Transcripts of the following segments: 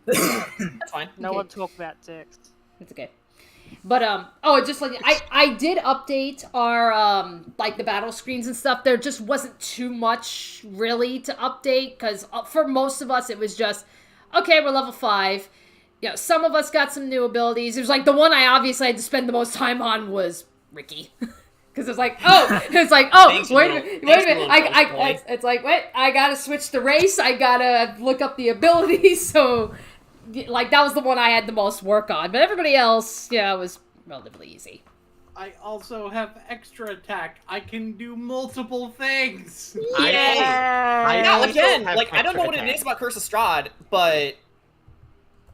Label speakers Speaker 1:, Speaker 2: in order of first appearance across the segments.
Speaker 1: That's fine.
Speaker 2: No one talk about dicks.
Speaker 3: It's okay. But just like I did update our like the battle screens and stuff. There just wasn't too much really to update because for most of us it was just okay, we're level 5. You know, some of us got some new abilities. It was like the one I obviously had to spend the most time on was Ricky. Because it's like, wait a minute, it's like, wait, I gotta switch the race, I gotta look up the abilities, so, like, that was the one I had the most work on, but everybody else, yeah, it was relatively easy.
Speaker 4: I also have extra attack. I can do multiple things.
Speaker 1: Yeah, again, like, I don't know what it is about Curse of Strahd, but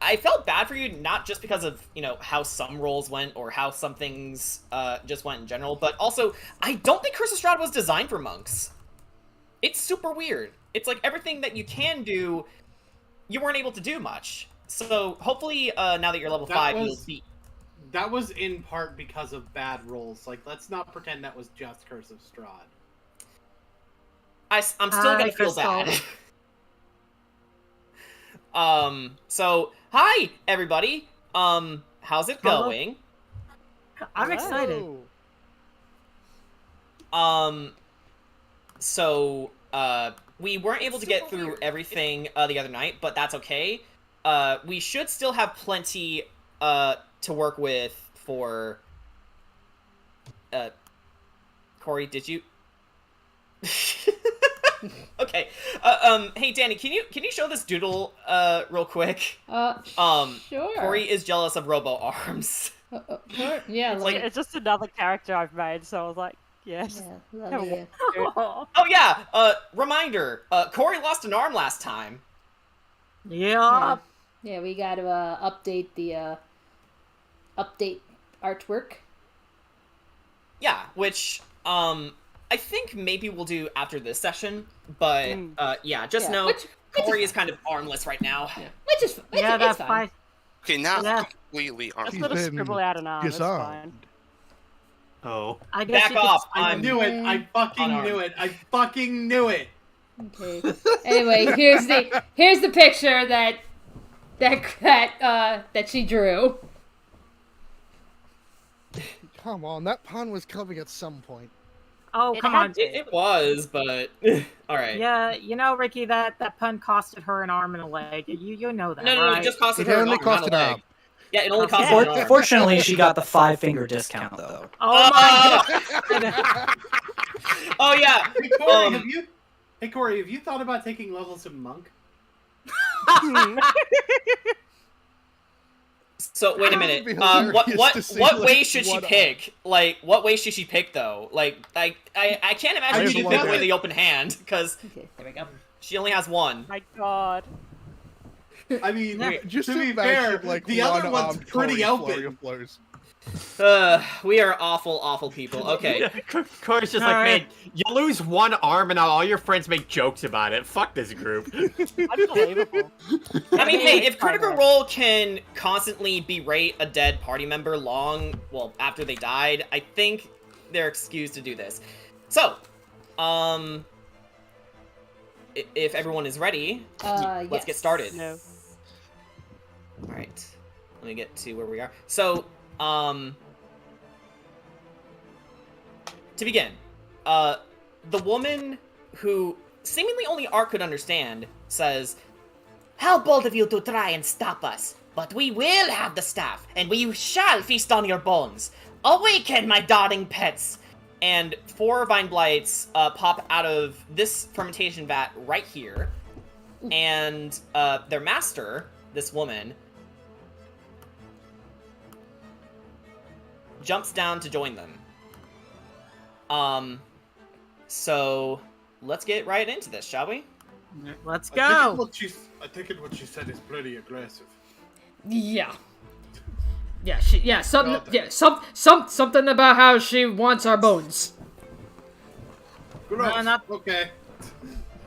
Speaker 1: I felt bad for you, not just because of, you know, how some rolls went or how some things just went in general, but also, I don't think Curse of Strahd was designed for monks. It's super weird. It's like everything that you can do, you weren't able to do much. So, hopefully, now that you're level 5, you'll beat.
Speaker 4: That was in part because of bad rolls. Like, let's not pretend that was just Curse of Strahd.
Speaker 1: I'm still gonna feel bad. So, hi, everybody. How's it going?
Speaker 2: I'm excited.
Speaker 1: So, we weren't able to get through everything the other night, but that's okay. We should still have plenty to work with for Corey, did you okay. Hey Danny, can you show this doodle real quick?
Speaker 3: Sure.
Speaker 1: Corey is jealous of robo arms.
Speaker 3: Yeah,
Speaker 2: like it's just another character I've made, so I was like, yes.
Speaker 3: Yeah,
Speaker 1: oh yeah, reminder, Corey lost an arm last time.
Speaker 2: Yeah.
Speaker 3: Yeah, we got to update the update artwork.
Speaker 1: Yeah, which I think maybe we'll do after this session, but yeah, just know Corey is kind of armless right now.
Speaker 3: Yeah. Which is fine.
Speaker 5: Okay, now completely armless.
Speaker 2: Just gonna scribble out an arm. It's fine.
Speaker 6: Oh.
Speaker 2: I guess
Speaker 1: back off!
Speaker 4: I knew it! I fucking knew it! I fucking knew it!
Speaker 3: Okay. Anyway, here's the picture that she drew.
Speaker 7: Come on, that pun was coming at some point.
Speaker 2: Oh, come on.
Speaker 1: It was, but alright.
Speaker 2: Yeah, you know, Ricky, that pun costed her an arm and a leg. You know that,
Speaker 1: No,
Speaker 2: right?
Speaker 1: it just costed her an arm, not a leg. Yeah, it only cost her an arm.
Speaker 8: Fortunately, she got the 5-finger discount, though.
Speaker 2: Oh my god!
Speaker 1: Oh yeah!
Speaker 4: Hey Corey, have you thought about taking levels in Monk?
Speaker 1: So wait a minute. What way should she pick? Like, what way should she pick though? Like, I can't imagine she pick with the open hand because
Speaker 3: there we go.
Speaker 1: She only has one.
Speaker 2: My god.
Speaker 4: I mean,
Speaker 7: just
Speaker 4: to be fair,
Speaker 7: like
Speaker 4: the other one's pretty open.
Speaker 1: We are awful people. Okay.
Speaker 6: Corey's just like, man, you lose one arm and all your friends make jokes about it. Fuck this group.
Speaker 2: Unbelievable.
Speaker 1: I mean, hey, if Critical Role can constantly berate a dead party member after they died, I think they're excused to do this. So, if everyone is ready, let's get started.
Speaker 2: No.
Speaker 1: Alright. Let me get to where we are. So, to begin, the woman who seemingly only Art could understand says, "How bold of you to try and stop us, but we will have the staff, and we shall feast on your bones. Awaken, my darling pets!" And 4 vine blights pop out of this fermentation vat right here, and their master, this woman, jumps down to join them. So let's get right into this, shall we?
Speaker 2: Let's go.
Speaker 4: I think what she said is pretty aggressive.
Speaker 3: Yeah. Something about how she wants our bones.
Speaker 4: Okay.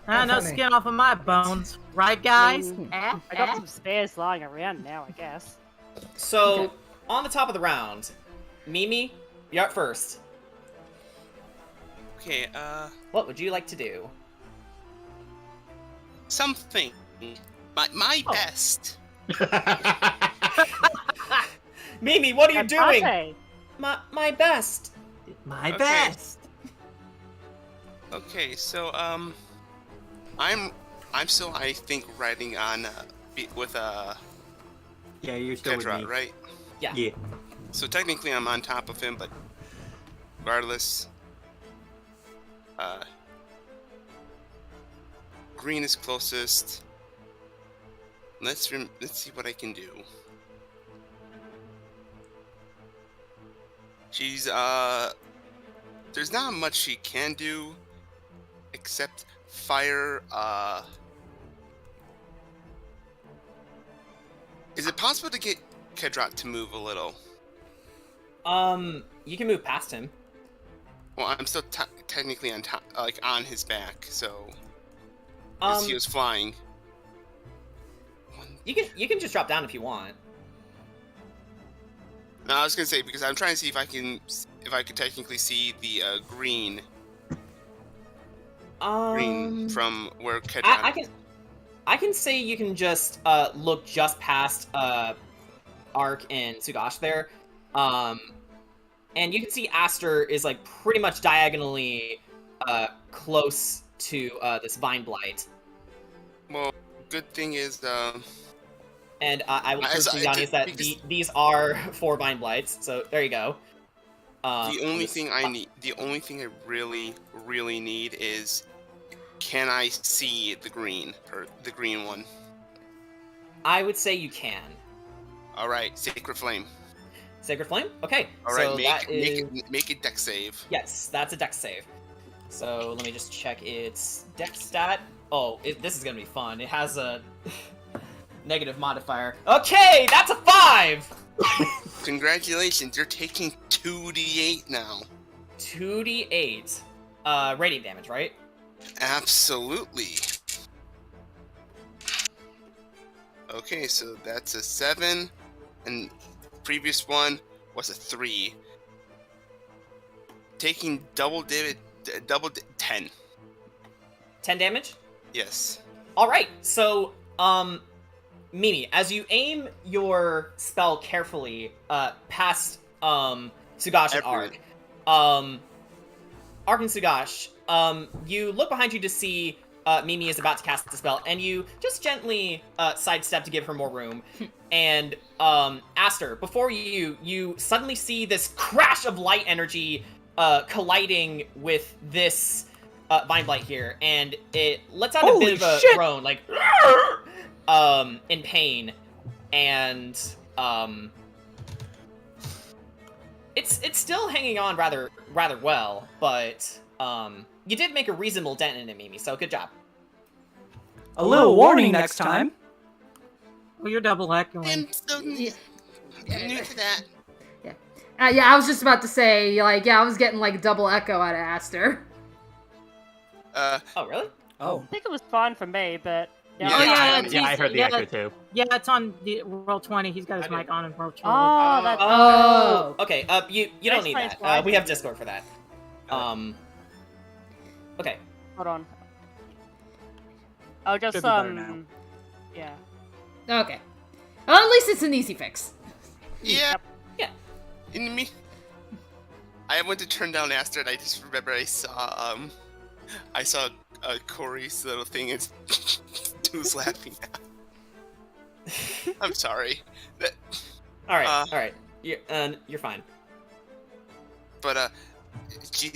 Speaker 2: No skin off of my bones, right, guys?
Speaker 9: I got some spares lying around now, I guess.
Speaker 1: So, on the top of the round, Mimi, you're up first.
Speaker 5: Okay,
Speaker 1: what would you like to do?
Speaker 5: Something. My best.
Speaker 1: Mimi, what are you doing?
Speaker 9: Dante.
Speaker 1: My best.
Speaker 6: My
Speaker 5: Okay.
Speaker 6: best.
Speaker 5: Okay, so I'm still, I think, riding on with
Speaker 6: Yeah, you're still with
Speaker 5: Kedra,
Speaker 6: me.
Speaker 5: right?
Speaker 6: Yeah.
Speaker 5: So technically I'm on top of him, but regardless, green is closest. Let's see what I can do. She's there's not much she can do except fire. Is it possible to get Kedrat to move a little?
Speaker 1: You can move past him.
Speaker 5: Well, I'm still technically on top, like on his back, so
Speaker 1: Um,
Speaker 5: he was flying.
Speaker 1: you can just drop down if you want.
Speaker 5: No, I was gonna say because I'm trying to see if I can technically see the green from where Kedrat.
Speaker 1: I can say you can just look just past Ark and Sugash there, and you can see Aster is like pretty much diagonally close to this vine blight.
Speaker 5: Well, good thing is
Speaker 1: And I will prove to Yanni that these are 4 vine blights. So there you go.
Speaker 5: the only thing I really need is, can I see the green or the green one?
Speaker 1: I would say you can.
Speaker 5: All right, Sacred Flame.
Speaker 1: Sacred Flame? Okay.
Speaker 5: All right,
Speaker 1: so
Speaker 5: make it dex save.
Speaker 1: Yes, that's a dex save. So let me just check its dex stat. Oh, this is going to be fun. It has a negative modifier. Okay, that's a 5!
Speaker 5: Congratulations, you're taking 2d8 now.
Speaker 1: 2d8. Radiant damage, right?
Speaker 5: Absolutely. Okay, so that's a 7, and previous one was a 3. Taking 10.
Speaker 1: 10 damage?
Speaker 5: Yes.
Speaker 1: Alright, so, Mimi, as you aim your spell carefully, past, Sugash and Ark, Ark and Sugash, you look behind you to see, Mimi is about to cast the spell, and you just gently, sidestep to give her more room, and, Aster, before you suddenly see this crash of light energy, colliding with this, Vine Blight here, and it lets out a bit of a groan, like, in pain, and, it's still hanging on rather well, but, you did make a reasonable dent in it, Mimi, so good job.
Speaker 8: A little warning next time.
Speaker 2: Well, you're double echoing.
Speaker 5: I'm so new to that.
Speaker 3: Yeah, I was just about to say, like, I was getting, like, double echo out of Aster.
Speaker 1: Oh, really?
Speaker 8: Oh.
Speaker 9: I think it was fine for me, but
Speaker 2: Yeah,
Speaker 6: I heard the echo too.
Speaker 2: Yeah, it's on the roll 20. He's got his mic on and roll 20.
Speaker 9: Oh, that's
Speaker 1: Oh, okay. You don't need
Speaker 9: Nice,
Speaker 1: that.
Speaker 9: nice.
Speaker 1: We have Discord for that. Okay.
Speaker 9: hold on. I'll just
Speaker 8: Should be better now.
Speaker 9: yeah.
Speaker 3: Okay. Well, at least it's an easy fix.
Speaker 5: Yeah.
Speaker 1: Yeah.
Speaker 5: In me, I went to turn down Aster, and I just remember I saw Corey's little thing, and who's laughing now. I'm sorry.
Speaker 1: All right. You're fine.
Speaker 5: But she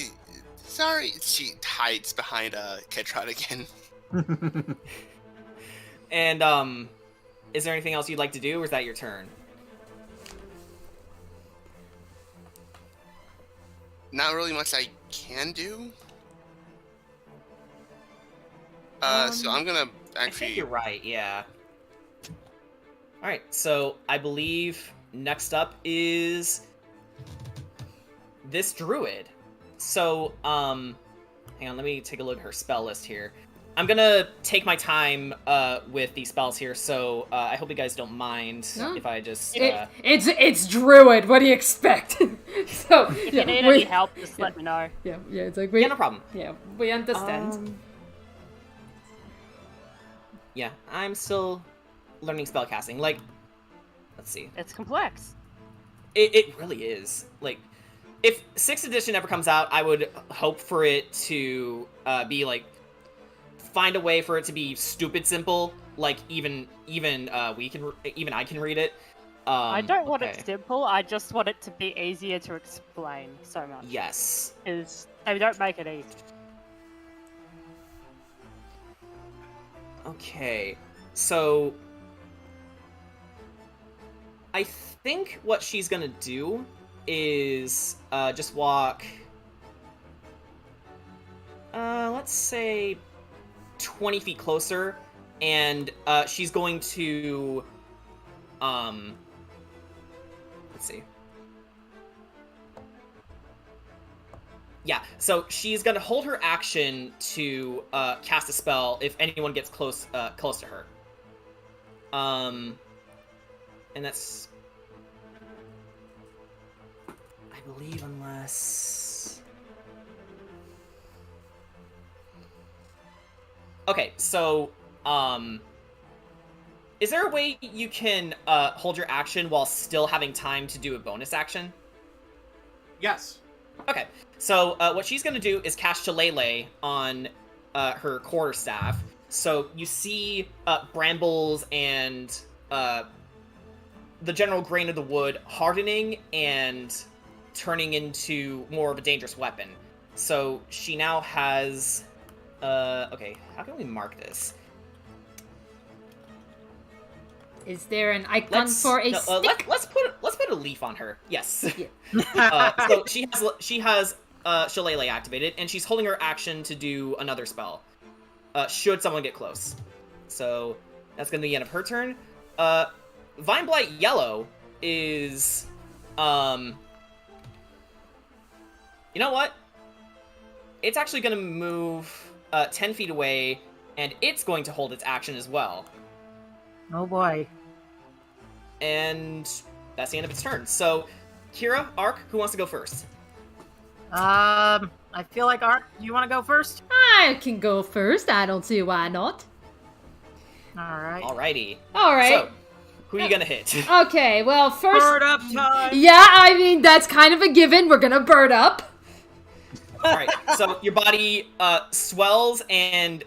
Speaker 5: hides behind Ketron again.
Speaker 1: And is there anything else you'd like to do, or is that your turn?
Speaker 5: Not really much I can do. So I'm gonna
Speaker 1: I think you're right. Yeah. All right. So I believe next up is this druid. So hang on. Let me take a look at her spell list here. I'm gonna take my time with these spells here, so I hope you guys don't mind if I just.
Speaker 3: It's Druid. What do you expect? So
Speaker 9: If you need any help, just let me know.
Speaker 3: Yeah, it's like
Speaker 1: Yeah, no problem.
Speaker 3: Yeah, we understand.
Speaker 1: Yeah, I'm still learning spellcasting. Like, let's see.
Speaker 9: It's complex.
Speaker 1: It really is. Like, if 6th edition ever comes out, I would hope for it to be like, find a way for it to be stupid simple. Like even I can read it.
Speaker 9: I don't want
Speaker 1: okay.
Speaker 9: it simple. I just want it to be easier to explain so much.
Speaker 1: Yes.
Speaker 9: Because they don't make it easy.
Speaker 1: Okay, so I think what she's gonna do is just walk, let's say 20 feet closer, and she's going to, let's see. Yeah, so she's gonna hold her action to cast a spell if anyone gets close to her. And that's, I believe, unless. Okay, so is there a way you can hold your action while still having time to do a bonus action?
Speaker 4: Yes.
Speaker 1: Okay, so what she's going to do is cast Shillelagh on her quarterstaff. So you see brambles and the general grain of the wood hardening and turning into more of a dangerous weapon. So she now has... okay, how can we mark this?
Speaker 3: Is there an icon for a stick?
Speaker 1: Let's put a leaf on her. Yes.
Speaker 3: Yeah.
Speaker 1: So she has Shillelagh activated, and she's holding her action to do another spell. Should someone get close. So that's gonna be the end of her turn. Vine Blight Yellow is you know what? It's actually gonna move 10 feet away, and it's going to hold its action as well.
Speaker 2: Oh boy.
Speaker 1: And that's the end of its turn. So, Kira, Ark, who wants to go first?
Speaker 2: I feel like Art, you want to go first?
Speaker 3: I can go first. I don't see why not.
Speaker 2: All right.
Speaker 1: Alrighty.
Speaker 3: All right.
Speaker 1: So, who are you gonna hit?
Speaker 3: Okay, well, first...
Speaker 2: Bird up time!
Speaker 3: Yeah, I mean, that's kind of a given. We're gonna bird up.
Speaker 1: Alright, so your body swells and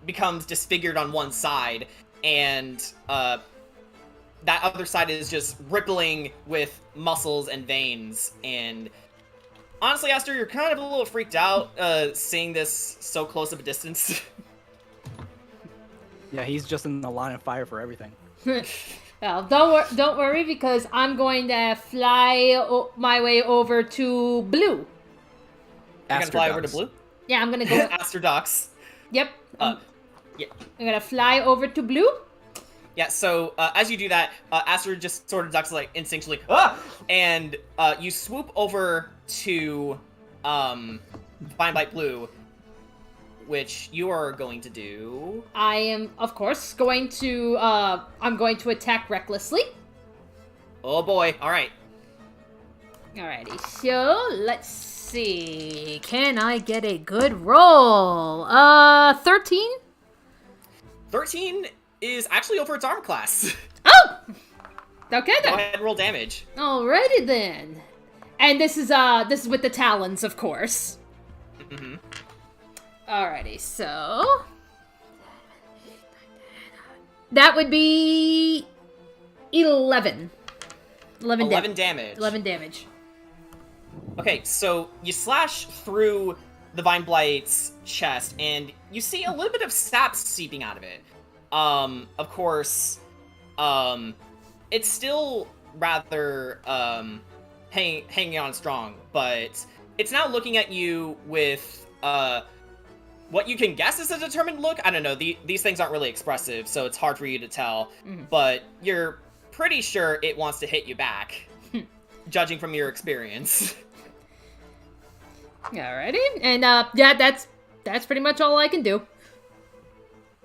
Speaker 1: becomes disfigured on one side, and that other side is just rippling with muscles and veins. And honestly, Aster, you're kind of a little freaked out seeing this so close of a distance.
Speaker 8: Yeah, he's just in the line of fire for everything.
Speaker 3: Well, don't worry, because I'm going to fly my way over to Blue.
Speaker 1: You're gonna fly over to Blue?
Speaker 3: Yeah, I'm gonna go...
Speaker 1: Aster Docks.
Speaker 3: Yep.
Speaker 1: Yeah.
Speaker 3: I'm gonna fly over to Blue.
Speaker 1: Yeah, so as you do that, Aster just sort of ducks like instinctually, ah! And you swoop over to Vine Blight Blue, which you are going to do.
Speaker 3: I am, of course, going to I'm going to attack recklessly.
Speaker 1: Oh boy! All right.
Speaker 3: Alrighty, so let's see. Can I get a good roll? 13.
Speaker 1: 13 is actually over its armor class.
Speaker 3: Oh! Okay
Speaker 1: Go
Speaker 3: then.
Speaker 1: ahead and roll damage.
Speaker 3: Alrighty then. And this is with the talons, of course.
Speaker 1: Mm-hmm.
Speaker 3: Alrighty, so that would be 11.
Speaker 1: 11 damage.
Speaker 3: 11 damage.
Speaker 1: Okay, so you slash through the Vine Blight's chest, and you see a little bit of sap seeping out of it. Of course, it's still rather hanging on strong, but it's now looking at you with what you can guess is a determined look. I don't know. These things aren't really expressive, so it's hard for you to tell.
Speaker 3: Mm-hmm.
Speaker 1: But you're pretty sure it wants to hit you back, judging from your experience.
Speaker 3: Alrighty, and yeah, that's pretty much all I can do.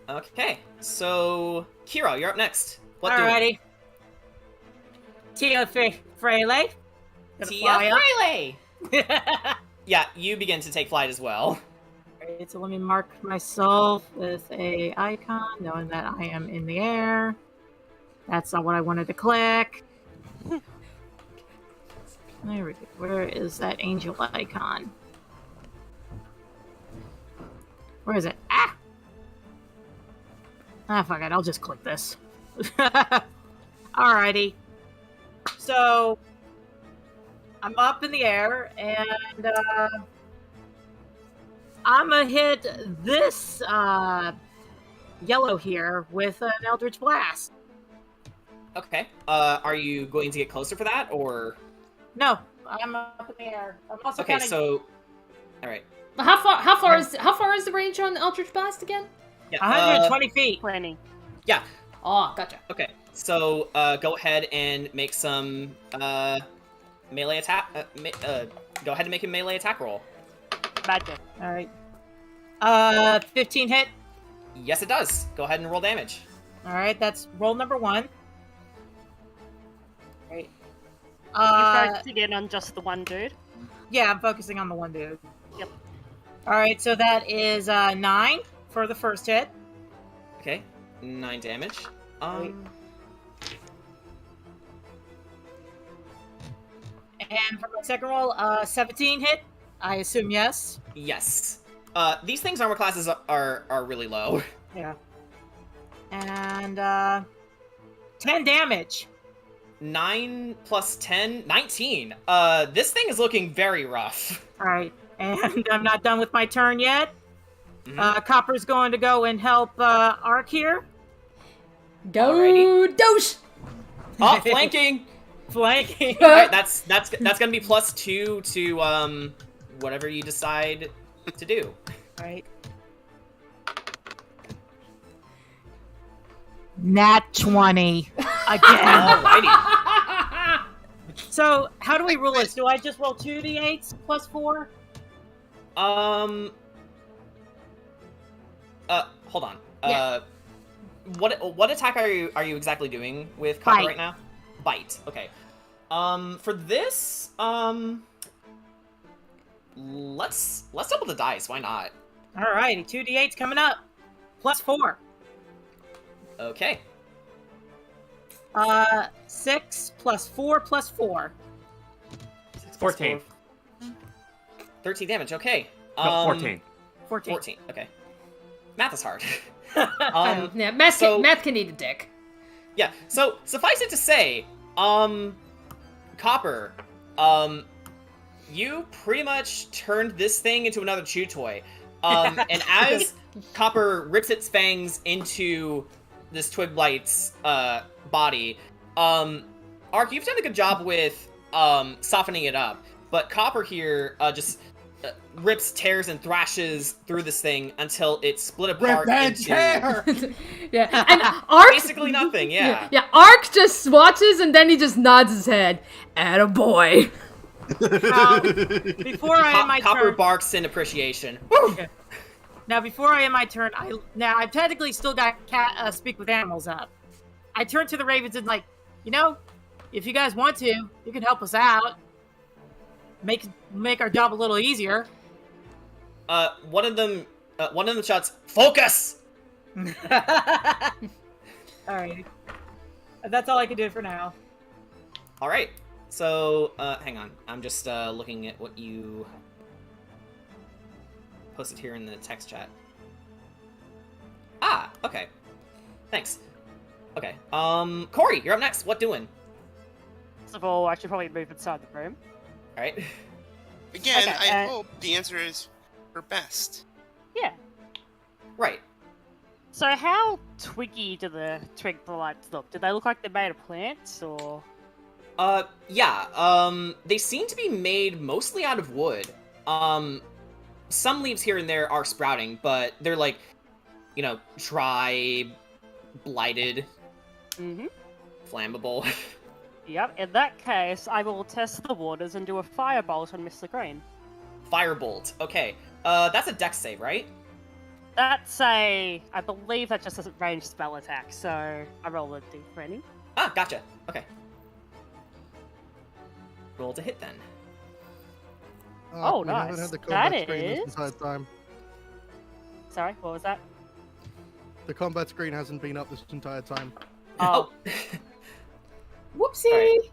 Speaker 1: Okay, so Kira, you're up next. What
Speaker 2: Alrighty. Tia Frele.
Speaker 1: Tia Frele! Yeah, you begin to take flight as well.
Speaker 2: Alright, so let me mark myself with a icon, knowing that I am in the air. That's not what I wanted to click. There we go. Where is that angel icon? Where is it? Ah! Ah, fuck it. I'll just click this. Alrighty. So, I'm up in the air, and I'm gonna hit this yellow here with an Eldritch Blast.
Speaker 1: Okay. Are you going to get closer for that, or?
Speaker 2: No, I'm up in the air. I'm also
Speaker 1: Okay,
Speaker 2: kinda...
Speaker 1: so. All right.
Speaker 3: How far is the range on Eldritch Blast again?
Speaker 1: Yeah.
Speaker 2: 120 feet.
Speaker 9: Plenty.
Speaker 1: Yeah.
Speaker 3: Oh, gotcha.
Speaker 1: Okay. So go ahead and make some melee attack. Go ahead and make a melee attack roll.
Speaker 9: Magic.
Speaker 2: Alright. 15 hit.
Speaker 1: Yes, it does. Go ahead and roll damage.
Speaker 2: Alright, that's roll number 1. Right.
Speaker 9: You're focusing in on just the one dude.
Speaker 2: Yeah, I'm focusing on the one dude.
Speaker 9: Yep.
Speaker 2: Alright, so that is 9 for the first hit.
Speaker 1: Okay. 9 damage.
Speaker 2: And for my second roll, 17 hit. I assume yes.
Speaker 1: Yes. These things' armor classes are really low.
Speaker 2: Yeah. And 10 damage.
Speaker 1: 9 plus 10, 19. This thing is looking very rough.
Speaker 2: Alright, and I'm not done with my turn yet.
Speaker 1: Mhm.
Speaker 2: Copper's going to go and help Ark here.
Speaker 3: Go
Speaker 1: Alrighty.
Speaker 3: Dosh!
Speaker 1: Oh, flanking!
Speaker 2: Flanking.
Speaker 1: Alright, that's gonna be +2 to whatever you decide to do.
Speaker 2: Right. Nat 20 again.
Speaker 1: Alrighty.
Speaker 2: So, how do we rule this? Do I just roll 2d8s plus 4?
Speaker 1: Hold on.
Speaker 3: Yeah.
Speaker 1: What attack are you exactly doing with Copper
Speaker 2: Bite.
Speaker 1: right now? Bite. Okay. For this, let's double the dice. Why not?
Speaker 2: Alrighty, 2d8s coming up. Plus 4.
Speaker 1: Okay.
Speaker 2: 6 plus 4 plus 4.
Speaker 6: 14.
Speaker 1: 13 damage. Okay.
Speaker 6: No, 14.
Speaker 2: 14.
Speaker 1: 14. Okay. Math is hard.
Speaker 3: Yeah, math can eat a dick.
Speaker 1: Yeah. So suffice it to say, Copper, you pretty much turned this thing into another chew toy. And as Copper rips its fangs into this twig blight's body, Ark, you've done a good job with softening it up. But Copper here just rips, tears, and thrashes through this thing until it's split apart into
Speaker 3: Yeah, and Ark
Speaker 1: basically nothing. Yeah.
Speaker 3: Yeah, Ark just watches and then he just nods his head. Attaboy.
Speaker 2: Before I end my
Speaker 1: Copper
Speaker 2: turn...
Speaker 1: barks in appreciation.
Speaker 2: Okay. Now, before I end my turn, I've technically still got Speak with Animals up. I turn to the Ravens and if you guys want to, you can help us out. Make our job a little easier.
Speaker 1: One of them shouts, "Focus!"
Speaker 2: Alright. That's all I can do for now.
Speaker 1: All right. So, hang on. I'm just looking at what you posted here in the text chat. Ah, okay. Thanks. Okay. Corey, you're up next. What doing?
Speaker 9: First of all, I should probably move inside the room.
Speaker 1: All right.
Speaker 5: Again,
Speaker 9: Okay,
Speaker 5: I hope the answer is for best.
Speaker 9: Yeah.
Speaker 1: Right.
Speaker 9: So how twiggy do the twig blights look? Do they look like they're made of plants, or...?
Speaker 1: Yeah. They seem to be made mostly out of wood. Some leaves here and there are sprouting, but they're like, dry, blighted, flammable.
Speaker 9: Yep, in that case, I will test the waters and do a firebolt on Mr. Green.
Speaker 1: Firebolt. Okay. That's a dex save, right?
Speaker 9: That's I believe that's just a ranged spell attack, so I roll a d20.
Speaker 1: Ah, gotcha. Okay. Roll to hit then.
Speaker 9: Oh,
Speaker 7: we
Speaker 9: nice.
Speaker 7: haven't had the
Speaker 9: That
Speaker 7: combat screen
Speaker 9: is-
Speaker 7: this entire time.
Speaker 9: Sorry, what was that?
Speaker 7: The combat screen hasn't been up this entire time.
Speaker 1: Oh.
Speaker 2: Whoopsie.
Speaker 1: Alright.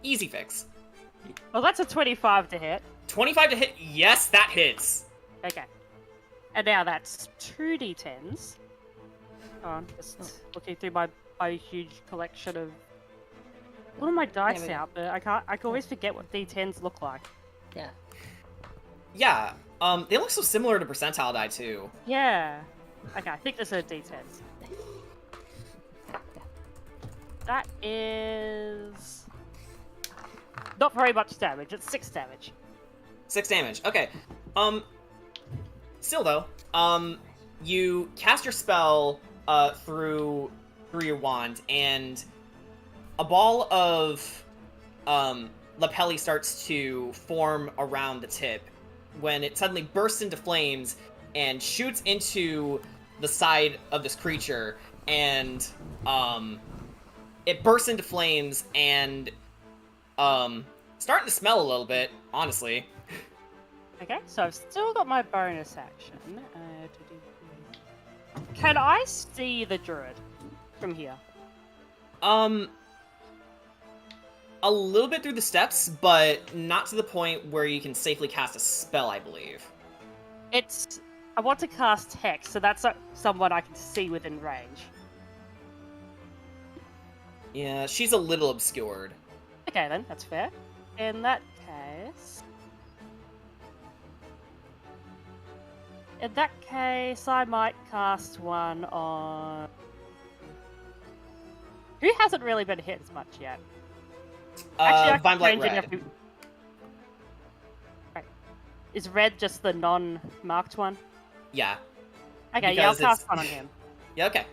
Speaker 1: Easy fix.
Speaker 9: Well, that's a 25 to hit.
Speaker 1: 25 to hit. Yes, that hits.
Speaker 9: Okay. And now that's 2d10s. I'm just looking through my huge collection of... What are my dice out? But I can always forget what d10s look like.
Speaker 3: Yeah.
Speaker 1: Yeah. They look so similar to percentile die too.
Speaker 9: Yeah. Okay, I think this is a d10s. That is... Not very much damage, it's 6 damage.
Speaker 1: 6 damage. Okay. Still though, you cast your spell through your wand, and a ball of lapelli starts to form around the tip when it suddenly bursts into flames and shoots into the side of this creature, and it bursts into flames and starting to smell a little bit, honestly.
Speaker 9: Okay, so I've still got my bonus action. Can I see the druid from here?
Speaker 1: A little bit through the steps, but not to the point where you can safely cast a spell, I believe.
Speaker 9: I want to cast Hex, so that's someone I can see within range.
Speaker 1: Yeah, she's a little obscured.
Speaker 9: Okay then, that's fair. In that case... I might cast one on... Who hasn't really been hit as much yet? I
Speaker 1: Vine Blight
Speaker 9: change it
Speaker 1: Red.
Speaker 9: every- Right. Is red just the non-marked one?
Speaker 1: Yeah.
Speaker 9: Okay, yeah, I'll
Speaker 1: Because it's-
Speaker 9: cast one on him.
Speaker 1: Yeah, okay.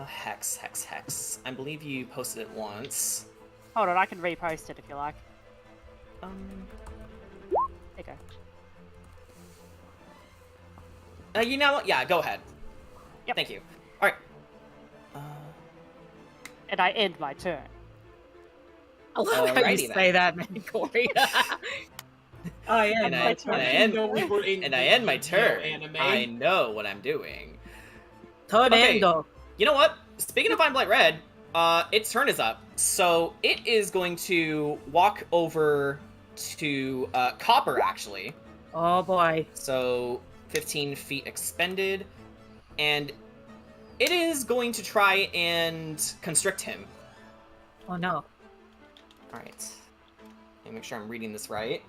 Speaker 1: Hex. I believe you posted it once.
Speaker 9: Hold on, I can repost it if you like. There you go.
Speaker 1: You know what? Yeah, go ahead.
Speaker 9: Yep.
Speaker 1: Thank you. Alright.
Speaker 9: And I end my turn.
Speaker 2: I love how you
Speaker 1: Alrighty
Speaker 2: say that, man, Corey. I am.
Speaker 1: And
Speaker 2: my
Speaker 1: I
Speaker 2: turn.
Speaker 1: end my turn.
Speaker 4: anime.
Speaker 1: I know what I'm doing.
Speaker 2: Tornado.
Speaker 1: You know what? Speaking of Vine Blight Red, its turn is up. So it is going to walk over to Copper, actually.
Speaker 2: Oh boy.
Speaker 1: So 15 feet expended. And it is going to try and constrict him.
Speaker 2: Oh no.
Speaker 1: Alright. Let me make sure I'm reading this right.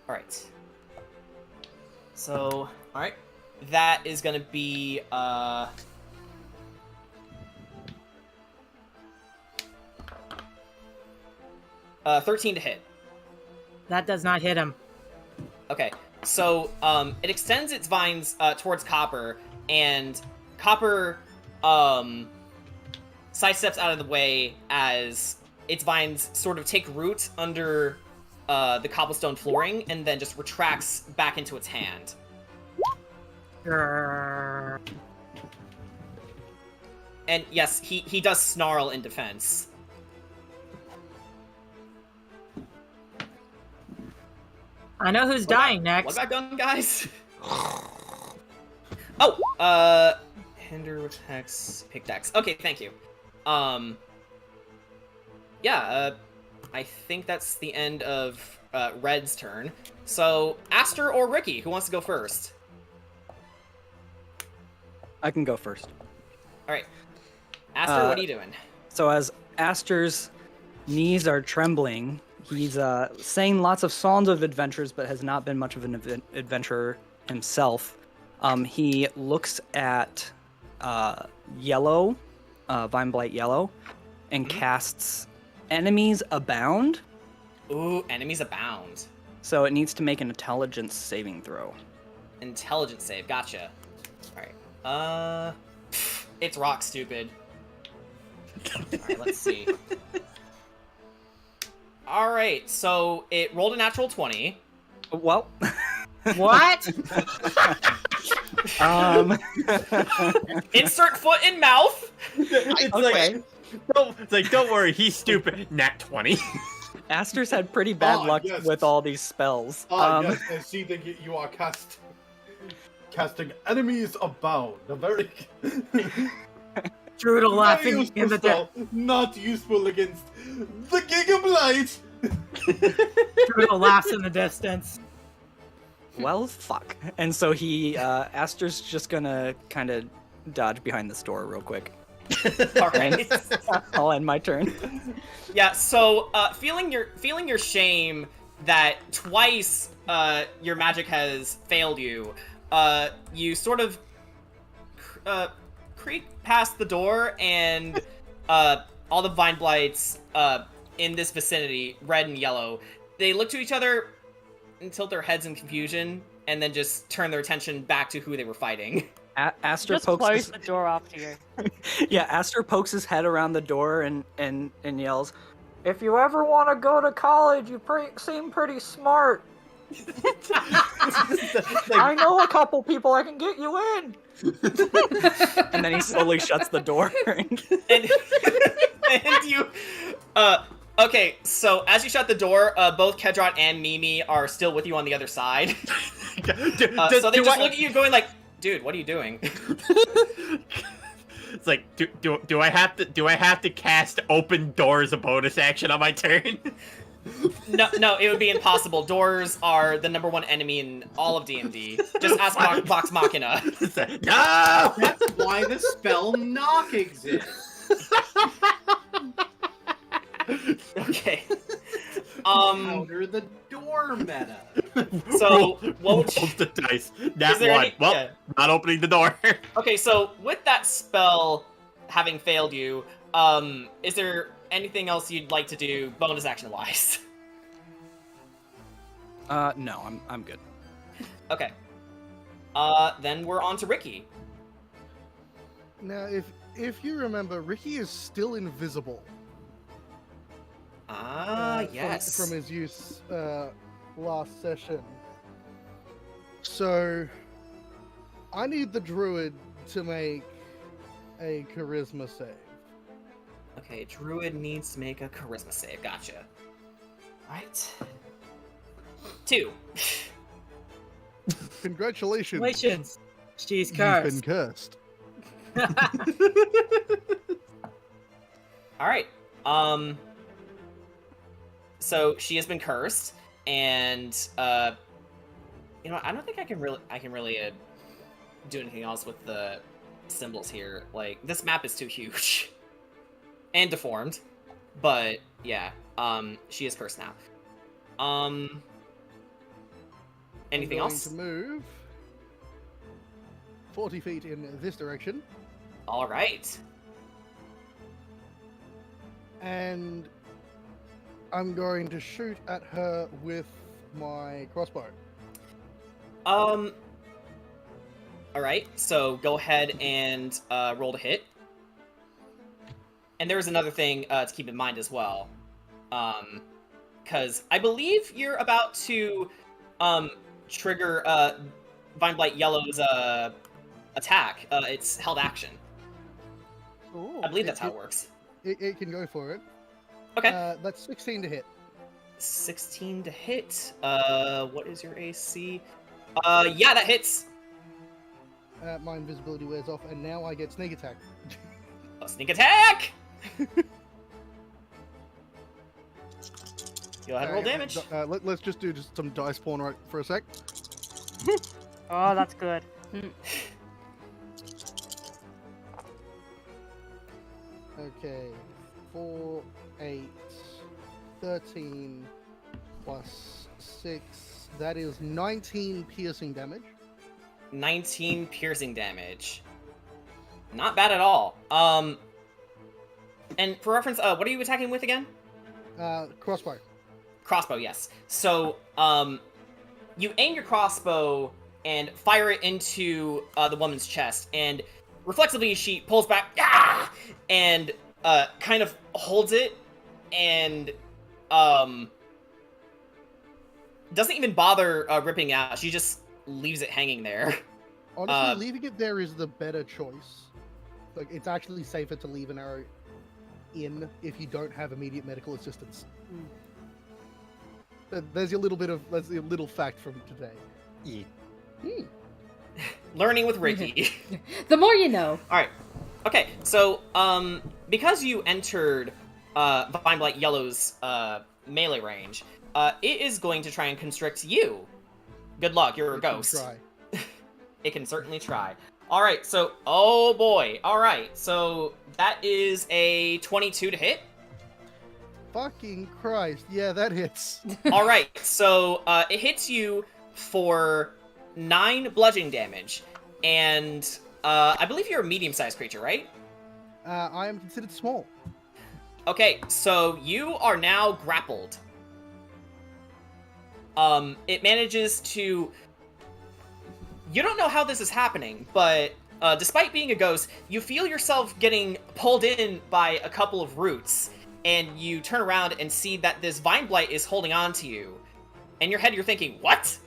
Speaker 1: Alright. So, alright. That is gonna be, 13 to hit.
Speaker 2: That does not hit him.
Speaker 1: Okay, so, it extends its vines, towards Copper, and Copper, sidesteps out of the way as its vines sort of take root under, the cobblestone flooring, and then just retracts back into its hand.
Speaker 2: Grrr.
Speaker 1: And yes, he does snarl in defense.
Speaker 2: I know who's dying next.
Speaker 1: What have I done, guys? Oh, hinder with hex, pickaxe. Okay, thank you. Yeah, I think that's the end of Red's turn. So, Aster or Ricky, who wants to go first?
Speaker 8: I can go first.
Speaker 1: All right, Aster, what are you doing?
Speaker 8: So as Aster's knees are trembling, he's saying lots of songs of adventures, but has not been much of an adventurer himself. He looks at yellow, Vine Blight Yellow, and casts Enemies Abound.
Speaker 1: Ooh, enemies abound.
Speaker 8: So it needs to make an intelligence saving throw.
Speaker 1: Intelligence save, gotcha. Alright, it's rock stupid. Alright, let's see. Alright, so it rolled a natural 20.
Speaker 8: Well,
Speaker 2: What?
Speaker 1: Insert foot in mouth!
Speaker 6: It's like, don't worry, he's stupid. Nat 20.
Speaker 8: Aster's had pretty bad luck
Speaker 4: yes.
Speaker 8: with all these spells.
Speaker 4: Yes, I see that you are cussed. casting enemies abound. A very
Speaker 2: Druid will laugh
Speaker 4: very
Speaker 2: in
Speaker 4: useful
Speaker 2: the
Speaker 4: spell, not useful against the Giga Blight.
Speaker 2: Druid will laughs in the distance.
Speaker 8: Well, fuck. And so Aster's just gonna kind of dodge behind this door real quick.
Speaker 1: All right.
Speaker 8: I'll end my turn.
Speaker 1: Yeah. So, feeling your shame that twice your magic has failed you, you sort of creep past the door, and all the vine blights in this vicinity, red and yellow, they look to each other and tilt their heads in confusion, and then just turn their attention back to who they were fighting.
Speaker 8: Aster
Speaker 9: Just
Speaker 8: pokes
Speaker 9: close the door after you.
Speaker 8: Yeah, Aster pokes his head around the door and yells, "If you ever want to go to college, you seem pretty smart. I know a couple people I can get you in." And then he slowly shuts the door.
Speaker 1: and you okay, so as you shut the door, both Kedron and Mimi are still with you on the other side. So they just look at you going like, dude, what are you doing?
Speaker 6: It's like, do I have to cast open door as a bonus action on my turn?
Speaker 1: No, it would be impossible. Doors are the #1 enemy in all of D&D. Just ask Vox Machina.
Speaker 6: No!
Speaker 4: That's why the spell knock exists.
Speaker 1: Okay.
Speaker 4: Counter the door meta.
Speaker 1: So what would
Speaker 6: roll
Speaker 1: you...
Speaker 6: the dice?
Speaker 1: Is
Speaker 6: Nat
Speaker 1: there
Speaker 6: 1.
Speaker 1: any-
Speaker 6: Well,
Speaker 1: yeah.
Speaker 6: not opening the door.
Speaker 1: Okay, so with that spell having failed you, is there anything else you'd like to do bonus action wise?
Speaker 8: No, I'm good.
Speaker 1: Okay. Then we're on to Ricky.
Speaker 7: Now, if you remember, Ricky is still invisible.
Speaker 1: Yes.
Speaker 7: From his use last session. So, I need the Druid to make a charisma save.
Speaker 1: Okay, Druid needs to make a charisma save. Gotcha. Right. 2.
Speaker 7: Congratulations.
Speaker 2: Congratulations. She's
Speaker 7: You've
Speaker 2: cursed.
Speaker 7: been cursed.
Speaker 1: All right. So she has been cursed, and you know, I don't think I can really do anything else with the symbols here. Like, this map is too huge and deformed, but yeah, she is cursed now. Anything
Speaker 7: I'm going
Speaker 1: else?
Speaker 7: to move 40 feet in this direction,
Speaker 1: All right.
Speaker 7: and I'm going to shoot at her with my crossbow.
Speaker 1: All right. So go ahead and roll to hit. And there's another thing to keep in mind as well, because I believe you're about to trigger Vine Blight Yellow's attack. It's held action.
Speaker 9: Ooh.
Speaker 1: I believe that's how it works.
Speaker 7: It can go for it.
Speaker 1: Okay.
Speaker 7: That's 16 to hit.
Speaker 1: 16 to hit. What is your AC? Yeah, that hits.
Speaker 7: My invisibility wears off, and now I get sneak attack.
Speaker 1: A sneak attack. Go ahead and roll damage.
Speaker 7: Let's just do some dice spawn right for a sec.
Speaker 9: Oh, that's good.
Speaker 7: Okay, 4, 8, 13, plus 6. That is 19 piercing damage.
Speaker 1: 19 piercing damage. Not bad at all. And for reference, what are you attacking with again?
Speaker 7: Crossbow.
Speaker 1: Crossbow, yes. So, you aim your crossbow and fire it into the woman's chest, and reflexively she pulls back, and kind of holds it, and doesn't even bother ripping out. She just leaves it hanging there.
Speaker 7: Honestly, leaving it there is the better choice. Like, it's actually safer to leave an arrow in if you don't have immediate medical assistance. That's your little fact from today.
Speaker 6: Yeah.
Speaker 1: Learning with Ricky.
Speaker 3: The more you know.
Speaker 1: All right. Okay. So, because you entered Vine Blight Yellow's melee range, it is going to try and constrict you. Good luck. You're a ghost.
Speaker 7: Try.
Speaker 1: It can certainly try. All right. So, oh boy. All right. So that is a 22 to hit.
Speaker 7: Fucking Christ. Yeah, that hits.
Speaker 1: All right. So it hits you for 9 bludgeoning damage, and I believe you're a medium-sized creature, right?
Speaker 7: I am considered small.
Speaker 1: Okay, so you are now grappled. It manages to... You don't know how this is happening, but despite being a ghost, you feel yourself getting pulled in by a couple of roots, and you turn around and see that this Vine Blight is holding on to you. In your head, you're thinking, what?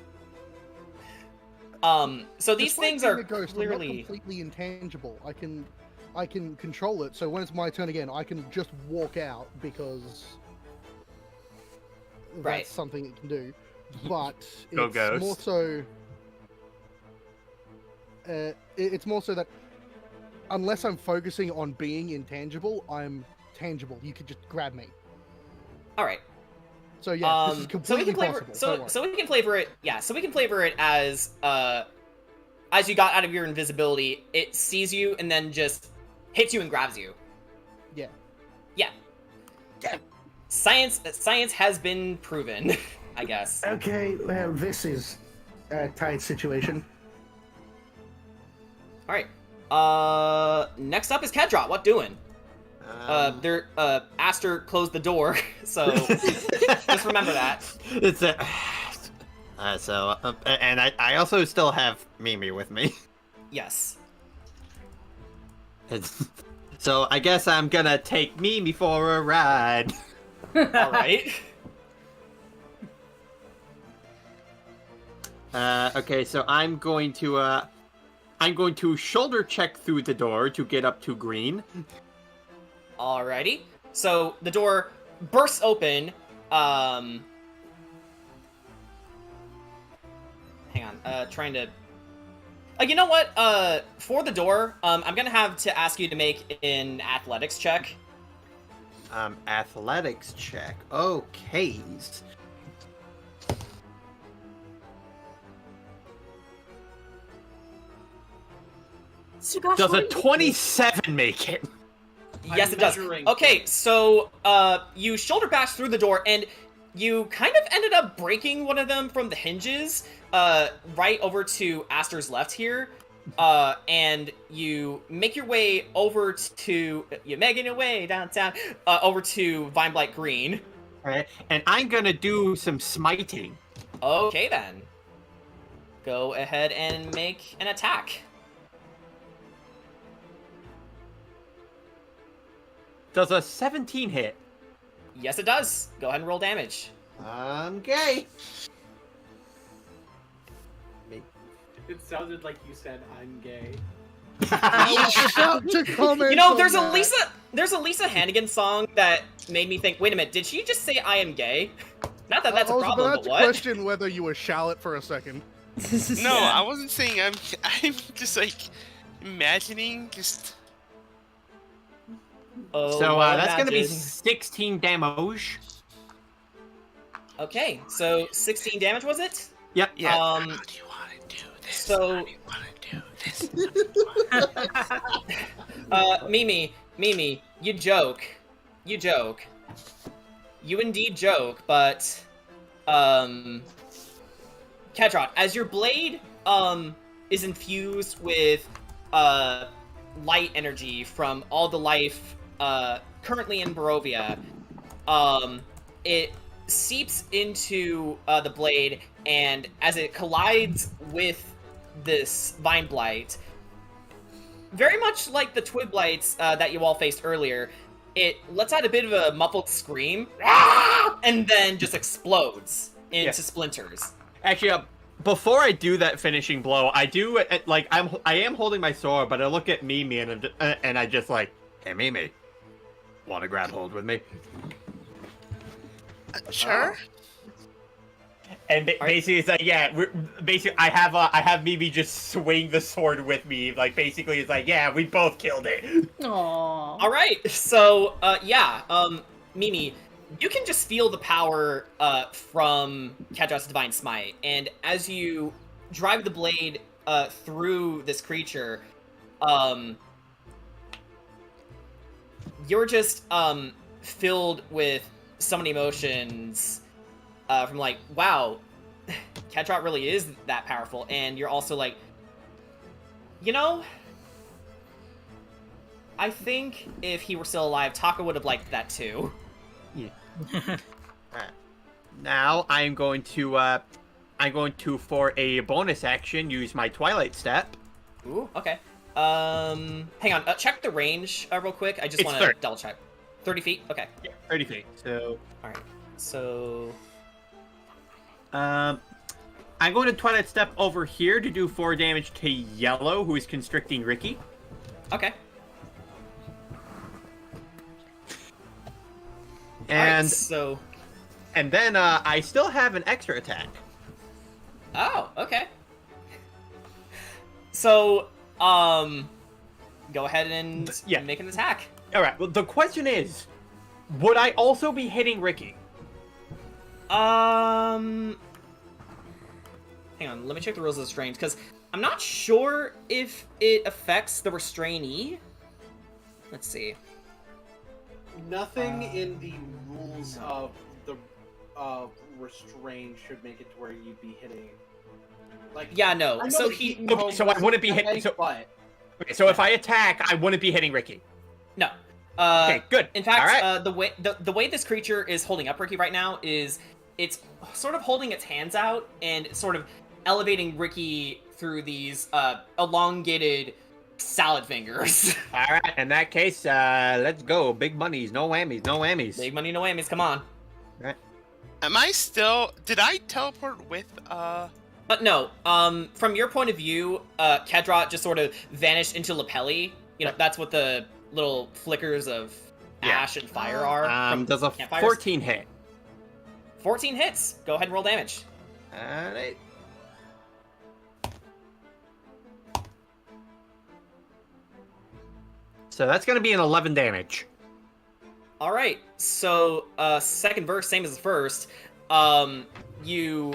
Speaker 1: So these
Speaker 7: Despite
Speaker 1: things
Speaker 7: being
Speaker 1: are
Speaker 7: a ghost, I'm
Speaker 1: clearly...
Speaker 7: not completely intangible. I can control it, so when it's my turn again, I can just walk out because that's
Speaker 1: Right.
Speaker 7: something it can do. But
Speaker 6: Go
Speaker 7: it's
Speaker 6: ghost.
Speaker 7: more so. It's more so that unless I'm focusing on being intangible, I'm tangible. You could just grab me.
Speaker 1: All right.
Speaker 7: So yeah, this is
Speaker 1: So we
Speaker 7: completely
Speaker 1: can flavor.
Speaker 7: possible. don't worry.
Speaker 1: So we can flavor it. Yeah. So we can flavor it as you got out of your invisibility, it sees you and then just hits you and grabs you.
Speaker 7: Yeah.
Speaker 1: Yeah. Science has been proven, I guess.
Speaker 10: Okay, well, this is a tight situation.
Speaker 1: All right. Next up is Kedrot. What doing? Aster closed the door, so just remember that.
Speaker 6: It's a. And I also still have Mimi with me.
Speaker 1: Yes.
Speaker 6: So I guess I'm gonna take Mimi for a ride.
Speaker 1: All right.
Speaker 6: Okay, so I'm going to shoulder check through the door to get up to green.
Speaker 1: Alrighty. So the door bursts open. Hang on. Trying to. You know what? For the door, I'm gonna have to ask you to make an athletics check.
Speaker 6: Athletics check. Okay. Does a 27 make it?
Speaker 1: Yes,
Speaker 4: I'm
Speaker 1: it does.
Speaker 4: measuring.
Speaker 1: Okay, so you shoulder bash through the door, and you kind of ended up breaking one of them from the hinges, right over to Aster's left here. And you make your way over to you're making your way downtown, over to Vine Blight Green.
Speaker 6: Alright, and I'm gonna do some smiting.
Speaker 1: Okay then. Go ahead and make an attack.
Speaker 6: Does a 17 hit?
Speaker 1: Yes, it does. Go ahead and roll damage.
Speaker 6: I'm gay.
Speaker 4: It sounded like you said I'm gay.
Speaker 7: To comment
Speaker 1: You know,
Speaker 7: on
Speaker 1: there's
Speaker 7: that.
Speaker 1: a Lisa Hannigan song that made me think, wait a minute, did she just say I am gay? Not that that's
Speaker 7: I
Speaker 1: a
Speaker 7: was
Speaker 1: problem,
Speaker 7: about
Speaker 1: but
Speaker 7: to
Speaker 1: what?
Speaker 7: question whether you were shallot for a second.
Speaker 5: No, I wasn't saying I'm just like imagining just.
Speaker 1: Oh,
Speaker 6: So
Speaker 1: well,
Speaker 6: that's gonna be
Speaker 1: imagine.
Speaker 6: 16 damage.
Speaker 1: Okay, so 16 damage was it?
Speaker 6: Yep.
Speaker 5: Yeah.
Speaker 1: Um,
Speaker 5: How do you want to do this?
Speaker 1: so-
Speaker 5: How do you want to do this?
Speaker 1: Mimi, you joke. You joke. You indeed joke, but, Kedrot, as your blade, is infused with, light energy from all the life, currently in Barovia, it seeps into, the blade, and as it collides with this Vine Blight, very much like the Twig Blights that you all faced earlier, it lets out a bit of a muffled scream, and then just explodes into
Speaker 6: Yeah.
Speaker 1: splinters.
Speaker 6: Actually, before I do that finishing blow, I do like I am holding my sword, but I look at Mimi and I just like, hey Mimi, want to grab hold with me?
Speaker 5: Sure.
Speaker 6: And basically, it's like, yeah, basically, I have Mimi just swing the sword with me. Like, basically, it's like, yeah, we both killed it.
Speaker 3: Aww.
Speaker 1: All right, so Mimi, you can just feel the power from Kadrat's Divine Smite, and as you drive the blade through this creature, you're just filled with so many emotions from like, wow, Kadrat really is that powerful, and you're also like, you know, I think if he were still alive, Taka would have liked that too.
Speaker 6: Yeah. Alright. Now I'm going to for a bonus action use my Twilight Step.
Speaker 1: Ooh, okay. Hang on. Check the range real quick. I just want to double check. 30 feet. Okay.
Speaker 6: Yeah, 30 feet. So.
Speaker 1: All right. So.
Speaker 6: I'm going to Twilight Step over here to do 4 damage to Yellow, who is constricting Ricky.
Speaker 1: Okay.
Speaker 6: And
Speaker 1: right, so.
Speaker 6: And then I still have an extra attack.
Speaker 1: Oh, okay. So, go ahead and make an attack.
Speaker 6: All right. Well, the question is, would I also be hitting Ricky?
Speaker 1: Hang on. Let me check the rules of the restraint, because I'm not sure if it affects the restrainee. Let's see.
Speaker 4: Nothing in the rules of the restraint should make it to where you'd be hitting. Like,
Speaker 1: yeah, no. So he.
Speaker 6: Okay, so I wouldn't be hitting. So, okay, so if I attack, I wouldn't be hitting Ricky.
Speaker 1: No.
Speaker 6: Okay, good.
Speaker 1: In fact,
Speaker 6: right.
Speaker 1: the way this creature is holding up Ricky right now is it's sort of holding its hands out and sort of elevating Ricky through these elongated salad fingers.
Speaker 6: All right. In that case, let's go. Big monies, no whammies, no whammies.
Speaker 1: Big money, no whammies. Come on.
Speaker 6: All right.
Speaker 5: Am I still? Did I teleport with
Speaker 1: But no. From your point of view, Kadrat just sort of vanished into Lapelli. You know, that's what the little flickers of ash and fire are.
Speaker 6: Does a
Speaker 1: campfires.
Speaker 6: 14 hit?
Speaker 1: 14 hits. Go ahead and roll damage.
Speaker 6: All right. So that's going to be an 11 damage.
Speaker 1: All right. So, second verse, same as the first. You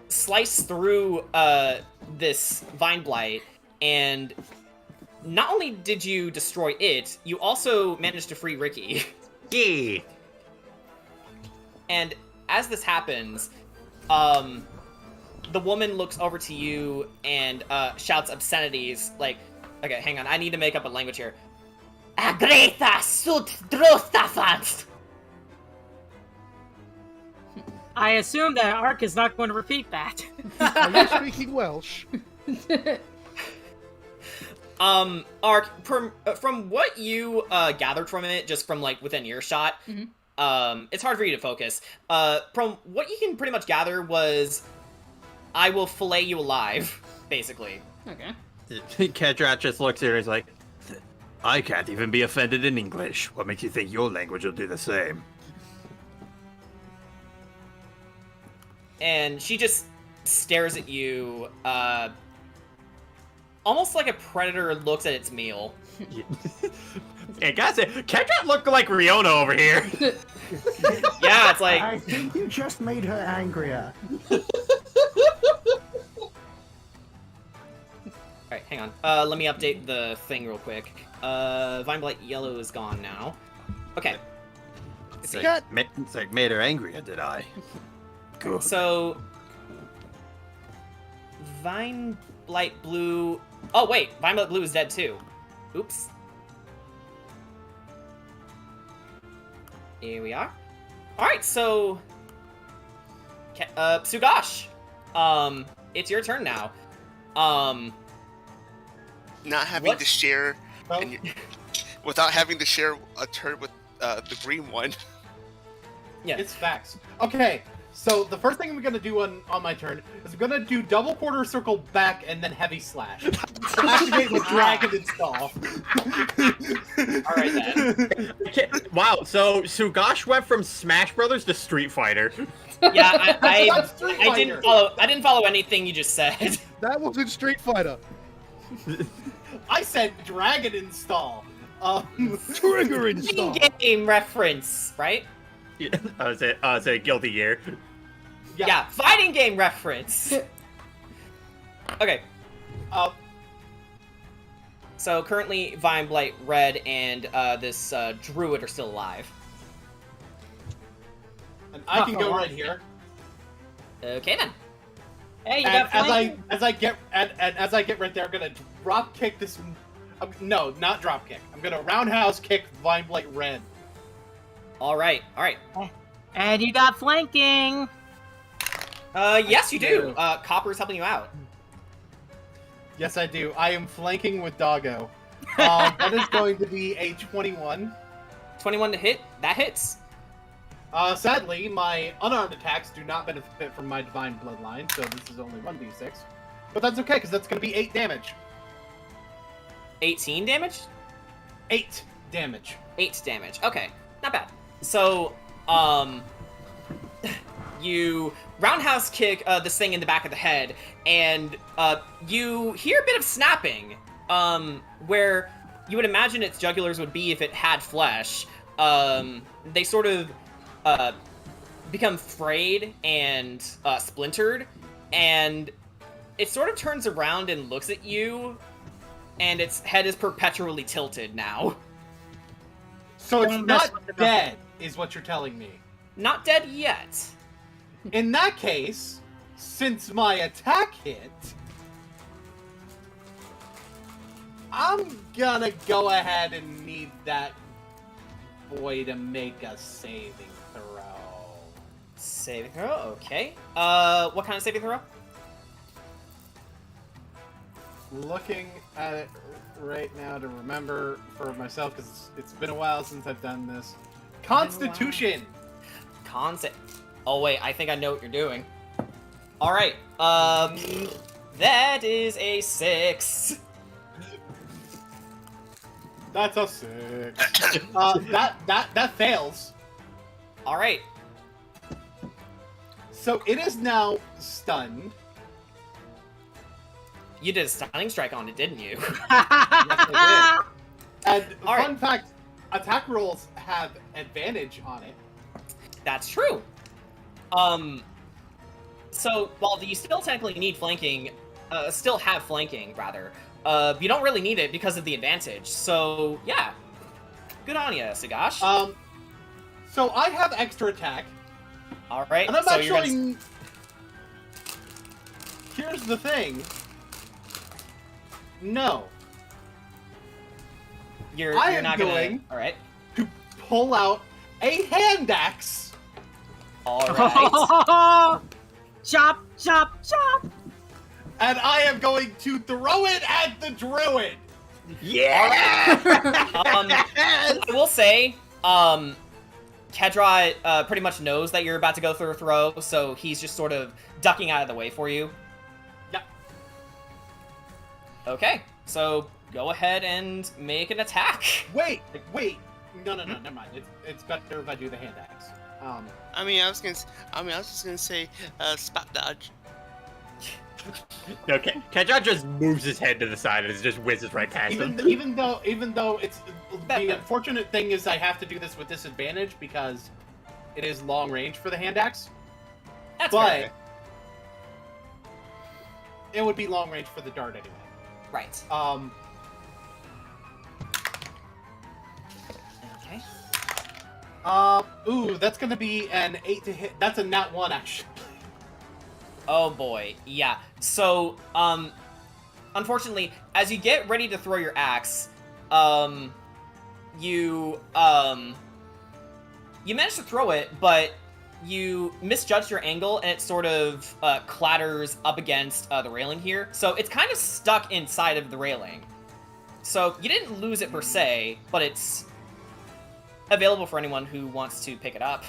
Speaker 1: slice through this vine blight, and not only did you destroy it, you also managed to free Ricky.
Speaker 6: Yeah.
Speaker 1: And as this happens, the woman looks over to you and shouts obscenities like, okay, hang on, I need to make up a language here. Agretha sut drostafant.
Speaker 2: I assume that Ark is not going to repeat that.
Speaker 7: Are you speaking Welsh?
Speaker 1: Ark, from what you gathered from it, just from like within earshot, it's hard for you to focus. From what you can pretty much gather was, I will fillet you alive, basically.
Speaker 3: Okay.
Speaker 6: Kadrat just looks at her and is like, I can't even be offended in English. What makes you think your language will do the same?
Speaker 1: And she just stares at you, almost like a predator looks at its meal.
Speaker 6: Yeah, gotta say, Kadrat looked like Riona over here.
Speaker 1: Yeah, it's like...
Speaker 10: I think you just made her angrier.
Speaker 1: Alright, hang on. Let me update the thing real quick. Vine Blight Yellow is gone now. Okay.
Speaker 6: It's like made her angrier, did I? Good.
Speaker 1: So... Vine Blight Blue... Oh, wait! Vine Blight Blue is dead, too. Oops. Here we are. Alright, so... Sugash! It's your turn now.
Speaker 5: not having to share without having to share a turn with the green one?
Speaker 1: Yeah,
Speaker 4: it's facts. Okay, So the first thing I'm gonna do on my turn is I'm gonna do double quarter circle back and then heavy slash. To activate the dragon install.
Speaker 1: Alright then.
Speaker 6: Okay, wow, so Sugash went from Smash Brothers to Street Fighter.
Speaker 1: Yeah,
Speaker 4: That's Street
Speaker 1: I
Speaker 4: Fighter.
Speaker 1: didn't follow anything you just said.
Speaker 7: That wasn't Street Fighter.
Speaker 4: I said dragon install.
Speaker 7: Trigger install.
Speaker 1: In-game reference, right?
Speaker 6: Yeah, I was a Guilty Gear.
Speaker 1: Yeah, fighting game reference. Okay. So currently, Vine Blight, Red, and this Druid are still alive.
Speaker 4: And I can go right here.
Speaker 1: Okay then.
Speaker 2: Hey, you
Speaker 4: And
Speaker 2: got flanking?
Speaker 4: as I get right there, I'm gonna drop kick this. No, not drop kick. I'm gonna roundhouse kick Vine Blight Red.
Speaker 1: All right.
Speaker 2: And you got flanking.
Speaker 1: Yes, you do. Copper's helping you out.
Speaker 4: Yes, I do. I am flanking with Doggo. That is going to be a 21.
Speaker 1: 21 to hit. That hits.
Speaker 4: Sadly, my unarmed attacks do not benefit from my divine bloodline, so this is only 1d6. But that's okay, because that's going to be 8 damage.
Speaker 1: 18 damage?
Speaker 4: 8 damage.
Speaker 1: 8 damage. Okay, not bad. So, you roundhouse kick this thing in the back of the head, and you hear a bit of snapping, where you would imagine its jugulars would be if it had flesh. They sort of become frayed and splintered, and it sort of turns around and looks at you, and its head is perpetually tilted now.
Speaker 4: So it's not dead, is what you're telling me.
Speaker 1: Not dead yet.
Speaker 4: In that case, since my attack hit, I'm gonna go ahead and need that boy to make a saving throw.
Speaker 1: Saving throw, okay. What kind of saving throw?
Speaker 4: Looking at it right now to remember for myself, because it's been a while since I've done this. Constitution!
Speaker 1: Oh wait, I think I know what you're doing. Alright, that is a 6.
Speaker 4: That's a 6. That fails.
Speaker 1: Alright.
Speaker 4: So it is now stunned.
Speaker 1: You did a stunning strike on it, didn't you?
Speaker 4: Yes, I did. And
Speaker 1: All
Speaker 4: fun
Speaker 1: right.
Speaker 4: fact, attack rolls have advantage on it.
Speaker 1: That's true. So while you still technically need flanking, still have flanking, rather, you don't really need it because of the advantage. So, yeah. Good on you, Sugash.
Speaker 4: So I have extra attack.
Speaker 1: Alright,
Speaker 4: And I'm
Speaker 1: so
Speaker 4: actually... Here's the thing. No.
Speaker 1: You're
Speaker 4: I am
Speaker 1: not
Speaker 4: going
Speaker 1: gonna... Alright.
Speaker 4: to pull out a hand axe.
Speaker 1: Alright.
Speaker 2: Chop, chop, chop.
Speaker 4: And I am going to throw it at the druid.
Speaker 6: Yeah!
Speaker 1: I will say, Kedra pretty much knows that you're about to go through a throw, so he's just sort of ducking out of the way for you.
Speaker 4: Yeah.
Speaker 1: Okay, so go ahead and make an attack.
Speaker 4: Wait. No, never mind. It's better if I do the hand axe.
Speaker 5: I was just gonna say, spot dodge.
Speaker 6: Okay, Kedra just moves his head to the side and it just whizzes right past him.
Speaker 4: Even though it's the unfortunate thing is I have to do this with disadvantage because it is long range for the hand axe.
Speaker 1: That's
Speaker 4: But
Speaker 1: fair.
Speaker 4: it would be long range for the dart anyway.
Speaker 1: Right. Okay.
Speaker 4: Ooh, that's gonna be an 8 to hit. That's a nat 1 actually.
Speaker 1: Oh boy, yeah. So, unfortunately, as you get ready to throw your axe, you manage to throw it, but you misjudged your angle, and it sort of clatters up against the railing here. So it's kind of stuck inside of the railing. So you didn't lose it per se, but it's available for anyone who wants to pick it up.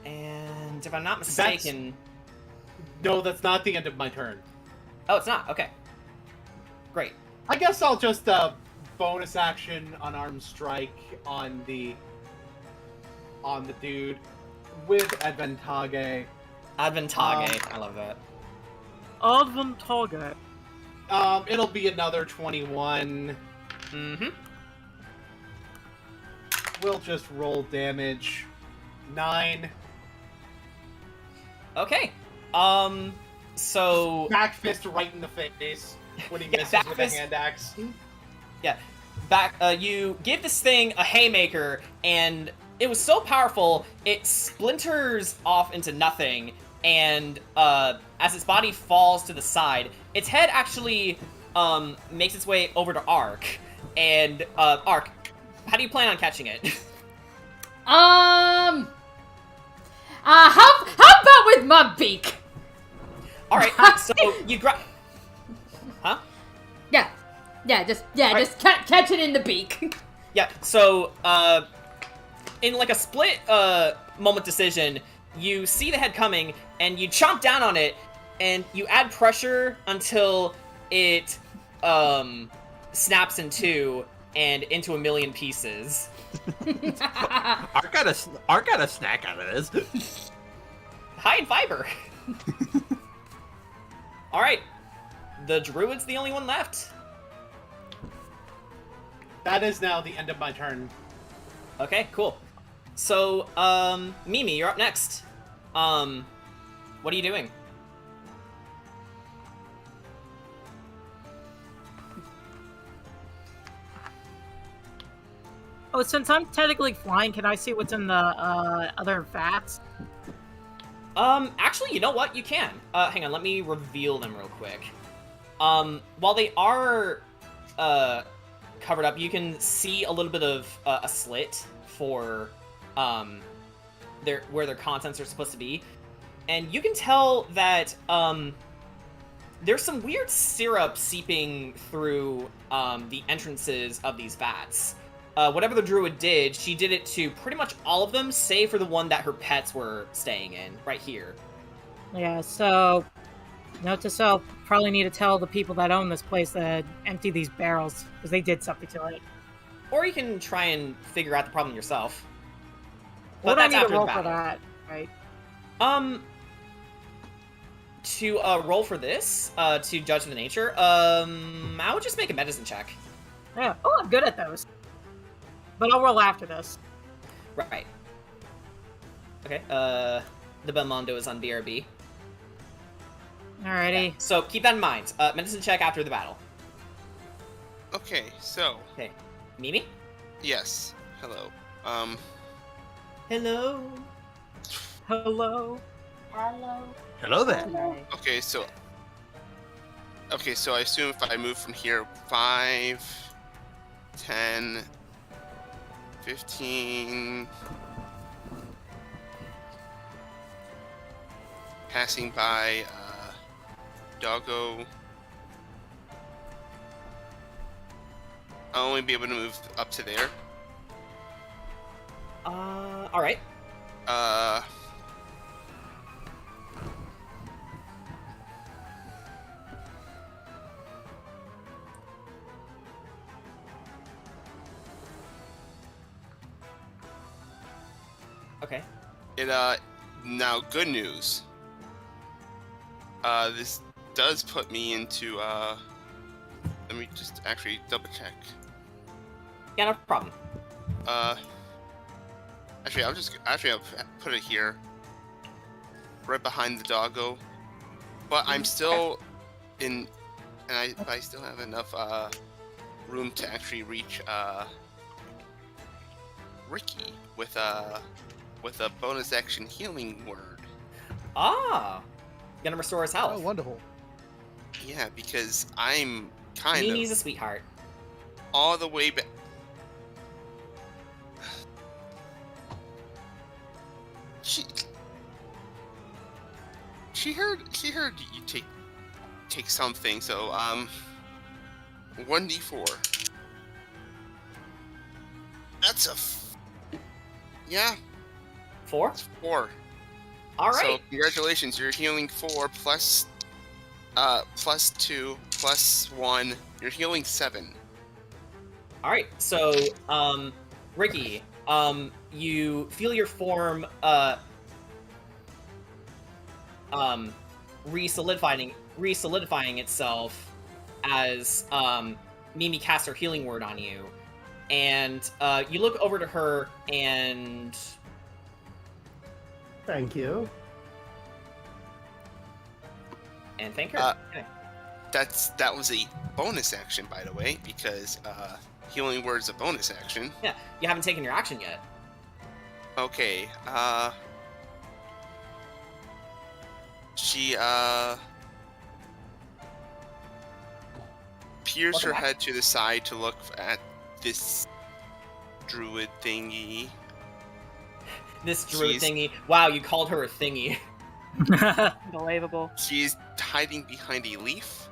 Speaker 1: And if I'm not mistaken...
Speaker 4: No, that's not the end of my turn.
Speaker 1: Oh, it's not? Okay. Great.
Speaker 4: I guess I'll just bonus action unarmed strike on the dude with advantage.
Speaker 1: Advantage. I love that.
Speaker 2: Advantage.
Speaker 4: It'll be another 21.
Speaker 1: Mm-hmm.
Speaker 4: We'll just roll damage. 9.
Speaker 1: Okay. So...
Speaker 4: Back fist right in the face when he
Speaker 1: Yeah,
Speaker 4: misses
Speaker 1: back
Speaker 4: with
Speaker 1: fist.
Speaker 4: a hand axe.
Speaker 1: Yeah. You give this thing a haymaker, and it was so powerful, it splinters off into nothing, and as its body falls to the side, its head actually makes its way over to Ark. And Ark, how do you plan on catching it?
Speaker 3: How about with my beak?
Speaker 1: All right, so you grab. Huh?
Speaker 3: Just catch it in the beak.
Speaker 1: Yeah. So in like a split moment decision, you see the head coming, and you chomp down on it, and you add pressure until it snaps in two and into a million pieces.
Speaker 6: Art got a snack out of this.
Speaker 1: High in fiber. All right, the Druid's the only one left.
Speaker 4: That is now the end of my turn.
Speaker 1: Okay, cool. So, Mimi, you're up next. What are you doing?
Speaker 2: Oh, since I'm technically flying, can I see what's in the other vats?
Speaker 1: Actually, you know what? You can. Hang on, let me reveal them real quick. While they are, covered up, you can see a little bit of a slit for, where their contents are supposed to be. And you can tell that, there's some weird syrup seeping through, the entrances of these vats. Whatever the Druid did, she did it to pretty much all of them, save for the one that her pets were staying in, right here.
Speaker 2: Yeah, so note to self, probably need to tell the people that own this place to empty these barrels, because they did something to it.
Speaker 1: Or you can try and figure out the problem yourself.
Speaker 2: What
Speaker 1: But
Speaker 2: do I
Speaker 1: that's
Speaker 2: need to
Speaker 1: after the
Speaker 2: roll for
Speaker 1: battle.
Speaker 2: that, right?
Speaker 1: To roll for this, to judge the nature, I would just make a medicine check.
Speaker 2: Yeah, oh, I'm good at those. But I'll roll after this.
Speaker 1: Right. Okay, the Belmondo is on BRB.
Speaker 2: Alrighty.
Speaker 1: So keep that in mind. Medicine check after the battle.
Speaker 5: Okay, so
Speaker 1: Okay. Mimi?
Speaker 5: yes. Hello.
Speaker 1: Hello.
Speaker 2: Hello.
Speaker 6: Hello there.
Speaker 5: Okay, so I assume if I move from here 5, 10, 15, passing by Doggo, I'll only be able to move up to there.
Speaker 1: Alright. Okay.
Speaker 5: Now good news. This does put me into, let me just actually double check.
Speaker 1: Yeah, no problem.
Speaker 5: Actually, I'll put it here, right behind the doggo. But I'm still in, and I still have enough room to actually reach Ricky with a bonus action healing word.
Speaker 1: Ah! Gonna restore his health.
Speaker 7: Oh, wonderful.
Speaker 5: Yeah, because I'm kind
Speaker 1: Mimi's
Speaker 5: of
Speaker 1: a sweetheart.
Speaker 5: all the way back. She heard you take something, so 1d4. That's yeah,
Speaker 1: 4?
Speaker 5: it's 4.
Speaker 1: All
Speaker 5: So
Speaker 1: right.
Speaker 5: congratulations, you're healing 4 plus 2 plus 1. You're healing 7.
Speaker 1: All right. So, Ricky, you feel your form re-solidifying itself as Mimi casts her healing word on you, and you look over to her and
Speaker 10: Thank you.
Speaker 1: thank her. Okay.
Speaker 5: That was a bonus action, by the way, because healing word's a bonus action.
Speaker 1: Yeah, you haven't taken your action yet.
Speaker 5: Okay, she peers
Speaker 1: Welcome
Speaker 5: her
Speaker 1: back.
Speaker 5: head to the side to look at this druid thingy.
Speaker 1: This druid
Speaker 5: Jeez.
Speaker 1: thingy. Wow, you called her a thingy.
Speaker 9: Unbelievable.
Speaker 5: She's hiding behind a leaf.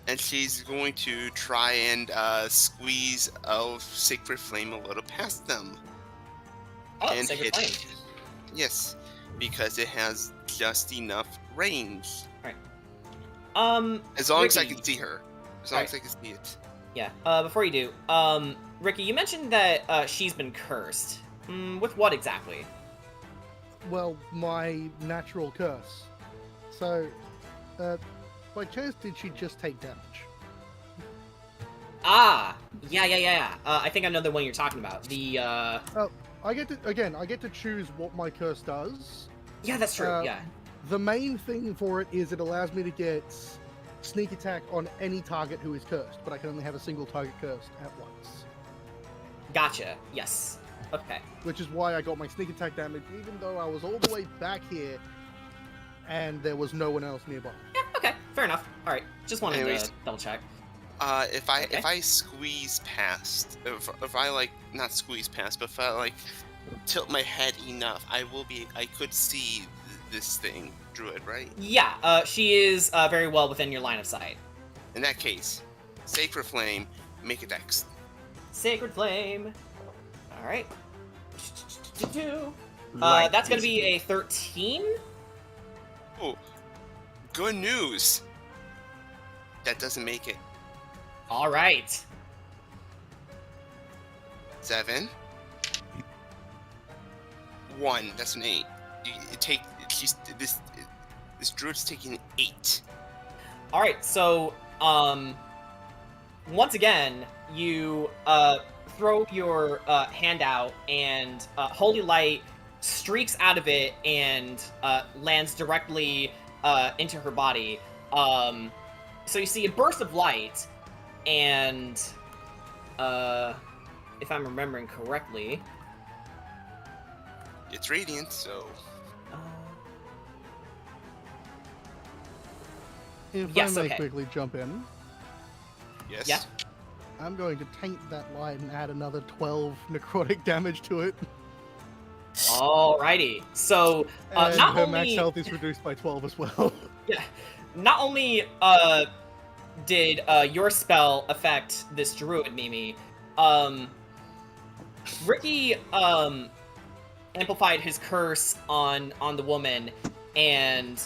Speaker 5: And she's going to try and squeeze a sacred flame a little past them.
Speaker 1: Oh,
Speaker 5: and
Speaker 1: sacred
Speaker 5: hit.
Speaker 1: flame.
Speaker 5: Yes, because it has just enough range. As long as I
Speaker 1: Ricky.
Speaker 5: can see her. As long as I can see it.
Speaker 1: Yeah. Before you do, Ricky, you mentioned that she's been cursed. With what exactly?
Speaker 7: Well, my natural curse. So, by chance, did she just take damage?
Speaker 1: Ah, yeah. I think I know the one you're talking about. The
Speaker 7: I get to choose what my curse does.
Speaker 1: yeah, that's true. Yeah.
Speaker 7: The main thing for it is it allows me to get sneak attack on any target who is cursed, but I can only have a single target cursed at once.
Speaker 1: Gotcha. Yes. Okay.
Speaker 7: Which is why I got my sneak attack damage, even though I was all the way back here, and there was no one else nearby.
Speaker 1: Yeah. Okay. Fair enough. All right. Just wanted
Speaker 5: Anyways.
Speaker 1: to double check.
Speaker 5: If I squeeze past, if I like not squeeze past, but if I like tilt my head enough, I could see this thing, druid, right?
Speaker 1: Yeah. She is very well within your line of sight.
Speaker 5: In that case, sacred flame, make a dex.
Speaker 1: Sacred flame. All right.
Speaker 8: Right.
Speaker 1: That's gonna be a 13.
Speaker 5: Oh, good news. That doesn't make it.
Speaker 1: All right.
Speaker 5: 7. 1. That's an 8. This druid's taking 8.
Speaker 1: All right. So, once again, you throw your hand out, and holy light streaks out of it and lands directly into her body. So you see a burst of light, and if I'm remembering correctly,
Speaker 5: It's radiant, so
Speaker 7: If
Speaker 1: Yes,
Speaker 7: I may
Speaker 1: okay.
Speaker 7: quickly jump in,
Speaker 5: yes.
Speaker 1: Yeah.
Speaker 7: I'm going to taint that light and add another 12 necrotic damage to it.
Speaker 1: alrighty. So
Speaker 7: And
Speaker 1: not
Speaker 7: her
Speaker 1: only
Speaker 7: max health is reduced by 12 as well.
Speaker 1: yeah, not only did your spell affect this druid, Mimi, Ricky amplified his curse on the woman and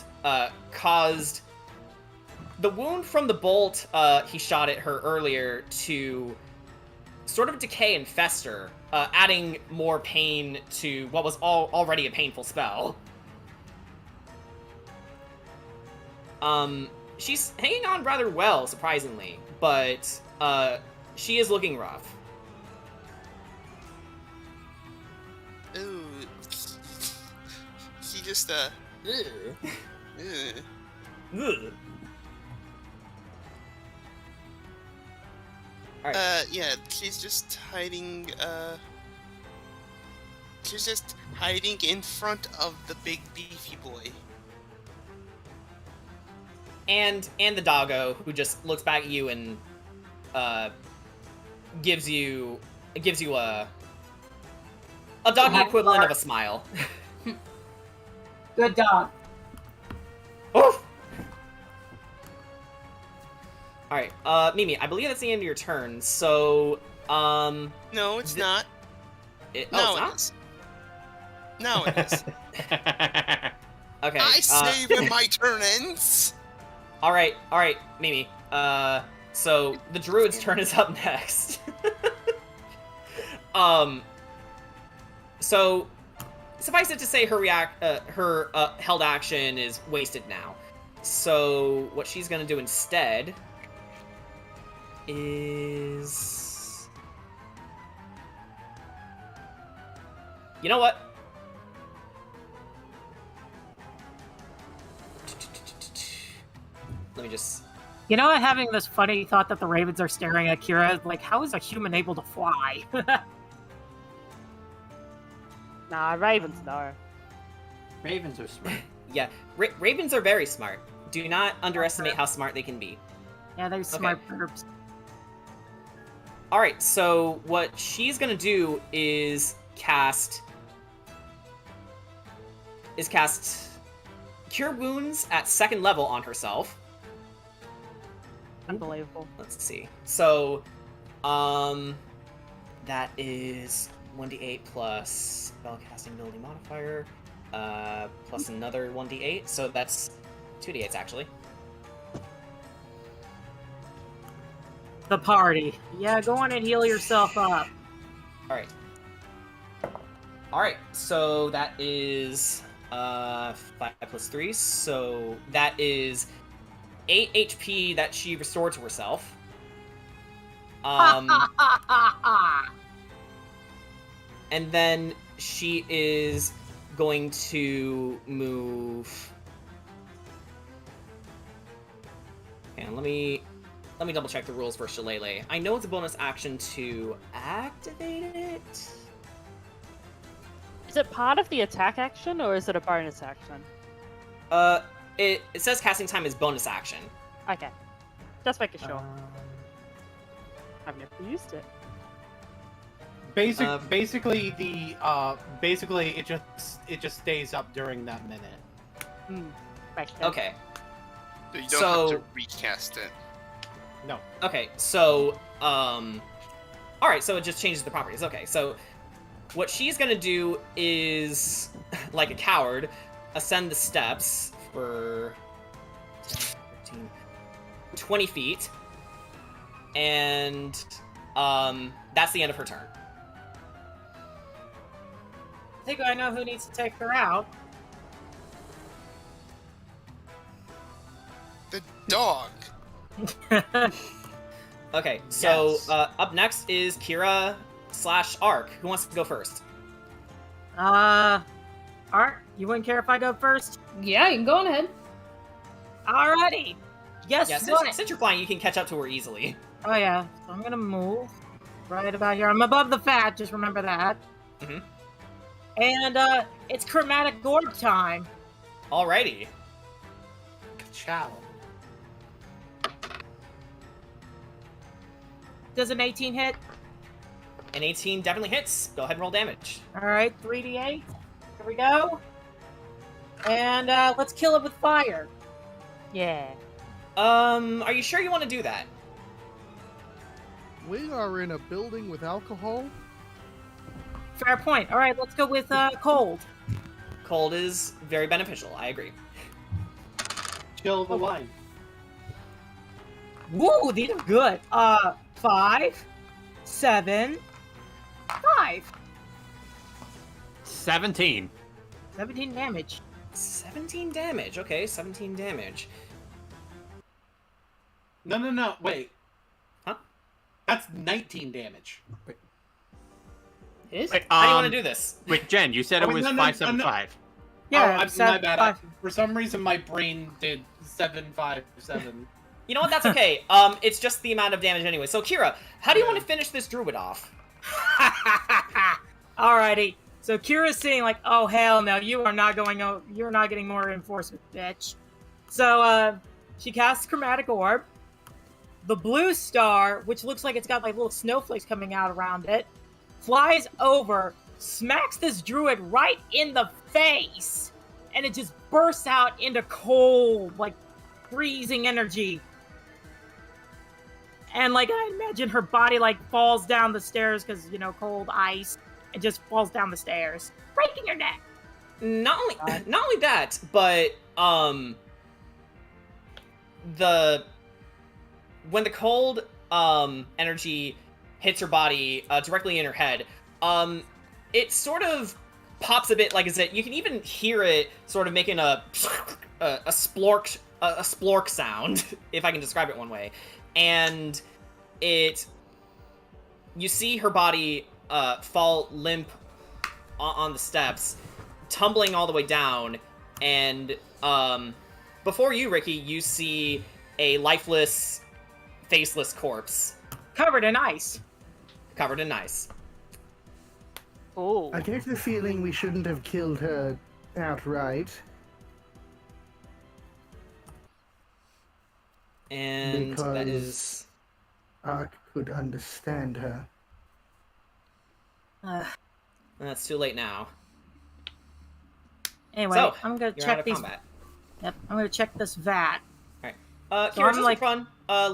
Speaker 1: caused the wound from the bolt he shot at her earlier to sort of decay and fester, adding more pain to what was already a painful spell. She's hanging on rather well, surprisingly, but she is looking rough.
Speaker 5: Ooh. She just ugh.
Speaker 1: Ugh. Alright.
Speaker 5: Yeah, she's just hiding in front of the big beefy boy.
Speaker 1: And the doggo, who just looks back at you and gives you a doggy equivalent of a smile.
Speaker 2: Good dog.
Speaker 1: Oof! Alright, Mimi, I believe that's the end of your turn, so,
Speaker 5: No, it's not. No,
Speaker 1: oh,
Speaker 5: it is. No, it is.
Speaker 1: Okay.
Speaker 5: I say when my turn ends.
Speaker 1: All right, Mimi. So the druid's turn is up next. So suffice it to say, her held action is wasted now. So what she's gonna do instead is, you know what? Let me just.
Speaker 2: You know, I'm having this funny thought that the ravens are staring at Kira, like, how is a human able to fly?
Speaker 9: Nah, ravens no.
Speaker 6: Ravens are smart.
Speaker 1: Yeah, ravens are very smart. Do not underestimate how smart they can be.
Speaker 2: Yeah, they're smart birds.
Speaker 1: All right, so what she's gonna do is cast Cure Wounds at 2nd level on herself.
Speaker 9: Unbelievable.
Speaker 1: Let's see. So, that is 1d8 plus spellcasting ability modifier, plus another 1d8. So that's 2d8s actually.
Speaker 2: The party. Yeah, go on and heal yourself up.
Speaker 1: All right. So that is 5 plus 3. So that is 8 HP that she restored to herself. And then she is going to move. And let me double check the rules for Shillelagh. I know it's a bonus action to activate it.
Speaker 9: Is it part of the attack action or is it a bonus action?
Speaker 1: It says casting time is bonus action.
Speaker 9: Okay. Just making sure. I've never used it.
Speaker 4: Basically it just stays up during that minute.
Speaker 1: Okay.
Speaker 5: So you don't have to recast it.
Speaker 4: No.
Speaker 1: Okay, so alright, so it just changes the properties. Okay, so what she's gonna do is, like a coward, ascend the steps for 10, 15, 20 feet. And that's the end of her turn.
Speaker 2: I think I know who needs to take her out.
Speaker 5: The dog.
Speaker 1: Okay, so
Speaker 4: Yes.
Speaker 1: Up next is Kira/Ark. Who wants to go first?
Speaker 2: Art, you wouldn't care if I go first?
Speaker 3: Yeah, you can go on ahead.
Speaker 2: Alrighty. Guess
Speaker 1: Yeah,
Speaker 2: what?
Speaker 1: since you're flying, you can catch up to her easily.
Speaker 2: Oh yeah, so I'm gonna move right about here. I'm above the fat, just remember that.
Speaker 1: Mhm.
Speaker 2: And it's chromatic orb time.
Speaker 1: Alrighty.
Speaker 4: Ciao.
Speaker 2: Does an 18 hit?
Speaker 1: An 18 definitely hits. Go ahead and roll damage.
Speaker 2: Alright, 3d8. Here we go. And let's kill it with fire.
Speaker 9: Yeah.
Speaker 1: Are you sure you want to do that?
Speaker 7: We are in a building with alcohol.
Speaker 2: Fair point. Alright, let's go with cold.
Speaker 1: Cold is very beneficial, I agree.
Speaker 4: Kill the wine.
Speaker 2: Woo, these are good. 5, 7, 5.
Speaker 6: 17.
Speaker 2: 17 damage.
Speaker 1: 17 damage. Okay, 17 damage.
Speaker 4: No, wait.
Speaker 1: Huh?
Speaker 4: That's 19 damage.
Speaker 2: Is?
Speaker 6: Wait,
Speaker 1: How do you want to do this?
Speaker 6: Wait, Jen, you said
Speaker 4: Oh,
Speaker 6: it
Speaker 4: wait,
Speaker 6: was
Speaker 4: no,
Speaker 6: 575.
Speaker 2: Yeah,
Speaker 4: my bad.
Speaker 2: 5.
Speaker 4: For some reason, my brain did 757.
Speaker 1: You know what? That's okay. It's just the amount of damage anyway. So, Kira, how do you want to finish this druid off?
Speaker 2: Alrighty. So Kira's saying like, "Oh hell no, you are not going. You're not getting more reinforcement, bitch." So she casts chromatic orb. The blue star, which looks like it's got like little snowflakes coming out around it, flies over, smacks this druid right in the face, and it just bursts out into cold, like freezing energy. And like I imagine her body like falls down the stairs because, you know, cold ice. and just falls down the stairs, breaking your neck.
Speaker 1: Not only that, but when the cold energy hits her body directly in her head, it sort of pops a bit. Like is it? You can even hear it sort of making a splork sound, if I can describe it one way, and you see her body fall limp on the steps, tumbling all the way down, and before you, Ricky, you see a lifeless, faceless corpse.
Speaker 2: Covered in ice.
Speaker 1: Covered in ice.
Speaker 9: Oh.
Speaker 10: I get the feeling we shouldn't have killed her outright.
Speaker 1: And that
Speaker 10: Because-
Speaker 1: is...
Speaker 10: Ark could understand her.
Speaker 1: That's too late now.
Speaker 2: Anyway,
Speaker 1: So,
Speaker 2: I'm gonna
Speaker 1: you're out
Speaker 2: check
Speaker 1: of
Speaker 2: these.
Speaker 1: combat.
Speaker 2: Yep, I'm gonna check this vat.
Speaker 1: Alright.
Speaker 2: So
Speaker 1: Kira,
Speaker 2: I'm
Speaker 1: just
Speaker 2: like-
Speaker 1: for fun,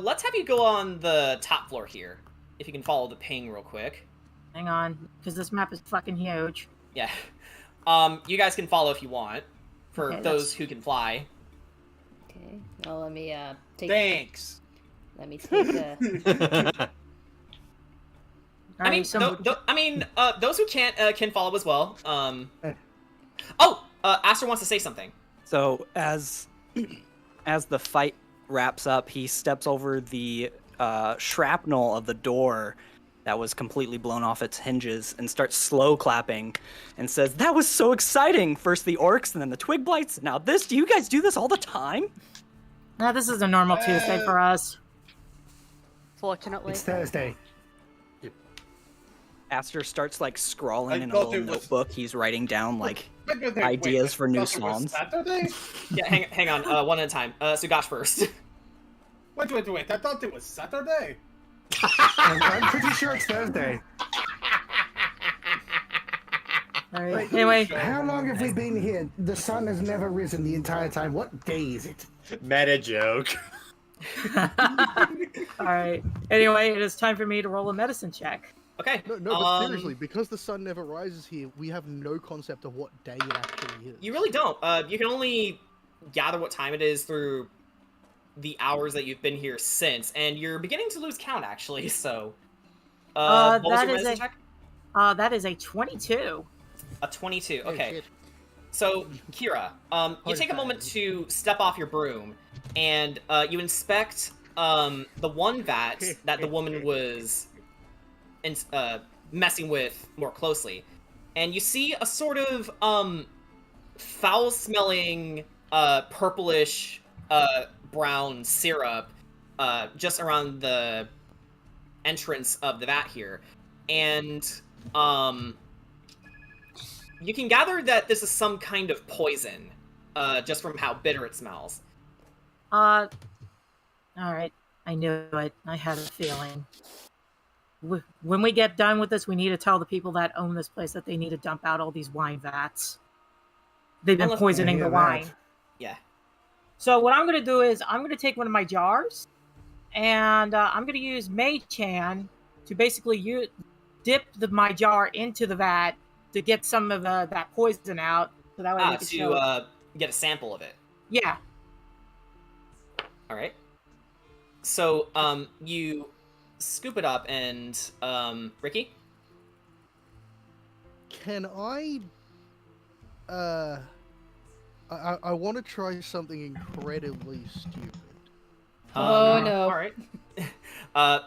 Speaker 1: let's have you go on the top floor here. If you can follow the ping real quick.
Speaker 2: Hang on, because this map is fucking huge.
Speaker 1: Yeah. You guys can follow if you want. For
Speaker 2: Okay,
Speaker 1: those who can fly.
Speaker 3: Okay. Well, let me take.
Speaker 4: Thanks.
Speaker 3: Let me take a.
Speaker 1: I mean, those who can't can follow as well. Aster wants to say something.
Speaker 8: So as the fight wraps up, he steps over the shrapnel of the door that was completely blown off its hinges and starts slow clapping and says, "That was so exciting! First the orcs and then the twig blights. Now this. Do you guys do this all the time?"
Speaker 2: No, this is a normal Tuesday for us.
Speaker 9: Fortunately.
Speaker 10: It's Thursday.
Speaker 8: Aster starts like scrawling
Speaker 4: I
Speaker 8: in a
Speaker 4: thought
Speaker 8: little
Speaker 4: it was-
Speaker 8: notebook. He's writing down like
Speaker 4: Wait,
Speaker 8: ideas for new
Speaker 4: I thought it was
Speaker 8: songs.
Speaker 4: Saturday?
Speaker 1: Yeah, hang on, one at a time. Sugash first.
Speaker 4: Wait, I thought it was Saturday.
Speaker 10: I'm pretty sure it's Thursday.
Speaker 2: Alright,
Speaker 10: Wait,
Speaker 2: anyway,
Speaker 10: How long have we been here? The sun has never risen the entire time. What day is it?
Speaker 6: Meta joke.
Speaker 2: alright. Anyway, it is time for me to roll a medicine check.
Speaker 1: Okay.
Speaker 7: No, but seriously, because the sun never rises here, we have no concept of what day it actually is.
Speaker 1: You really don't. You can only gather what time it is through the hours that you've been here since, and you're beginning to lose count, actually, so... what was
Speaker 2: that
Speaker 1: your
Speaker 2: is
Speaker 1: medicine check?
Speaker 2: That is a 22.
Speaker 1: A 22,
Speaker 7: Oh,
Speaker 1: okay.
Speaker 7: shit.
Speaker 1: So, Kira, you take a moment to step off your broom, and you inspect the one vat that the woman was messing with more closely. And you see a sort of foul-smelling, purplish, brown syrup just around the entrance of the vat here. And you can gather that this is some kind of poison, just from how bitter it smells.
Speaker 2: Alright. I knew it. I had a feeling. When we get done with this, we need to tell the people that own this place that they need to dump out all these wine vats. They've been
Speaker 1: Unless-
Speaker 2: poisoning
Speaker 10: Yeah,
Speaker 2: the
Speaker 10: that.
Speaker 2: wine.
Speaker 1: Yeah.
Speaker 2: So what I'm going to do is I'm going to take one of my jars, and I'm going to use Mage Hand to basically dip my jar into the vat to get some of that poison out. So that way we can show.
Speaker 1: To get a sample of it.
Speaker 2: Yeah.
Speaker 1: All right. So, you scoop it up, and Ricky.
Speaker 7: Can I want to try something incredibly stupid.
Speaker 3: Oh, no.
Speaker 1: All right.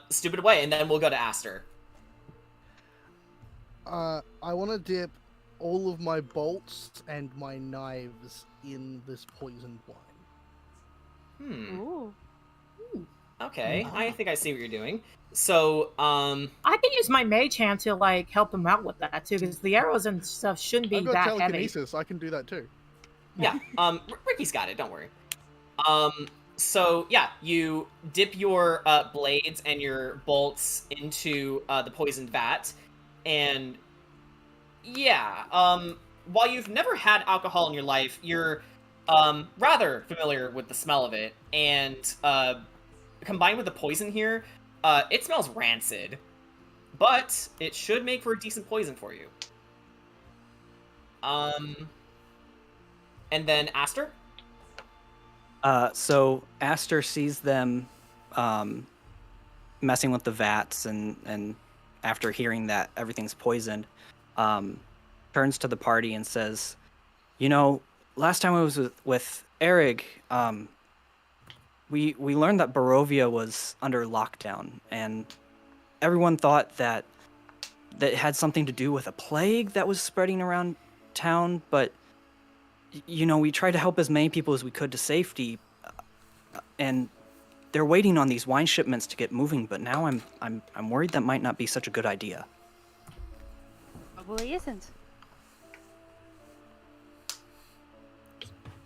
Speaker 1: Stupid away, and then we'll go to Aster.
Speaker 7: I want to dip all of my bolts and my knives in this poisoned wine.
Speaker 9: Ooh.
Speaker 1: Okay, I think I see what you're doing. So,
Speaker 2: I can use my Mage Hand to like help them out with that too, because the arrows and stuff shouldn't be
Speaker 7: I've got
Speaker 2: that heavy.
Speaker 7: telekinesis. I can do that too.
Speaker 1: yeah, Ricky's got it. Don't worry. So yeah, you dip your blades and your bolts into the poisoned vat, and yeah, while you've never had alcohol in your life, you're rather familiar with the smell of it, and combined with the poison here, it smells rancid, but it should make for a decent poison for you. And then Aster?
Speaker 8: So Aster sees them messing with the vats, and after hearing that everything's poisoned, turns to the party and says, "You know, last time I was with Erig, we learned that Barovia was under lockdown, and everyone thought that it had something to do with a plague that was spreading around town, but you know, we tried to help as many people as we could to safety, and they're waiting on these wine shipments to get moving, but now I'm worried that might not be such a good idea."
Speaker 9: Probably isn't.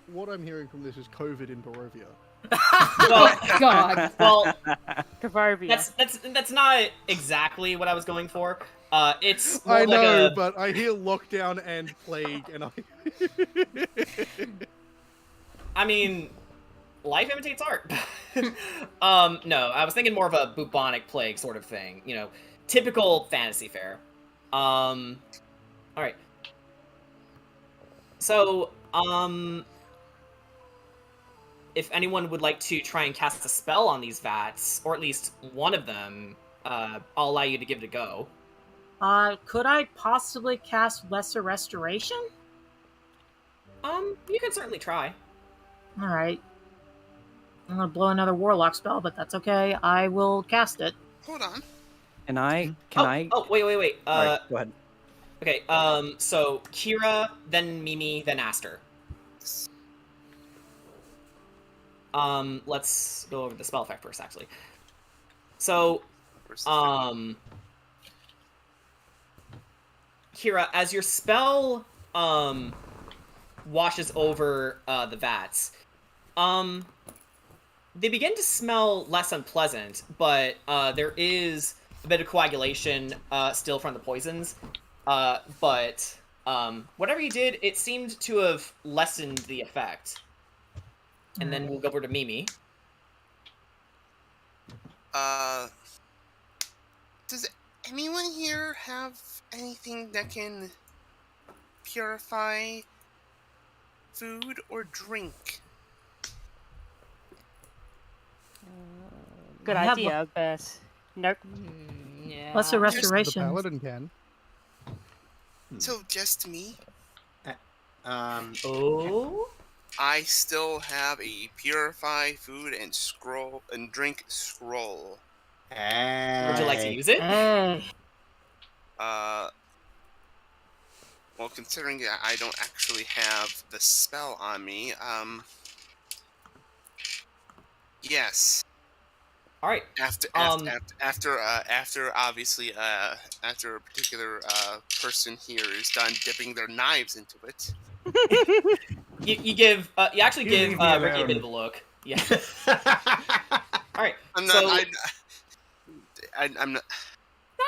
Speaker 7: What I'm hearing from this is COVID in Barovia.
Speaker 1: Well,
Speaker 3: God.
Speaker 1: well,
Speaker 9: Barovia.
Speaker 1: that's not exactly what I was going for. It's more
Speaker 7: I
Speaker 1: like
Speaker 7: know,
Speaker 1: a...
Speaker 7: but I hear lockdown and plague, and I.
Speaker 1: I mean, life imitates art. No, I was thinking more of a bubonic plague sort of thing. You know, typical fantasy fare. All right. So, if anyone would like to try and cast a spell on these vats, or at least one of them, I'll allow you to give it a go.
Speaker 2: Could I possibly cast Lesser Restoration?
Speaker 1: You can certainly try.
Speaker 2: Alright. I'm gonna blow another Warlock spell, but that's okay. I will cast it.
Speaker 5: Hold on.
Speaker 8: Can I?
Speaker 1: Oh, wait.
Speaker 8: Alright, go ahead.
Speaker 1: Okay, so Kira, then Mimi, then Aster. Let's go over the spell effect first, actually. So, Kira, as your spell, washes over, the vats, they begin to smell less unpleasant, but, there is a bit of coagulation, still from the poisons, but, whatever you did, it seemed to have lessened the effect. And then we'll go over to Mimi.
Speaker 5: Does anyone here have anything that can purify food or drink?
Speaker 9: Good
Speaker 2: I have
Speaker 9: idea, but nope.
Speaker 1: Yeah.
Speaker 2: Lesser
Speaker 7: The
Speaker 2: Restoration.
Speaker 7: paladin can.
Speaker 5: So just me?
Speaker 1: Oh?
Speaker 5: I still have a purify food and drink scroll.
Speaker 1: Would you like to use it?
Speaker 2: Hey.
Speaker 5: Well, considering that I don't actually have the spell on me, yes.
Speaker 1: All right.
Speaker 5: After obviously after a particular person here is done dipping their knives into it.
Speaker 1: You actually give
Speaker 6: leave me
Speaker 1: Ricky a
Speaker 6: alone.
Speaker 1: bit of a look. Yeah. All right.
Speaker 5: I'm
Speaker 1: so,
Speaker 5: not. I'm not.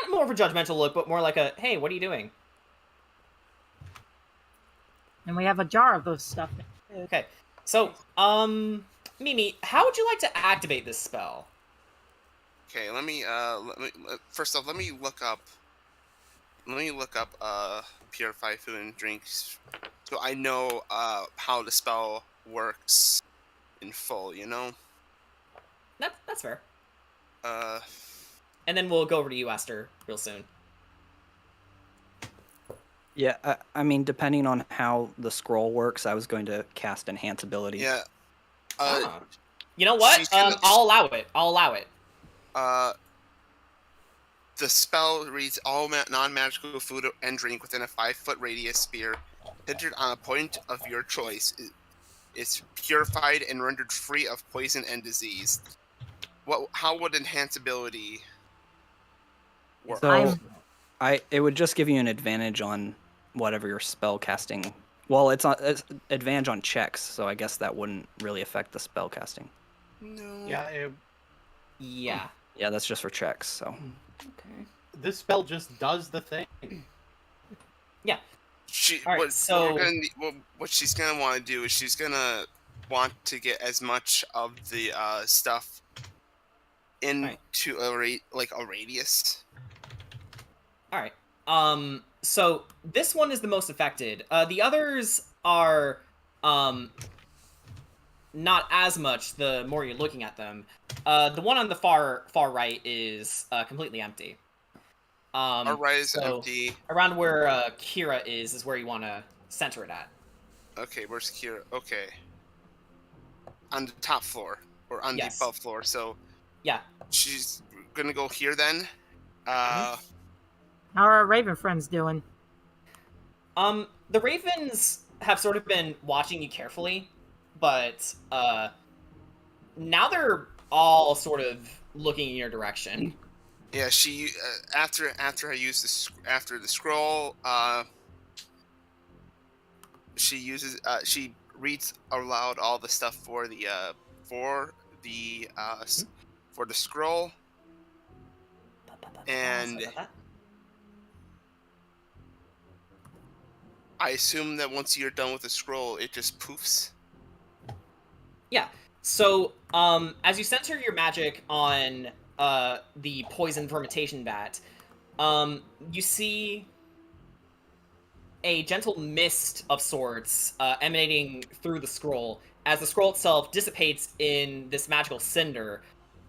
Speaker 1: not more of a judgmental look, but more like a, hey, what are you doing?
Speaker 2: And we have a jar of those stuff.
Speaker 1: Okay. So, Mimi, how would you like to activate this spell?
Speaker 5: Okay, let me first off, let me look up purify food and drinks, so I know how the spell works in full. You know.
Speaker 1: That's fair.
Speaker 5: And
Speaker 1: And then we'll go over to you, Aster, real soon.
Speaker 8: Yeah, I mean, depending on how the scroll works, I was going to cast enhance ability.
Speaker 5: yeah.
Speaker 1: You know what?
Speaker 5: she's gonna-
Speaker 1: I'll allow it. I'll allow it.
Speaker 5: The spell reads all non-magical food and drink within a 5-foot radius sphere centered on a point of your choice is purified and rendered free of poison and disease. How would enhance ability work?
Speaker 8: So, it would just give you an advantage on whatever your spell casting. Well, it's advantage on checks, so I guess that wouldn't really affect the spell casting.
Speaker 5: No.
Speaker 4: Yeah,
Speaker 1: Yeah.
Speaker 8: Yeah, that's just for checks. So.
Speaker 1: Okay.
Speaker 4: this spell just does the thing.
Speaker 1: Yeah.
Speaker 5: What
Speaker 1: Alright,
Speaker 5: she's gonna want to do is she's gonna want to get as much of the stuff into a radius.
Speaker 1: All right. So this one is the most affected. The others are not as much the more you're looking at them. The one on the far right is completely empty.
Speaker 5: Our right is
Speaker 1: so
Speaker 5: empty.
Speaker 1: Around where Kira is where you want to center it at.
Speaker 5: Okay, where's Kira? Okay. On the top floor. Or on
Speaker 1: Yes.
Speaker 5: the above floor, so...
Speaker 1: Yeah.
Speaker 5: She's gonna go here then.
Speaker 2: How are our Raven friends doing?
Speaker 1: The Ravens have sort of been watching you carefully, but now they're all sort of looking in your direction.
Speaker 5: Yeah, she after I use after the scroll, she reads aloud all the stuff for the scroll, and I assume that once you're done with the scroll, it just poofs.
Speaker 1: Yeah. So, as you center your magic on the poison fermentation vat, you see a gentle mist of sorts emanating through the scroll. As the scroll itself dissipates in this magical cinder,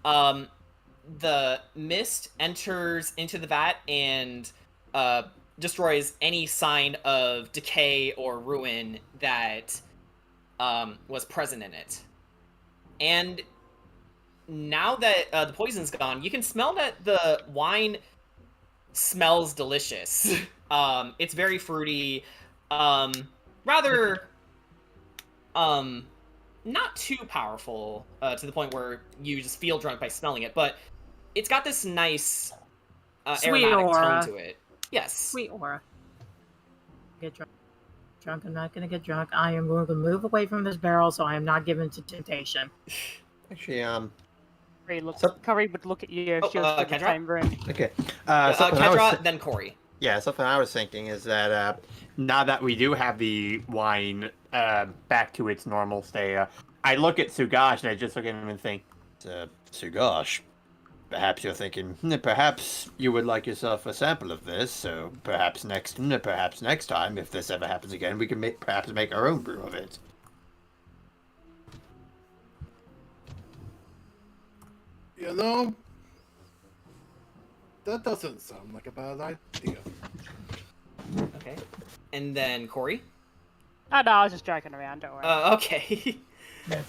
Speaker 1: the mist enters into the vat and destroys any sign of decay or ruin that was present in it. And now that the poison's gone, you can smell that the wine smells delicious. It's very fruity, rather, not too powerful to the point where you just feel drunk by smelling it, but it's got this nice
Speaker 2: Sweet
Speaker 1: aromatic
Speaker 2: aura.
Speaker 1: tone to it. Yes.
Speaker 2: Sweet aura. Get drunk. I'm not gonna get drunk. I am going to move away from this barrel so I am not given to temptation.
Speaker 6: Actually,
Speaker 9: Curry would look at you if she was in the
Speaker 1: Kendra?
Speaker 9: same room.
Speaker 6: okay.
Speaker 1: Kendra, then Corey.
Speaker 6: Yeah, something I was thinking is that now that we do have the wine back to its normal state, I look at Sugash and I just look at him and think, Sugash, perhaps you're thinking, perhaps you would like yourself a sample of this, so perhaps next time, if this ever happens again, we can perhaps make our own brew of it.
Speaker 4: You know, that doesn't sound like a bad idea.
Speaker 1: Okay. And then Corey?
Speaker 9: Oh no, I was just joking around, don't worry.
Speaker 1: Okay.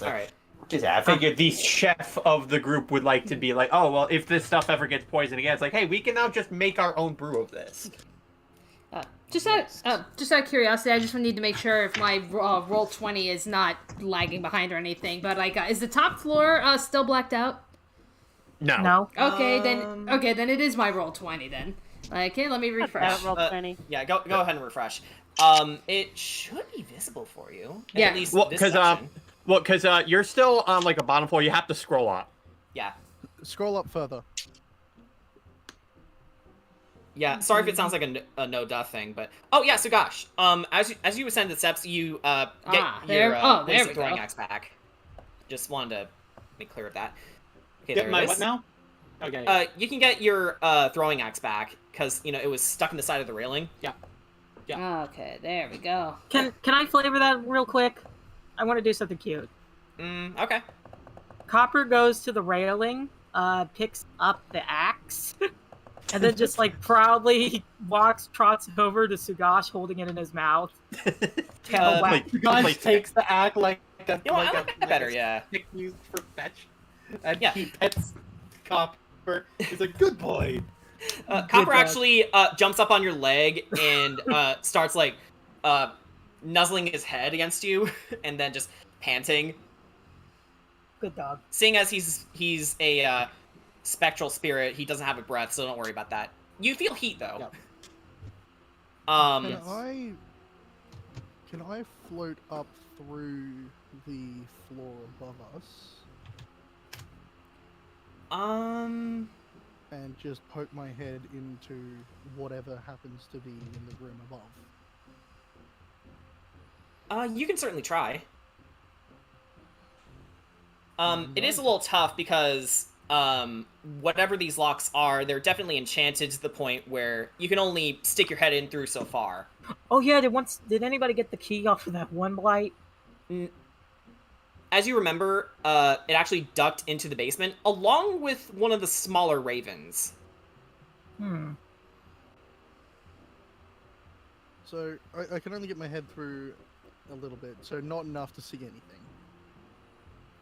Speaker 1: Alright.
Speaker 6: Yeah, I figured the chef of the group would like to be like, oh, well, if this stuff ever gets poisoned again, it's like, hey, we can now just make our own brew of this.
Speaker 3: Just out of curiosity, I just need to make sure if my roll 20 is not lagging behind or anything. But like, is the top floor still blacked out?
Speaker 6: No.
Speaker 3: Okay, then it is my roll 20 then. Okay, let me refresh.
Speaker 9: Roll 20.
Speaker 1: Yeah, go ahead and refresh. It should be visible for you.
Speaker 3: Yeah.
Speaker 1: At least
Speaker 6: Well,
Speaker 1: this section.
Speaker 6: because you're still on like a bottom floor, you have to scroll up.
Speaker 1: Yeah.
Speaker 7: Scroll up further.
Speaker 1: Yeah, sorry if it sounds like a no duh thing, but oh yeah, so gosh, as you ascend the steps, you get
Speaker 3: there
Speaker 1: your
Speaker 3: we
Speaker 1: throwing
Speaker 3: go.
Speaker 1: axe back. Just wanted to make clear of that. Okay,
Speaker 11: Get
Speaker 1: there
Speaker 11: my
Speaker 1: it
Speaker 11: what
Speaker 1: is.
Speaker 11: now? Okay.
Speaker 1: You can get your throwing axe back because it was stuck in the side of the railing.
Speaker 11: Yeah.
Speaker 3: Okay, there we go.
Speaker 2: Can I flavor that real quick? I want to do something cute.
Speaker 1: Okay.
Speaker 2: Copper goes to the railing, picks up the axe, and then just like proudly trots over to Sugash holding it in his mouth.
Speaker 11: Gosh takes the act like a
Speaker 1: I like that better, yeah.
Speaker 11: stick used for fetch, and
Speaker 1: Yeah.
Speaker 11: he pets Copper. He's a good boy.
Speaker 1: Copper actually jumps up on your leg and starts like nuzzling his head against you, and then just panting.
Speaker 2: Good dog.
Speaker 1: Seeing as he's a spectral spirit, he doesn't have a breath, so don't worry about that. You feel heat though.
Speaker 11: Yep.
Speaker 7: Can I float up through the floor above us and just poke my head into whatever happens to be in the room above?
Speaker 1: You can certainly try. It is a little tough because whatever these locks are, they're definitely enchanted to the point where you can only stick your head in through so far.
Speaker 2: Oh yeah, did anybody get the key off of that one blight?
Speaker 1: As you remember, it actually ducked into the basement, along with one of the smaller ravens.
Speaker 7: So I can only get my head through a little bit, so not enough to see anything.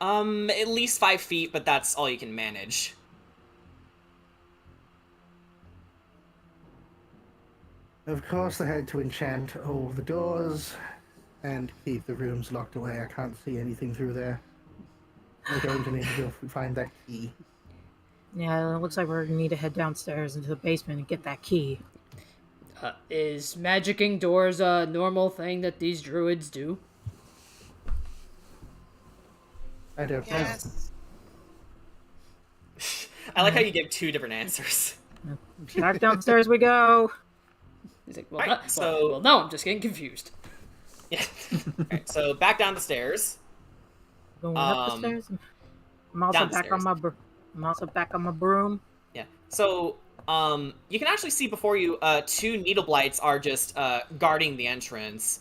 Speaker 1: At least 5 feet, but that's all you can manage.
Speaker 10: Of course, I had to enchant all the doors and keep the rooms locked away. I can't see anything through there. We're going to need to go find that key.
Speaker 2: Yeah, it looks like we're gonna need to head downstairs into the basement and get that key.
Speaker 3: Is magicking doors a normal thing that these druids do?
Speaker 10: I don't know.
Speaker 1: I like how you give 2 different answers.
Speaker 2: Back downstairs we go.
Speaker 3: He's like,
Speaker 1: Alright,
Speaker 3: no, I'm just getting confused.
Speaker 1: Yeah. Alright, so back down the stairs.
Speaker 2: Going up the stairs. I'm also back on my broom.
Speaker 1: Yeah. So, you can actually see before you, 2 needle blights are just, guarding the entrance.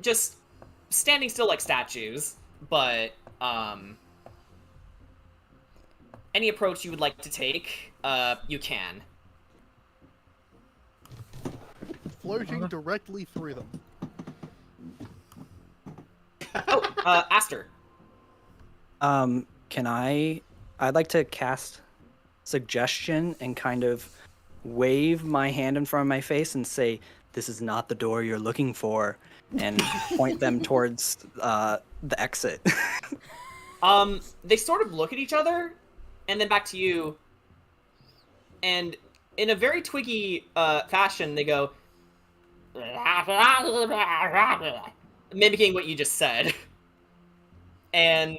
Speaker 1: Just standing still like statues, but, any approach you would like to take, you can.
Speaker 7: Floating directly through them.
Speaker 1: Oh, Aster.
Speaker 8: I'd like to cast suggestion and kind of wave my hand in front of my face and say, "This is not the door you're looking for," and point them towards the exit.
Speaker 1: They sort of look at each other, and then back to you, and in a very Twiggy fashion, they go, mimicking what you just said. And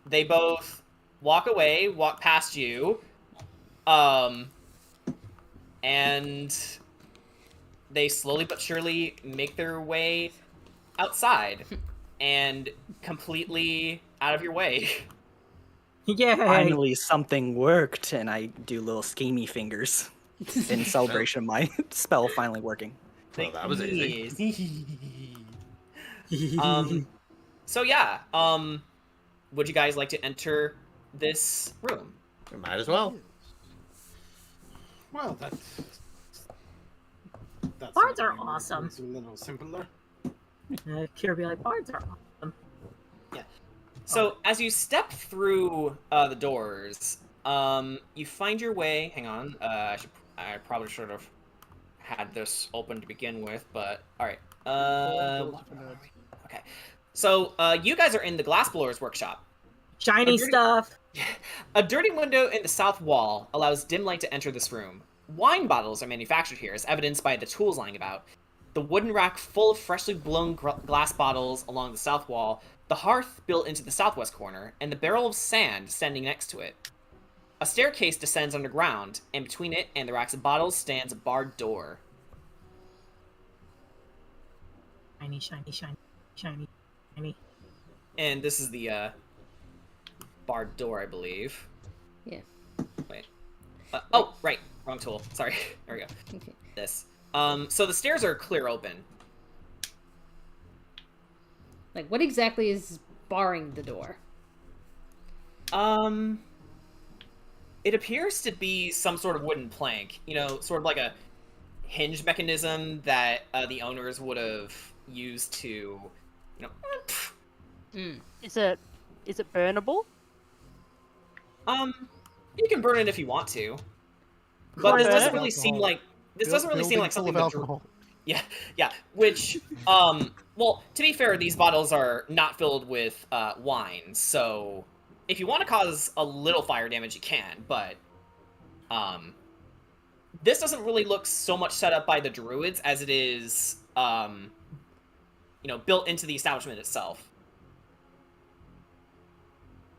Speaker 1: they both walk away, walk past you, and they slowly but surely make their way outside and completely out of your way.
Speaker 2: Yay!
Speaker 8: Finally, something worked, and I do little schemy fingers in celebration of my spell finally working.
Speaker 5: Well, that was easy.
Speaker 1: So yeah, would you guys like to enter this room?
Speaker 6: We might as well.
Speaker 4: Well, that's
Speaker 2: Bards are awesome.
Speaker 4: It's a little simpler.
Speaker 2: Kira be like, bards are awesome.
Speaker 1: Yeah. So as you step through the doors, you find your way. Hang on. I probably should have had this open to begin with, but all right. Okay. So you guys are in the glassblower's workshop.
Speaker 2: Shiny stuff.
Speaker 1: A dirty window in the south wall allows dim light to enter this room. Wine bottles are manufactured here, as evidenced by the tools lying about. The wooden rack full of freshly blown glass bottles along the south wall, the hearth built into the southwest corner, and the barrel of sand standing next to it. A staircase descends underground, and between it and the racks of bottles stands a barred door.
Speaker 2: Shiny, shiny, shiny, shiny, shiny.
Speaker 1: And this is the barred door, I believe.
Speaker 3: Yeah.
Speaker 1: Wait. Oh, right. Wrong tool. Sorry. There we go.
Speaker 3: Okay.
Speaker 1: This. So the stairs are clear open.
Speaker 3: Like, what exactly is barring the door?
Speaker 1: It appears to be some sort of wooden plank. You know, sort of like a hinge mechanism that the owners would have used to, you know.
Speaker 9: Is it burnable?
Speaker 1: You can burn it if you want to, but this doesn't really seem like something that. Yeah. Which, well, to be fair, these bottles are not filled with wine, so if you want to cause a little fire damage, you can. But, this doesn't really look so much set up by the Druids as it is, you know, built into the establishment itself.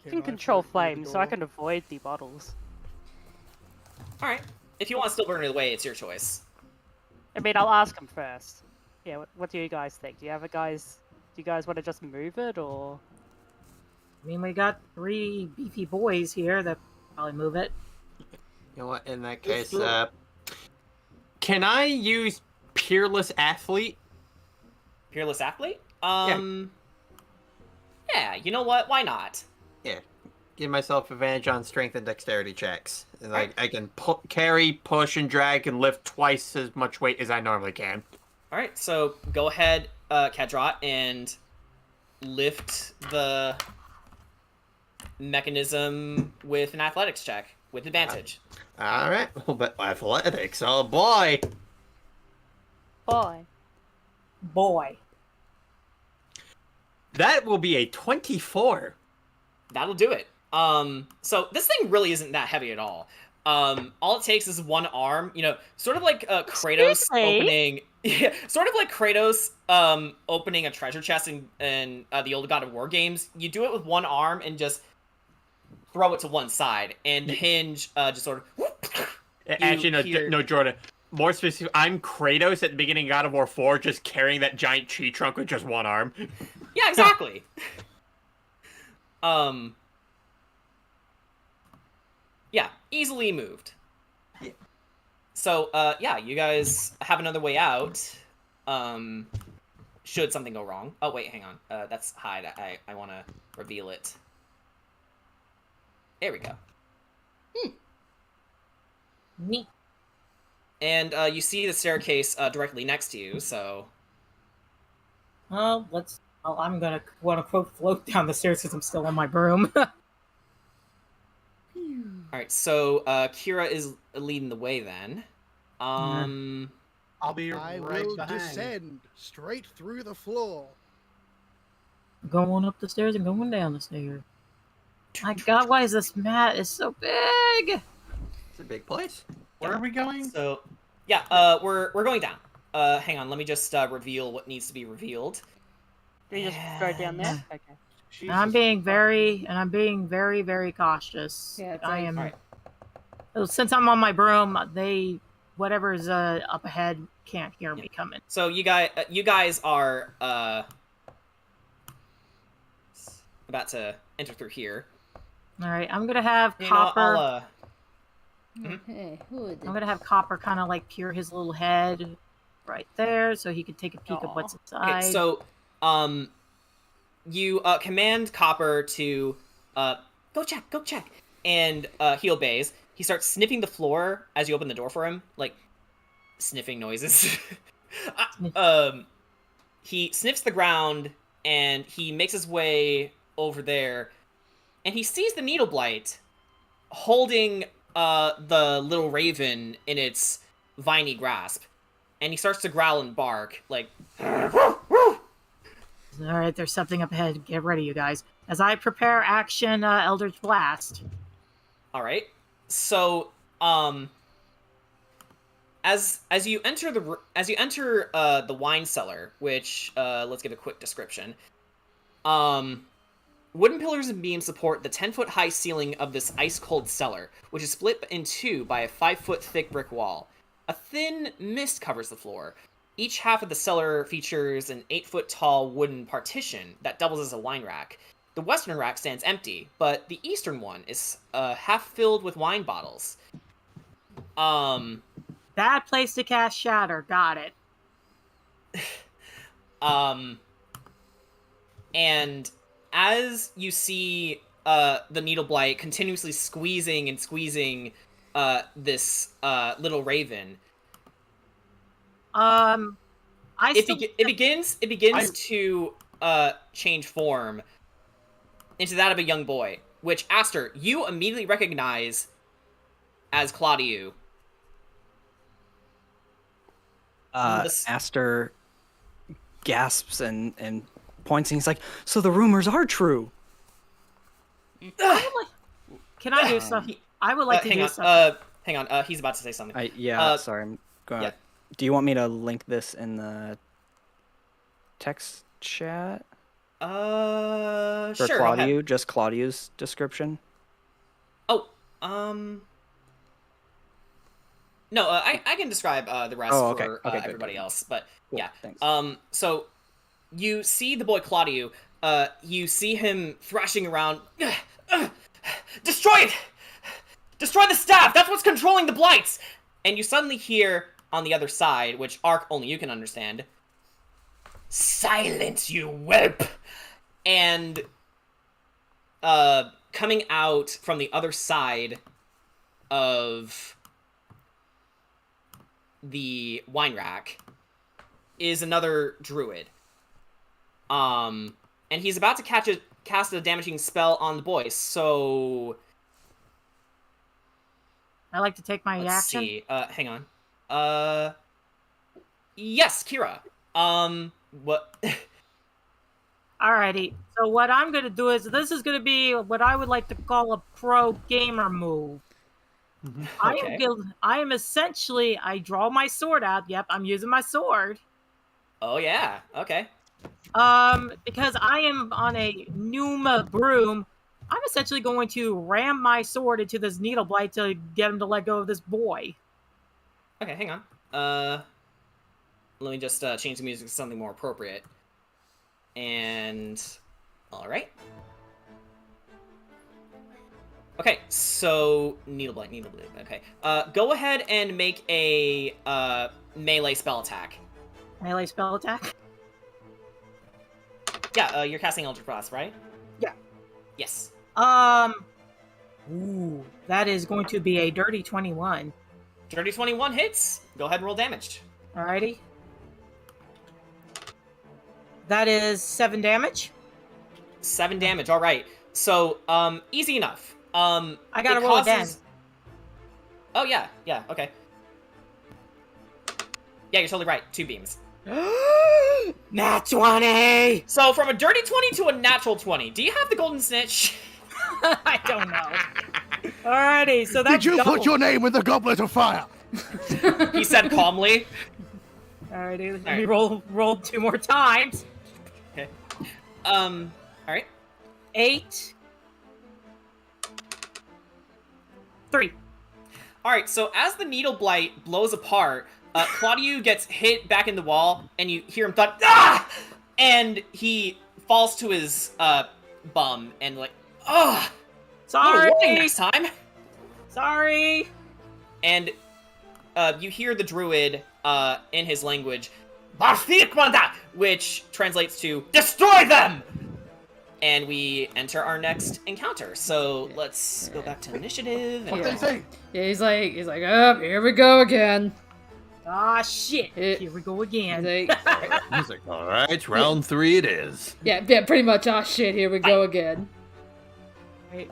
Speaker 9: I can control flames, so I can avoid the bottles.
Speaker 1: All right. If you want to still burn it away, it's your choice.
Speaker 9: I mean, I'll ask them first. Yeah, what do you guys think? Do you guys want to just move it, or?
Speaker 2: mean, we got 3 beefy boys here that probably move it.
Speaker 6: You know what? In that
Speaker 11: Let's
Speaker 6: case,
Speaker 11: do it.
Speaker 6: can I use Peerless Athlete?
Speaker 1: Peerless athlete? Yeah, you know what? Why not?
Speaker 6: Yeah. Give myself advantage on strength and dexterity checks. And
Speaker 1: Alright.
Speaker 6: I can carry, push, and drag and lift twice as much weight as I normally can.
Speaker 1: Alright, so go ahead, Kadrot, and lift the mechanism with an athletics check with advantage.
Speaker 6: Alright, well, but athletics, oh boy!
Speaker 9: Boy.
Speaker 6: That will be a 24.
Speaker 1: That'll do it. So this thing really isn't that heavy at all. All it takes is one arm, you know, sort of like Kratos
Speaker 9: Seriously?
Speaker 1: opening, yeah, sort of like Kratos opening a treasure chest in the old God of War games. You do it with one arm and just throw it to one side, and the hinge just sort of.
Speaker 6: Actually, no, Jordan. More specific, I'm Kratos at the beginning of God of War 4, just carrying that giant tree trunk with just one arm.
Speaker 1: Yeah, exactly. Yeah, easily moved.
Speaker 6: Yeah.
Speaker 1: So, yeah, you guys have another way out. Should something go wrong. Oh, wait, hang on. That's hide. I want to reveal it. There we go.
Speaker 2: Neat.
Speaker 1: And you see the staircase directly next to you, so...
Speaker 2: I'm gonna quote-unquote float down the stairs because I'm still on my broom.
Speaker 1: Alright, so Kira is leading the way then.
Speaker 4: I'll be
Speaker 7: I
Speaker 4: right
Speaker 7: will
Speaker 4: behind.
Speaker 7: descend straight through the floor.
Speaker 2: Going up the stairs and going down the stairs. My God, why is this mat is so big?
Speaker 6: It's a big place.
Speaker 4: Where are we going?
Speaker 1: So, yeah, we're going down. Hang on, let me just reveal what needs to be revealed.
Speaker 9: Do you just go down there? Okay.
Speaker 2: And I'm being very, very cautious.
Speaker 3: Yeah, it's
Speaker 2: I
Speaker 3: like-
Speaker 2: am.
Speaker 1: Alright.
Speaker 2: Since I'm on my broom, whatever's up ahead can't hear me coming.
Speaker 1: So you guys are about to enter through here.
Speaker 2: All right, I'm gonna have
Speaker 1: You know,
Speaker 2: Copper.
Speaker 3: Hey, who did
Speaker 2: I'm gonna have Copper kind of like peer his little head right there, so he can take a peek at what's inside.
Speaker 1: Okay, so you command Copper to go check, and he obeys. He starts sniffing the floor as you open the door for him, like sniffing noises. He sniffs the ground and he makes his way over there, and he sees the needle blight holding the little raven in its viney grasp, and he starts to growl and bark like.
Speaker 2: All right, there's something up ahead. Get ready, you guys. As I prepare action, Eldritch Blast.
Speaker 1: All right. So, as you enter the wine cellar, which let's give a quick description. Wooden pillars and beams support the 10-foot high ceiling of this ice-cold cellar, which is split in two by a 5-foot thick brick wall. A thin mist covers the floor. Each half of the cellar features an 8-foot tall wooden partition that doubles as a wine rack. The western rack stands empty, but the eastern one is half filled with wine bottles.
Speaker 2: Bad place to cast Shatter. Got it.
Speaker 1: And as you see the needle blight continuously squeezing this little raven, it begins to change form into that of a young boy, which Aster, you immediately recognize as Claudio.
Speaker 8: Aster gasps and points, and he's like, "So the rumors are true."
Speaker 2: Can I do something? I would like to do something.
Speaker 1: Hang on. He's about to say something.
Speaker 8: Sorry, I'm going.
Speaker 1: Yeah.
Speaker 8: Do you want me to link this in the text chat? For
Speaker 1: Sure.
Speaker 8: Claudio, just Claudio's description.
Speaker 1: Oh, no, I can describe the rest for
Speaker 8: Okay,
Speaker 1: everybody else, but
Speaker 8: Cool,
Speaker 1: yeah.
Speaker 8: thanks.
Speaker 1: So you see the boy Claudio you see him thrashing around. Destroy it! Destroy the staff! That's what's controlling the blights! And you suddenly hear on the other side, which Ark only you can understand, silence, you whelp! And coming out from the other side of the wine rack is another druid. And he's about to cast a damaging spell on the boy, so...
Speaker 2: I like to take my
Speaker 1: Let's
Speaker 2: action.
Speaker 1: see. Hang on. Yes, Kira. What?
Speaker 2: Alrighty. So what I'm gonna do is this is gonna be what I would like to call a pro gamer move.
Speaker 1: Okay.
Speaker 2: I am essentially, I draw my sword out. Yep, I'm using my sword.
Speaker 1: Oh, yeah. Okay.
Speaker 2: Because I am on a Numa broom, I'm essentially going to ram my sword into this needle blight to get him to let go of this boy.
Speaker 1: Okay, hang on. Let me just change the music to something more appropriate. And... Alright. Okay, so... Needle blight. Okay. Go ahead and make a melee spell attack.
Speaker 2: Melee spell attack?
Speaker 1: Yeah, you're casting Eldritch Blast, right?
Speaker 2: Yeah.
Speaker 1: Yes.
Speaker 2: Ooh, that is going to be a dirty 21.
Speaker 1: Dirty 21 hits. Go ahead and roll damage.
Speaker 2: Alrighty. That is 7 damage.
Speaker 1: 7 damage, alright. So, easy enough.
Speaker 2: I gotta roll again.
Speaker 1: Oh, yeah, okay. Yeah, you're totally right. 2 beams.
Speaker 2: Nat 20!
Speaker 1: So, from a dirty 20 to a natural 20, do you have the golden snitch?
Speaker 2: I don't know. Alrighty, so that's
Speaker 7: Did you
Speaker 2: double.
Speaker 7: put your name in the goblet of fire?
Speaker 1: He said calmly.
Speaker 2: Alrighty, let me roll 2 more times.
Speaker 1: Okay. Alright.
Speaker 2: 8. 3.
Speaker 1: Alright, so as the needle blight blows apart, Claudio gets hit back in the wall, and you hear him thud, ah! And he falls to his, bum, and like, ah!
Speaker 2: Sorry!
Speaker 1: Next time!
Speaker 2: Sorry!
Speaker 1: And, you hear the druid, in his language, Barfikmanda! Which translates to, destroy them! And we enter our next encounter. So, let's go back to initiative.
Speaker 4: What did they say?
Speaker 3: Yeah, he's like, oh, here we go again.
Speaker 2: Ah, shit. Here we go again.
Speaker 3: He's
Speaker 6: Music. All right, round 3 it is.
Speaker 3: yeah, pretty much. Ah, shit, here we go again.
Speaker 2: Wait.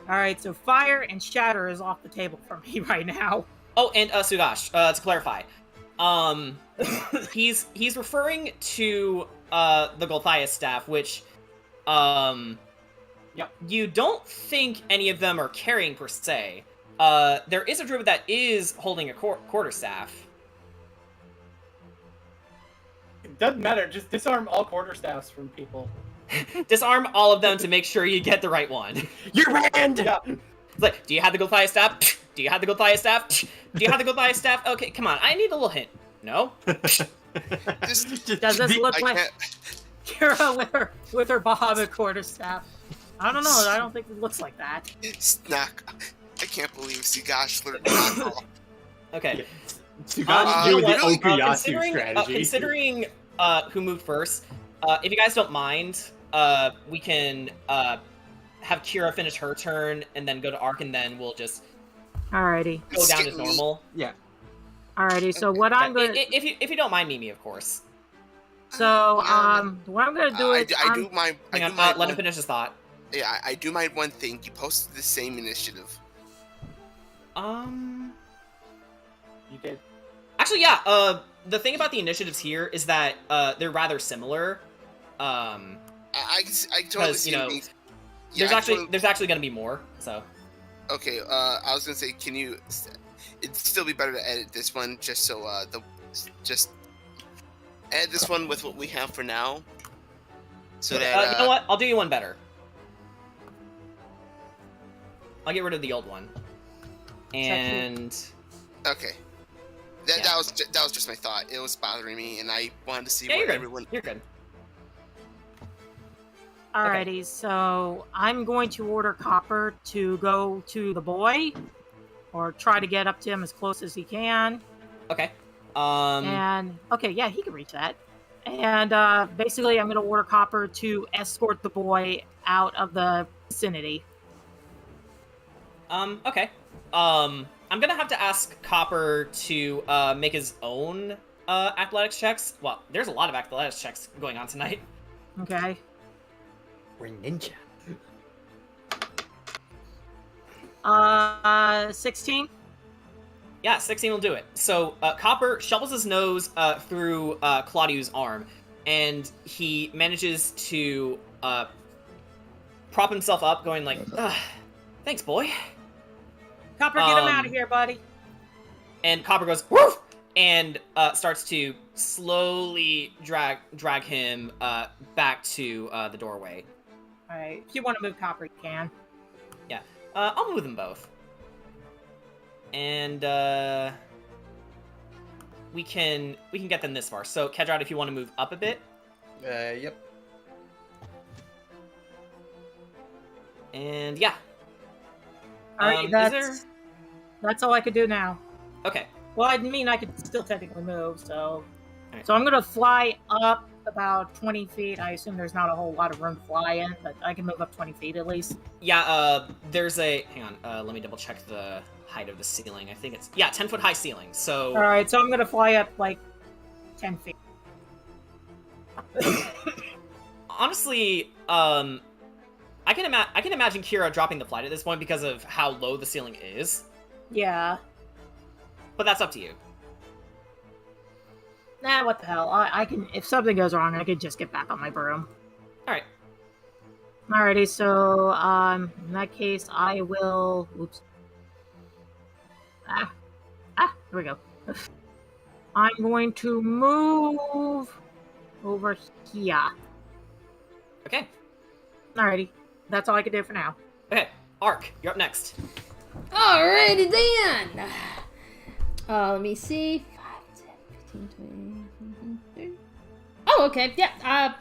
Speaker 2: Alright, so fire and shatter is off the table for me right now.
Speaker 1: Oh, and Sugash, to clarify, he's referring to the Gulthias staff, which you don't think any of them are carrying per se. There is a druid that is holding a quarterstaff.
Speaker 11: It doesn't matter. Just disarm all quarterstaffs from people.
Speaker 1: Disarm all of them to make sure you get the right one.
Speaker 6: You're banned!
Speaker 11: Yeah.
Speaker 1: It's like, do you have the Gulthias staff? Do you have the Gulthias staff? Do you have the Gulthias staff? Okay, come on. I need a little hint. No?
Speaker 2: Does this look like Kira with her Bahamut quarterstaff? I don't know. I don't think it looks like that.
Speaker 5: Snack. I can't believe Sigash learned not all.
Speaker 1: Okay.
Speaker 6: Sugash doing the Okuyasu strategy.
Speaker 1: Considering who moved first, if you guys don't mind, we can have Kira finish her turn and then go to Ark, and then we'll just
Speaker 2: Alrighty.
Speaker 1: go down as normal.
Speaker 6: Yeah.
Speaker 2: Alrighty. So what I'm gonna
Speaker 1: if you don't mind, Mimi, of course.
Speaker 2: So what I'm gonna do is
Speaker 5: I do my.
Speaker 1: Hang on, let him finish his thought.
Speaker 5: Yeah, I do my one thing. You posted the same initiative.
Speaker 11: You did.
Speaker 1: Actually, yeah. The thing about the initiatives here is that they're rather similar.
Speaker 5: I totally
Speaker 1: Because
Speaker 5: see
Speaker 1: you know,
Speaker 5: being,
Speaker 1: there's
Speaker 5: I
Speaker 1: actually
Speaker 5: totally-
Speaker 1: there's actually gonna be more. So
Speaker 5: Okay, I was gonna say, can you? It'd still be better to edit this one just so just edit this one with what we have for now. So that
Speaker 1: you know what? I'll do you one better. I'll get rid of the old one. And
Speaker 5: Okay. That was just my thought. It was bothering me, and I wanted to see
Speaker 1: Yeah,
Speaker 5: what
Speaker 1: you're good.
Speaker 5: everyone.
Speaker 1: You're good.
Speaker 2: Alrighty, so I'm going to order Copper to go to the boy, or try to get up to him as close as he can.
Speaker 1: Okay.
Speaker 2: And okay, yeah, he can reach that. And basically, I'm going to order Copper to escort the boy out of the vicinity.
Speaker 1: Okay. I'm gonna have to ask Copper to make his own athletics checks. Well, there's a lot of athletics checks going on tonight.
Speaker 2: Okay.
Speaker 6: We're ninja.
Speaker 2: 16.
Speaker 1: Yeah, 16 will do it. So Copper shovels his nose through Claudio's arm, and he manages to prop himself up, going like, "Thanks, boy."
Speaker 2: Copper, get him out of here, buddy.
Speaker 1: And Copper goes, "Woof!" and starts to slowly drag him back to the doorway.
Speaker 2: All right, if you want to move Copper, you can.
Speaker 1: Yeah, I'll move them both. And we can get them this far. So Kedrad, if you want to move up a bit.
Speaker 6: Yep.
Speaker 1: And yeah.
Speaker 2: All right, that's all I could do now.
Speaker 1: Okay.
Speaker 2: Well, I mean, I could still technically move, so...
Speaker 1: Right.
Speaker 2: So I'm gonna fly up about 20 feet. I assume there's not a whole lot of room to fly in, but I can move up 20 feet at least.
Speaker 1: Yeah, there's a... Hang on, let me double check the height of the ceiling. I think it's... Yeah, 10-foot high ceiling, so...
Speaker 2: Alright, so I'm gonna fly up, like, 10 feet.
Speaker 1: Honestly, I can imagine Kira dropping the flight at this point because of how low the ceiling is.
Speaker 2: Yeah.
Speaker 1: But that's up to you.
Speaker 2: Nah, what the hell. I can... If something goes wrong, I could just get back on my broom.
Speaker 1: Alright.
Speaker 2: Alrighty, so, in that case, I will... Oops. Here we go. I'm going to move over here.
Speaker 1: Okay.
Speaker 2: Alrighty. That's all I can do for now.
Speaker 1: Okay, Ark, you're up next.
Speaker 3: Alrighty then. Let me see. 5, 10, 15, 20. Oh, okay. Yeah.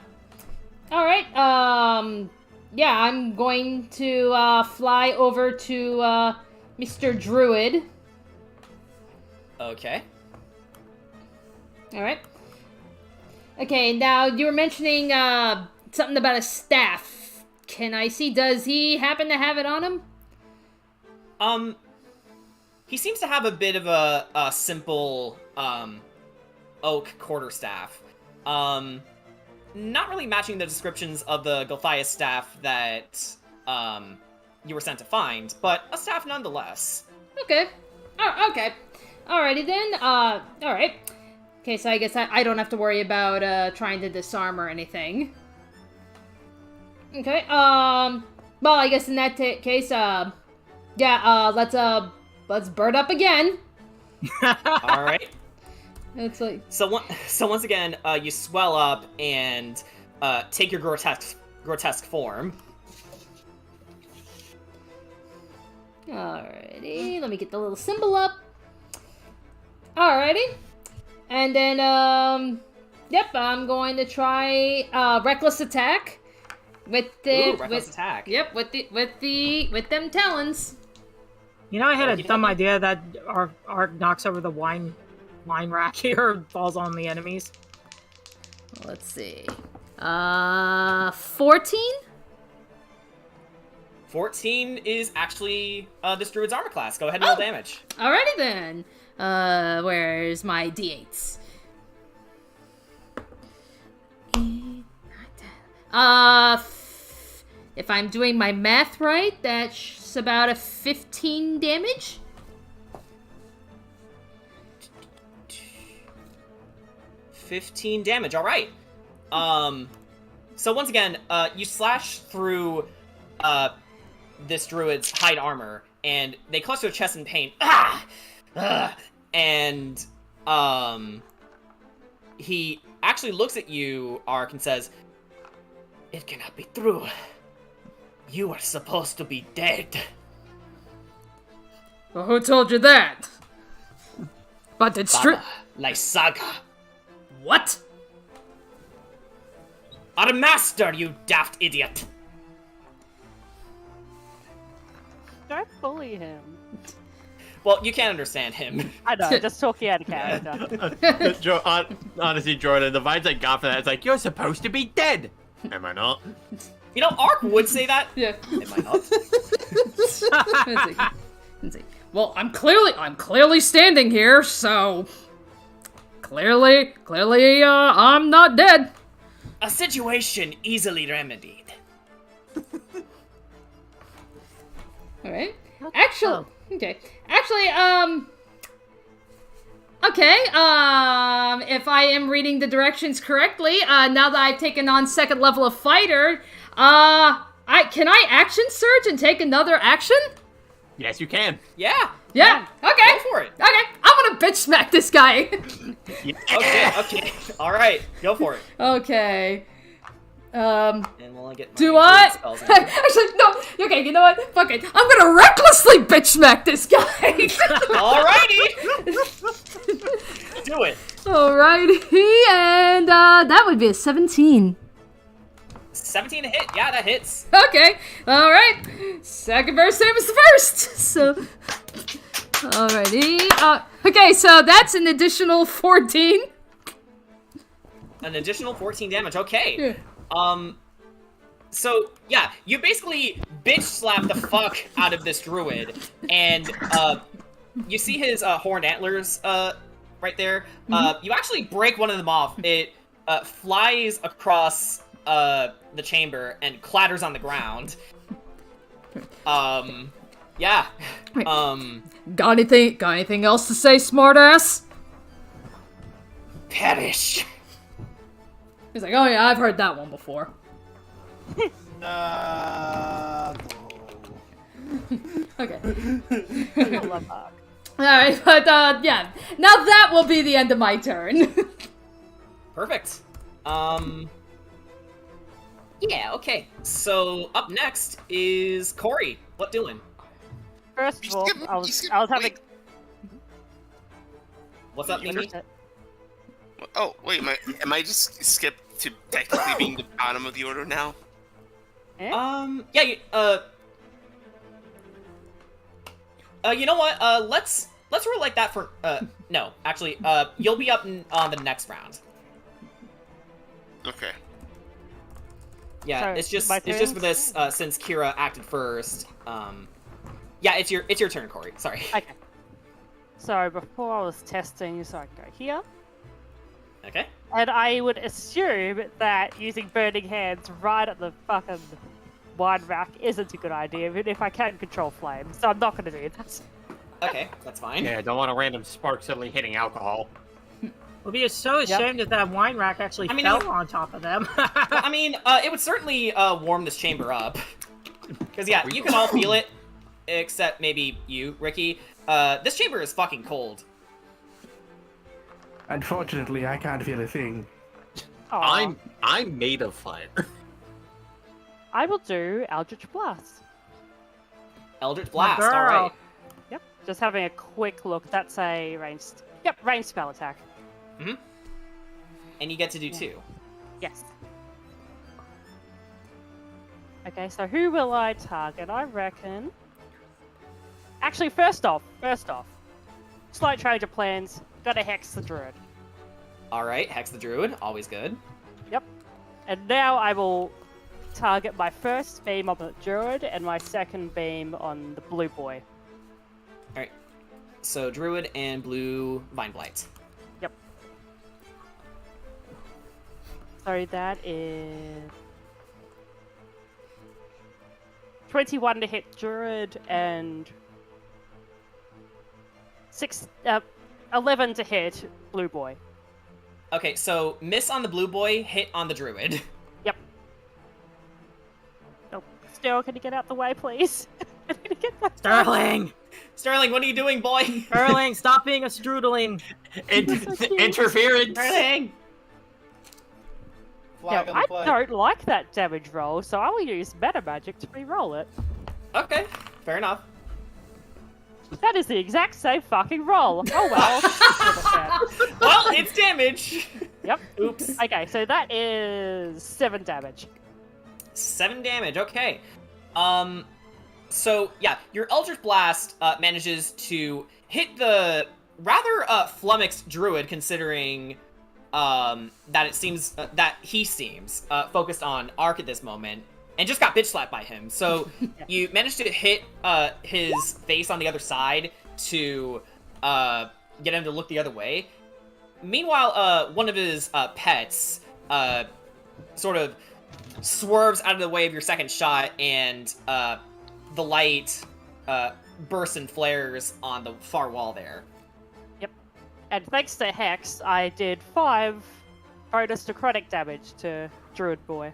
Speaker 3: Alright. Yeah, I'm going to fly over to Mr. Druid.
Speaker 1: Okay.
Speaker 3: Alright. Okay, now you were mentioning something about a staff. Can I see, does he happen to have it on him?
Speaker 1: He seems to have a bit of a simple oak quarterstaff. Not really matching the descriptions of the Gulthias staff that you were sent to find, but a staff nonetheless.
Speaker 3: Okay. Oh, okay. Alrighty then. Alright. Okay, so I guess I don't have to worry about trying to disarm or anything. Okay. Well, I guess in that case, yeah. Let's bird up again.
Speaker 1: All right.
Speaker 3: It's like
Speaker 1: so once again, you swell up and take your grotesque form.
Speaker 3: Alrighty, let me get the little symbol up. Alrighty. And then, yep, I'm going to try, reckless attack.
Speaker 1: Reckless attack.
Speaker 3: Yep, with them talons.
Speaker 2: You know, I had a dumb idea that our Ark knocks over the wine rack here, falls on the enemies.
Speaker 3: Let's see. 14?
Speaker 1: 14 is actually this druid's armor class. Go ahead and roll damage.
Speaker 3: Alrighty then. Where's my d8s? 8, 9, 10. If I'm doing my math right, that's about a 15 damage.
Speaker 1: 15 damage. All right. So once again, you slash through this druid's hide armor, and they clutch their chest in pain. And he actually looks at you, Ark, and says, "It cannot be true. You are supposed to be dead."
Speaker 3: Well, who told you that? But it's
Speaker 1: Baba, Lysaga.
Speaker 3: What?
Speaker 1: Our master, you daft idiot.
Speaker 9: Don't bully him.
Speaker 1: Well, you can't understand him.
Speaker 9: I know, just talking out of character.
Speaker 6: Honestly, Jordan, the vibes I got from that is like, you're supposed to be dead. Am I not?
Speaker 1: You know, Ark would say that.
Speaker 3: Yeah.
Speaker 1: Am I not?
Speaker 3: Let's see. Well, I'm clearly standing here, so clearly, I'm not dead.
Speaker 1: A situation easily remedied.
Speaker 3: All right. Actually, okay. Actually, okay. If I am reading the directions correctly, now that I've taken on second level of fighter, can I action surge and take another action?
Speaker 6: Yes, you can.
Speaker 1: Yeah.
Speaker 3: Yeah. Okay.
Speaker 1: Go for it.
Speaker 3: Okay. I'm gonna bitch smack this guy.
Speaker 1: Okay. All right. Go for it.
Speaker 3: Okay.
Speaker 1: And while I get my
Speaker 3: Do I?
Speaker 1: spells in.
Speaker 3: Actually, no. Okay, you know what? Fuck it. I'm gonna recklessly bitch smack this guy.
Speaker 1: Alrighty. Do it.
Speaker 3: Alrighty, and that would be a 17.
Speaker 1: 17 to hit. Yeah, that hits.
Speaker 3: Okay. All right. Second verse, same as the first. So, alrighty. Okay, so that's an additional 14.
Speaker 1: An additional 14 damage. Okay.
Speaker 3: Yeah.
Speaker 1: So, yeah, you basically bitch slap the fuck out of this druid, and, you see his, horned antlers, right there. You actually break one of them off. It, flies across, the chamber and clatters on the ground. Yeah.
Speaker 3: Got anything else to say, smartass?
Speaker 1: Perish.
Speaker 3: He's like, oh yeah, I've heard that one before.
Speaker 4: No.
Speaker 3: Okay.
Speaker 9: I love that.
Speaker 3: Alright, but yeah. Now that will be the end of my turn.
Speaker 1: Perfect. Yeah, okay. So, up next is Corey. What doing?
Speaker 9: First of all, I was having...
Speaker 1: What's up, Mimi?
Speaker 5: Oh, wait, am I just skipped to technically being the bottom of the order now?
Speaker 1: Yeah, you know what? Let's roll like that for, no, actually, you'll be up on the next round.
Speaker 5: Okay.
Speaker 1: Yeah,
Speaker 9: So,
Speaker 1: it's just
Speaker 9: my
Speaker 1: for this, since Kira acted first, yeah, it's your turn, Corey, sorry.
Speaker 9: Okay. So before I was testing, so I go here.
Speaker 1: Okay.
Speaker 9: And I would assume that using Burning Hands right at the fucking wine rack isn't a good idea, even if I can control flames. So I'm not going to do that.
Speaker 1: Okay, that's fine.
Speaker 6: Yeah, don't want a random spark suddenly hitting alcohol.
Speaker 2: We'll be so ashamed if that wine rack actually fell on top of them.
Speaker 1: I mean, it would certainly warm this chamber up. Because, yeah, you can all feel it, except maybe you, Ricky. This chamber is fucking cold.
Speaker 10: Unfortunately, I can't feel a thing.
Speaker 9: Aw.
Speaker 6: I'm made of fire.
Speaker 9: I will do Eldritch Blast.
Speaker 1: Eldritch Blast,
Speaker 2: girl.
Speaker 1: alright.
Speaker 9: Yep, just having a quick look. That's a ranged... Yep, ranged spell attack.
Speaker 1: Mm-hmm. And you get to do 2.
Speaker 9: Yes. Okay, so who will I target? I reckon... Actually, first off, slight change of plans. Gotta hex the druid.
Speaker 1: Alright, Hex the Druid, always good.
Speaker 9: Yep. And now I will target my first beam on the druid and my second beam on the blue boy.
Speaker 1: Alright. So, Druid and Blue Vine Blight.
Speaker 9: Yep. So that is... 21 to hit druid and... 11 to hit blue boy.
Speaker 1: Okay, so miss on the Blue Boy, hit on the Druid.
Speaker 9: Yep. Oh, Still, can you get out the way, please? I need to get my
Speaker 2: Sterling!
Speaker 1: Sterling, what are you doing, boy?
Speaker 2: Sterling, stop being a strudling!
Speaker 6: Interference!
Speaker 1: Sterling!
Speaker 4: Flag on the
Speaker 9: I
Speaker 4: play.
Speaker 9: don't like that damage roll, so I will use meta magic to re-roll it.
Speaker 1: Okay, fair enough.
Speaker 9: That is the exact same fucking roll. Oh well.
Speaker 1: Well, it's damage.
Speaker 9: Yep.
Speaker 1: Oops.
Speaker 9: Okay, so that is 7 damage.
Speaker 1: 7 damage. Okay. So yeah, your Eldritch Blast manages to hit the rather flummoxed druid, considering that it seems that he seems focused on Ark at this moment, and just got bitch slapped by him. So you managed to hit his face on the other side to get him to look the other way. Meanwhile, one of his pets sort of swerves out of the way of your second shot, and the light bursts and flares on the far wall there.
Speaker 9: Yep. And thanks to Hex, I did 5 bonus necrotic damage to Druid Boy.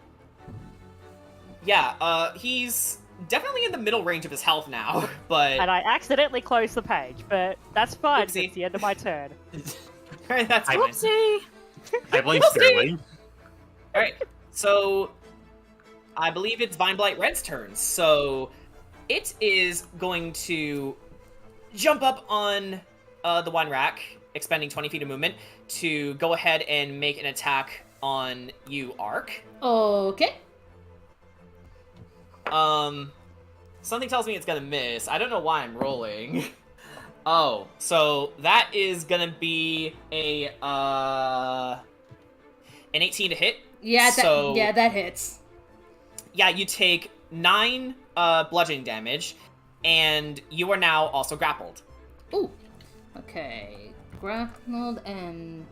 Speaker 1: Yeah, he's definitely in the middle range of his health now, but...
Speaker 9: And I accidentally closed the page, but that's fine.
Speaker 1: Oopsie.
Speaker 9: It's the end of my turn.
Speaker 1: That's fine.
Speaker 2: Whoopsie!
Speaker 6: I blame Sterling.
Speaker 1: Alright, so I believe it's Vine Blight Red's turn, so it is going to jump up on the wine rack, expending 20 feet of movement, to go ahead and make an attack on you, Ark.
Speaker 3: Okay.
Speaker 1: Something tells me it's gonna miss. I don't know why I'm rolling. Oh, so that is gonna be an 18 to hit.
Speaker 3: Yeah,
Speaker 1: So-
Speaker 3: that hits.
Speaker 1: Yeah, you take 9 bludgeoning damage, and you are now also grappled.
Speaker 3: Ooh. Okay. Grappled and...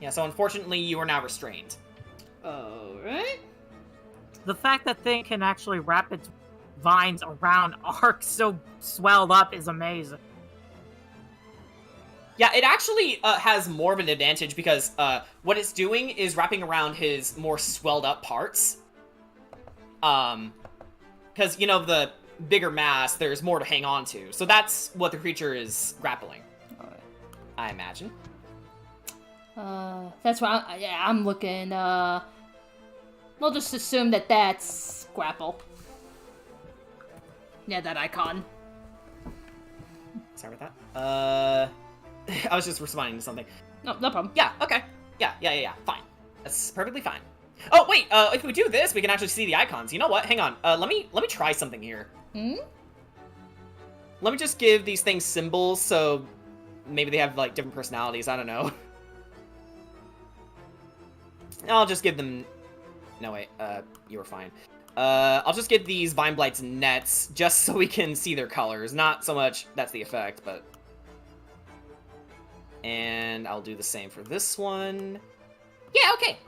Speaker 1: Yeah, so unfortunately you are now restrained.
Speaker 3: Alright.
Speaker 2: The fact that thing can actually wrap its vines around Ark so swelled up is amazing.
Speaker 1: Yeah, it actually has more of an advantage because what it's doing is wrapping around his more swelled up parts. Because, you know, the bigger mass, there's more to hang on to. So that's what the creature is grappling.
Speaker 3: Alright.
Speaker 1: I imagine.
Speaker 3: That's why I'm looking, we'll just assume that that's grapple. Yeah, that icon.
Speaker 1: Sorry about that. I was just responding to something.
Speaker 3: No problem.
Speaker 1: Yeah, okay. Yeah, fine. That's perfectly fine. Oh, wait, if we do this, we can actually see the icons. You know what? Hang on. Let me try something here. Let me just give these things symbols, so maybe they have, like, different personalities. I don't know. I'll just give them... No, wait, you were fine. I'll just give these Vine Blights nets, just so we can see their colors. Not so much that's the effect, but... And I'll do the same for this one. Yeah, okay.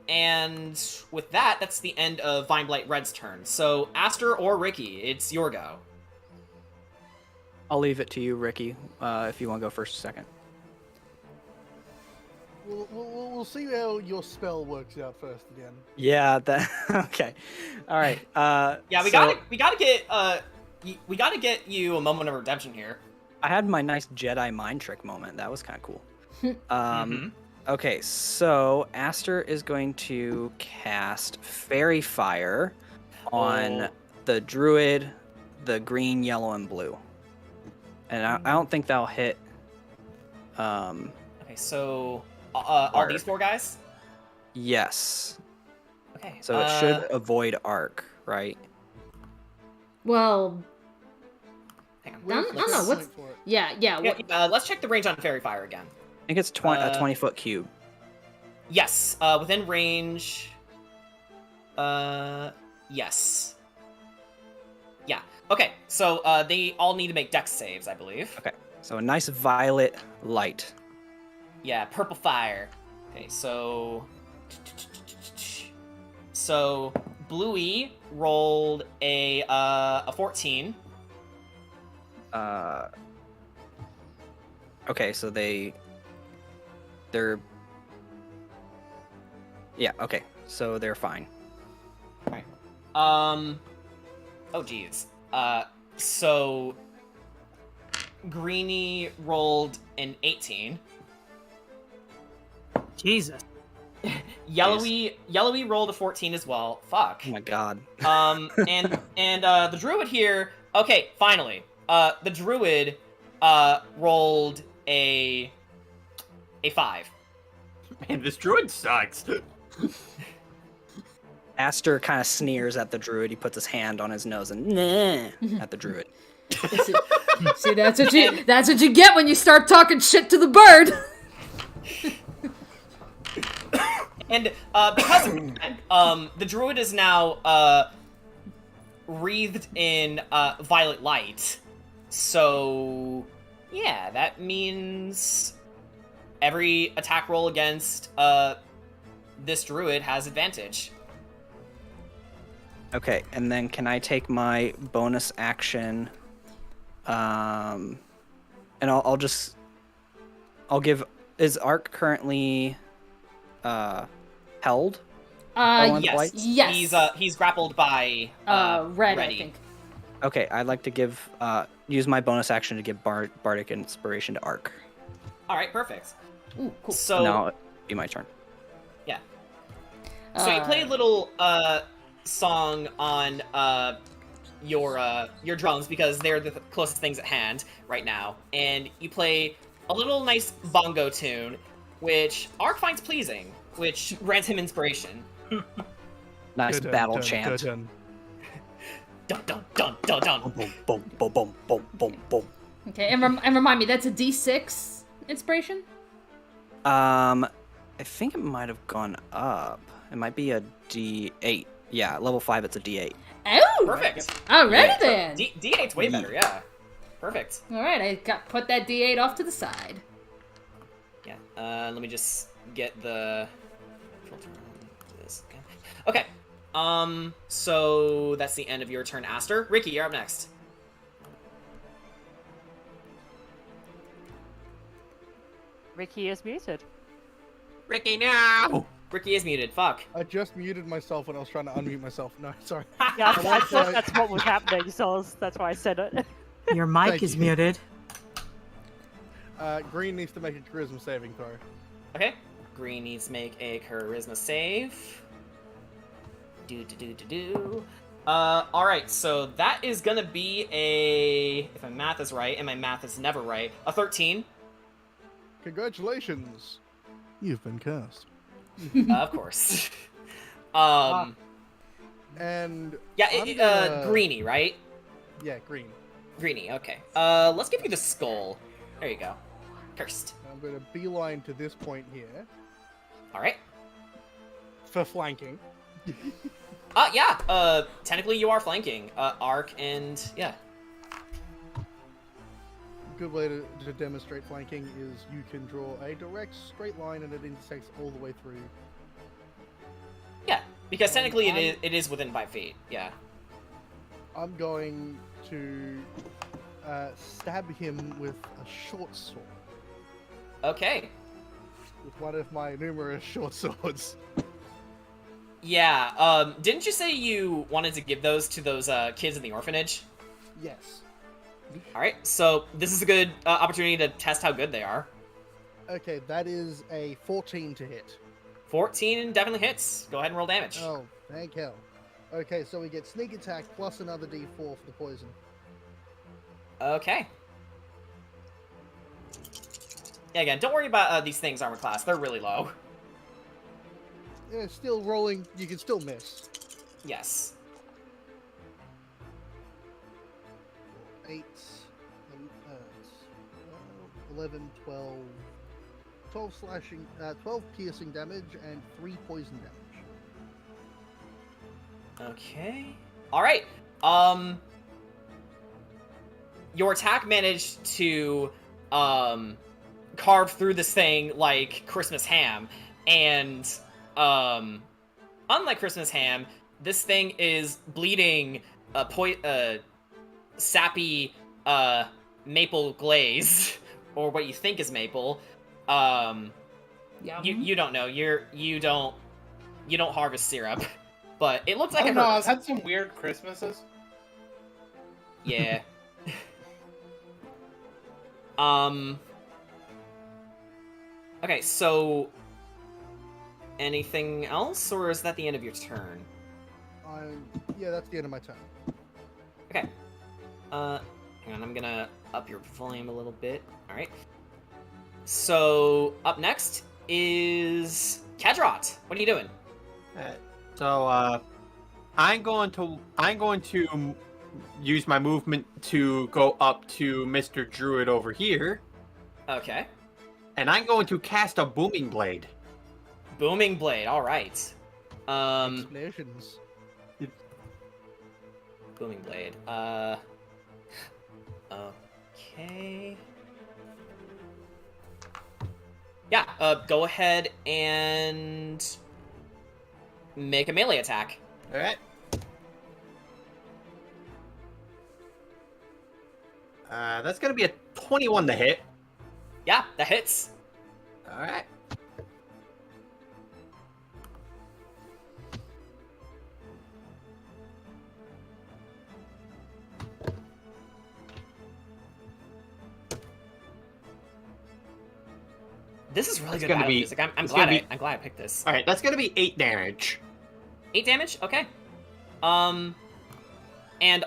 Speaker 1: And with that, that's the end of Vine Blight Red's turn. So, Aster or Ricky, it's your go.
Speaker 8: I'll leave it to you, Ricky, if you want to go first or second.
Speaker 7: We'll see how your spell works out first again.
Speaker 8: Yeah, that okay. All right.
Speaker 1: Yeah, we gotta get you a moment of redemption here.
Speaker 8: I had my nice Jedi mind trick moment. That was kind of cool. Okay, so Aster is going to cast Fairy Fire on the Druid, the green, yellow, and blue. And I don't think that'll hit.
Speaker 1: Okay, so all these 4 guys?
Speaker 8: Yes.
Speaker 1: Okay.
Speaker 8: So it should avoid arc, right?
Speaker 3: Well,
Speaker 1: Hang on.
Speaker 3: I don't know, what's... Yeah,
Speaker 1: let's check the range on Fairy Fire again.
Speaker 8: I think it's a 20-foot cube.
Speaker 1: Yes, within range. Yes. Yeah. Okay, so they all need to make dex saves, I believe.
Speaker 8: Okay, so a nice violet light.
Speaker 1: Yeah, purple fire. Okay, so Bluey rolled a 14.
Speaker 8: Okay, so they're yeah, okay. So they're fine.
Speaker 1: Right. Oh geez. So Greenie rolled an 18.
Speaker 2: Jesus.
Speaker 1: Yellowy rolled a 14 as well. Fuck.
Speaker 8: Oh my god.
Speaker 1: And the druid here Okay, finally. The druid rolled a 5.
Speaker 6: Man, this druid sucks.
Speaker 8: Aster kind of sneers at the druid. He puts his hand on his nose and nah at the druid.
Speaker 3: See, that's what you get when you start talking shit to the bird.
Speaker 1: And because of that, the druid is now wreathed in violet light. So yeah, that means every attack roll against this druid has advantage.
Speaker 8: Okay, and then can I take my bonus action? And I'll give. Is Ark currently held?
Speaker 1: Yes. He's grappled by
Speaker 3: Red,
Speaker 1: Ready.
Speaker 3: I think.
Speaker 8: Okay, I'd like to give use my bonus action to give bardic inspiration to Ark.
Speaker 1: All right, perfect.
Speaker 3: Ooh, cool.
Speaker 1: So
Speaker 8: now it'll be my turn.
Speaker 1: Yeah. So you play a little song on your drums because they're the closest things at hand right now, and you play a little nice bongo tune, which Ark finds pleasing, which grants him inspiration.
Speaker 8: Nice battle chant.
Speaker 1: Dun dun dun dun dun.
Speaker 8: Boom boom boom boom boom boom boom.
Speaker 3: Okay, and remind me, that's a D6 inspiration?
Speaker 8: I think it might have gone up. It might be a D8. Yeah, level 5, it's a D8.
Speaker 3: Oh!
Speaker 1: Perfect.
Speaker 3: Alrighty then.
Speaker 1: D8's way better, yeah. Perfect.
Speaker 3: Alright, I put that D8 off to the side.
Speaker 1: Yeah, let me just get the filter on this again. Okay, so that's the end of your turn, Aster. Ricky, you're up next.
Speaker 9: Ricky is muted.
Speaker 6: Ricky, now!
Speaker 1: Ricky is muted, fuck.
Speaker 7: I just muted myself when I was trying to unmute myself. No, sorry.
Speaker 9: Yeah, I thought that's what was happening, so that's why I said it.
Speaker 2: Your mic
Speaker 7: Thank
Speaker 2: is
Speaker 7: you.
Speaker 2: muted.
Speaker 7: Green needs to make a charisma saving throw.
Speaker 1: Okay, Green needs to make a charisma save. Alright, so that is gonna be if my math is right, and my math is never right, a 13.
Speaker 7: Congratulations. You've been cursed.
Speaker 1: Of course.
Speaker 7: And
Speaker 1: yeah,
Speaker 7: I'm gonna-
Speaker 1: Greeny, right?
Speaker 7: Yeah, green.
Speaker 1: Greeny, okay. Let's give you the skull. There you go. Cursed.
Speaker 7: I'm going to beeline to this point here
Speaker 1: Alright.
Speaker 7: for flanking.
Speaker 1: Yeah, technically you are flanking. Ark and, yeah.
Speaker 7: Good way to demonstrate flanking is you can draw a direct straight line and it intersects all the way through.
Speaker 1: Yeah, because technically it is within 5 feet, yeah.
Speaker 7: I'm going to stab him with a short sword.
Speaker 1: Okay.
Speaker 7: With one of my numerous short swords.
Speaker 1: Yeah, didn't you say you wanted to give those to those kids in the orphanage?
Speaker 7: Yes.
Speaker 1: Alright, so this is a good opportunity to test how good they are.
Speaker 7: Okay, that is a 14 to hit.
Speaker 1: 14 definitely hits. Go ahead and roll damage.
Speaker 7: Oh, thank hell. Okay, so we get sneak attack plus another d4 for the poison.
Speaker 1: Okay. Yeah, again, don't worry about these things, armor class. They're really low.
Speaker 7: Yeah, still rolling, you can still miss.
Speaker 1: Yes.
Speaker 7: 8, 11, 12, 12 slashing, 12 piercing damage, and 3 poison damage.
Speaker 1: Okay. Alright. Your attack managed to, carve through this thing like Christmas ham, and, unlike Christmas ham, this thing is bleeding, sappy, maple glaze, or what you think is maple. You don't know. You don't harvest syrup, but it looks like
Speaker 4: I don't
Speaker 1: it
Speaker 4: know,
Speaker 1: hurts.
Speaker 4: I've had some weird Christmases.
Speaker 1: Yeah. Okay, so anything else, or is that the end of your turn?
Speaker 7: Yeah, that's the end of my turn.
Speaker 1: Okay. Hang on, I'm gonna up your volume a little bit. All right. So up next is Kadrot. What are you doing?
Speaker 6: So I'm going to use my movement to go up to Mr. Druid over here,
Speaker 1: Okay.
Speaker 6: and I'm going to cast a booming blade.
Speaker 1: Booming blade. All right.
Speaker 7: Explosions.
Speaker 1: Booming blade. Okay. Yeah. Go ahead and make a melee attack.
Speaker 6: All right. That's gonna be a 21 to hit.
Speaker 1: Yeah, that hits.
Speaker 6: All right.
Speaker 1: This is really
Speaker 6: It's
Speaker 1: good
Speaker 6: gonna
Speaker 1: battle
Speaker 6: be-
Speaker 1: music. I'm
Speaker 6: it's
Speaker 1: glad
Speaker 6: gonna be-
Speaker 1: I'm glad I picked this.
Speaker 6: All right. That's gonna be 8 damage.
Speaker 1: 8 damage? Okay. And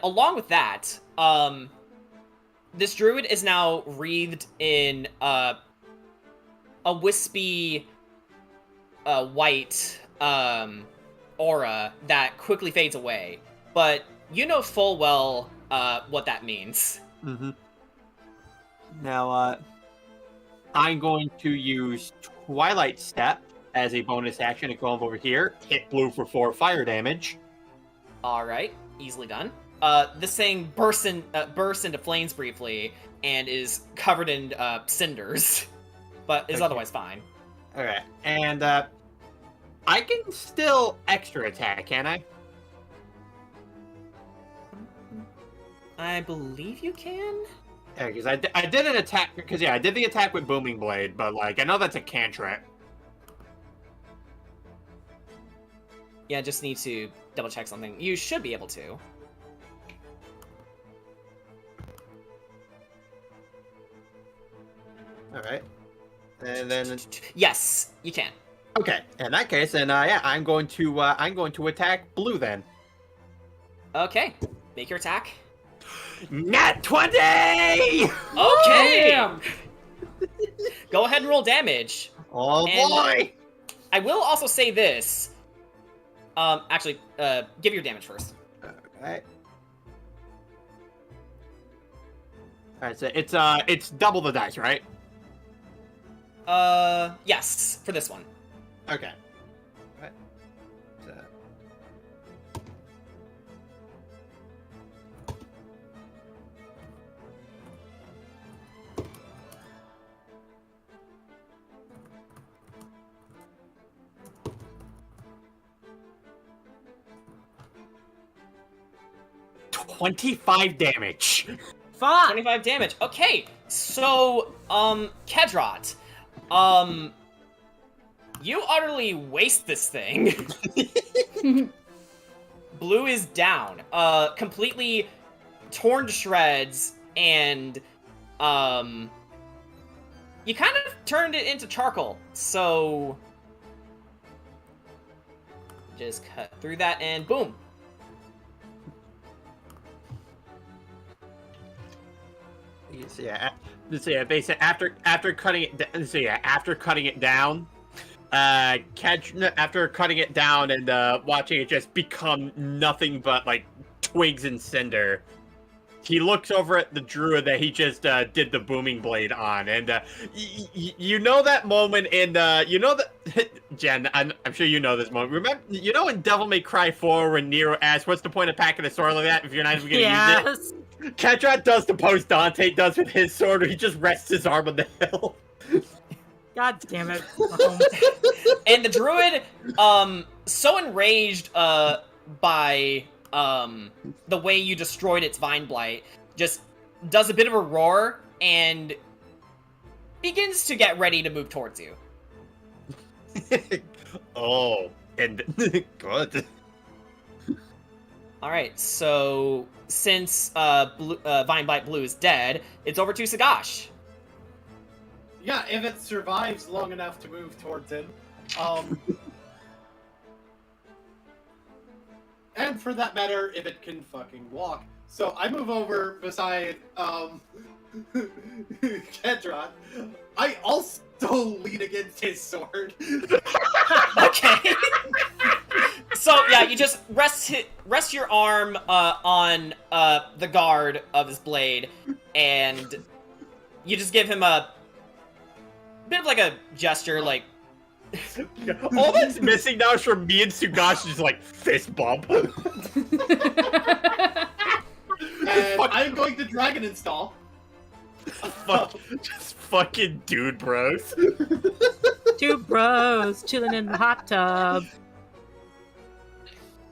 Speaker 1: along with that, this druid is now wreathed in a wispy white aura that quickly fades away. But you know full well what that means.
Speaker 6: Mm-hmm. Now, I'm going to use Twilight Step as a bonus action to go over here. Hit blue for 4 fire damage.
Speaker 1: All right, easily done. This thing bursts into flames briefly and is covered in cinders, but is
Speaker 6: Okay.
Speaker 1: otherwise fine.
Speaker 6: All right, and I can still extra attack, can I?
Speaker 1: I believe you can.
Speaker 6: Yeah, because I did an attack because I did the attack with booming blade, but like I know that's a cantrip.
Speaker 1: Yeah, just need to double check something. You should be able to.
Speaker 6: All right, and then
Speaker 1: Yes, you can.
Speaker 6: okay. In that case, then yeah, I'm going to attack blue then.
Speaker 1: Okay, make your attack.
Speaker 6: Nat 20!
Speaker 1: Okay.
Speaker 3: Damn.
Speaker 1: Go ahead and roll damage.
Speaker 6: Oh
Speaker 1: And-
Speaker 6: boy!
Speaker 1: I will also say this. Actually, give your damage first.
Speaker 6: Alright. Alright, so it's double the dice, right?
Speaker 1: Yes, for this one.
Speaker 6: Okay. Right. So... 25 damage.
Speaker 2: Fuck!
Speaker 1: 25 damage. Okay, so, Kadrot, you utterly waste this thing. Blue is down, completely torn to shreds, and, you kind of turned it into charcoal, so... Just cut through that, and boom.
Speaker 6: So yeah, basically after cutting it down, after cutting it down and watching it just become nothing but like twigs and cinder, he looks over at the druid that he just did the booming blade on, and you know that moment in you know that Jen, I'm sure you know this moment. Remember, you know in Devil May Cry 4 when Nero asks, "What's the point of packing a sword like that if you're not even gonna use it?" Kadrot does the post Dante does with his sword, where he just rests his arm on the hill.
Speaker 2: God damn it.
Speaker 1: And the druid, so enraged, by, the way you destroyed its vine blight, just does a bit of a roar and begins to get ready to move towards you.
Speaker 6: Oh, and good.
Speaker 1: Alright, so since Vine Blight Blue is dead, it's over to Sagash.
Speaker 4: Yeah, if it survives long enough to move towards him. And for that matter, if it can fucking walk. So I move over beside Kedron. I also lean against his sword.
Speaker 1: Okay. So yeah, you just rest your arm on the guard of his blade, and you just give him a bit of like a gesture, like.
Speaker 6: All that's missing now is from me and Sugash just like fist bump.
Speaker 4: And I'm going to dragon install.
Speaker 6: Just fucking dude bros.
Speaker 2: Two bros chilling in the hot tub.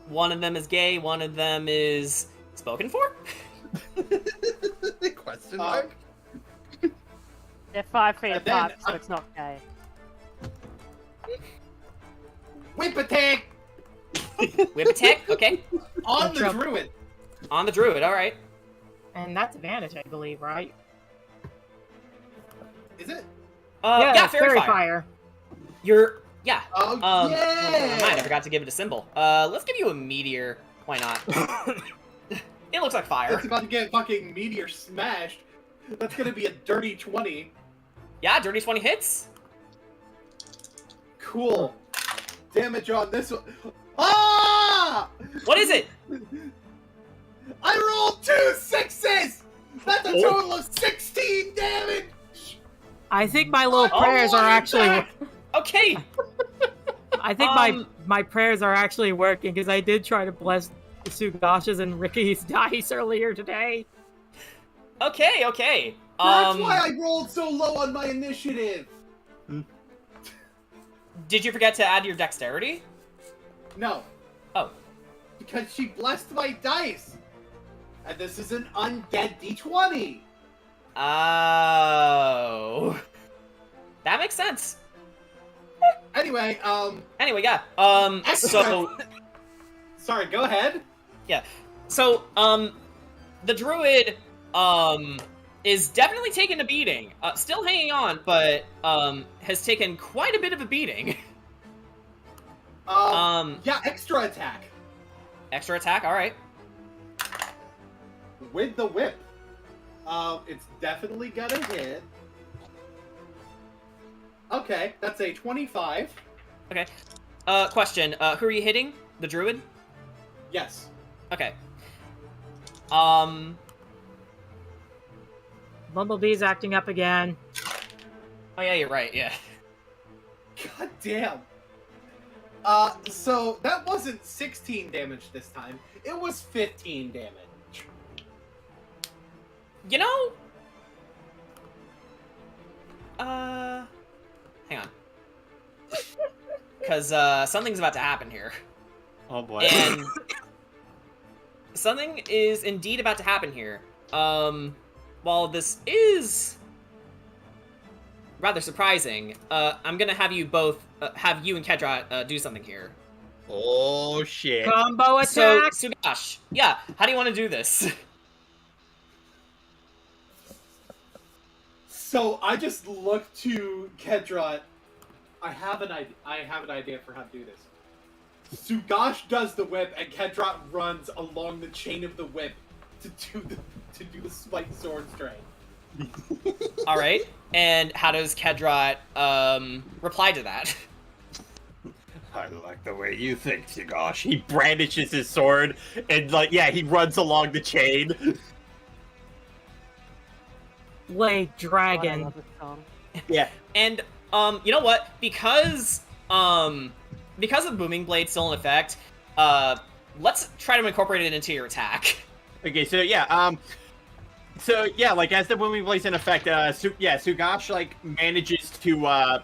Speaker 1: One of them is gay, one of them is spoken for?
Speaker 6: Question mark?
Speaker 9: They're 5 feet
Speaker 4: And then
Speaker 9: apart, so it's not gay.
Speaker 4: Whip attack!
Speaker 1: Whip attack? Okay.
Speaker 4: On the druid!
Speaker 1: On the druid, alright.
Speaker 2: And that's advantage, I believe, right?
Speaker 4: Is it?
Speaker 1: Yeah,
Speaker 2: fairy
Speaker 1: fairy
Speaker 2: fire.
Speaker 1: fire. You're... Yeah.
Speaker 4: Oh, yeah!
Speaker 1: Never mind, I forgot to give it a symbol. Let's give you a meteor. Why not? It looks like fire.
Speaker 4: It's about to get fucking meteor smashed. That's gonna be a dirty 20.
Speaker 1: Yeah, dirty 20 hits.
Speaker 4: Cool. Damage on this one. Ah!
Speaker 1: What is it?
Speaker 4: I rolled 2 6s! That's a total of 16 damage!
Speaker 2: I think my little prayers are actually...
Speaker 1: Okay.
Speaker 2: I think my prayers are actually working, because I did try to bless Sugash's and Ricky's dice earlier today.
Speaker 1: Okay, okay.
Speaker 4: That's why I rolled so low on my initiative!
Speaker 1: Did you forget to add your dexterity?
Speaker 4: No.
Speaker 1: Oh.
Speaker 4: Because she blessed my dice! And this is an undead d20!
Speaker 1: Oh. That makes sense.
Speaker 4: Anyway,
Speaker 1: Anyway, yeah. So...
Speaker 4: Sorry, go ahead.
Speaker 1: Yeah. So, the druid, is definitely taking a beating. Still hanging on, but, has taken quite a bit of a beating.
Speaker 4: Yeah, extra attack.
Speaker 1: Extra attack, alright.
Speaker 4: With the whip. It's definitely gonna hit. Okay, that's a 25.
Speaker 1: Okay. Question, who are you hitting? The druid?
Speaker 4: Yes.
Speaker 1: Okay.
Speaker 2: Bumblebee's acting up again.
Speaker 1: Oh yeah, you're right, yeah.
Speaker 4: God damn. So that wasn't 16 damage this time. It was 15 damage.
Speaker 1: You know... Hang on. Because, something's about to happen here.
Speaker 6: Oh boy.
Speaker 1: And... something is indeed about to happen here. While this is... rather surprising, I'm gonna have you both, have you and Kedra, do something here.
Speaker 6: Oh shit.
Speaker 2: Combo attack!
Speaker 1: So, Sugash, yeah, how do you want to do this?
Speaker 4: So I just look to Kedra. I have an idea for how to do this. Sugash does the whip, and Kedra runs along the chain of the whip to do the spiked sword strain.
Speaker 1: All right, and how does Kedra reply to that?
Speaker 6: I like the way you think, Sugash. He brandishes his sword, and he runs along the chain.
Speaker 2: Blade
Speaker 9: God, I
Speaker 2: Dragon.
Speaker 9: love this song.
Speaker 6: Yeah.
Speaker 1: And you know what? Because of Booming Blade still in effect, let's try to incorporate it into your attack.
Speaker 6: Okay, so as the Booming Blade's in effect, Sugash manages to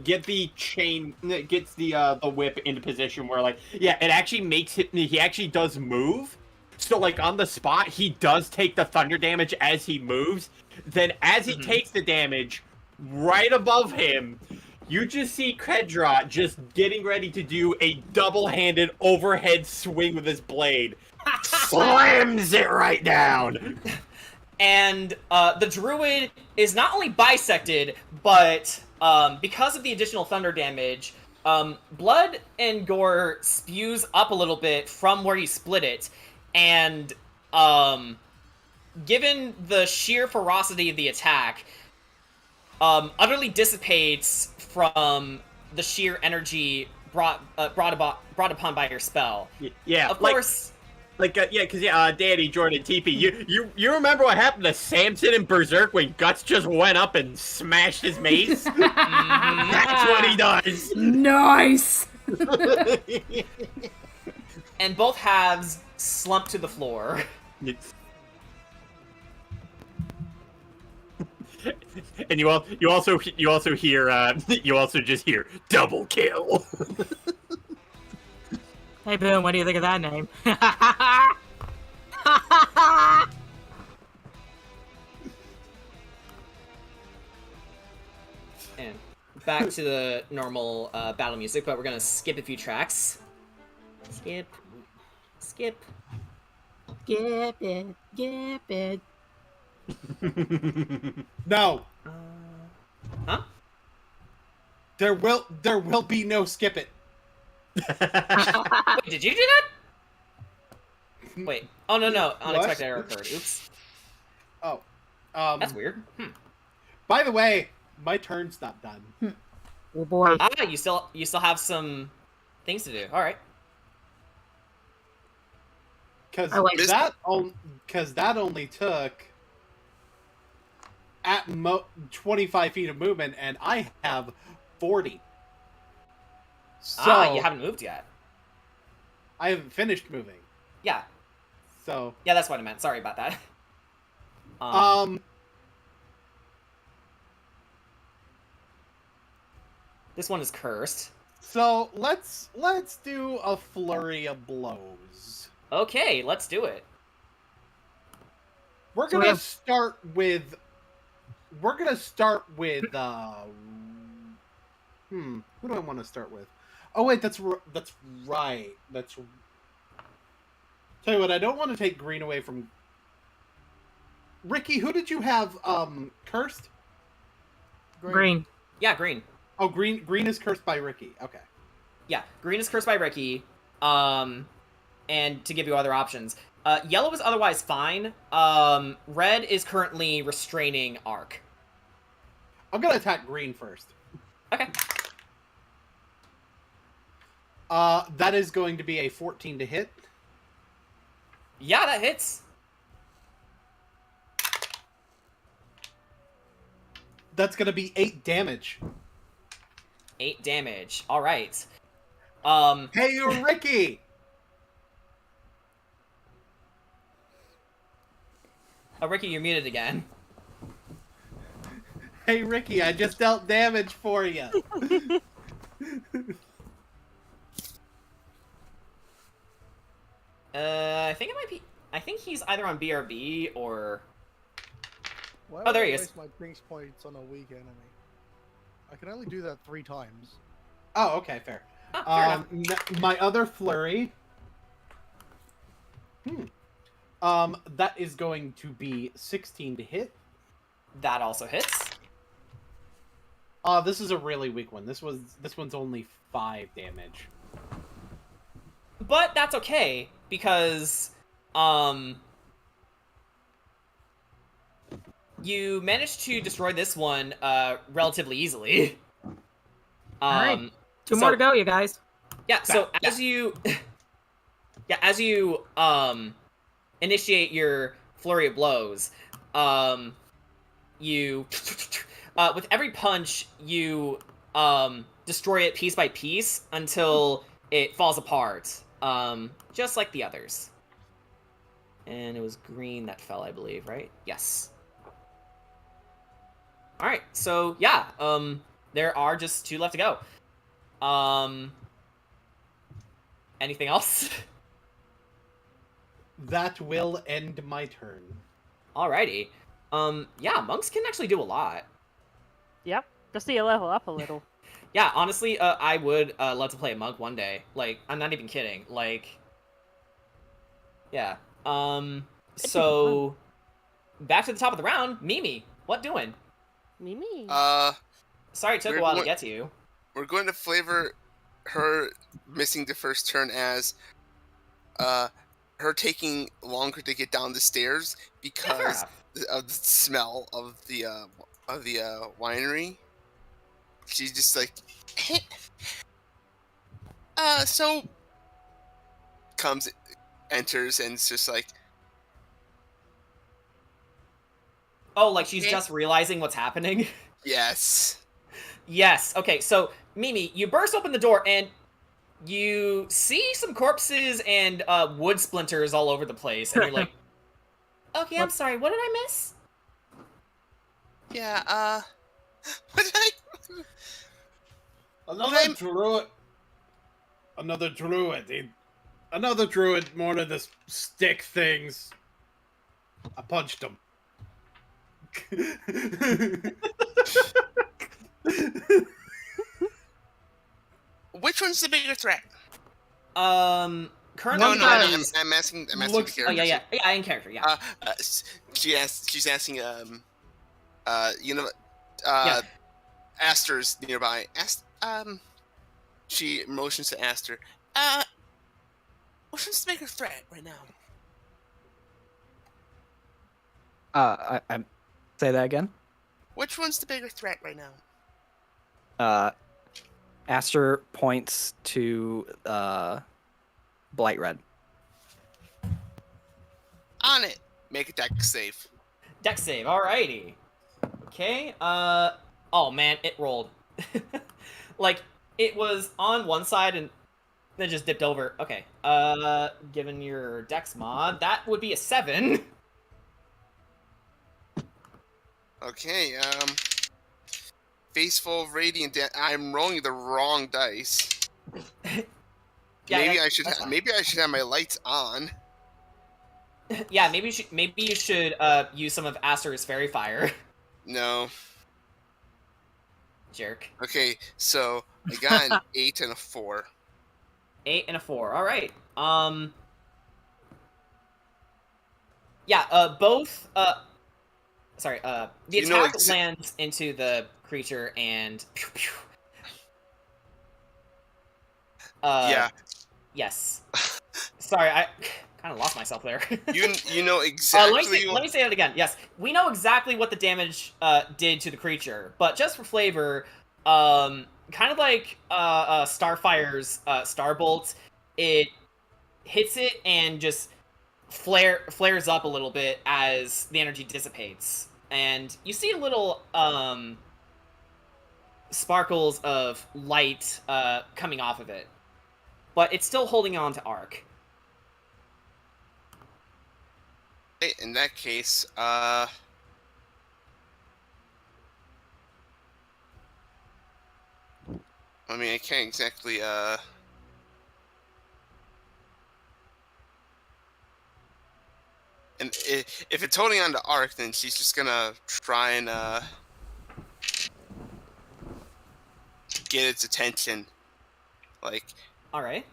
Speaker 6: get the chain, gets the whip into position where it actually makes it. He actually does move. So on the spot, he does take the thunder damage as he moves. Then as he takes the damage, right above him, you just see Kedra just getting ready to do a double-handed overhead swing with his blade. Slams it right down.
Speaker 1: And the druid is not only bisected, but because of the additional thunder damage, blood and gore spews up a little bit from where you split it, and given the sheer ferocity of the attack, utterly dissipates from the sheer energy brought upon by your spell.
Speaker 6: Yeah,
Speaker 1: Of course.
Speaker 6: Danny, Jordan, TP, you remember what happened to Samson in Berserk when Guts just went up and smashed his mace? That's what he does.
Speaker 3: Nice.
Speaker 1: And both halves slump to the floor.
Speaker 6: And you also just hear double kill.
Speaker 2: Hey, Boom, what do you think of that name?
Speaker 1: And back to the normal battle music, but we're gonna skip a few tracks. Skip.
Speaker 2: Skip it.
Speaker 4: No.
Speaker 1: Huh?
Speaker 4: There will be no skip it.
Speaker 1: Wait, did you do that? Wait. Oh, no. Unexpected error occurred. Oops.
Speaker 4: Oh.
Speaker 1: That's weird.
Speaker 4: By the way, my turn's not done.
Speaker 2: Oh boy.
Speaker 1: Ah, you still have some things to do. All right.
Speaker 4: Because
Speaker 2: I like
Speaker 4: that only took at 25 feet of movement, and I have 40. So
Speaker 1: you haven't moved yet.
Speaker 4: I haven't finished moving.
Speaker 1: Yeah.
Speaker 4: So
Speaker 1: yeah, that's what I meant. Sorry about that. This one is cursed.
Speaker 4: So let's do a flurry of blows.
Speaker 1: Okay, let's do it.
Speaker 4: We're gonna start with. Who do I want to start with? Oh wait, that's right. Tell you what, I don't want to take green away from. Ricky, who did you have? Cursed.
Speaker 2: Green.
Speaker 1: Yeah, green.
Speaker 4: Oh, green is cursed by Ricky. Okay.
Speaker 1: Yeah, green is cursed by Ricky. And to give you other options, yellow is otherwise fine. Red is currently restraining Arc.
Speaker 4: I'm gonna attack green first.
Speaker 1: Okay.
Speaker 4: That is going to be a 14 to hit.
Speaker 1: Yeah, that hits.
Speaker 4: That's gonna be 8 damage.
Speaker 1: 8 damage. All right.
Speaker 4: Hey, you Ricky.
Speaker 1: Oh, Ricky, you're muted again.
Speaker 4: Hey, Ricky, I just dealt damage for you.
Speaker 1: I think it might be. I think he's either on BRB or.
Speaker 7: Why
Speaker 1: Oh, there
Speaker 7: would
Speaker 1: he
Speaker 7: I
Speaker 1: is.
Speaker 7: waste my Brinks points on a weak enemy? I can only do that 3 times.
Speaker 4: Oh, okay, fair.
Speaker 1: Oh, fair enough.
Speaker 4: My other flurry. That is going to be 16 to hit.
Speaker 1: That also hits.
Speaker 4: This is a really weak one. This one's only 5 damage.
Speaker 1: But that's okay because you managed to destroy this one relatively easily.
Speaker 2: Alright. 2 more to go, you guys.
Speaker 1: Yeah, so as you initiate your flurry of blows, you with every punch you destroy it piece by piece until it falls apart, just like the others. And it was green that fell, I believe, right? Yes. All right, so yeah, there are just 2 left to go. Anything else?
Speaker 4: That will end my turn.
Speaker 1: Alrighty. Yeah, monks can actually do a lot.
Speaker 9: Yep. Just need to level up a little.
Speaker 1: Yeah, honestly, I would love to play a monk one day. Like, I'm not even kidding. Like, yeah. So back to the top of the round, Mimi, what doing?
Speaker 9: Mimi.
Speaker 1: Sorry it took a while to get to you.
Speaker 5: We're going to flavor her missing the first turn as her taking longer to get down the stairs because
Speaker 1: enough.
Speaker 5: of the smell of the winery. She's just like, so enters, and it's just like,
Speaker 1: Oh, like she's
Speaker 5: Eh.
Speaker 1: just realizing what's happening?
Speaker 5: yes.
Speaker 1: Yes. Okay, so Mimi, you burst open the door and you see some corpses and wood splinters all over the place, and you're like, okay, I'm sorry, what did I miss?
Speaker 5: Yeah, what did I...
Speaker 4: Another druid. Another druid, more of the stick things. I punched him.
Speaker 5: Which one's the bigger threat?
Speaker 1: Currently,
Speaker 5: No, I'm asking the character.
Speaker 1: Oh yeah, in character, yeah.
Speaker 5: She's asking,
Speaker 1: Yeah.
Speaker 5: Aster's nearby. She motions to Aster. Which one's the bigger threat right now?
Speaker 8: I say that again.
Speaker 5: Which one's the bigger threat right now?
Speaker 8: Aster points to Blight Red.
Speaker 5: On it. Make a dex save.
Speaker 1: Dex save, alrighty. Okay, oh man, it rolled. Like, it was on one side and then just dipped over. Okay, given your dex mod, that would be a 7.
Speaker 5: Okay, face full of radiant. I'm rolling the wrong dice. Maybe I should have my lights on.
Speaker 1: Yeah, maybe you should use some of Aster's fairy fire.
Speaker 5: No.
Speaker 1: Jerk.
Speaker 5: Okay, so I got an 8 and a 4.
Speaker 1: 8 and a 4. All right. Yeah. Both. Sorry. The attack lands into the creature and.
Speaker 5: Yeah.
Speaker 1: Yes. Sorry, I kind of lost myself there.
Speaker 5: You know exactly.
Speaker 1: Let me say that again. Yes, we know exactly what the damage did to the creature, but just for flavor, kind of like Starfire's Starbolt, it hits it and just flares up a little bit as the energy dissipates, and you see a little sparkles of light coming off of it, but it's still holding on to Arc.
Speaker 5: In that case, I mean, I can't exactly, and if it's holding on to Arc, then she's just gonna try and, get its attention. Like...
Speaker 1: Alright.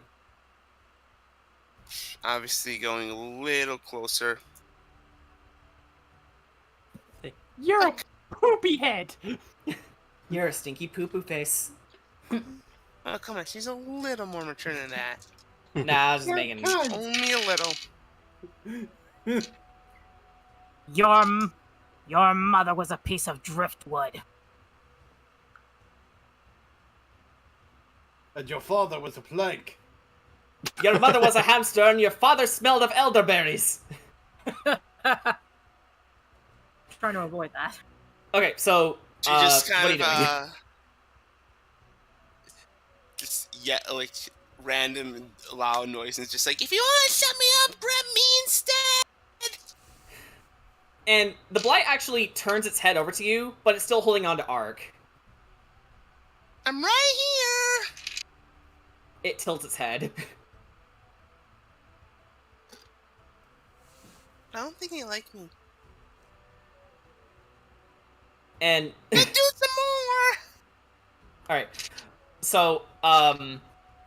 Speaker 5: Obviously going a little closer.
Speaker 9: You're a poopy head!
Speaker 1: You're a stinky poo-poo face.
Speaker 5: Oh, come on, she's a little more mature than that.
Speaker 1: Nah, I was just making...
Speaker 5: Only a little.
Speaker 9: Your mother was a piece of driftwood.
Speaker 4: And your father was a plank.
Speaker 1: Your mother was a hamster and your father smelled of elderberries.
Speaker 9: Trying to avoid that.
Speaker 1: Okay, so
Speaker 5: She just
Speaker 1: what are you
Speaker 5: kind
Speaker 1: doing?
Speaker 5: of just like random and loud noises, just like, if you want to shut me up, grab me instead.
Speaker 1: And the blight actually turns its head over to you, but it's still holding on to Arc.
Speaker 5: I'm right here.
Speaker 1: It tilts its head.
Speaker 5: I don't think they like me.
Speaker 1: And
Speaker 5: Let's do some more.
Speaker 1: all right, so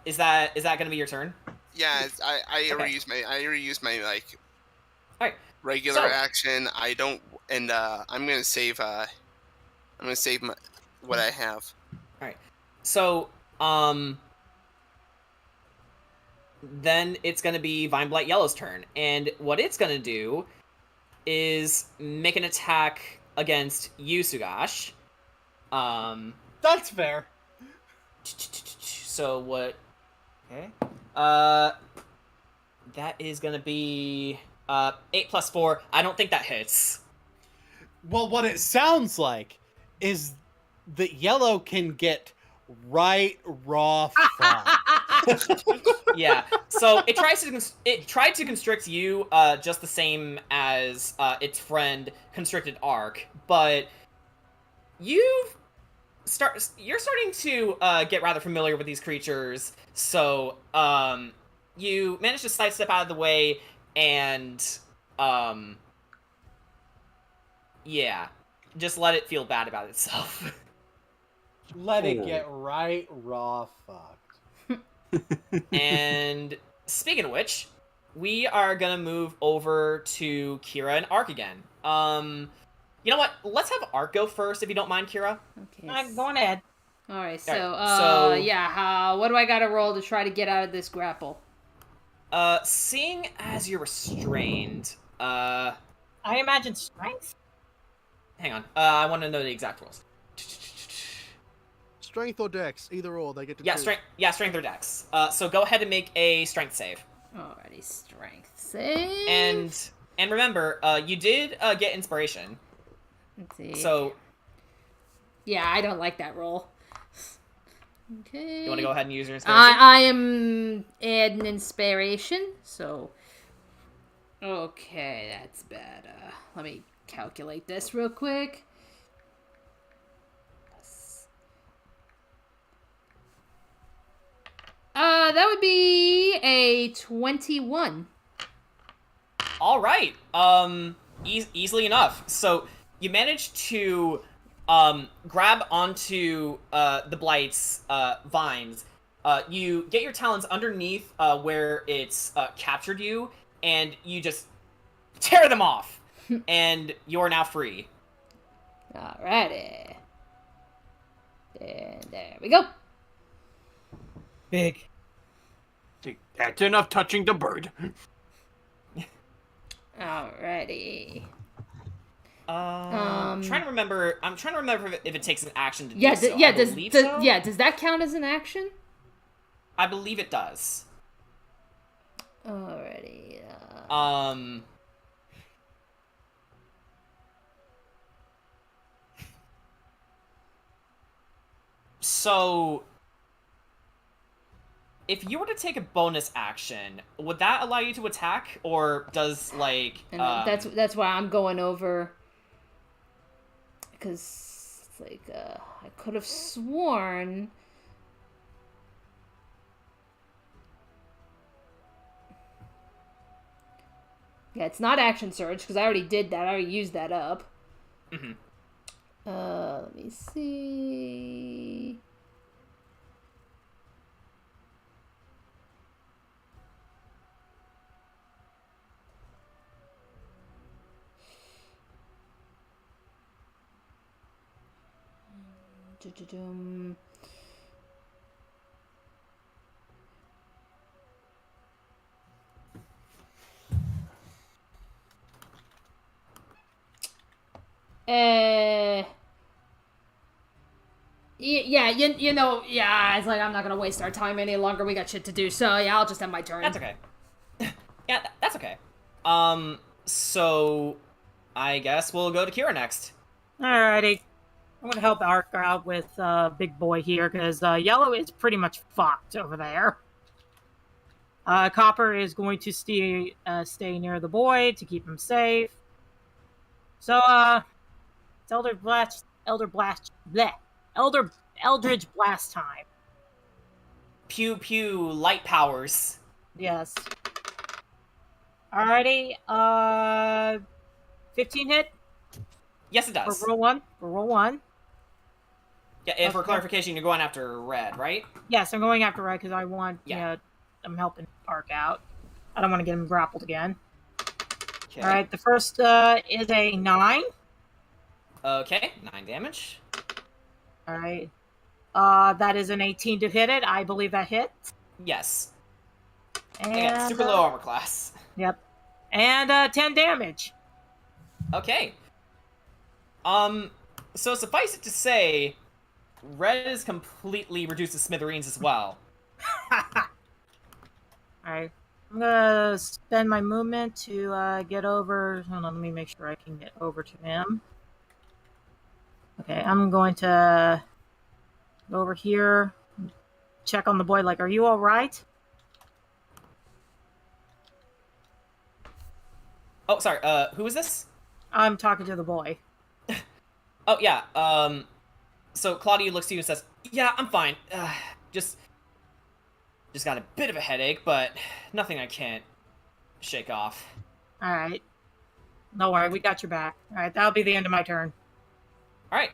Speaker 1: is that gonna be your turn?
Speaker 5: Yeah, I already
Speaker 1: Okay.
Speaker 5: used my like
Speaker 1: All right,
Speaker 5: regular
Speaker 1: So-
Speaker 5: action. I don't, and I'm gonna save my what I have.
Speaker 1: all right. So then it's going to be Vine Blight Yellow's turn. And what it's going to do is make an attack against you, Sugash.
Speaker 11: That's fair.
Speaker 1: So what... Okay. That is going to be 8 plus 4. I don't think that hits.
Speaker 11: Well, what it sounds like is that Yellow can get right raw fucked.
Speaker 1: Yeah. So it tried to constrict you just the same as its friend constricted Ark, but you're starting to get rather familiar with these creatures. So you manage to sidestep out of the way and yeah, just let it feel bad about itself.
Speaker 11: Let it get right raw fucked.
Speaker 1: And speaking of which, we are gonna move over to Kira and Ark again. You know what? Let's have Ark go first, if you don't mind, Kira.
Speaker 3: Okay.
Speaker 2: Go on ahead.
Speaker 3: All right.
Speaker 1: So,
Speaker 3: yeah. What do I got to roll to try to get out of this grapple?
Speaker 1: Seeing as you're restrained,
Speaker 2: I imagine strength.
Speaker 1: hang on. I want to know the exact rules.
Speaker 7: Strength or dex, either or, they get to
Speaker 1: Yeah,
Speaker 7: choose.
Speaker 1: strength. Yeah, strength or dex. So go ahead and make a strength save.
Speaker 3: Alrighty, strength save.
Speaker 1: And remember, you did get inspiration.
Speaker 3: Let's see.
Speaker 1: So
Speaker 3: yeah, I don't like that roll. Okay.
Speaker 1: you want to go ahead and use your inspiration?
Speaker 3: I am adding inspiration, so okay, that's bad. Let me calculate this real quick. That would be a 21.
Speaker 1: All right. Easily enough. So you managed to grab onto the blights vines. You get your talons underneath where it's captured you, and you just tear them off, and you're now free.
Speaker 3: Alrighty. And there we go.
Speaker 2: Big.
Speaker 6: That's enough touching the bird.
Speaker 3: Alrighty.
Speaker 1: I'm trying to remember if it takes an action to
Speaker 3: Yeah,
Speaker 1: do so.
Speaker 3: yeah.
Speaker 1: I believe so.
Speaker 3: Yeah, does that count as an action?
Speaker 1: I believe it does.
Speaker 3: Alrighty.
Speaker 1: So if you were to take a bonus action, would that allow you to attack, or does like?
Speaker 3: And that's why I'm going over. Because like I could have sworn. Yeah, it's not action surge because I already did that. I already used that up.
Speaker 1: Mm-hmm.
Speaker 3: Let me see. Dum-dum-dum. Yeah, yeah, it's like I'm not gonna waste our time any longer. We got shit to do, so yeah, I'll just have my turn.
Speaker 1: That's okay. Yeah, that's okay. So I guess we'll go to Kira next.
Speaker 2: Alrighty. I'm gonna help Ark out with Big Boy here, because Yellow is pretty much fucked over there. Copper is going to stay near the boy to keep him safe. So, it's Eldritch Blast time.
Speaker 1: Pew pew, light powers.
Speaker 2: Yes. Alrighty, 15 hit?
Speaker 1: Yes, it does.
Speaker 2: For roll one.
Speaker 1: Yeah, and for clarification, you're going after red, right?
Speaker 2: Yes, I'm going after red because I want,
Speaker 1: Yeah.
Speaker 2: I'm helping Ark out. I don't want to get him grappled again.
Speaker 1: Okay.
Speaker 2: Alright, the first is a 9.
Speaker 1: Okay, 9 damage.
Speaker 2: Alright. That is an 18 to hit it. I believe that hits.
Speaker 1: Yes.
Speaker 2: And
Speaker 1: Again, super low armor class.
Speaker 2: Yep. And 10 damage.
Speaker 1: Okay. So suffice it to say, Red is completely reduced to smithereens as well.
Speaker 2: Alright. I'm gonna spend my movement to get over. Hold on, let me make sure I can get over to him. Okay, I'm going to go over here, check on the boy, like, are you alright?
Speaker 1: Oh, sorry, who is this?
Speaker 2: I'm talking to the boy.
Speaker 1: Oh, yeah, so Claudio looks to you and says, yeah, I'm fine. Just got a bit of a headache, but nothing I can't shake off.
Speaker 2: Alright. Don't worry, we got your back. Alright, that'll be the end of my turn.
Speaker 1: Alright,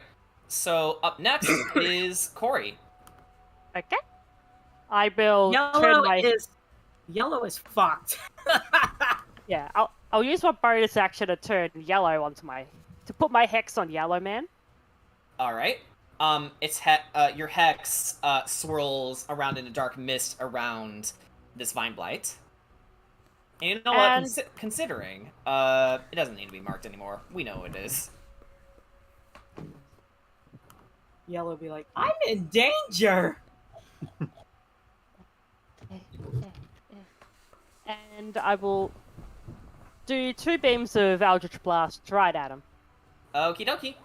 Speaker 1: so up next is Corey.
Speaker 9: Okay. I will turn
Speaker 2: Yellow is fucked.
Speaker 9: Yeah, I'll use my bonus action to turn yellow onto to put my hex on yellow man.
Speaker 1: Alright. Your hex swirls around in a dark mist around this vine blight. And you know what? Considering, it doesn't need to be marked anymore. We know it is.
Speaker 2: Yellow be like, I'm in danger!
Speaker 9: And I will do 2 beams of Eldritch Blast right at him.
Speaker 1: Okie dokie.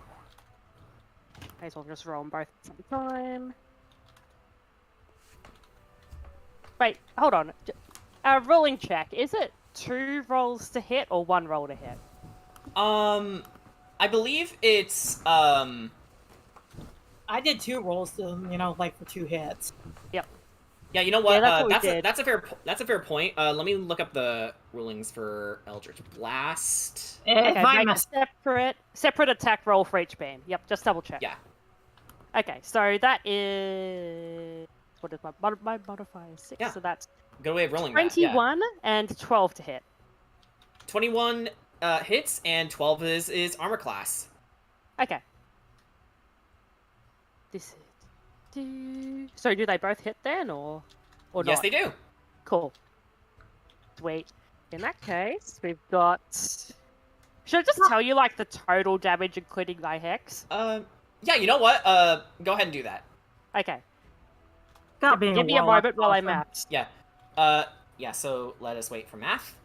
Speaker 9: May as well just roll them both at the same time. Wait, hold on. Rolling check. Is it 2 rolls to hit or 1 roll to hit?
Speaker 1: I believe it's,
Speaker 2: I did 2 rolls to him, like for 2 hits.
Speaker 9: Yep.
Speaker 1: Yeah, you know what?
Speaker 9: Yeah,
Speaker 1: that's a fair point. Let me look up the rulings for Eldritch Blast.
Speaker 9: Okay, make a separate attack roll for each beam. Yep, just double check.
Speaker 1: Yeah.
Speaker 9: Okay, so that is what is my modifier 6?
Speaker 1: Yeah.
Speaker 9: So that's
Speaker 1: good way of rolling
Speaker 9: 21
Speaker 1: that, yeah.
Speaker 9: and 12 to hit.
Speaker 1: 21 hits and 12 is armor class.
Speaker 9: Okay. So do they both hit then, or not?
Speaker 1: Yes, they do.
Speaker 9: Cool. Sweet. In that case, we've got. Should I just tell you like the total damage, including my hex?
Speaker 1: Yeah. You know what? Go ahead and do that.
Speaker 9: Okay.
Speaker 2: Give
Speaker 9: me a moment while I math.
Speaker 1: Yeah. Yeah. So let us wait for math.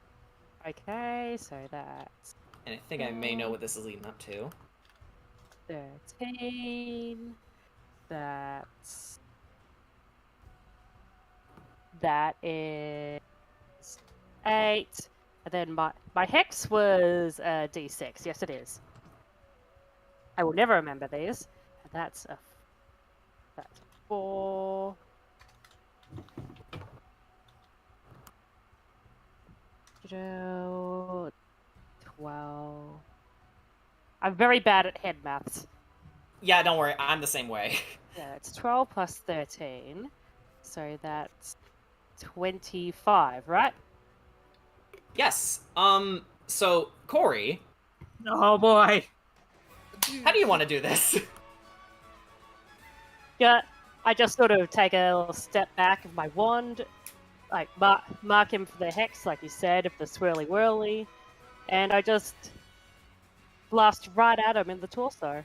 Speaker 9: Okay. So that's.
Speaker 1: And I think I may know what this is leading up to.
Speaker 9: 13. That is 8, and then my hex was D6. Yes, it is. I will never remember these. And that's 4. $12. I'm very bad at head maths.
Speaker 1: Yeah, don't worry. I'm the same way.
Speaker 9: Yeah, it's 12 plus 13. So that's 25, right?
Speaker 1: Yes. So, Corey.
Speaker 2: Oh, boy.
Speaker 1: How do you want to do this?
Speaker 9: Yeah, I just sort of take a little step back of my wand, like mark him for the hex, like you said, of the swirly whirly, and I just blast right at him in the torso.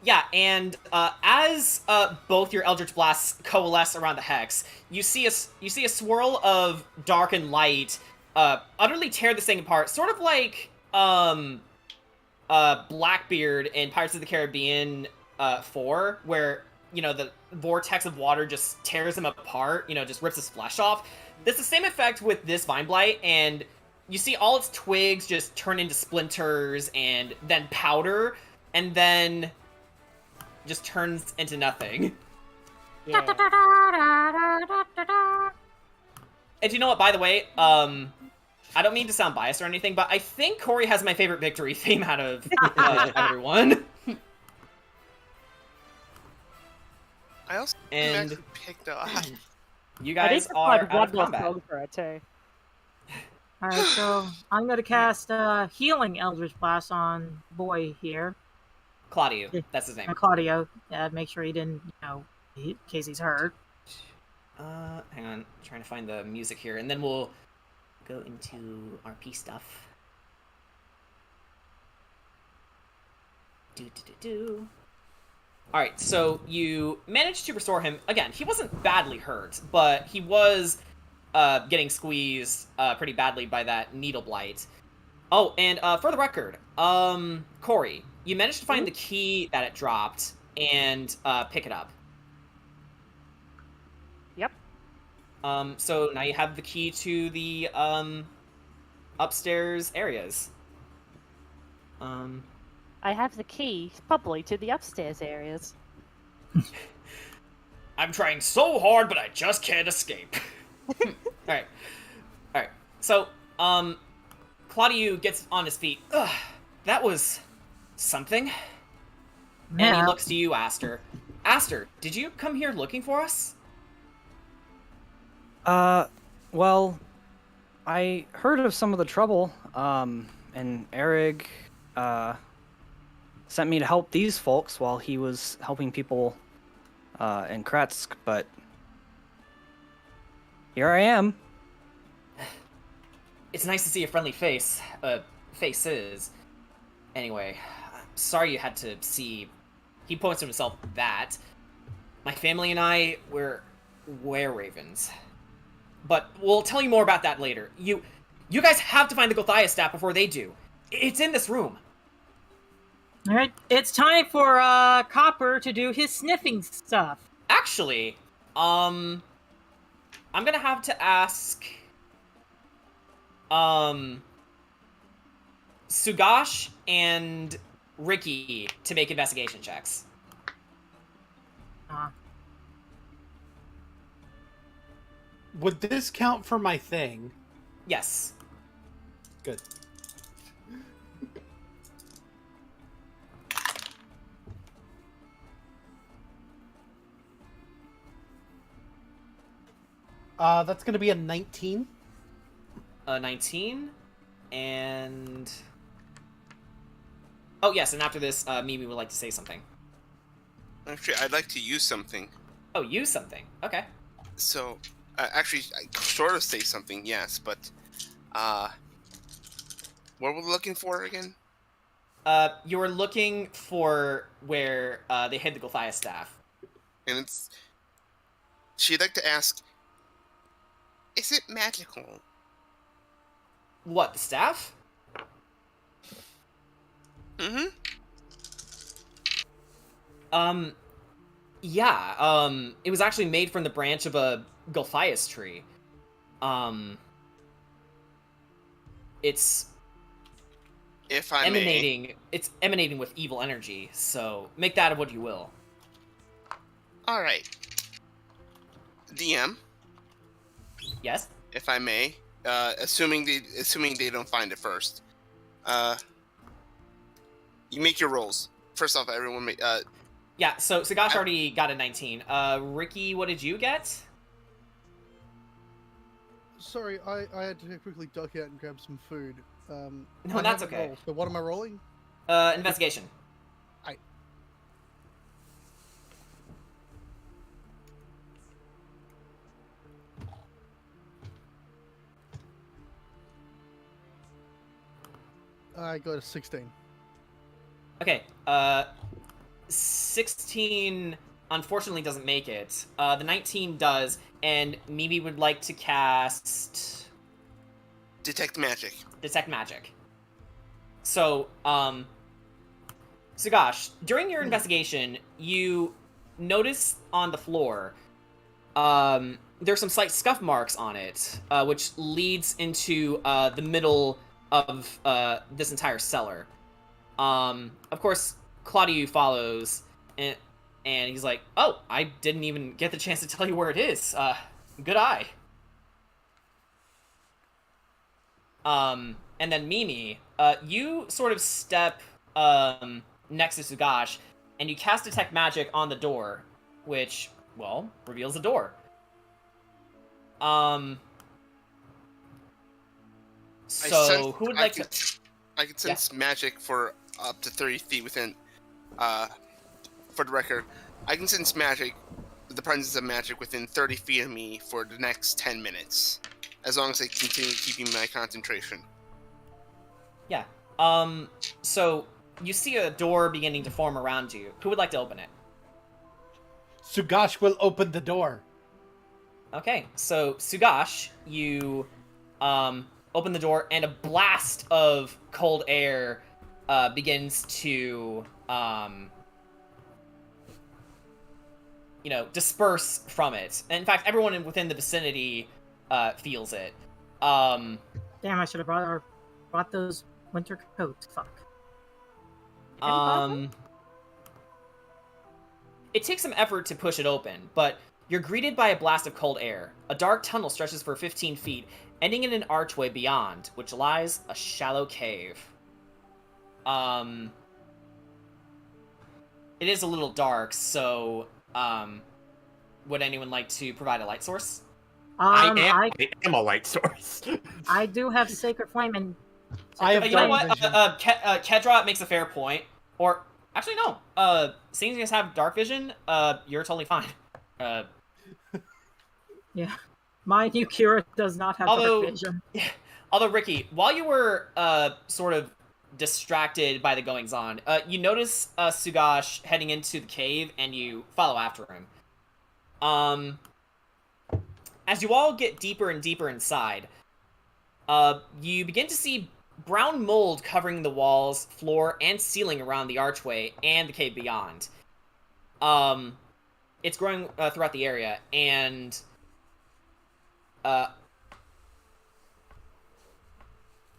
Speaker 1: Yeah, and as both your Eldritch Blasts coalesce around the hex, you see a swirl of dark and light utterly tear this thing apart, sort of like Blackbeard in Pirates of the Caribbean 4, where the vortex of water just tears him apart, just rips his flesh off. It's the same effect with this Vine Blight, and you see all its twigs just turn into splinters and then powder, and then just turns into nothing.
Speaker 9: Yeah.
Speaker 1: And you know what, by the way, I don't mean to sound biased or anything, but I think Corey has my favorite victory theme out of everyone.
Speaker 5: I also
Speaker 1: And
Speaker 5: actually picked up.
Speaker 1: You guys are out of combat.
Speaker 9: For it too.
Speaker 2: Alright, so I'm going to cast Healing Eldritch Blast on boy here.
Speaker 1: Claudio, that's his name.
Speaker 2: Claudio. Make sure he didn't, in case he's hurt.
Speaker 1: Hang on, trying to find the music here, and then we'll go into RP stuff. Alright, so you managed to restore him. Again, he wasn't badly hurt, but he was getting squeezed pretty badly by that needle blight. Oh, and for the record, Corey, you managed to find the key that it dropped and pick it up.
Speaker 9: Yep.
Speaker 1: So now you have the key to the upstairs areas.
Speaker 9: I have the key, probably, to the upstairs areas.
Speaker 1: I'm trying so hard, but I just can't escape. Alright. Alright. So, Claudio gets on his feet. Ugh, that was something. And
Speaker 2: Yeah.
Speaker 1: he looks to you, Aster. Aster, did you come here looking for us?
Speaker 8: Well, I heard of some of the trouble, and Eric, sent me to help these folks while he was helping people, in Kratsk, but here I am.
Speaker 1: It's nice to see a friendly face. Faces. Anyway, sorry you had to see... He points to himself that. My family and I, we're were-ravens. But we'll tell you more about that later. You guys have to find the Gothias staff before they do. It's in this room.
Speaker 2: Alright, it's time for Copper to do his sniffing stuff.
Speaker 1: Actually, I'm gonna have to ask, Sugash and Ricky to make investigation checks.
Speaker 11: Would this count for my thing?
Speaker 1: Yes.
Speaker 11: Good. That's gonna be a 19.
Speaker 1: 19, and... Oh, yes, and after this, Mimi would like to say something.
Speaker 5: Actually, I'd like to use something.
Speaker 1: Oh, use something. Okay.
Speaker 5: So, actually, I sort of say something, yes, but, what were we looking for again?
Speaker 1: You were looking for where, they hid the Gothias staff.
Speaker 5: And it's... She'd like to ask, is it magical?
Speaker 1: What, the staff?
Speaker 5: Mm-hmm.
Speaker 1: Yeah, it was actually made from the branch of a Gothias tree. It's
Speaker 5: If I
Speaker 1: emanating, it's emanating with evil energy, so make that of what you will.
Speaker 5: Alright. DM,
Speaker 1: Yes?
Speaker 5: if I may, assuming they don't find it first. You make your rolls. First off, everyone make,
Speaker 1: Yeah, so Sugash already got a 19. Ricky, what did you get?
Speaker 7: Sorry, I had to quickly duck out and grab some food.
Speaker 1: No,
Speaker 7: I
Speaker 1: that's
Speaker 7: haven't
Speaker 1: okay.
Speaker 7: rolled, so what am I rolling?
Speaker 1: Investigation.
Speaker 7: I got a 16.
Speaker 1: Okay, 16 unfortunately doesn't make it. The 19 does, and Mimi would like to cast...
Speaker 5: detect magic.
Speaker 1: Detect Magic. So, Sugash, during your investigation, you notice on the floor, there's some slight scuff marks on it, which leads into the middle of this entire cellar. Of course, Claudio follows, and he's like, "Oh, I didn't even get the chance to tell you where it is. Good eye." And then Mimi, you sort of step next to Sugash, and you cast Detect Magic on the door, which, well, reveals the door. So, who would like to...
Speaker 5: I can sense magic for up to 30 feet within, for the record. I can sense magic the presence of magic within 30 feet of me for the next 10 minutes, as long as I continue keeping my concentration.
Speaker 1: Yeah. So you see a door beginning to form around you. Who would like to open it?
Speaker 11: Sugash will open the door.
Speaker 1: Okay, so Sugash, you open the door, and a blast of cold air begins to disperse from it. And in fact, everyone within the vicinity feels it.
Speaker 2: Damn, I should have brought those winter coats. Fuck.
Speaker 1: It takes some effort to push it open, but you're greeted by a blast of cold air. A dark tunnel stretches for 15 feet, ending in an archway beyond, which lies a shallow cave. It is a little dark, so, would anyone like to provide a light source?
Speaker 6: I am a light source.
Speaker 2: I do have Sacred Flame and...
Speaker 1: You know what? Kedra makes a fair point. Or, actually, no. Seeing as you guys have dark vision, you're totally fine.
Speaker 2: Yeah. Mind you, Kira does not have dark vision.
Speaker 1: Although, Ricky, while you were sort of distracted by the goings-on, you notice Sugash heading into the cave, and you follow after him. As you all get deeper and deeper inside, you begin to see brown mold covering the walls, floor, and ceiling around the archway and the cave beyond. It's growing throughout the area, and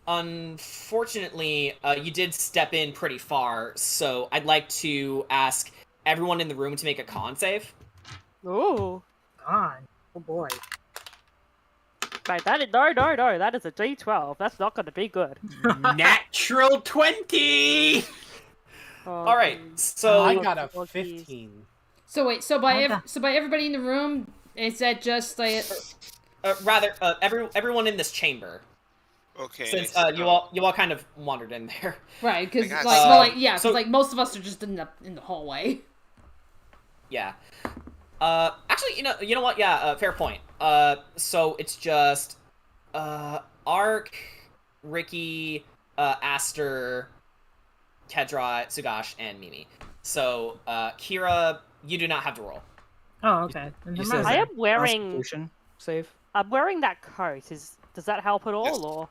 Speaker 1: unfortunately, you did step in pretty far, so I'd like to ask everyone in the room to make a con save.
Speaker 9: Ooh.
Speaker 2: Con. Oh boy.
Speaker 9: Right, no, that is a D12. That's not going to be good.
Speaker 6: Natural 20!
Speaker 1: Alright, so...
Speaker 11: I got a 15.
Speaker 3: So wait, so by everybody in the room, is that just like...
Speaker 1: everyone in this chamber.
Speaker 5: Okay.
Speaker 1: Since you all kind of wandered in there.
Speaker 3: Right, because
Speaker 1: so
Speaker 3: most of us are just in the hallway.
Speaker 1: Yeah. Actually, you know what? Yeah, fair point. So it's just Ark, Ricky, Aster, Kedra, Sugash, and Mimi. So Kira, you do not have to roll.
Speaker 2: Oh, okay.
Speaker 9: I am wearing...
Speaker 8: Constitution save?
Speaker 9: I'm wearing that coat. Does that help at all,
Speaker 5: Yes.
Speaker 9: or...?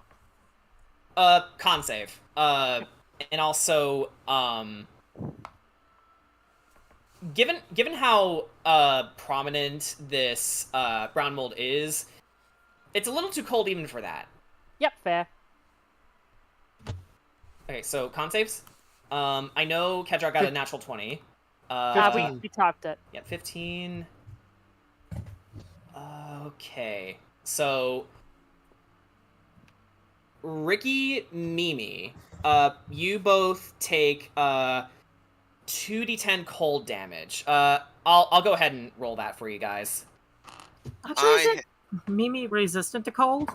Speaker 1: Con save. And also, given how prominent this brown mold is, it's a little too cold even for that.
Speaker 9: Yep, fair.
Speaker 1: Okay, so con saves. I know Kedra got a natural 20.
Speaker 9: We topped it.
Speaker 1: Yeah, 15. Okay, so Ricky, Mimi, you both take 2d10 cold damage. I'll go ahead and roll that for you guys.
Speaker 2: Actually, is it Mimi resistant to cold?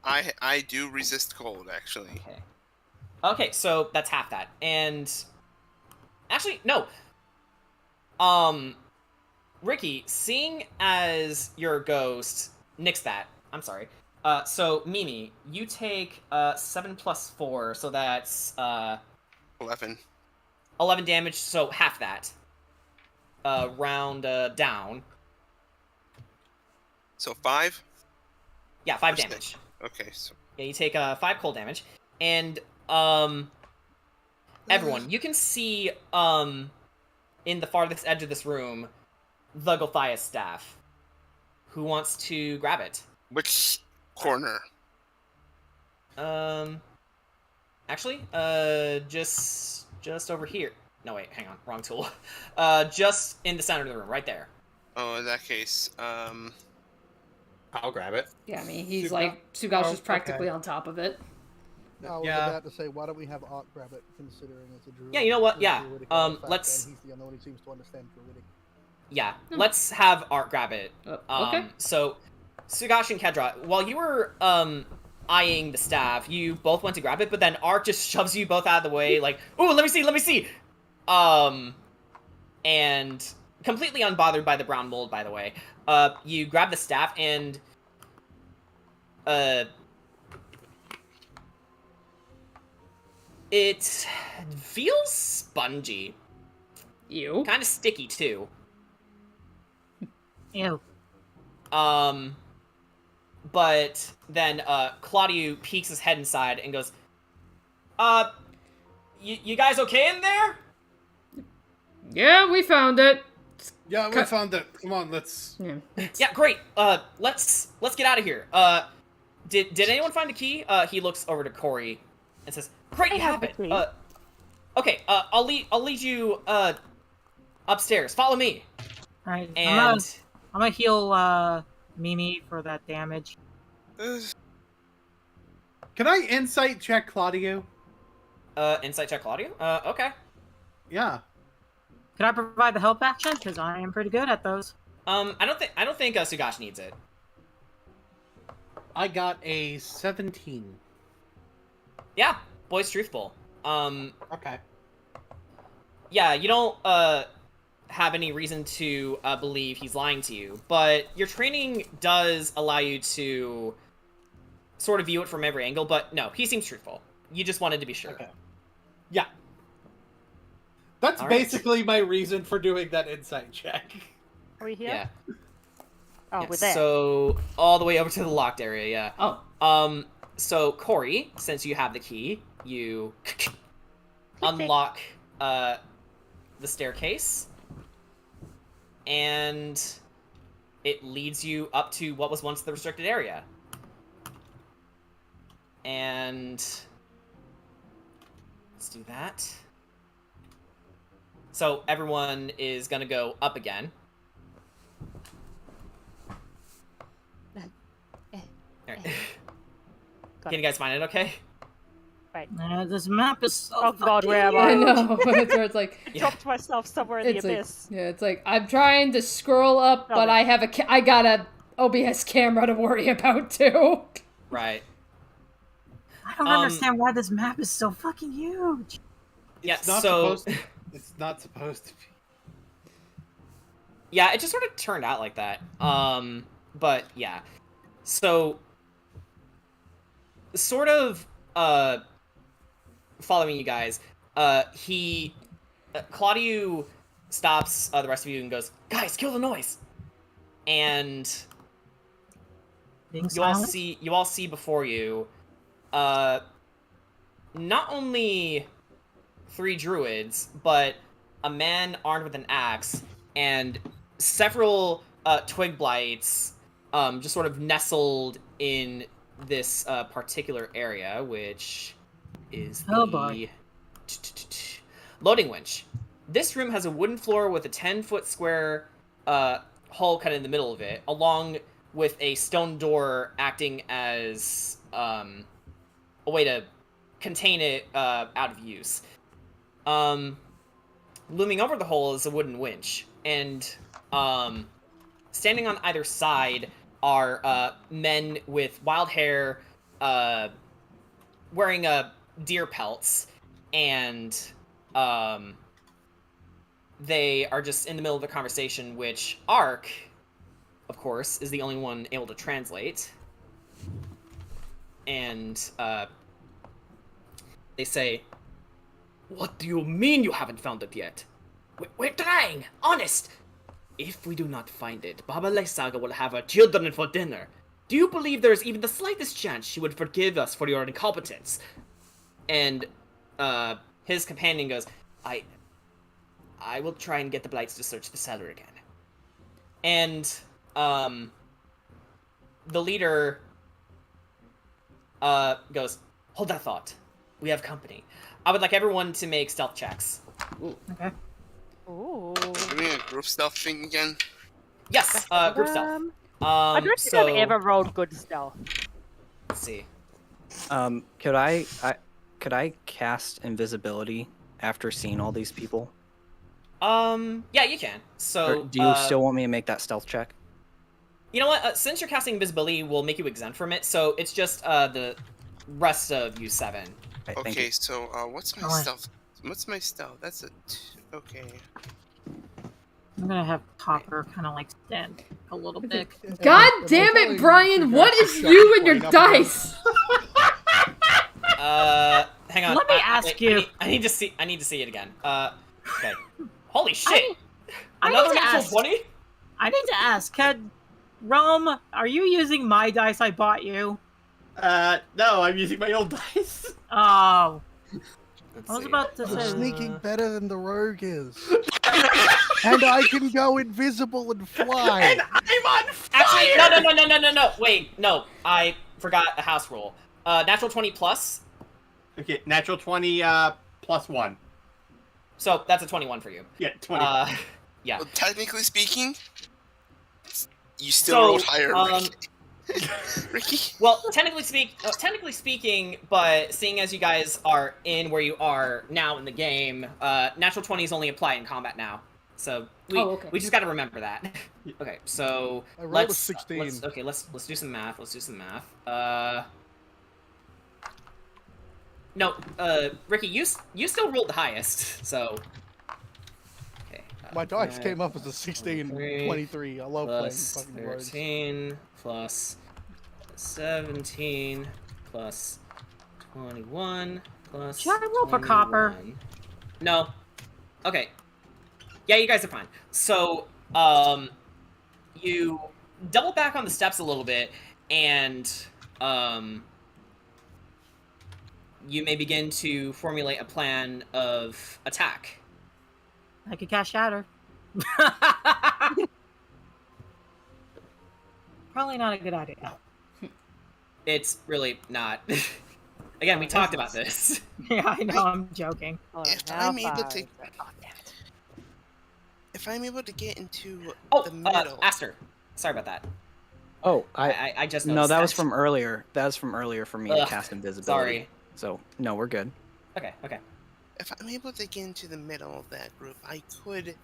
Speaker 5: I do resist cold, actually.
Speaker 1: Okay, so that's half that. And actually, no. Ricky, seeing as you're a ghost, nix that. I'm sorry. So Mimi, you take 7 plus 4, so that's
Speaker 5: 11.
Speaker 1: 11 damage, so half that. Round down.
Speaker 5: So 5?
Speaker 1: Yeah, 5 damage.
Speaker 5: Okay, so...
Speaker 1: Yeah, you take 5 cold damage. And, everyone, you can see, in the farthest edge of this room, the Gothias staff. Who wants to grab it?
Speaker 5: Which corner?
Speaker 1: Actually, just over here. No, wait, hang on, wrong tool. Just in the center of the room, right there.
Speaker 5: Oh, in that case,
Speaker 6: I'll grab it.
Speaker 3: Yeah, I mean, he's Sugash is practically on top of it.
Speaker 7: I was about to say, why don't we have Art grab it, considering it's a druid?
Speaker 1: Yeah, you know what? Yeah,
Speaker 7: let's. He's the only one who seems to understand druidic.
Speaker 1: Yeah, let's have Art grab it.
Speaker 3: Okay.
Speaker 1: So, Sugash and Kedra, while you were eyeing the staff, you both went to grab it, but then Art just shoves you both out of the way, like, "Ooh, let me see." And completely unbothered by the brown mold, by the way. You grab the staff and it feels spongy.
Speaker 3: You.
Speaker 1: Kind of sticky too.
Speaker 2: Ew.
Speaker 1: But then Claudio peeks his head inside and goes, you guys okay in there?
Speaker 3: Yeah, we found it.
Speaker 11: Yeah, we found it. Come on, let's.
Speaker 3: Yeah.
Speaker 1: Yeah, great. Let's get out of here. Did anyone find a key? He looks over to Corey and says, "Great, you have it. Okay. I'll lead you upstairs. Follow me."
Speaker 2: All right.
Speaker 1: And
Speaker 2: I'm gonna heal Mimi for that damage.
Speaker 4: Can I insight check Claudio?
Speaker 1: Insight check Claudio. Okay.
Speaker 4: Yeah.
Speaker 2: Could I provide the help action? Because I am pretty good at those.
Speaker 1: I don't think Sugash needs it.
Speaker 4: I got a 17.
Speaker 1: Yeah, boy's truthful.
Speaker 4: Okay.
Speaker 1: Yeah, you don't have any reason to believe he's lying to you, but your training does allow you to sort of view it from every angle. But no, he seems truthful. You just wanted to be sure.
Speaker 4: Okay. Yeah. That's
Speaker 1: All right.
Speaker 4: basically my reason for doing that insight check.
Speaker 9: Are we here?
Speaker 1: Yeah.
Speaker 9: Oh,
Speaker 1: Yeah,
Speaker 9: we're there.
Speaker 1: So all the way over to the locked area. Yeah.
Speaker 3: Oh.
Speaker 1: So Corey, since you have the key, you unlock the staircase, and it leads you up to what was once the restricted area. And let's do that. So everyone is gonna go up again. Alright.
Speaker 9: Got
Speaker 1: Can you guys find it okay?
Speaker 2: This map is so
Speaker 9: Oh god,
Speaker 2: fucking
Speaker 9: where am
Speaker 3: I
Speaker 9: I?
Speaker 3: know. It's where it's like
Speaker 9: Dropped myself somewhere in the
Speaker 3: it's like
Speaker 9: abyss.
Speaker 3: yeah, it's like I'm trying to scroll up, but I have I got a OBS camera to worry about too.
Speaker 1: Right.
Speaker 2: I don't understand why this map is so fucking huge.
Speaker 1: Yeah,
Speaker 4: It's not
Speaker 1: so
Speaker 4: supposed to, it's not supposed to be.
Speaker 1: yeah, it just sort of turned out like that. But yeah. So sort of following you guys, Claudio stops the rest of you and goes, "Guys, kill the noise." And
Speaker 2: Being
Speaker 1: you all
Speaker 2: silent?
Speaker 1: see before you not only 3 druids, but a man armed with an axe and several twig blights just sort of nestled in this particular area, which is the
Speaker 2: Oh, boy.
Speaker 1: loading winch. This room has a wooden floor with a 10-foot square hole cut in the middle of it, along with a stone door acting as a way to contain it out of use. Looming over the hole is a wooden winch, and standing on either side are men with wild hair, wearing deer pelts, and they are just in the middle of the conversation, which Ark, of course, is the only one able to translate. And they say, "What do you mean you haven't found it yet? We're trying, honest. If we do not find it, Baba Lysaga will have our children for dinner. Do you believe there is even the slightest chance she would forgive us for your incompetence?" And his companion goes, I will try and get the blights to search the cellar again. And the leader goes, "Hold that thought. We have company. I would like everyone to make stealth checks."
Speaker 2: Okay.
Speaker 9: Ooh.
Speaker 5: Give me a group stealth thing again.
Speaker 1: Yes, group stealth.
Speaker 9: I don't think I've ever rolled good stealth.
Speaker 1: Let's see.
Speaker 8: Could I cast invisibility after seeing all these people?
Speaker 1: Yeah, you can. So,
Speaker 8: Or do you still want me to make that stealth check?
Speaker 1: You know what? Since you're casting invisibility, we'll make you exempt from it. So it's just the rest of you 7.
Speaker 8: Right, thank
Speaker 5: Okay,
Speaker 8: you.
Speaker 5: so what's my
Speaker 2: Alright.
Speaker 5: stealth? What's my stealth? That's a okay.
Speaker 2: I'm gonna have Copper kind of like stand a little bit.
Speaker 3: God damn it, Brian! What is you and your dice?
Speaker 1: Hang on.
Speaker 2: Let me ask you.
Speaker 1: I need to see it again. Okay. Holy shit!
Speaker 2: I
Speaker 1: Another
Speaker 2: need to
Speaker 1: natural
Speaker 2: ask.
Speaker 1: 20?
Speaker 2: I need to ask, Rome, are you using my dice I bought you?
Speaker 6: No, I'm using my old dice.
Speaker 2: Oh.
Speaker 1: Let's
Speaker 2: I was
Speaker 1: see.
Speaker 2: about to
Speaker 7: It's
Speaker 2: say.
Speaker 7: sneaking better than the rogue is. And I can go invisible and fly.
Speaker 6: And I'm on fire!
Speaker 1: Actually, no. Wait, no. I forgot a house rule. Natural 20 plus.
Speaker 6: Okay, natural 20 plus 1.
Speaker 1: So that's a 21 for you.
Speaker 6: Yeah, 20.
Speaker 1: Yeah.
Speaker 5: Well, technically speaking, you still rolled higher, Ricky.
Speaker 1: Well, technically speaking, but seeing as you guys are in where you are now in the game, natural 20s only apply in combat now. So we just got to remember that. Okay, so
Speaker 7: I rolled
Speaker 1: let's
Speaker 7: a 16.
Speaker 1: let's do some math. Let's do some math. No, Ricky, you still rolled the highest, so. Okay.
Speaker 7: My dice came up as a 16, 23. I love playing
Speaker 1: Plus
Speaker 7: fucking rogues.
Speaker 1: 13 plus 17 plus 21 plus.
Speaker 2: Should I roll for Copper?
Speaker 1: 21. No. Okay. Yeah, you guys are fine. So, you double back on the steps a little bit, and you may begin to formulate a plan of attack.
Speaker 2: I could cast Shatter. Probably not a good idea.
Speaker 1: It's really not. Again, we talked about this.
Speaker 2: Yeah, I know, I'm joking.
Speaker 5: If I'm able to, if I'm able to get into
Speaker 1: Oh,
Speaker 5: the middle,
Speaker 1: Aster. Sorry about that.
Speaker 8: Oh,
Speaker 1: I just
Speaker 8: no,
Speaker 1: noticed
Speaker 8: that was from earlier. That was from earlier for me to
Speaker 1: Ugh,
Speaker 8: cast invisibility.
Speaker 1: sorry.
Speaker 8: So no, we're good.
Speaker 1: Okay.
Speaker 5: if I'm able to get into the middle of that group, I could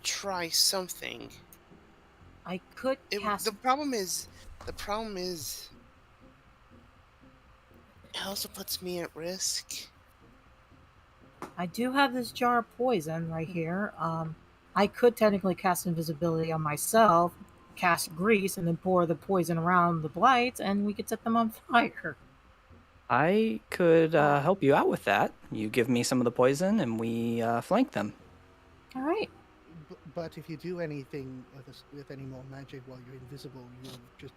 Speaker 5: try something.
Speaker 2: I could cast.
Speaker 5: The problem is, it also puts me at risk.
Speaker 2: I do have this jar of poison right here. I could technically cast invisibility on myself, cast grease, and then pour the poison around the blights, and we could set them on fire.
Speaker 8: I could help you out with that. You give me some of the poison, and we flank them.
Speaker 2: All right.
Speaker 7: But if you do anything with any more magic while you're invisible, you'll just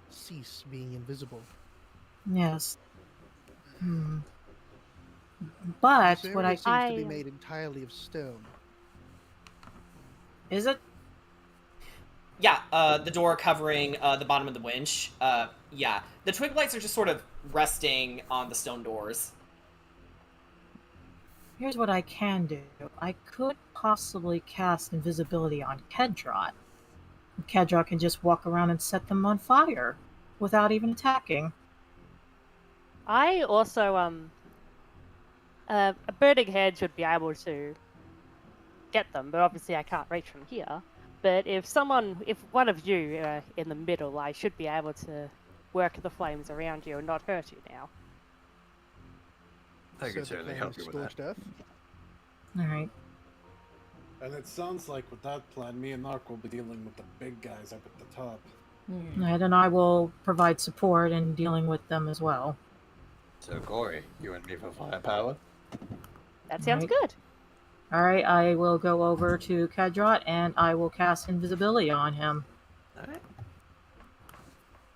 Speaker 7: cease being invisible.
Speaker 2: Yes. But
Speaker 7: This
Speaker 2: what
Speaker 7: area
Speaker 2: I
Speaker 7: seems to be made entirely of stone.
Speaker 2: is it?
Speaker 1: Yeah, the door covering the bottom of the winch. Yeah, the twig lights are just sort of resting on the stone doors.
Speaker 2: Here's what I can do. I could possibly cast invisibility on Kedrot. Kedrot can just walk around and set them on fire without even attacking.
Speaker 9: I also, a burning hand should be able to get them, but obviously I can't reach from here. But if one of you are in the middle, I should be able to work the flames around you and not hurt you now.
Speaker 6: I could certainly help you with that.
Speaker 7: Stuff.
Speaker 2: All right.
Speaker 11: And it sounds like with that plan, me and Nark will be dealing with the big guys up at the top.
Speaker 2: And then I will provide support in dealing with them as well.
Speaker 6: So, Corey, you and me for firepower?
Speaker 9: That sounds
Speaker 2: Right.
Speaker 9: good.
Speaker 2: All right, I will go over to Kedrot and I will cast invisibility on him.
Speaker 6: All right.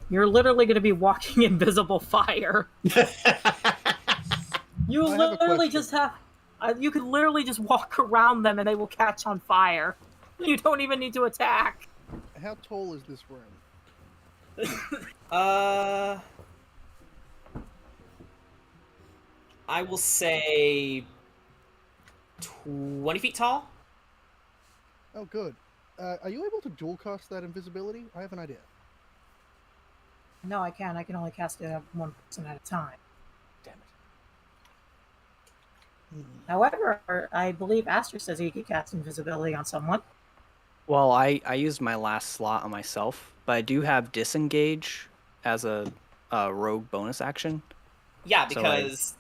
Speaker 2: You're literally going to be walking invisible fire. You
Speaker 7: I have a
Speaker 2: literally
Speaker 7: question.
Speaker 2: just have. You could literally just walk around them and they will catch on fire. You don't even need to attack.
Speaker 7: How tall is this room?
Speaker 1: I will say 20 feet tall.
Speaker 7: Oh, good. Are you able to dual cast that invisibility? I have an idea.
Speaker 2: No, I can. I can only cast it on one person at a time.
Speaker 6: Damn it.
Speaker 2: However, I believe Aster says he could cast invisibility on someone.
Speaker 8: Well, I used my last slot on myself, but I do have disengage as a rogue bonus action.
Speaker 1: Yeah,
Speaker 8: So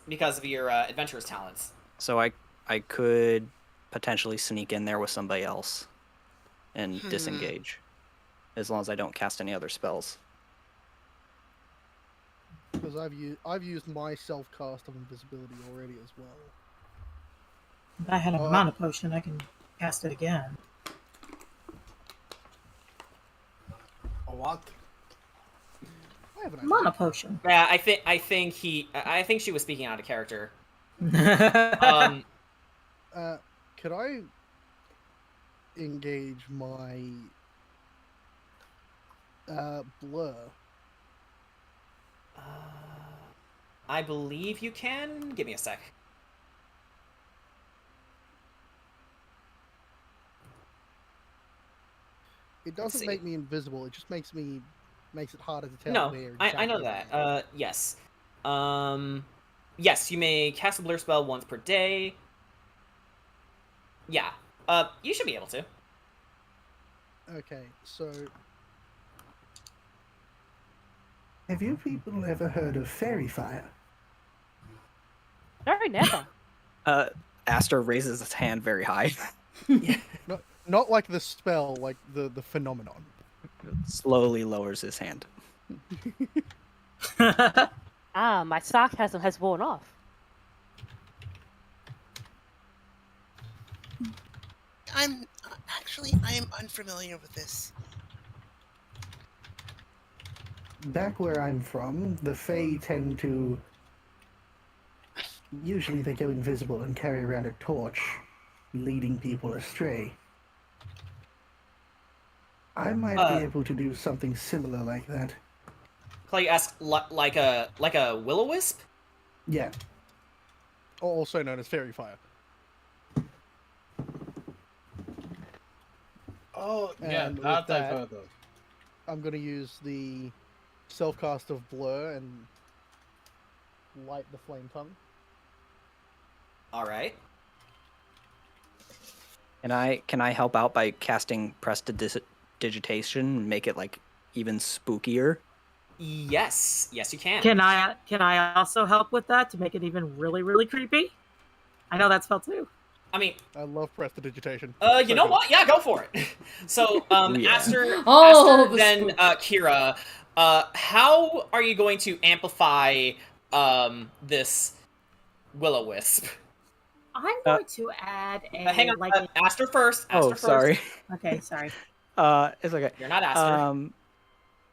Speaker 1: because of your adventurous talents.
Speaker 8: So I could potentially sneak in there with somebody else and disengage, as long as I don't cast any other spells.
Speaker 7: Because I've used my self cast of invisibility already as well.
Speaker 2: If I had a mana potion, I can cast it again.
Speaker 11: A what?
Speaker 7: I have an idea.
Speaker 2: Mana potion.
Speaker 1: Yeah, I think she was speaking out of character.
Speaker 7: Could I engage my blur?
Speaker 1: I believe you can. Give me a sec.
Speaker 7: It doesn't make me invisible. It just makes it harder to tell.
Speaker 1: No,
Speaker 7: where
Speaker 1: I know
Speaker 7: exactly
Speaker 1: that. Yes. Yes, you may cast a blur spell once per day. Yeah. You should be able to.
Speaker 7: Okay, so
Speaker 10: Have you people ever heard of fairy fire?
Speaker 9: No, never.
Speaker 8: Aster raises his hand very high.
Speaker 7: not like the spell, like the phenomenon.
Speaker 8: Slowly lowers his hand.
Speaker 9: My sarcasm has worn off.
Speaker 5: I'm unfamiliar with this.
Speaker 10: Back where I'm from, the Fae tend to... Usually they go invisible and carry around a torch, leading people astray. I might be able to do something similar like that.
Speaker 1: Claudio asks, like a will-o-wisp?
Speaker 10: Yeah.
Speaker 7: Also known as fairy fire.
Speaker 11: Oh, yeah,
Speaker 7: And with
Speaker 11: that I've
Speaker 7: that-
Speaker 11: heard of.
Speaker 7: I'm gonna use the self-cast of blur and light the flame tongue.
Speaker 1: Alright.
Speaker 8: Can I help out by casting prestidigitation and make it like even spookier?
Speaker 1: Yes. Yes, you can.
Speaker 2: Can I also help with that to make it even really, really creepy? I know that spell too.
Speaker 1: I mean,
Speaker 7: I love prestidigitation.
Speaker 1: you know what? Yeah, go for it. So,
Speaker 8: Yeah.
Speaker 1: Aster,
Speaker 3: Oh, the
Speaker 1: then
Speaker 3: spook.
Speaker 1: Kira, how are you going to amplify this will-o-wisp?
Speaker 2: I'm going to add a
Speaker 1: Hang on,
Speaker 2: like.
Speaker 1: Aster first. Aster first.
Speaker 8: Sorry.
Speaker 2: Okay, sorry.
Speaker 8: It's okay.
Speaker 1: You're not Aster.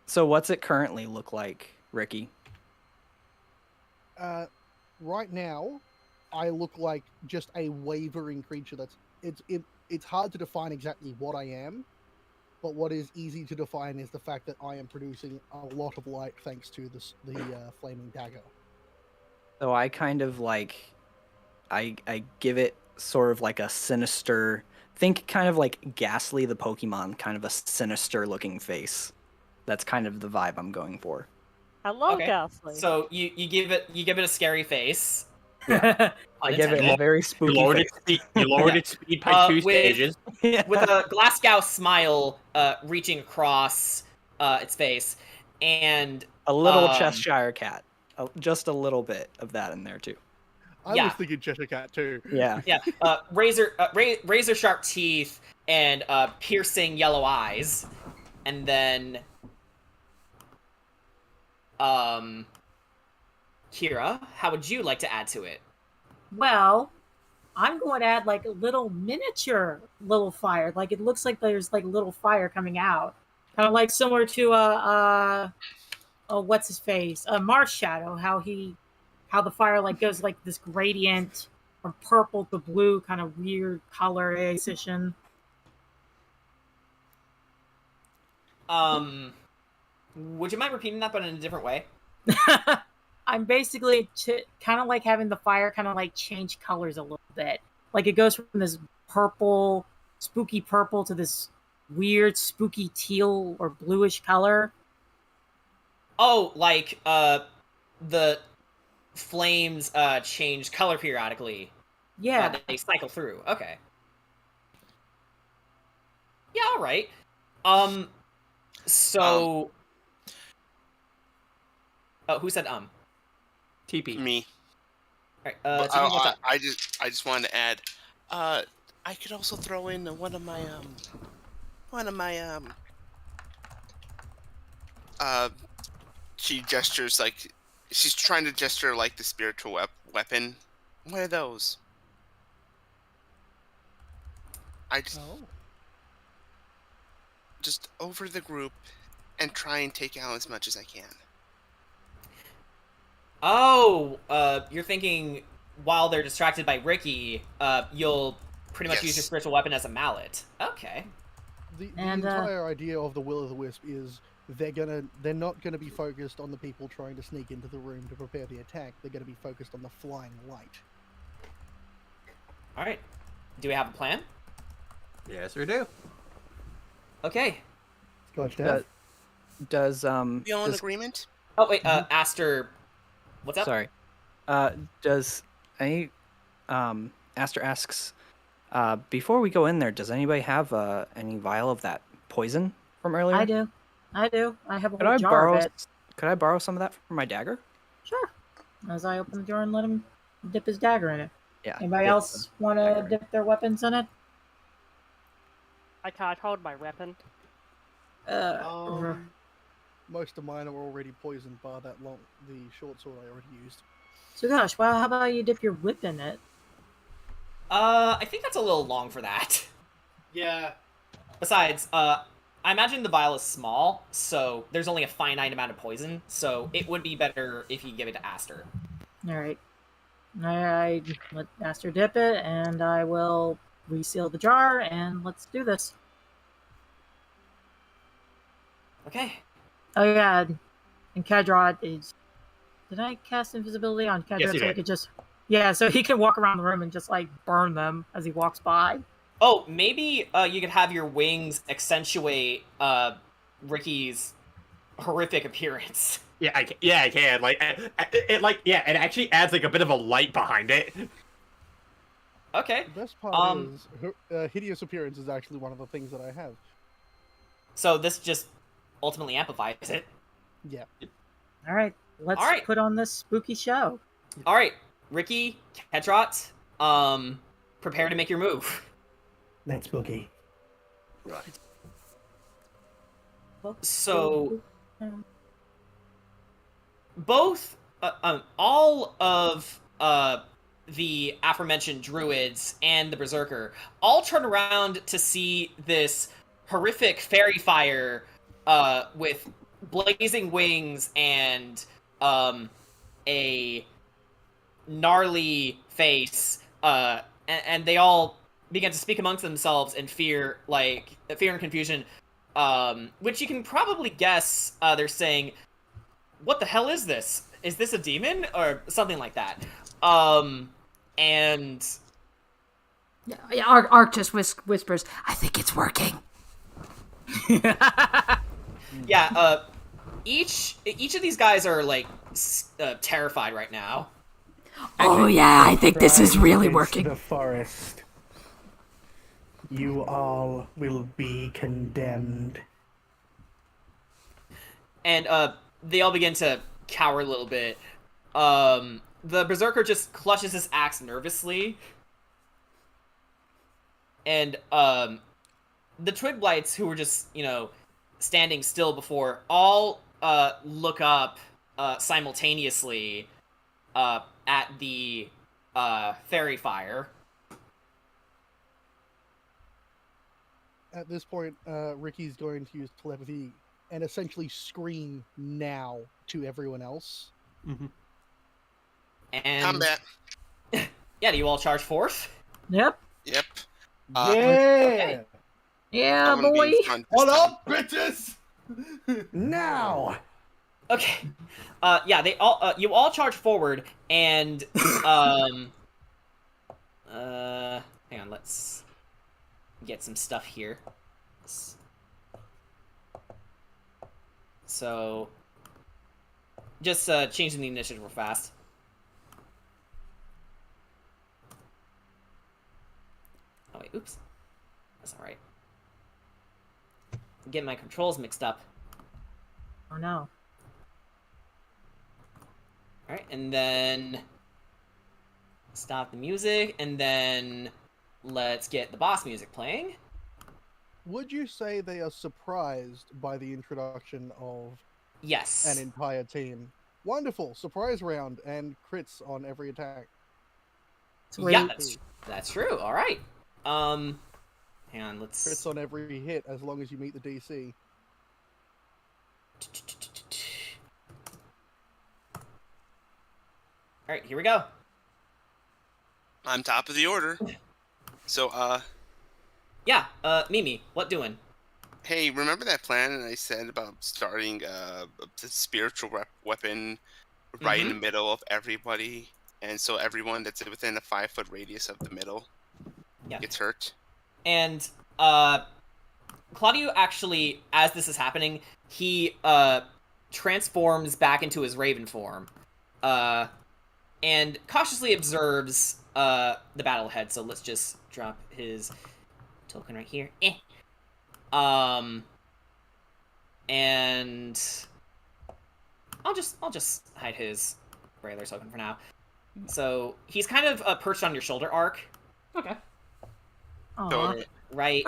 Speaker 8: So what's it currently look like, Ricky?
Speaker 7: Right now, I look like just a wavering creature. It's hard to define exactly what I am, but what is easy to define is the fact that I am producing a lot of light thanks to the flaming dagger.
Speaker 8: So I kind of like, I give it sort of like a sinister, think kind of like Ghastly the Pokemon, kind of a sinister looking face. That's kind of the vibe I'm going for.
Speaker 9: Hello,
Speaker 1: Okay.
Speaker 9: Ghastly.
Speaker 1: So you give it a scary face.
Speaker 8: I give it a very spooky
Speaker 6: You lowered,
Speaker 8: face.
Speaker 6: you lowered its speed by 2
Speaker 1: with-
Speaker 6: stages.
Speaker 1: with a Glasgow smile reaching across its face, and
Speaker 8: A little Cheshire cat. Just a little bit of that in there too.
Speaker 7: I
Speaker 1: Yeah.
Speaker 7: was thinking Cheshire Cat too.
Speaker 8: Yeah.
Speaker 1: yeah, razor sharp teeth and piercing yellow eyes, and then Kira, how would you like to add to it?
Speaker 2: Well, I'm going to add like a little miniature little fire. Like it looks like there's like little fire coming out, kind of like similar to what's his face, Marsh Shadow. How the fire like goes like this gradient from purple to blue, kind of weird colorization.
Speaker 1: Would you mind repeating that, but in a different way?
Speaker 2: I'm basically kind of like having the fire kind of like change colors a little bit. Like it goes from this purple, spooky purple to this weird, spooky teal or bluish color.
Speaker 1: Oh, like the flames change color periodically.
Speaker 2: Yeah.
Speaker 1: They cycle through. Okay. Yeah, all right. So who said
Speaker 6: TP.
Speaker 5: Me.
Speaker 1: All right,
Speaker 5: But
Speaker 1: Timmy, what's up?
Speaker 5: I just wanted to add, I could also throw in one of my she gestures like she's trying to gesture like the spiritual weapon. What are those? I just over the group and try and take out as much as I can.
Speaker 1: Oh, you're thinking while they're distracted by Ricky, you'll pretty much use your spiritual weapon as a mallet. Okay.
Speaker 7: The entire idea of the Will of the Wisp is they're not gonna be focused on the people trying to sneak into the room to prepare the attack. They're gonna be focused on the flying light.
Speaker 1: All right. Do we have a plan?
Speaker 6: Yes, we do.
Speaker 1: Okay.
Speaker 10: Scotch Death.
Speaker 8: Does
Speaker 5: We all in
Speaker 8: does-
Speaker 5: agreement?
Speaker 1: Oh wait, Aster, what's up?
Speaker 8: Sorry. Does any Aster asks, before we go in there, does anybody have any vial of that poison from earlier?
Speaker 2: I do. I have a
Speaker 8: Could
Speaker 2: whole
Speaker 8: I
Speaker 2: jar
Speaker 8: borrow?
Speaker 2: of it.
Speaker 8: Could I borrow some of that for my dagger?
Speaker 2: Sure. As I open the door and let him dip his dagger in it.
Speaker 8: Yeah.
Speaker 2: Anybody else want to dip their weapons in it?
Speaker 9: I can't hold my weapon.
Speaker 7: Most of mine are already poisoned bar the short sword I already used.
Speaker 2: So gosh, well, how about you dip your whip in it?
Speaker 1: I think that's a little long for that.
Speaker 4: Yeah.
Speaker 1: Besides, I imagine the vial is small, so there's only a finite amount of poison, so it would be better if you give it to Aster.
Speaker 2: Alright. I let Aster dip it, and I will reseal the jar, and let's do this.
Speaker 1: Okay.
Speaker 2: Oh yeah, and Kadrot is... Did I cast invisibility on Kadrot
Speaker 6: Yes, you
Speaker 2: so he
Speaker 6: did.
Speaker 2: could just... Yeah, so he can walk around the room and just, like, burn them as he walks by.
Speaker 1: Oh, maybe you could have your wings accentuate Ricky's horrific appearance.
Speaker 6: Yeah, I can. Like, it actually adds like a bit of a light behind it.
Speaker 1: Okay.
Speaker 7: The best part is her hideous appearance is actually one of the things that I have.
Speaker 1: So this just ultimately amplifies it.
Speaker 7: Yeah.
Speaker 2: Alright, let's put on this spooky show.
Speaker 1: Alright, Ricky, Kedrot, prepare to make your move.
Speaker 10: Next spooky.
Speaker 6: Right.
Speaker 1: So, both, all of the aforementioned druids and the berserker all turn around to see this horrific fairy fire with blazing wings and a gnarly face, and they all begin to speak amongst themselves in fear and confusion, which you can probably guess they're saying, what the hell is this? Is this a demon? Or something like that. And...
Speaker 3: Yeah, Ark just whispers, I think it's working.
Speaker 1: Yeah, each of these guys are, like, terrified right now.
Speaker 3: Oh yeah, I think this is really
Speaker 10: Into
Speaker 3: working.
Speaker 10: The forest. You all will be condemned.
Speaker 1: And, they all begin to cower a little bit. The berserker just clutches his axe nervously. And, the twig blights, who were just, standing still before, all, look up, simultaneously, at the, fairy fire.
Speaker 7: At this point, Ricky's going to use telepathy and essentially scream now to everyone else.
Speaker 6: Mm-hmm.
Speaker 1: And...
Speaker 5: Combat.
Speaker 1: Yeah, do you all charge forth?
Speaker 2: Yep.
Speaker 5: Yep.
Speaker 4: Yeah!
Speaker 1: Okay.
Speaker 2: Yeah,
Speaker 5: I'm gonna
Speaker 2: boy.
Speaker 5: be in front this
Speaker 4: What
Speaker 5: time.
Speaker 4: up, bitches?
Speaker 10: Now!
Speaker 1: Okay. Yeah, they all, you all charge forward, and, hang on, let's get some stuff here. So, just, changing the initiative real fast. Oh, wait, oops. That's alright. I'm getting my controls mixed up.
Speaker 2: Oh no.
Speaker 1: Alright, and then stop the music, and then let's get the boss music playing.
Speaker 7: Would you say they are surprised by the introduction of
Speaker 1: Yes.
Speaker 7: an entire team? Wonderful. Surprise round and crits on every attack.
Speaker 1: Yeah, that's true. All right. Hang on, let's...
Speaker 7: Crits on every hit as long as you meet the DC.
Speaker 1: All right, here we go.
Speaker 5: I'm top of the order. So,
Speaker 1: Yeah, Mimi, what doing?
Speaker 5: hey, remember that plan I said about starting the spiritual weapon right in the middle of everybody, and so everyone that's within a 5-foot radius of the middle gets hurt?
Speaker 1: And Claudio actually, as this is happening, he transforms back into his raven form, and cautiously observes the battle ahead. So let's just drop his token right here. And I'll just hide his regular token for now. So he's kind of perched on your shoulder arc.
Speaker 3: Okay.
Speaker 5: So,
Speaker 1: Right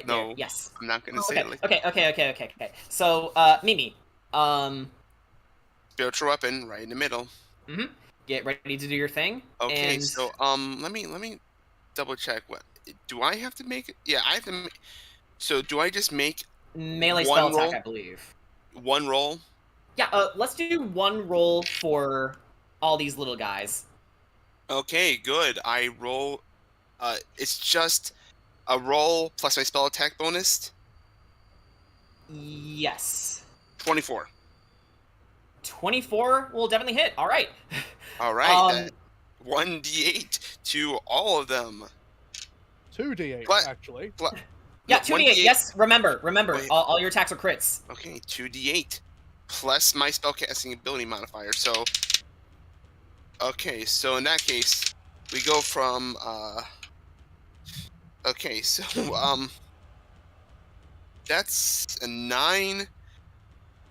Speaker 5: no,
Speaker 1: there. Yes.
Speaker 5: I'm not gonna say it like
Speaker 1: Okay. So, Mimi,
Speaker 5: spiritual weapon right in the middle.
Speaker 1: get ready to do your thing.
Speaker 5: Okay,
Speaker 1: and...
Speaker 5: so let me double check. What do I have to make? Yeah, I have to. So do I just make
Speaker 1: melee
Speaker 5: one
Speaker 1: spell
Speaker 5: roll?
Speaker 1: attack, I believe.
Speaker 5: One roll?
Speaker 1: Yeah, let's do one roll for all these little guys.
Speaker 5: Okay, good. I roll. It's just a roll plus my spell attack bonus.
Speaker 1: Yes.
Speaker 5: 24.
Speaker 1: 24 will definitely hit. All right.
Speaker 5: All right. 1d8 to all of them.
Speaker 7: 2d8 actually.
Speaker 1: Yeah, 2d8. Yes, remember, all your attacks are crits.
Speaker 5: Okay, 2d8 plus my spellcasting ability modifier. So, okay, so in that case, we go from okay, so that's a 9.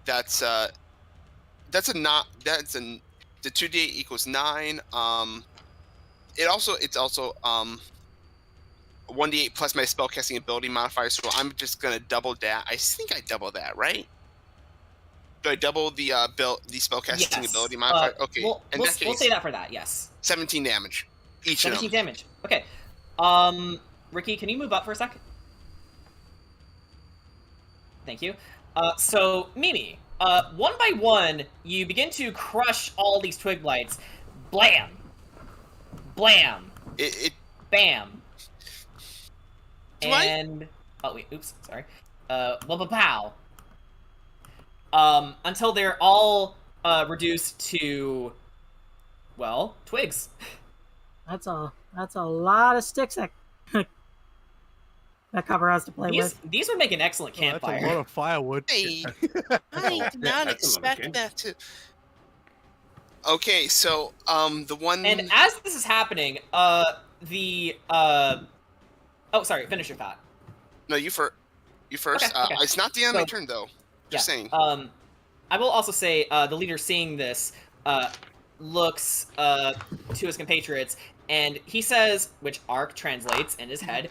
Speaker 5: That's a not. That's a the 2d8 equals 9. It's also 1d8 plus my spellcasting ability modifier. So I'm just gonna double that. I think I double that, right? Do I double the spellcasting ability modifier? Okay.
Speaker 1: We'll say that for that. Yes.
Speaker 5: 17 damage each of them.
Speaker 1: 17 damage. Okay. Ricky, can you move up for a sec? Thank you. So Mimi, one by one, you begin to crush all these twig blights. Blam. Blam. Bam. Oh wait, oops, sorry. Pow. Until they're all reduced to, well, twigs.
Speaker 2: That's a lot of sticks that Cover has to play with.
Speaker 1: These would make an excellent campfire.
Speaker 7: That's a lot of firewood.
Speaker 5: Hey, I did not expect that to. Okay, so the one.
Speaker 1: And as this is happening, oh, sorry, finish your thought.
Speaker 5: No, you first. Okay. It's not the end of my turn though. Just saying.
Speaker 1: I will also say the leader seeing this looks to his compatriots and he says, which Ark translates in his head,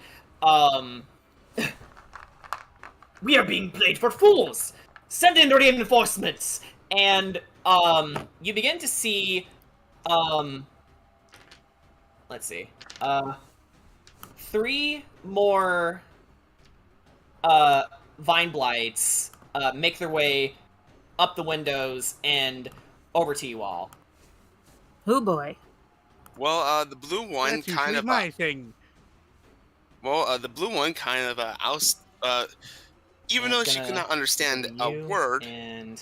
Speaker 1: we are being played for fools! Send in reinforcements! And you begin to see let's see, 3 more vine blights make their way up the windows and over to you all.
Speaker 2: Oh boy.
Speaker 5: Well, the blue one kind of
Speaker 7: my thing.
Speaker 5: Well, the blue one kind of even though she could not understand a word.
Speaker 1: And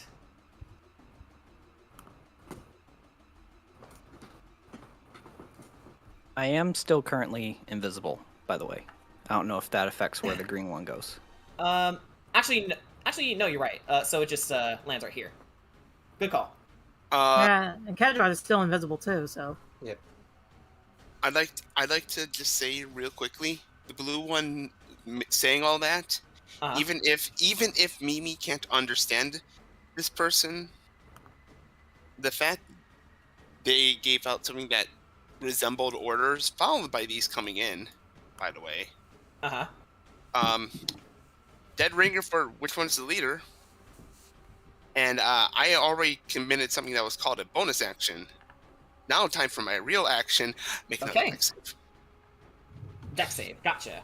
Speaker 8: I am still currently invisible, by the way. I don't know if that affects where the green one goes.
Speaker 1: Actually, no, you're right. So it just lands right here. Good call.
Speaker 2: Yeah, and Kedron is still invisible too, so.
Speaker 6: Yep.
Speaker 5: I'd like to just say real quickly, the blue one saying all that, even if Mimi can't understand this person, the fact they gave out something that resembled orders, followed by these coming in, by the way.
Speaker 1: Uh-huh.
Speaker 5: Dead ringer for which one's the leader. And I already committed something that was called a bonus action. Now time for my real action. Make another
Speaker 1: Okay.
Speaker 5: dex save.
Speaker 1: Dex save, gotcha.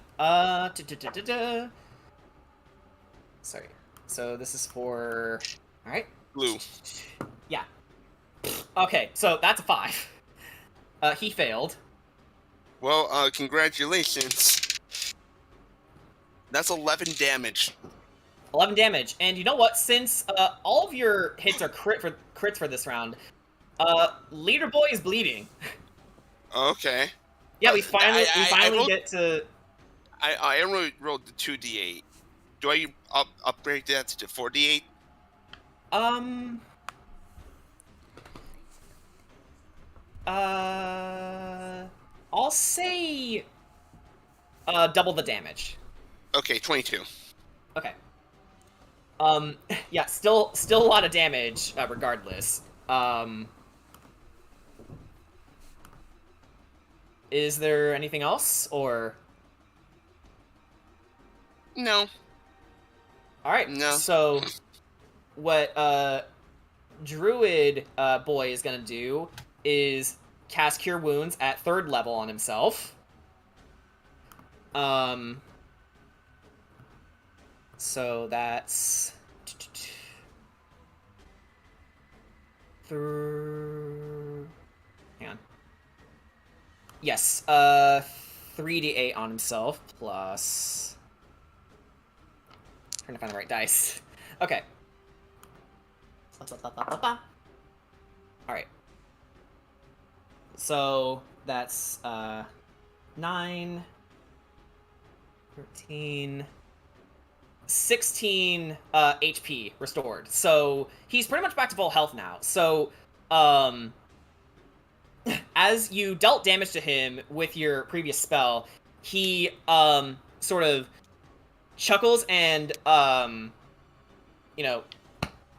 Speaker 1: Sorry. So this is for... Alright.
Speaker 5: Blue.
Speaker 1: Yeah. Okay, so that's a 5. He failed.
Speaker 5: Well, congratulations. That's 11 damage.
Speaker 1: 11 damage. And you know what? Since all of your hits are crits for this round, Leader Boy is bleeding.
Speaker 5: Okay.
Speaker 1: Yeah, we finally
Speaker 5: rolled,
Speaker 1: get to...
Speaker 5: I only rolled the 2d8. Do I upgrade that to 4d8?
Speaker 1: I'll say double the damage.
Speaker 5: Okay, 22.
Speaker 1: Okay. Yeah, still a lot of damage, regardless. Is there anything else, or?
Speaker 5: No.
Speaker 1: Alright,
Speaker 5: No.
Speaker 1: so, what, Druid, boy is gonna do is cast Cure Wounds at 3rd level on himself. So that's... Hang on. Yes, 3d8 on himself, plus... Trying to find the right dice. Okay. Alright. So, that's, 9... 13... 16 HP restored. So he's pretty much back to full health now. So as you dealt damage to him with your previous spell, he sort of chuckles and you know,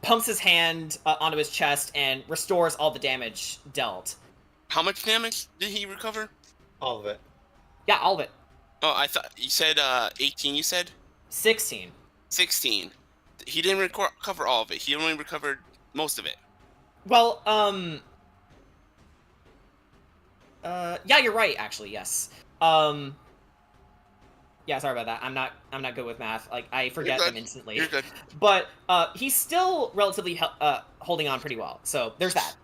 Speaker 1: pumps his hand onto his chest and restores all the damage dealt.
Speaker 5: How much damage did he recover?
Speaker 6: All of it.
Speaker 1: Yeah, all of it.
Speaker 5: Oh, I thought you said 18, you said?
Speaker 1: 16.
Speaker 5: 16. He didn't recover all of it. He only recovered most of it.
Speaker 1: Well, yeah, you're right, actually, yes. Yeah, sorry about that. I'm not good with math. Like, I forget them instantly.
Speaker 5: You're good.
Speaker 1: But, he's still relatively, holding on pretty well. So, there's that.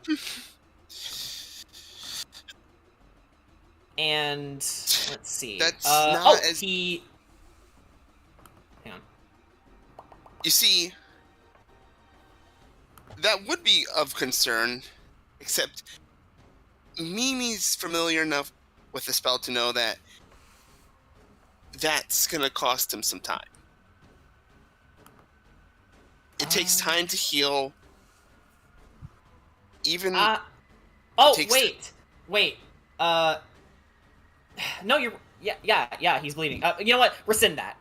Speaker 1: And, let's see.
Speaker 5: That's
Speaker 1: he... Hang on.
Speaker 5: You see, that would be of concern, except Mimi's familiar enough with the spell to know that that's gonna cost him some time. It takes time to heal. Even.
Speaker 1: Wait. No, you're. Yeah. He's bleeding. You know what? Rescind that.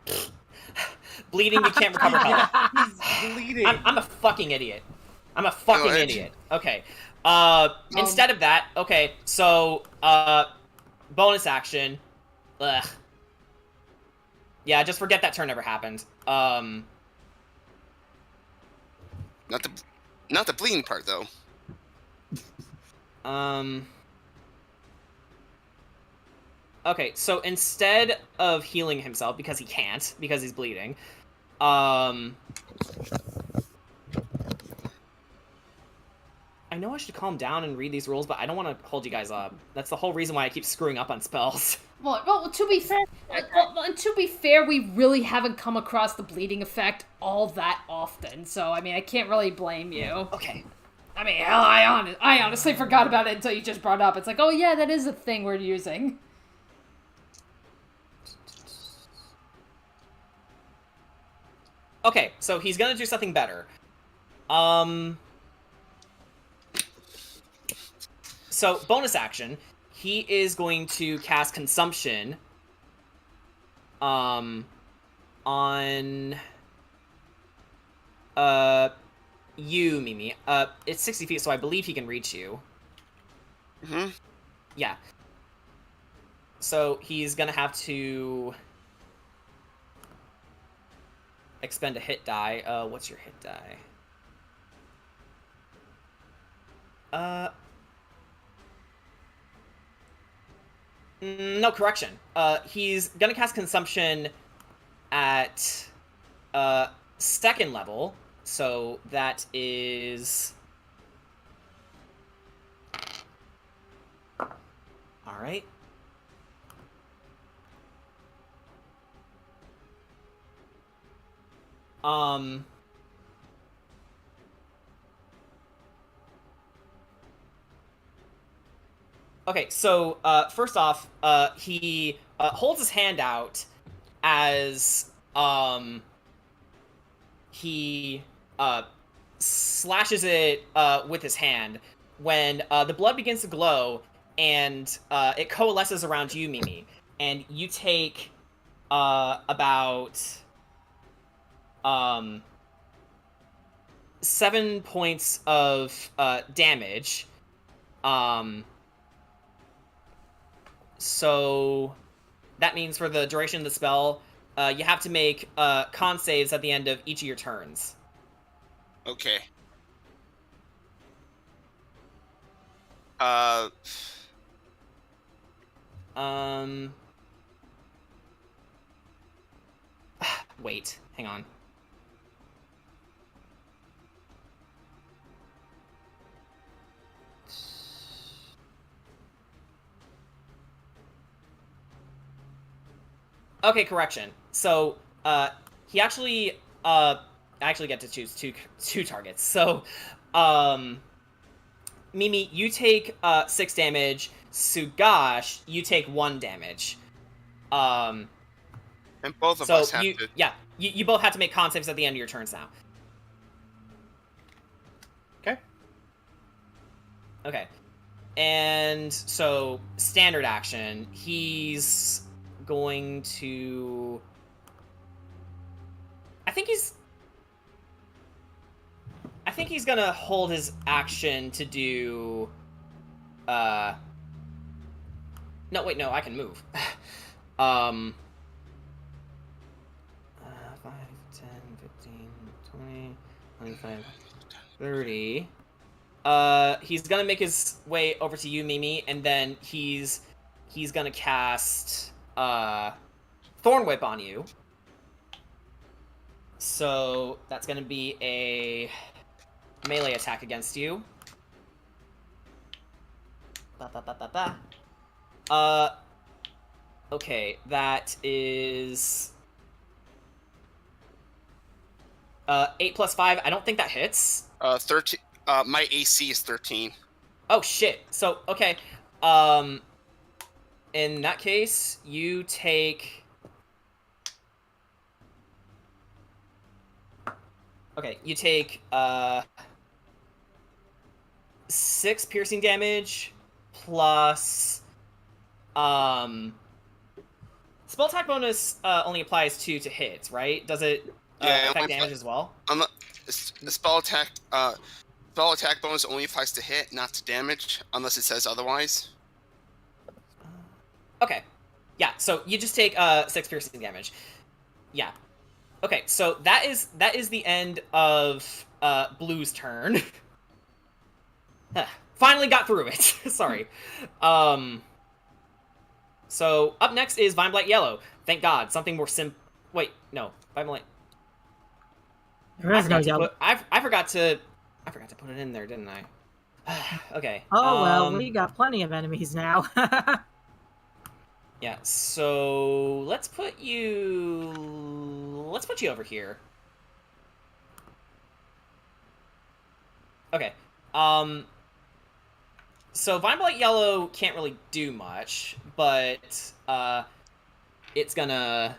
Speaker 1: Bleeding, you can't recover health.
Speaker 11: He's bleeding.
Speaker 1: I'm a fucking idiot. I'm a fucking idiot. Okay. Instead of that, okay, so, bonus action. Ugh. Yeah, just forget that turn ever happened.
Speaker 5: Not the bleeding part, though.
Speaker 1: Okay, so instead of healing himself, because he can't, because he's bleeding, I know I should calm down and read these rules, but I don't want to hold you guys up. That's the whole reason why I keep screwing up on spells.
Speaker 3: Well, to be fair, we really haven't come across the bleeding effect all that often. So, I mean, I can't really blame you.
Speaker 1: Okay.
Speaker 3: I mean, hell, I honestly forgot about it until you just brought it up. It's like, oh yeah, that is a thing we're using.
Speaker 1: Okay, so he's gonna do something better. So, bonus action, he is going to cast Consumption, on, you, Mimi. It's 60 feet, so I believe he can reach you.
Speaker 5: Mm-hmm.
Speaker 1: Yeah. So he's gonna have to expend a hit die. What's your hit die? No, correction. He's gonna cast Consumption at second level, so that is... Alright. Okay, so, first off, he holds his hand out as, he, slashes it, with his hand. When, the blood begins to glow, and, it coalesces around you, Mimi. And you take, about, 7 points of, damage. So that means for the duration of the spell, you have to make con saves at the end of each of your turns.
Speaker 5: Okay.
Speaker 1: Wait, hang on. Okay, correction. So, he actually, I actually get to choose two targets. So, Mimi, you take, 6 damage. Sugash, you take 1 damage.
Speaker 5: And both of us have to...
Speaker 1: Yeah, you both have to make con saves at the end of your turns now.
Speaker 11: Okay.
Speaker 1: Okay. And so, standard action. He's going to... I think he's gonna hold his action to do... No, wait, no, I can move. 5, 10, 15, 20, 25, 30. He's gonna make his way over to you, Mimi, and then he's gonna cast Thorn Whip on you. So that's gonna be a melee attack against you. Okay, that is 8 plus 5. I don't think that hits.
Speaker 5: 13. My AC is 13.
Speaker 1: Oh shit. So okay. In that case, you take... Okay, you take 6 piercing damage plus spell attack bonus only applies to hits, right? Does it affect damage as well?
Speaker 5: The spell attack bonus only applies to hit, not to damage, unless it says otherwise.
Speaker 1: Okay. Yeah, so you just take 6 piercing damage. Yeah. Okay, so that is the end of Blue's turn. Finally got through it. Sorry. So up next is Vine Blight Yellow. Thank God, something more Wait, no, Vine Blight.
Speaker 2: There is no yellow.
Speaker 1: I forgot to put it in there, didn't I? Okay.
Speaker 2: Oh well, we got plenty of enemies now.
Speaker 1: Yeah. So let's put you over here. Okay. So Vine Blight Yellow can't really do much, but it's gonna...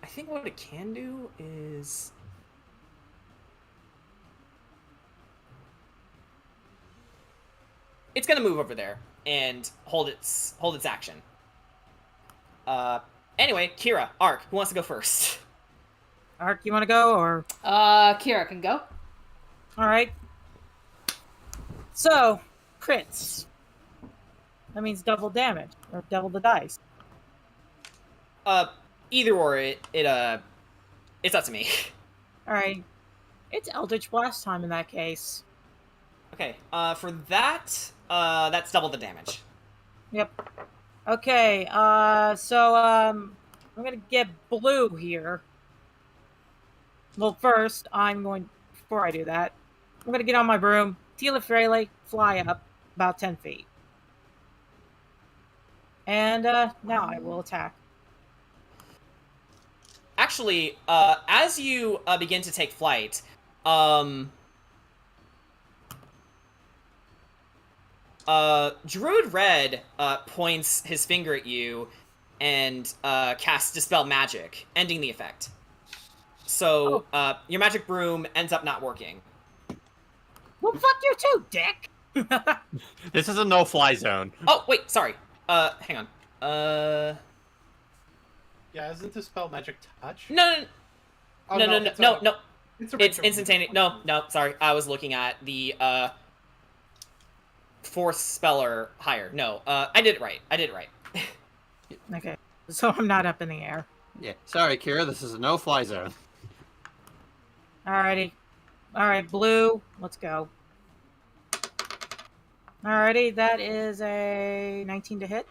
Speaker 1: I think what it can do is... It's gonna move over there and hold its action. Anyway, Kira, Ark, who wants to go first?
Speaker 2: Ark, you want to go, or?
Speaker 3: Kira can go.
Speaker 2: All right. So, crits. That means double damage or double the dice.
Speaker 1: Either or, it's up to me.
Speaker 2: All right, it's Eldritch Blast time in that case.
Speaker 1: Okay, for that, that's double the damage.
Speaker 2: Yep. Okay, so, I'm gonna get blue here. Well, first, before I do that, I'm gonna get on my broom, Freely, fly up about 10 feet. And, now I will attack.
Speaker 1: Actually, as you begin to take flight, Druid Red points his finger at you and casts Dispel Magic, ending the effect. So, your magic broom ends up not working.
Speaker 2: Well, fuck you too, dick!
Speaker 6: This is a no-fly zone.
Speaker 1: Oh, wait, sorry. Hang on.
Speaker 11: Yeah, isn't this spell magic touch?
Speaker 1: No.
Speaker 4: Oh,
Speaker 1: No.
Speaker 4: It's
Speaker 1: It's instantaneous. No, sorry. I was looking at the, fourth speller higher. No, I did it right.
Speaker 2: Okay, so I'm not up in the air.
Speaker 6: Yeah, sorry, Kira, this is a no-fly zone.
Speaker 2: Alrighty. Alright, blue, let's go. Alrighty, that is a 19 to hit.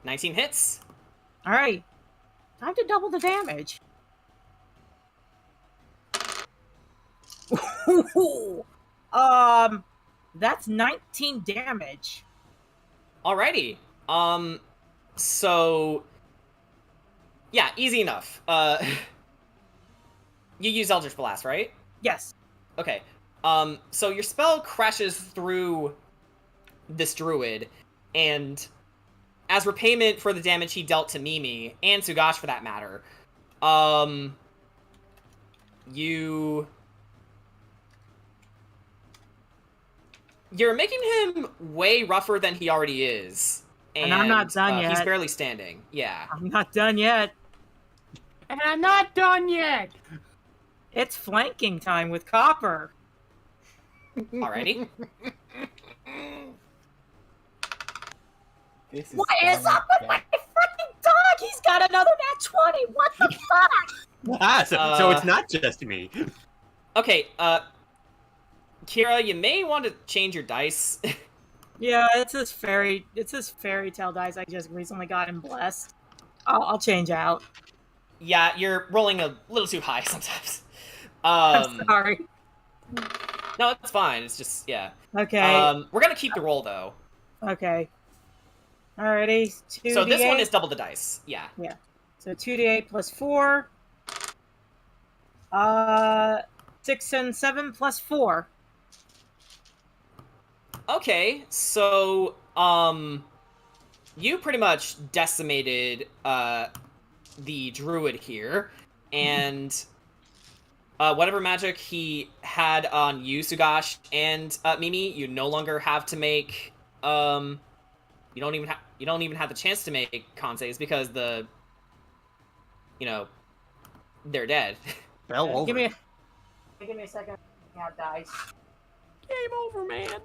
Speaker 1: 19 hits.
Speaker 2: Alright, time to double the damage. That's 19 damage.
Speaker 1: Alrighty. So... Yeah, easy enough. You use Eldritch Blast, right?
Speaker 2: Yes.
Speaker 1: Okay. So your spell crashes through this druid, and as repayment for the damage he dealt to Mimi, and Sugash for that matter, you're making him way rougher than he already is.
Speaker 2: And I'm not done yet.
Speaker 1: He's barely standing. Yeah.
Speaker 2: I'm not done yet.
Speaker 9: And I'm not done yet!
Speaker 2: It's flanking time with Copper.
Speaker 1: Alrighty.
Speaker 2: What is up with my freaking dog? He's got another nat 20. What the fuck?
Speaker 6: So it's not just me.
Speaker 1: Okay, Kira, you may want to change your dice.
Speaker 2: Yeah, it's this fairy tale dice I just recently got in Blessed. I'll change out.
Speaker 1: Yeah, you're rolling a little too high
Speaker 2: I'm
Speaker 1: sometimes.
Speaker 2: sorry.
Speaker 1: No, it's fine. It's just, yeah.
Speaker 2: Okay.
Speaker 1: We're gonna keep the roll, though.
Speaker 2: Okay. Alrighty. 2d8.
Speaker 1: So this one is double the dice. Yeah.
Speaker 2: Yeah. So 2d8 plus 4. 6 and 7 plus 4.
Speaker 1: Okay, so, you pretty much decimated, the druid here, and, whatever magic he had on you, Sugash, and, Mimi, you no longer have to make, you don't even have the chance to make con saves because they're dead.
Speaker 6: Fell over.
Speaker 2: Give me a second. I have dice.
Speaker 9: Game over, man.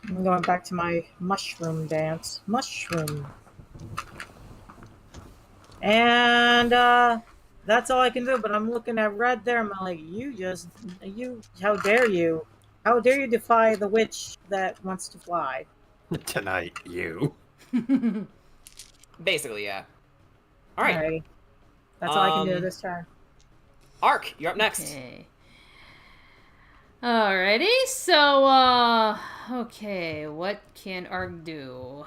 Speaker 2: I'm going back to my mushroom dance. Mushroom. And, that's all I can do, but I'm looking at red there, I'm like, how dare you? How dare you defy the witch that wants to fly?
Speaker 6: Tonight, you.
Speaker 1: Basically, yeah. Alright.
Speaker 2: Alrighty. That's all I can do this turn.
Speaker 1: Ark, you're up next.
Speaker 3: Okay. Alrighty, so, okay, what can Ark do?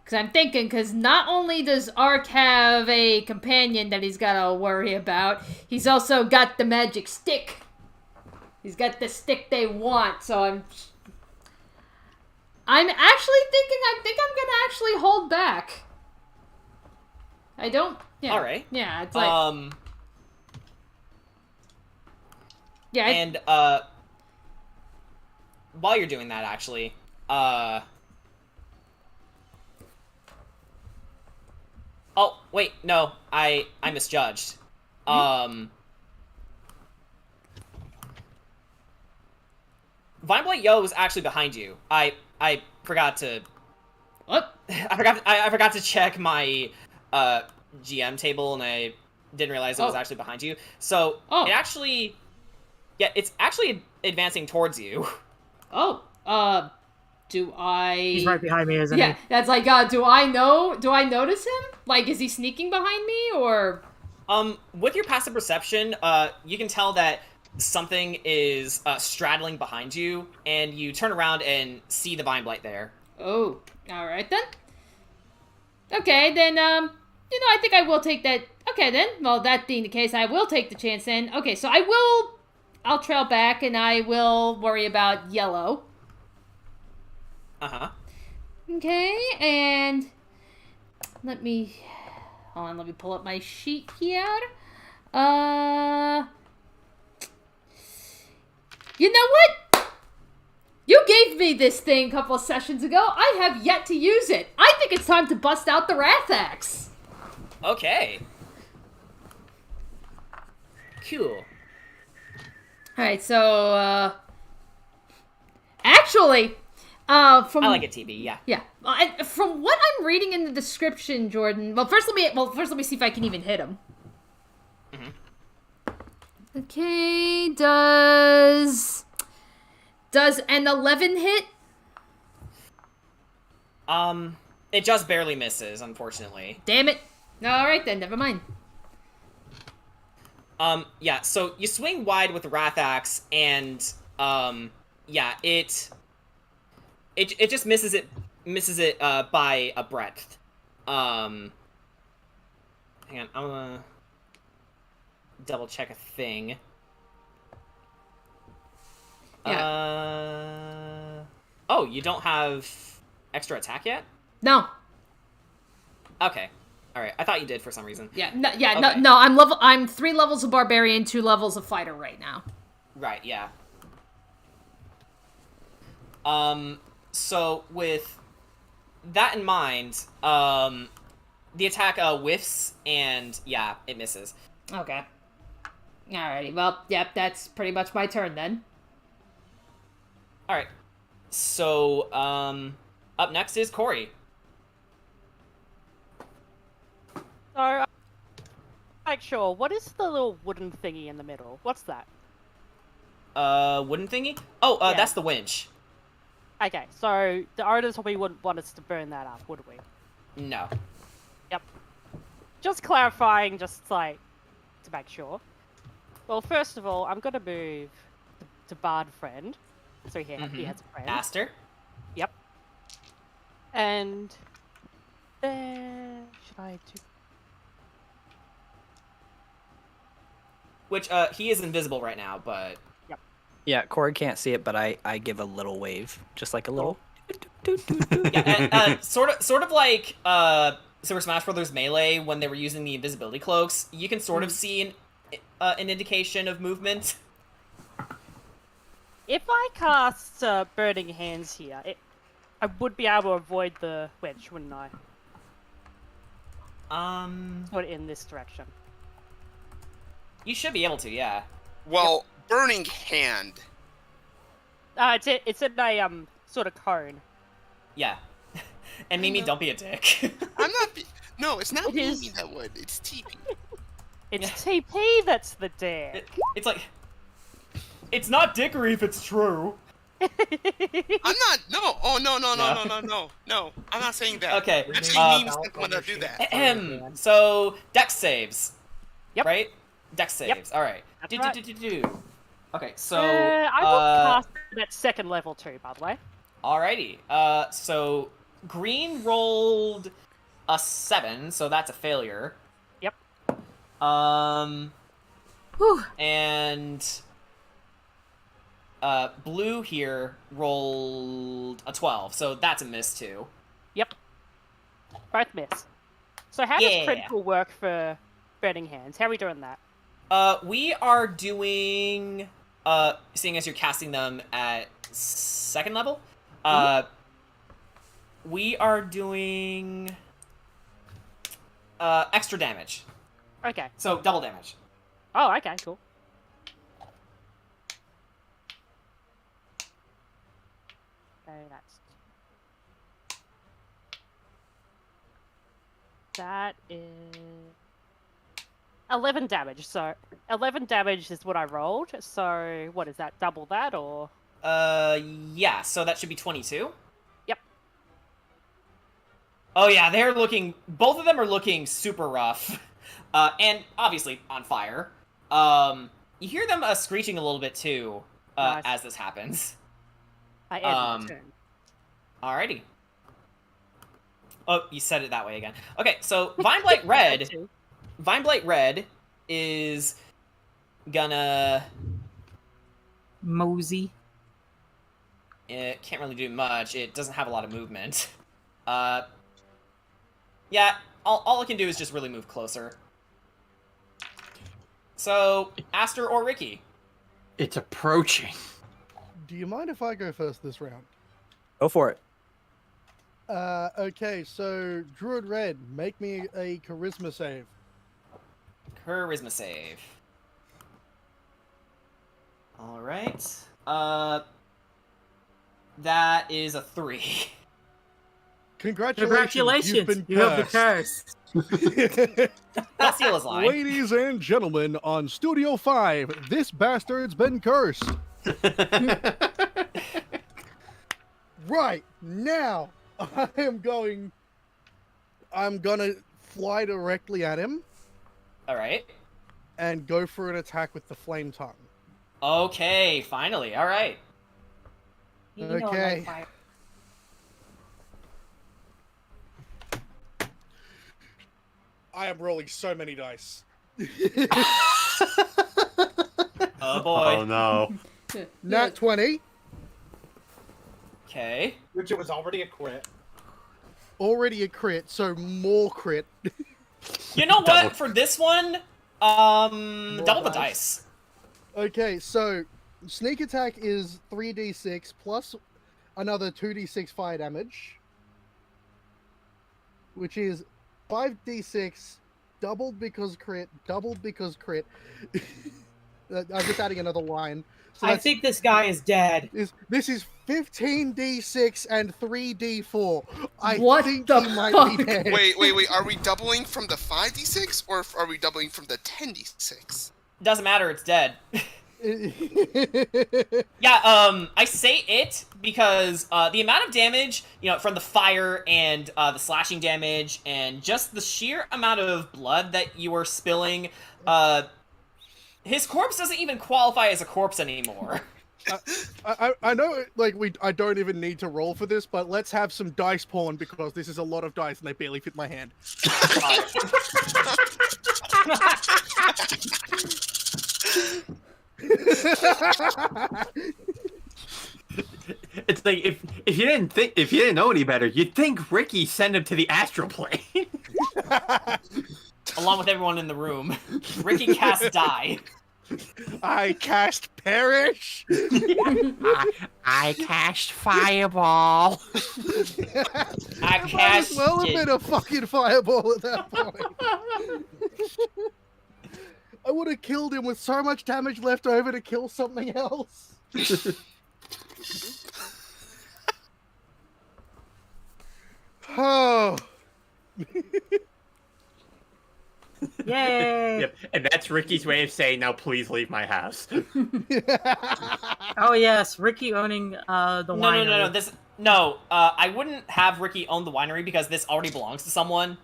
Speaker 3: Because I'm thinking, because not only does Ark have a companion that he's got to worry about, he's also got the magic stick. He's got the stick they want, so I'm actually thinking, I think I'm going to actually hold back. I don't, yeah.
Speaker 1: Alright.
Speaker 3: Yeah, it's like... Yeah,
Speaker 1: and, while you're doing that, actually, oh, wait, no, I misjudged. Vineblight Yo was actually behind you. I I forgot to.
Speaker 3: What?
Speaker 1: I forgot to check my GM table, and I didn't realize it was actually behind you. So it actually, it's actually advancing towards you.
Speaker 3: Oh, do I?
Speaker 2: He's right behind me, isn't
Speaker 3: Yeah,
Speaker 2: he?
Speaker 3: that's like, do I know? Do I notice him? Like, is he sneaking behind me, or?
Speaker 1: With your passive perception, you can tell that something is straddling behind you, and you turn around and see the vine blight there.
Speaker 3: Oh, all right then. Okay, then, I think I will take that. Okay, then. Well, that being the case, I will take the chance then. Okay, so I'll trail back, and I will worry about yellow.
Speaker 1: Uh-huh.
Speaker 3: Okay, and let me pull up my sheet here. You know what? You gave me this thing a couple of sessions ago. I have yet to use it. I think it's time to bust out the Wrath Axe.
Speaker 1: Okay. Cool.
Speaker 3: Alright, so, actually,
Speaker 1: I like it, TB, yeah.
Speaker 3: Yeah. From what I'm reading in the description, Jordan, first let me see if I can even hit him.
Speaker 1: Mm-hmm.
Speaker 3: Okay, does an 11 hit?
Speaker 1: It just barely misses, unfortunately.
Speaker 3: Damn it. Alright then, never mind.
Speaker 1: Yeah, so you swing wide with the Wrath Axe, and, yeah, it just misses it by a breadth. Hang on, I'm gonna double check a thing.
Speaker 3: Yeah.
Speaker 1: Oh, you don't have extra attack yet?
Speaker 3: No.
Speaker 1: Okay. Alright, I thought you did for some reason.
Speaker 3: Yeah,
Speaker 1: Okay.
Speaker 3: no, I'm 3 levels of barbarian, 2 levels of fighter right now.
Speaker 1: Right, yeah. So with that in mind, the attack whiffs, and yeah, it misses.
Speaker 3: Okay. Alrighty, well, yep, that's pretty much my turn then.
Speaker 1: Alright. So, up next is Corey.
Speaker 9: So, I'm not sure. What is the little wooden thingy in the middle? What's that?
Speaker 1: Wooden thingy? Oh,
Speaker 9: Yeah.
Speaker 1: That's the winch.
Speaker 9: Okay, so the owners probably wouldn't want us to burn that up, would we?
Speaker 1: No.
Speaker 9: Yep. Just clarifying, just like to make sure. Well, first of all, I'm gonna move to Bard Friend, so he has a friend.
Speaker 1: Aster?
Speaker 9: Yep. And then should I do?
Speaker 1: Which, he is invisible right now, but...
Speaker 8: Yeah, Corey can't see it, but I give a little wave, just like a little.
Speaker 1: Yeah, sort of like Super Smash Bros. Melee when they were using the invisibility cloaks. You can sort of see an indication of movement.
Speaker 9: If I cast Burning Hands here, I would be able to avoid the wedge, wouldn't I? Put it in this direction.
Speaker 1: You should be able to, yeah.
Speaker 5: Well, Burning Hand.
Speaker 9: It's in a sort of cone.
Speaker 1: Yeah. And Mimi, don't be a dick.
Speaker 5: I'm not. No, it's not
Speaker 9: It
Speaker 5: Mimi
Speaker 9: is.
Speaker 5: that would. It's TP.
Speaker 9: It's TP that's the dick.
Speaker 1: It's like... It's not dickery if it's true.
Speaker 5: I'm not. No. Oh no. I'm not saying that.
Speaker 1: Okay.
Speaker 5: I'm saying Mimi's not gonna do that.
Speaker 1: So, Dex saves.
Speaker 9: Yep.
Speaker 1: Right? Dex saves.
Speaker 9: Yep.
Speaker 1: Alright.
Speaker 9: That's right.
Speaker 1: Okay, so...
Speaker 9: I will cast it at 2nd level too, by the way.
Speaker 1: Alrighty. So green rolled a 7, so that's a failure.
Speaker 9: Yep.
Speaker 3: Whew.
Speaker 1: And blue here rolled a 12, so that's a miss too.
Speaker 9: Yep. Both miss. So how does critical work for Burning Hands? How are we doing that?
Speaker 1: We are doing seeing as you're casting them at 2nd level, we are doing extra damage.
Speaker 9: Okay.
Speaker 1: So double damage.
Speaker 9: Oh, okay, cool. Okay, that's That is 11 damage. So 11 damage is what I rolled. So what is that? Double that or?
Speaker 1: Yeah. So that should be 22.
Speaker 9: Yep.
Speaker 1: Oh yeah, they're looking. Both of them are looking super rough, and obviously on fire. You hear them screeching a little bit too
Speaker 9: Nice.
Speaker 1: as this happens.
Speaker 9: I end my turn.
Speaker 1: Alrighty. Oh, you said it that way again. Okay, so Vineblight Red. Vineblight Red is gonna
Speaker 2: Mosey.
Speaker 1: It can't really do much. It doesn't have a lot of movement. Yeah, all it can do is just really move closer. So, Aster or Ricky?
Speaker 6: It's approaching.
Speaker 7: Do you mind if I go first this round?
Speaker 8: Go for it.
Speaker 7: Okay, so Druid Red, make me a charisma save.
Speaker 1: Charisma save. Alright. That is a 3.
Speaker 7: Congratulations, you've been
Speaker 2: you have been
Speaker 7: cursed.
Speaker 2: cursed.
Speaker 1: I'll steal his line.
Speaker 7: Ladies and gentlemen, on Studio 5, this bastard's been cursed. Right, now, I'm gonna fly directly at him.
Speaker 1: Alright.
Speaker 7: And go for an attack with the flame tongue.
Speaker 1: Okay, finally, alright.
Speaker 7: Okay. I am rolling so many dice.
Speaker 1: Oh boy.
Speaker 6: Oh no.
Speaker 7: Nat 20.
Speaker 1: Okay.
Speaker 4: Which it was already a crit.
Speaker 7: Already a crit, so more crit.
Speaker 1: You know
Speaker 6: Double.
Speaker 1: what? For this one, double the dice.
Speaker 7: Okay, so sneak attack is 3d6 plus another 2d6 fire damage, which is 5d6 doubled because crit, doubled because crit. I'm just adding another line. So
Speaker 2: I think this guy is dead.
Speaker 7: this is 15d6 and 3d4. I
Speaker 3: What
Speaker 7: think
Speaker 3: the
Speaker 7: he might
Speaker 3: fuck?
Speaker 7: be dead.
Speaker 5: Wait. Are we doubling from the 5d6 or are we doubling from the 10d6?
Speaker 1: Doesn't matter, it's dead. Yeah, I say it because the amount of damage, from the fire and the slashing damage and just the sheer amount of blood that you are spilling, his corpse doesn't even qualify as a corpse anymore.
Speaker 7: I know, I don't even need to roll for this, but let's have some dice porn because this is a lot of dice and they barely fit my hand.
Speaker 6: It's like if you didn't know any better, you'd think Ricky sent him to the astral plane.
Speaker 1: Along with everyone in the room. Ricky casts die.
Speaker 7: I cast perish.
Speaker 6: I cast fireball.
Speaker 1: I
Speaker 7: Might as
Speaker 1: cast
Speaker 7: well have been a fucking fireball at that point. I would have killed him with so much damage left over to kill something else. Oh.
Speaker 2: Yay!
Speaker 6: Yep, and that's Ricky's way of saying, "Now please leave my house."
Speaker 2: Oh yes, Ricky owning the winery.
Speaker 1: No. I wouldn't have Ricky own the winery because this already belongs to someone.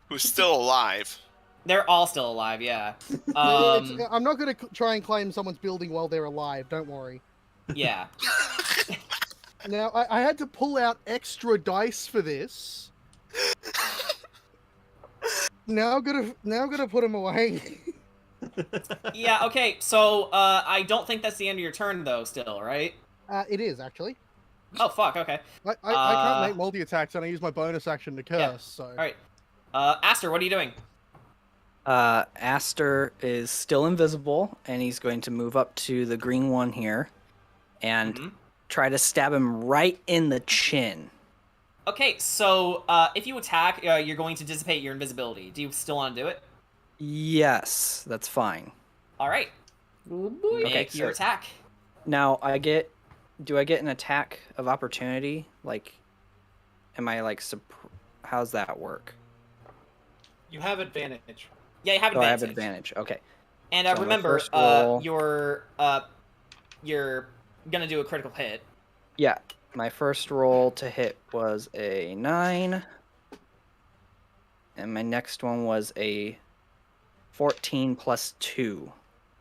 Speaker 5: Who's still alive?
Speaker 1: They're all still alive, yeah.
Speaker 7: I'm not going to try and claim someone's building while they're alive, don't worry.
Speaker 1: Yeah.
Speaker 7: Now, I had to pull out extra dice for this. Now I'm gonna put them away.
Speaker 1: Yeah, okay, so, I don't think that's the end of your turn, though, still, right?
Speaker 7: It is, actually.
Speaker 1: Oh, fuck, okay.
Speaker 7: I can't make multi-attacks, and I use my bonus action to curse,
Speaker 1: Yeah.
Speaker 7: so...
Speaker 1: Alright. Aster, what are you doing?
Speaker 8: Aster is still invisible, and he's going to move up to the green one here and try to stab him right in the chin.
Speaker 1: Okay, so, if you attack, you're going to dissipate your invisibility. Do you still want to do it?
Speaker 8: Yes, that's fine.
Speaker 1: Alright.
Speaker 3: Oh boy.
Speaker 1: Make your attack.
Speaker 8: Now, do I get an attack of opportunity? Like, am I, like, how's that work?
Speaker 4: You have advantage.
Speaker 1: Yeah, you have
Speaker 8: So I
Speaker 1: advantage.
Speaker 8: have advantage. Okay.
Speaker 1: And
Speaker 8: So my
Speaker 1: remember,
Speaker 8: first roll-
Speaker 1: you're gonna do a critical hit.
Speaker 8: Yeah. My first roll to hit was a 9. And my next one was a 14 plus 2,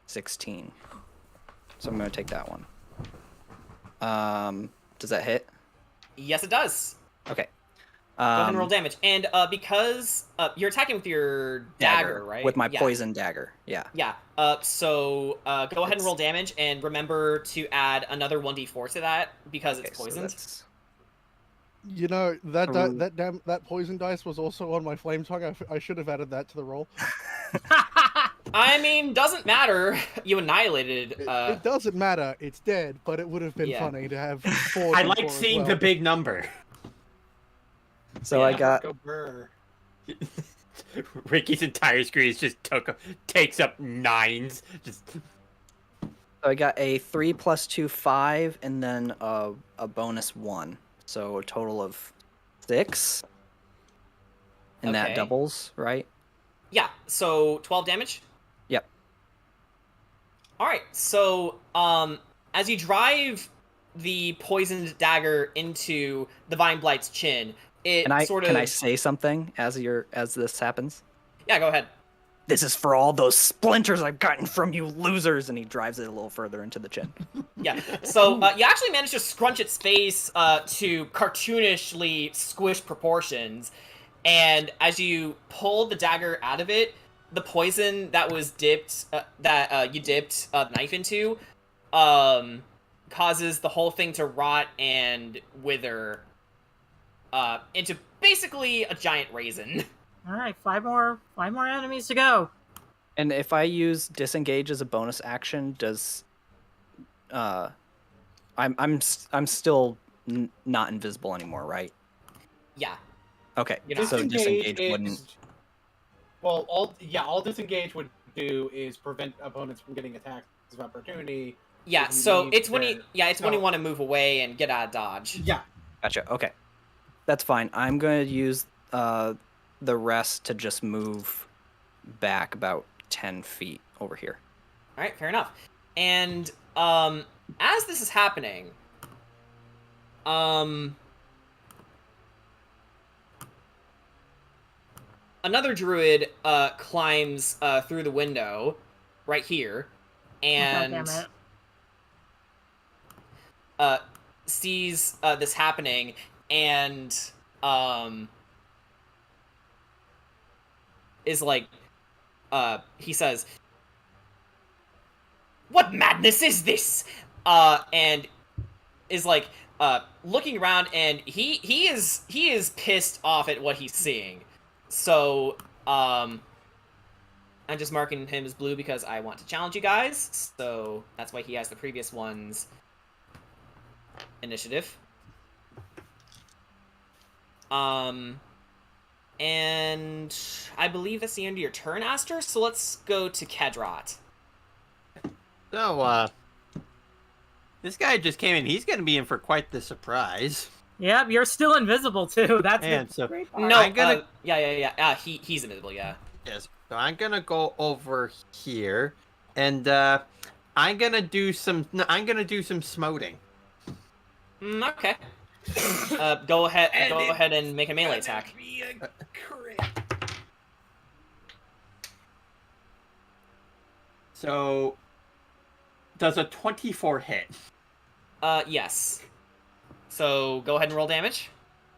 Speaker 8: 16. So I'm going to take that one. Does that hit?
Speaker 1: Yes, it does.
Speaker 8: Okay.
Speaker 1: Go ahead and roll damage. And because you're attacking with your dagger, right?
Speaker 8: With my
Speaker 1: Yeah.
Speaker 8: poison dagger. Yeah.
Speaker 1: Yeah. So go ahead and roll damage, and remember to add another 1d4 to that because it's poisoned.
Speaker 8: So
Speaker 7: You know that
Speaker 8: Ooh.
Speaker 7: that poison dice was also on my flame tongue. I should have added that to the roll.
Speaker 1: I mean, doesn't matter. You annihilated.
Speaker 7: It doesn't matter. It's dead, but it would have been
Speaker 1: Yeah.
Speaker 7: funny to have 4.
Speaker 6: I like
Speaker 7: D4 as
Speaker 6: seeing
Speaker 7: well.
Speaker 6: the big number.
Speaker 8: So I got
Speaker 4: Go burr.
Speaker 6: Ricky's entire screen just takes up 9s.
Speaker 8: I got a 3 plus 2, 5, and then a bonus 1. So a total of 6. And that
Speaker 1: Okay.
Speaker 8: doubles, right?
Speaker 1: Yeah. So 12 damage.
Speaker 8: Yep.
Speaker 1: All right. So as you drive the poisoned dagger into the vine blight's chin, it
Speaker 8: Can I say something as this happens?
Speaker 1: Yeah, go ahead.
Speaker 8: This is for all those splinters I've gotten from you losers, and he drives it a little further into the chin.
Speaker 1: Yeah. So you actually managed to scrunch its face to cartoonishly squish proportions, and as you pull the dagger out of it, the poison that was dipped you dipped the knife into causes the whole thing to rot and wither into basically a giant raisin.
Speaker 2: All right, five more enemies to go.
Speaker 8: And if I use disengage as a bonus action, does I'm still not invisible anymore, right?
Speaker 1: Yeah.
Speaker 8: Okay.
Speaker 1: You're not.
Speaker 8: So disengage
Speaker 4: is-
Speaker 8: wouldn't.
Speaker 4: Well, all disengage would do is prevent opponents from getting attacks of opportunity.
Speaker 1: Yeah.
Speaker 4: if you
Speaker 1: So
Speaker 4: need
Speaker 1: it's when you
Speaker 4: their-
Speaker 1: it's when you
Speaker 4: so-
Speaker 1: want to move away and get out of dodge.
Speaker 4: Yeah.
Speaker 8: Gotcha. Okay. That's fine. I'm going to use the rest to just move back about 10 feet over here.
Speaker 1: All right, fair enough. And as this is happening, another druid climbs through the window right here and
Speaker 2: God damn it.
Speaker 1: sees this happening and is like he says, "What madness is this?" And is like looking around, and he is pissed off at what he's seeing. So I'm just marking him as blue because I want to challenge you guys. So that's why he has the previous one's initiative. And I believe that's the end of your turn, Aster. So let's go to Kedrot.
Speaker 6: So, this guy just came in. He's going to be in for quite the surprise.
Speaker 2: Yep, you're still invisible too. That's
Speaker 6: And
Speaker 2: the
Speaker 6: so,
Speaker 2: great part.
Speaker 1: No,
Speaker 6: I'm gonna-
Speaker 1: he's invisible. Yeah.
Speaker 6: yes. So I'm going to go over here, and I'm going to do some smoting.
Speaker 1: Okay. Go ahead and make a melee attack.
Speaker 6: So, does a 24 hit?
Speaker 1: Yes. So go ahead and roll damage.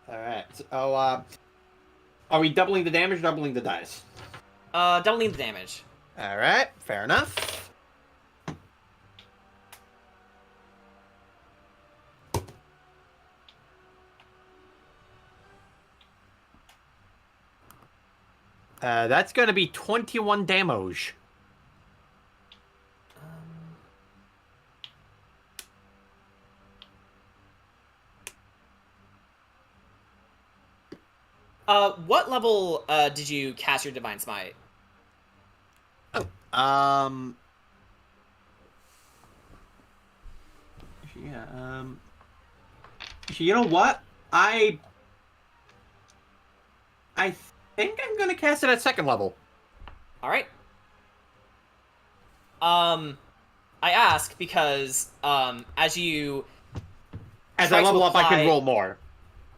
Speaker 6: All right. So, are we doubling the damage or doubling the dice?
Speaker 1: Doubling the damage.
Speaker 6: All right. Fair enough. That's going to be 21 damage.
Speaker 1: What level did you cast your Divine Smite?
Speaker 6: Yeah, you know what? think I'm gonna cast it at 2nd level.
Speaker 1: All right. I ask because as
Speaker 6: I
Speaker 1: try to
Speaker 6: level up, I can
Speaker 1: apply-
Speaker 6: roll more.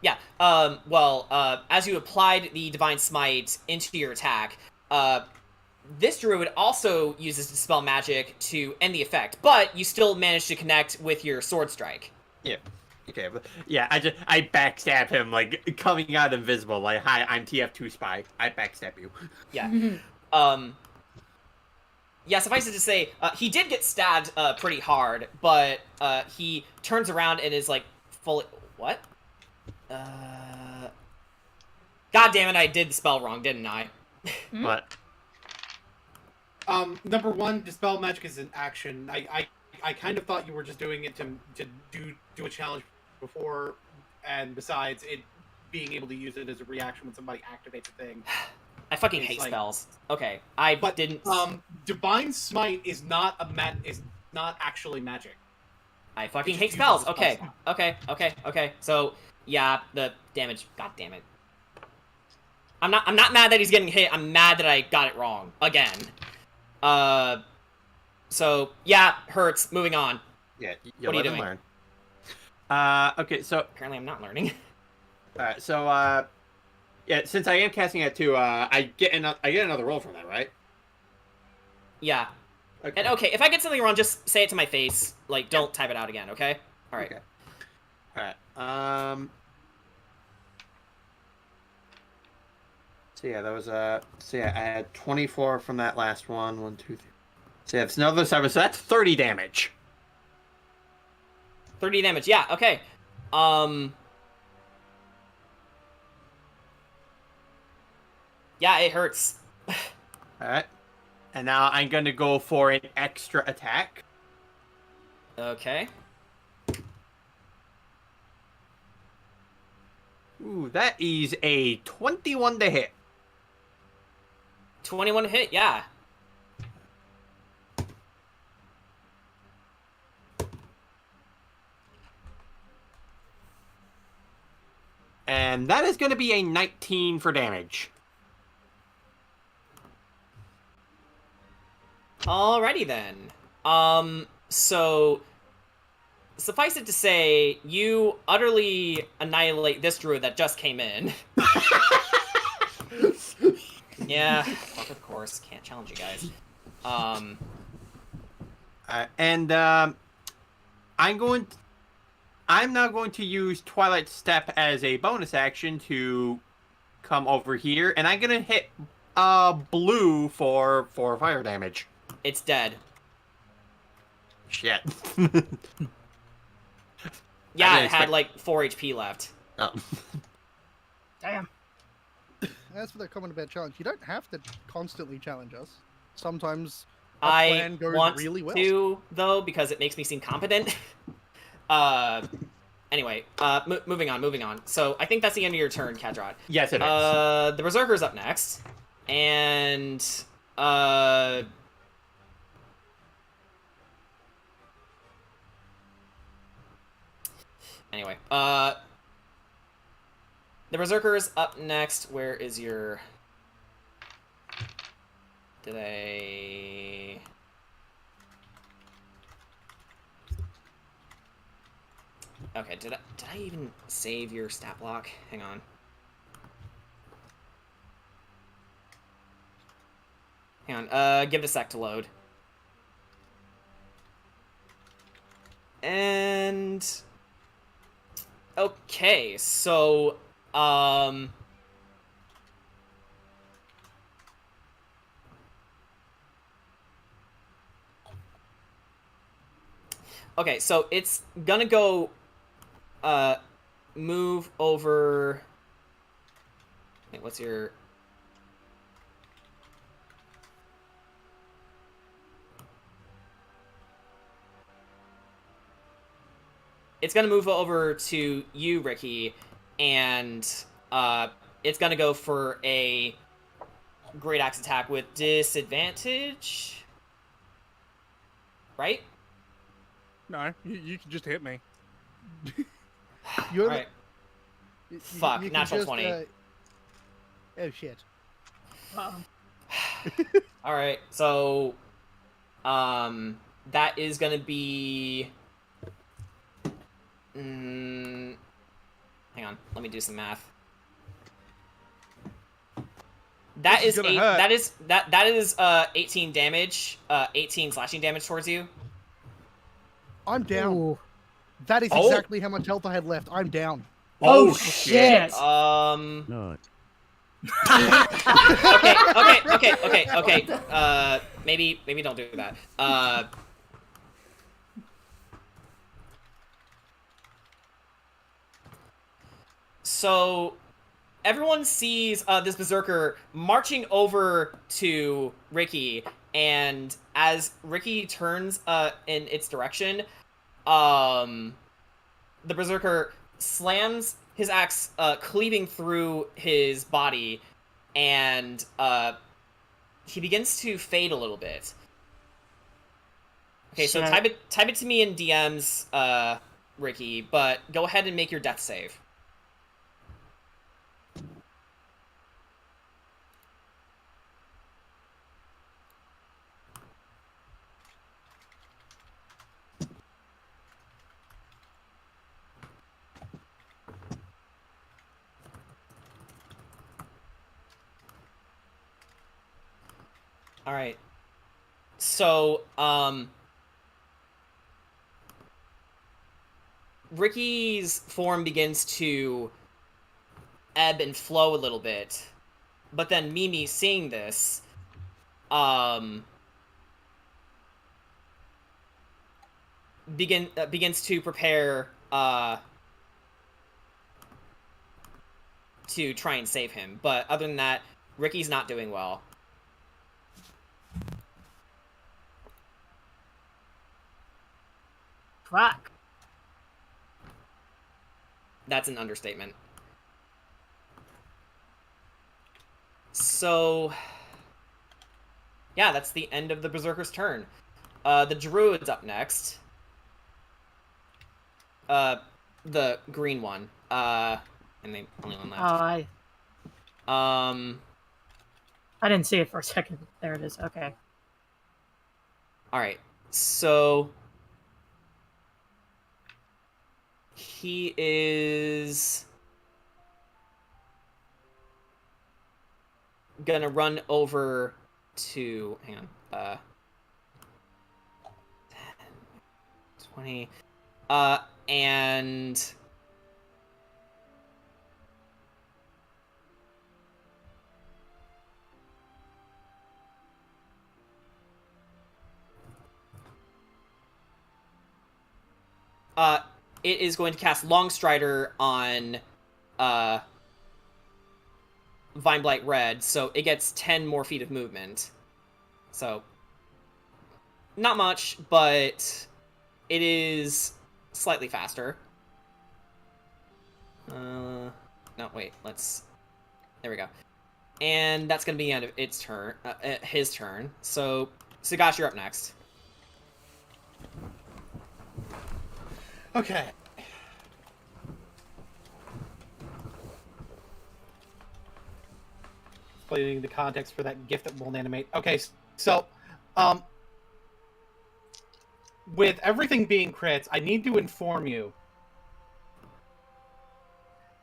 Speaker 1: Yeah. As you applied the Divine Smite into your attack, this druid also uses Dispel Magic to end the effect, but you still manage to connect with your sword strike.
Speaker 6: Yeah. Okay. But yeah, I backstab him like coming out invisible. Like, hi, I'm TF2 spy. I backstab you.
Speaker 1: Yeah. Yeah, suffice it to say, he did get stabbed pretty hard, but he turns around and is like fully. What? God damn it! I did the spell wrong, didn't I?
Speaker 6: What?
Speaker 4: Number one, dispel magic is an action. I kind of thought you were just doing it to do a challenge before, and besides it being able to use it as a reaction when somebody activates a thing.
Speaker 1: I fucking hate spells. Okay, I didn't.
Speaker 4: Divine Smite is not actually magic.
Speaker 1: I fucking hate spells. Okay. So yeah, the damage. God damn it. I'm not mad that he's getting hit. I'm mad that I got it wrong again. So yeah, hurts. Moving on.
Speaker 6: Yeah.
Speaker 1: What are you doing?
Speaker 6: Learn. Okay. So
Speaker 1: apparently I'm not learning.
Speaker 6: All right. So yeah, since I am casting at 2, I get another roll from that, right?
Speaker 1: Yeah.
Speaker 6: Okay.
Speaker 1: And okay, if I get something wrong, just say it to my face. Like, don't type it out again, okay? All right.
Speaker 6: Okay. All right. So yeah, that was So yeah, I had 24 from that last one. 1, 2, 3. So yeah, it's another 7. So that's 30 damage.
Speaker 1: 30 damage. Yeah. Okay. Yeah, it hurts.
Speaker 6: All right. And now I'm going to go for an extra attack.
Speaker 1: Okay.
Speaker 6: Ooh, that is a 21 to hit.
Speaker 1: 21 to hit, yeah.
Speaker 6: And that is going to be a 19 for damage.
Speaker 1: Alrighty then. So suffice it to say, you utterly annihilate this druid that just came in. Yeah, fuck, of course, can't challenge you guys.
Speaker 6: I'm now going to use Twilight Step as a bonus action to come over here, and I'm gonna hit blue for fire damage.
Speaker 1: It's dead.
Speaker 6: Shit.
Speaker 1: Yeah, it had like 4 HP left.
Speaker 6: Oh.
Speaker 2: Damn.
Speaker 7: As for that comment about challenge, you don't have to constantly challenge us. Sometimes
Speaker 1: I
Speaker 7: plan goes
Speaker 1: want
Speaker 7: really well.
Speaker 1: to, though, because it makes me seem competent. Anyway, moving on. So I think that's the end of your turn, Kadrot.
Speaker 6: Yes, it is.
Speaker 1: The Berserker's up next. And, anyway, the Berserker's up next. Where is your... Did I... Okay, did I even save your stat block? Hang on. Hang on, give it a sec to load. And... Okay, so, okay, so it's gonna go, move over... Wait, what's your... It's gonna move over to you, Ricky, and it's gonna go for a great axe attack with disadvantage, right?
Speaker 7: No, you can just hit me.
Speaker 1: Alright. Fuck,
Speaker 7: you can
Speaker 1: natural
Speaker 7: just,
Speaker 1: 20.
Speaker 7: Oh shit.
Speaker 1: All right, so that is gonna be. Hang on, let me do some math. That
Speaker 12: This
Speaker 1: is
Speaker 12: is gonna
Speaker 1: eight.
Speaker 12: hurt.
Speaker 1: That is 18 damage. 18 slashing damage towards you.
Speaker 7: I'm down.
Speaker 3: Ooh.
Speaker 7: That is
Speaker 6: Oh.
Speaker 7: exactly how much health I had left. I'm down.
Speaker 3: Oh, shit.
Speaker 1: Okay. Maybe don't do that. So everyone sees this berserker marching over to Ricky, and as Ricky turns in its direction, the berserker slams his axe, cleaving through his body, and he begins to fade a little bit. Okay, so
Speaker 2: Shit.
Speaker 1: type it to me in DMs, Ricky, but go ahead and make your death save. All right. So, Ricky's form begins to ebb and flow a little bit, but then Mimi, seeing this, begins to prepare to try and save him. But other than that, Ricky's not doing well.
Speaker 2: Fuck.
Speaker 1: That's an understatement. So, yeah, that's the end of the Berserker's turn. The Druid's up next. The green one. And the only one left.
Speaker 2: I didn't see it for a second. There it is. Okay.
Speaker 1: Alright, so he is gonna run over to, hang on, 10, 20, and it is going to cast Longstrider on Vine Blight Red, so it gets 10 more feet of movement. So, not much, but it is slightly faster. No, wait, let's... There we go. And that's going to be the end of its turn, his turn. So, Sagash, you're up next.
Speaker 11: Okay. Explaining the context for that gift that won't animate. Okay, so, with everything being crits, I need to inform you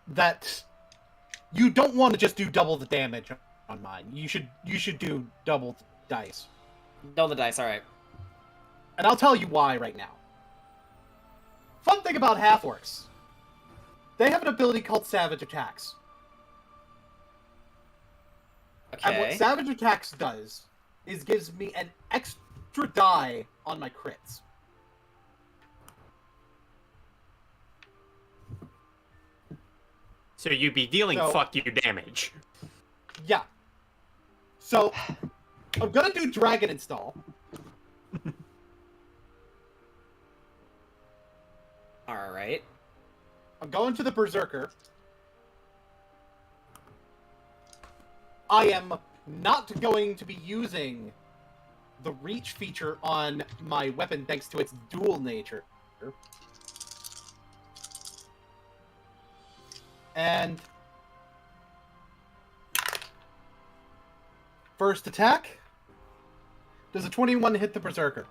Speaker 11: that you don't want to just do double the damage on mine. You should do double dice.
Speaker 1: Double the dice, alright.
Speaker 11: And I'll tell you why right now. Fun thing about half-orcs. They have an ability called Savage Attacks.
Speaker 1: Okay.
Speaker 11: And what Savage Attacks does is gives me an extra die on my crits.
Speaker 6: So you'd be dealing fuck you damage.
Speaker 11: Yeah. So, I'm gonna do Dragon Install.
Speaker 1: Alright.
Speaker 11: I'm going to the Berserker. I am not going to be using the reach feature on my weapon thanks to its dual nature. And
Speaker 4: First attack. Does a 21 hit the berserker?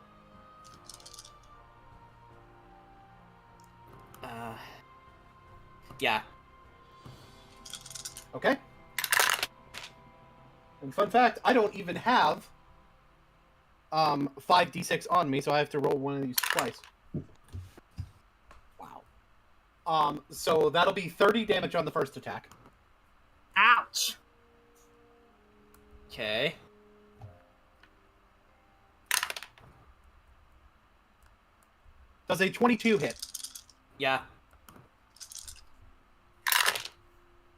Speaker 1: Yeah.
Speaker 4: Okay. And fun fact, I don't even have 5d6 on me, so I have to roll one of these twice. Wow. So that'll be 30 damage on the first attack.
Speaker 2: Ouch.
Speaker 1: Okay.
Speaker 4: Does a 22 hit?
Speaker 1: Yeah.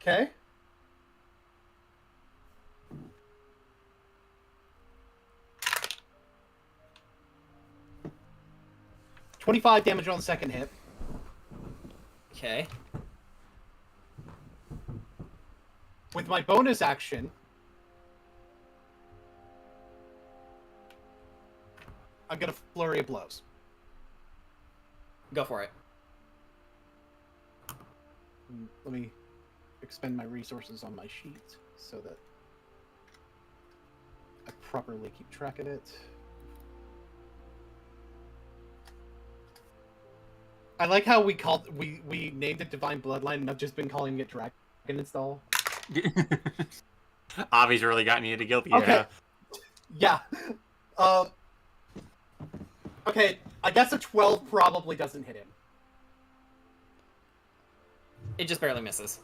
Speaker 4: Okay. $25 damage on the second hit.
Speaker 1: Okay.
Speaker 4: With my bonus action, I'm gonna flurry of blows.
Speaker 1: Go for it.
Speaker 4: Let me expend my resources on my sheet so that I properly keep track of it. I like how we named it Divine Bloodline and I've just been calling it Dragon Install.
Speaker 6: Avi's really gotten you into guilty.
Speaker 4: Okay. Yeah. Okay, I guess a 12 probably doesn't hit him.
Speaker 1: It just barely misses.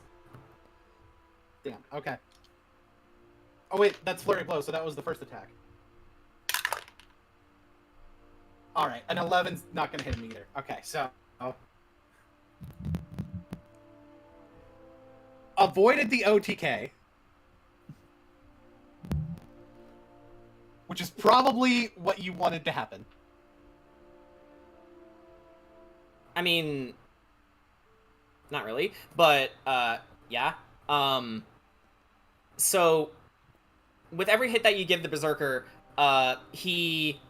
Speaker 4: Damn, okay. Oh wait, that's flurry blow, so that was the first attack. Alright, an 11's not gonna hit him either. Okay, so... avoided the OTK. Which is probably what you wanted to happen.
Speaker 1: I mean, not really, but yeah. So with every hit that you give the berserker, he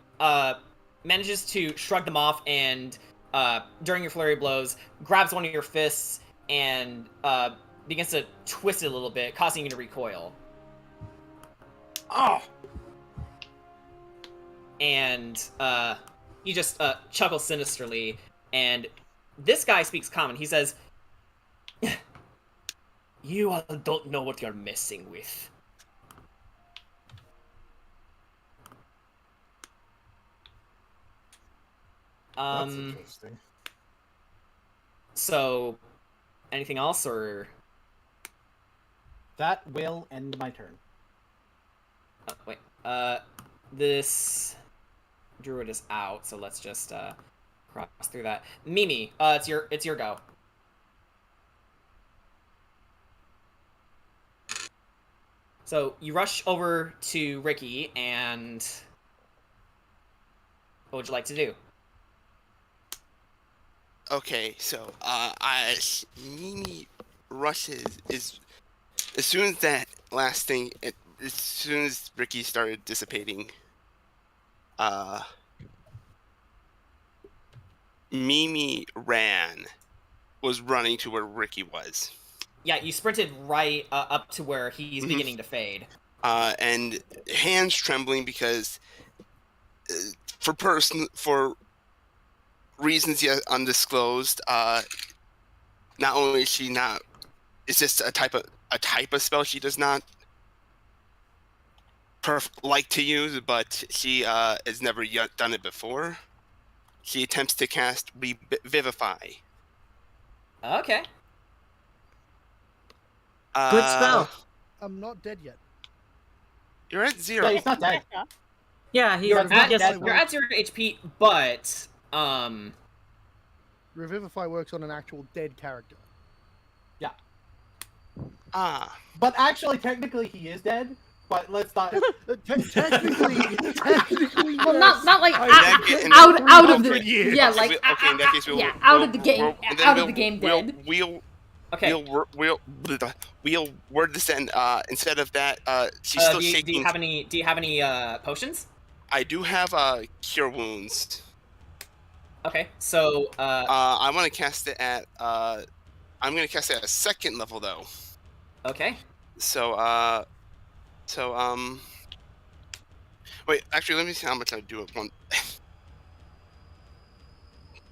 Speaker 1: manages to shrug them off and during your flurry of blows, grabs one of your fists and begins to twist it a little bit, causing you to recoil.
Speaker 4: Oh!
Speaker 1: And he just chuckles sinisterly, and this guy speaks common. He says, "You all don't know what you're messing with."
Speaker 4: That's interesting.
Speaker 1: So, anything else, or?
Speaker 4: That will end my turn.
Speaker 1: Wait. This Druid is out, so let's just cross through that. Mimi, it's your go. So you rush over to Ricky, and what would you like to do?
Speaker 5: Okay, so Mimi rushes is as soon as that last thing, as soon as Ricky started dissipating, Mimi was running to where Ricky was.
Speaker 1: Yeah, you sprinted right up to where he's beginning to fade.
Speaker 5: And hands trembling because for reasons yet undisclosed, not only is she not, it's just a type of spell she does not like to use, but she has never yet done it before. She attempts to cast Revivify.
Speaker 1: Okay.
Speaker 2: Good spell.
Speaker 7: I'm not dead yet.
Speaker 5: You're at 0.
Speaker 4: Yeah, he's not dead.
Speaker 2: Yeah, he's
Speaker 1: You're at
Speaker 2: just,
Speaker 1: you're at 0 HP, but
Speaker 7: Revivify works on an actual dead character.
Speaker 4: Yeah.
Speaker 5: Ah.
Speaker 4: But actually, technically, he is dead. But let's not.
Speaker 7: Technically,
Speaker 3: Well, not like
Speaker 5: In
Speaker 3: out of the
Speaker 5: okay,
Speaker 3: yeah, like
Speaker 5: okay, in that case,
Speaker 3: yeah, out of the game, out of the game dead.
Speaker 1: okay.
Speaker 5: We'll word this in. Instead of that, she's still shaking.
Speaker 1: Do you have any potions?
Speaker 5: I do have cure wounds.
Speaker 1: Okay, so
Speaker 5: I want to cast it at I'm gonna cast it at a 2nd level though.
Speaker 1: okay.
Speaker 5: So Wait, actually, let me see how much I do at one.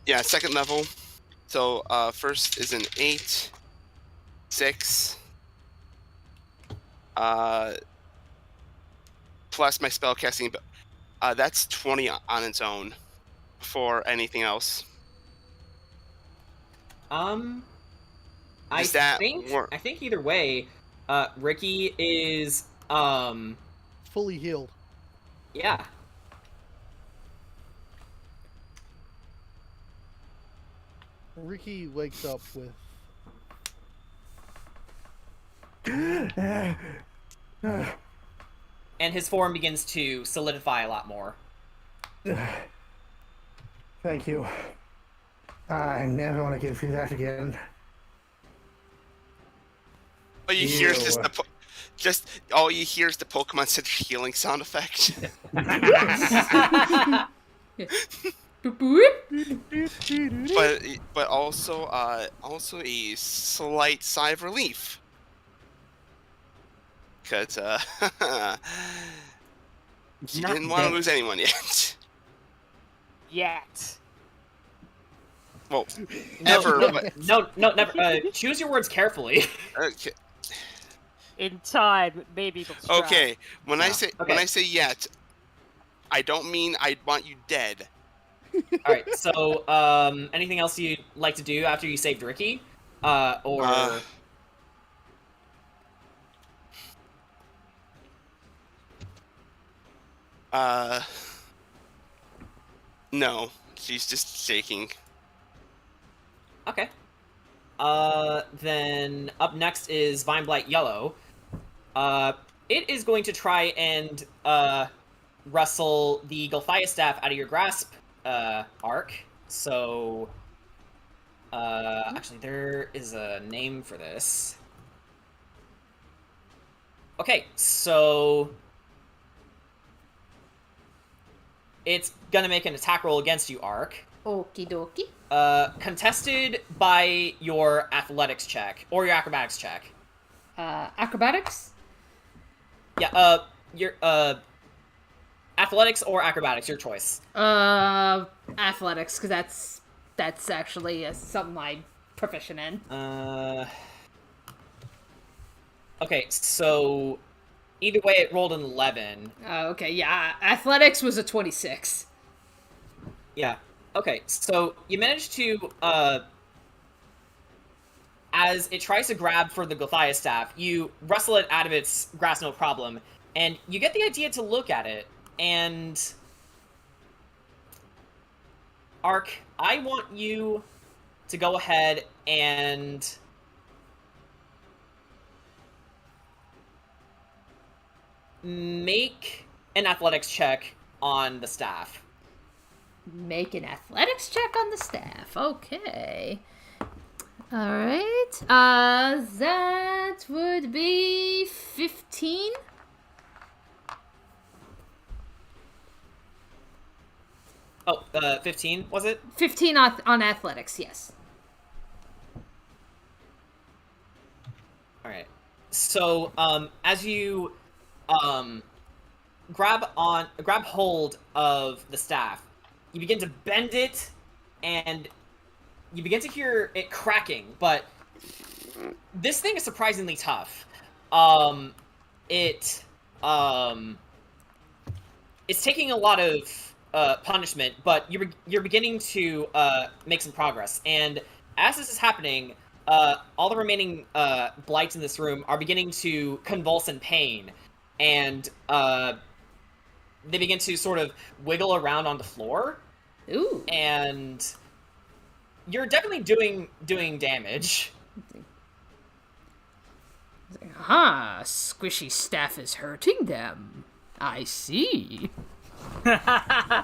Speaker 5: Yeah, second level. So first is an 8, 6, plus my spell casting. That's 20 on its own. For anything else,
Speaker 1: I
Speaker 5: does that work?
Speaker 1: I think either way, Ricky is
Speaker 7: Fully healed.
Speaker 1: yeah.
Speaker 7: Ricky wakes up with
Speaker 1: And his form begins to solidify a lot more.
Speaker 10: Thank you. I never want to go through that again.
Speaker 5: All you hear is just all you hear is the Pokemon Center healing sound effect. but also a slight sigh of relief. Cause she didn't want to lose anyone yet.
Speaker 9: Yet.
Speaker 5: Well, ever.
Speaker 1: No, never. Choose your words carefully.
Speaker 5: Okay.
Speaker 9: In time, maybe.
Speaker 5: Okay. When I say yet, I don't mean I want you dead.
Speaker 1: All right. So, anything else you'd like to do after you saved Ricky, or?
Speaker 5: No. She's just shaking.
Speaker 1: Okay. Then up next is Vine Blight Yellow. It is going to try and wrestle the Gulthia staff out of your grasp, Arc. So, actually, there is a name for this. Okay, so it's gonna make an attack roll against you, Arc.
Speaker 3: Okie dokie.
Speaker 1: Contested by your athletics check or your acrobatics check.
Speaker 3: Acrobatics?
Speaker 1: Yeah, your athletics or acrobatics, your choice.
Speaker 3: Athletics, because that's actually something I'm proficient in.
Speaker 1: Okay, so either way, it rolled an 11.
Speaker 3: Okay, yeah, athletics was a 26.
Speaker 1: Yeah. Okay, so you managed to, as it tries to grab for the Gulthia staff, you wrestle it out of its grasp no problem, and you get the idea to look at it, and Arc, I want you to go ahead and make an athletics check on the staff.
Speaker 3: Make an athletics check on the staff. Okay. Alright. That would be 15.
Speaker 1: Oh, 15, was it?
Speaker 3: 15 on athletics, yes.
Speaker 1: Alright. So, as you, grab hold of the staff, you begin to bend it, and you begin to hear it cracking, but this thing is surprisingly tough. It's taking a lot of punishment, but you're beginning to make some progress. And as this is happening, all the remaining blights in this room are beginning to convulse in pain, and they begin to sort of wiggle around on the floor.
Speaker 3: Ooh.
Speaker 1: And you're definitely doing damage.
Speaker 3: Aha, squishy staff is hurting them. I see.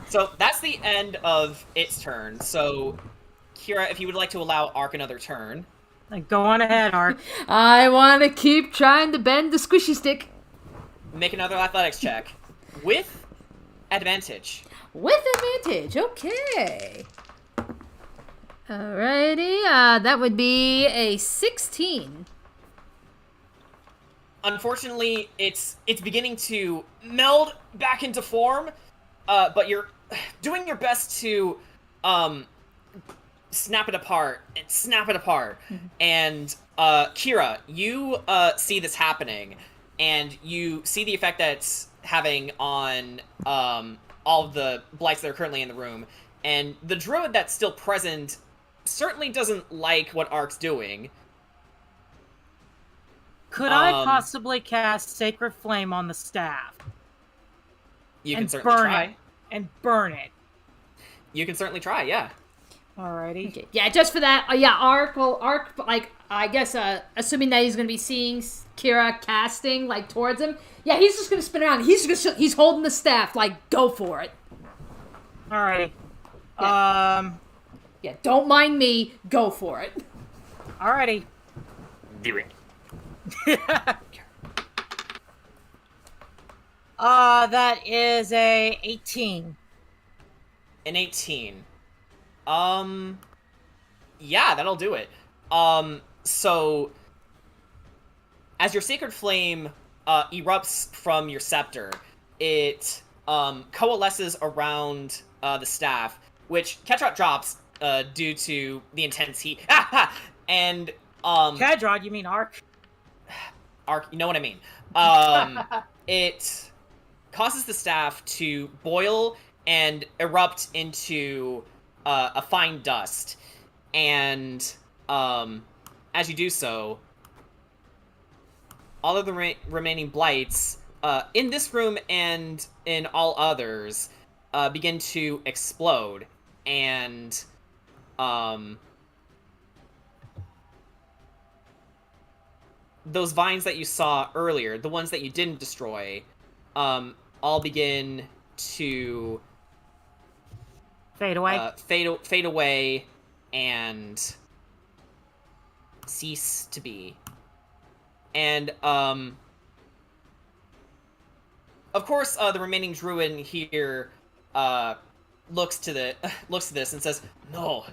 Speaker 1: So that's the end of its turn. So, Kira, if you would like to allow Arc another turn.
Speaker 2: Go on ahead, Arc.
Speaker 3: I want to keep trying to bend the squishy stick.
Speaker 1: Make another athletics check. With advantage.
Speaker 3: With advantage, okay. Alrighty, that would be a 16.
Speaker 1: unfortunately, it's beginning to meld back into form, but you're doing your best to snap it apart and snap it apart. And Kira, you see this happening, and you see the effect that it's having on all of the blights that are currently in the room. And the druid that's still present certainly doesn't like what Ark's doing.
Speaker 2: Could I possibly cast Sacred Flame on the staff?
Speaker 1: You
Speaker 2: and
Speaker 1: can certainly
Speaker 2: burn
Speaker 1: try.
Speaker 2: it. And burn it.
Speaker 1: You can certainly try, yeah.
Speaker 2: Alrighty.
Speaker 3: Okay. Yeah, just for that. Yeah, Ark, like, I guess, assuming that he's going to be seeing Kira casting, like, towards him, yeah, he's just going to spin around. He's holding the staff, like, go for it.
Speaker 2: Alrighty.
Speaker 3: Yeah. Yeah, don't mind me, go for it.
Speaker 2: Alrighty.
Speaker 6: Do it.
Speaker 2: That is a 18.
Speaker 1: An 18. Yeah, that'll do it. So, as your sacred flame, erupts from your scepter, it, coalesces around, the staff, which Ketrot drops, due to the intense heat. And,
Speaker 2: Kedrod, you mean Ark?
Speaker 1: Ark, you know what I mean. It causes the staff to boil and erupt into a fine dust. And as you do so, all of the remaining blights in this room and in all others begin to explode. And those vines that you saw earlier, the ones that you didn't destroy, all begin to
Speaker 2: fade away.
Speaker 1: Fade away and cease to be. And of course, the remaining druid here looks to this and says, "No,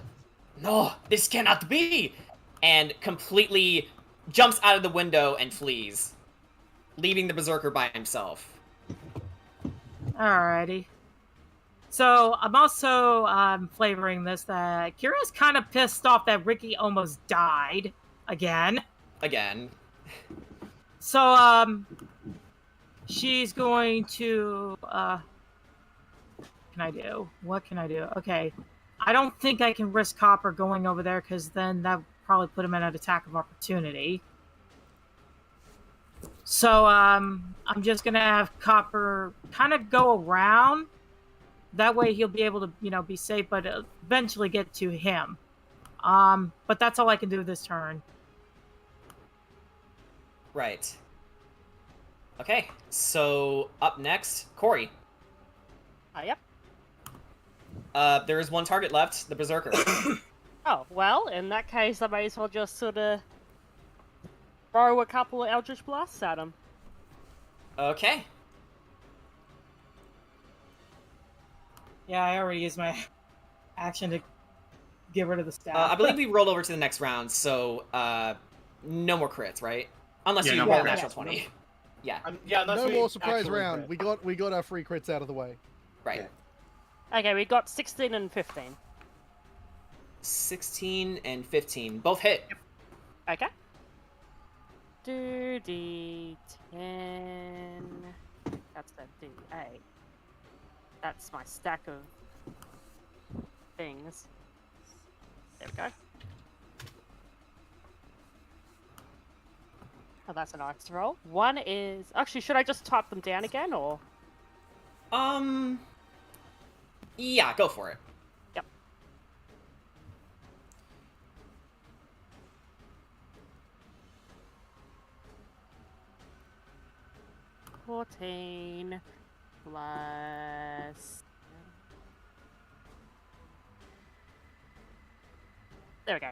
Speaker 1: this cannot be," and completely jumps out of the window and flees, leaving the berserker by himself.
Speaker 2: Alrighty. So, I'm also flavoring this that Kira's kind of pissed off that Ricky almost died. Again. So, she's going to, what can I do? Okay. I don't think I can risk Copper going over there, because then that would probably put him in an attack of opportunity. So, I'm just gonna have Copper kind of go around. That way he'll be able to, be safe, but eventually get to him. But that's all I can do this turn.
Speaker 1: Right. Okay, so up next, Corey.
Speaker 9: Yep.
Speaker 1: There is one target left, the berserker.
Speaker 9: Oh, well, in that case, I may as well just sort of throw a couple of Eldritch Blasts at him.
Speaker 1: Okay.
Speaker 2: Yeah, I already used my action to get rid of the staff.
Speaker 1: I believe we rolled over to the next round, so no more crits, right? Unless you roll a natural 20. Yeah.
Speaker 7: No more surprise round. We got our free crits out of the way.
Speaker 1: Right.
Speaker 9: Okay, we got 16 and 15.
Speaker 1: 16 and 15. Both hit.
Speaker 9: Okay. 2d10. That's the d8. That's my stack of things. There we go. Oh, that's a nice roll. One is... Actually, should I just type them down again, or...?
Speaker 1: Yeah, go for it.
Speaker 9: Yep. $14 plus... There we go.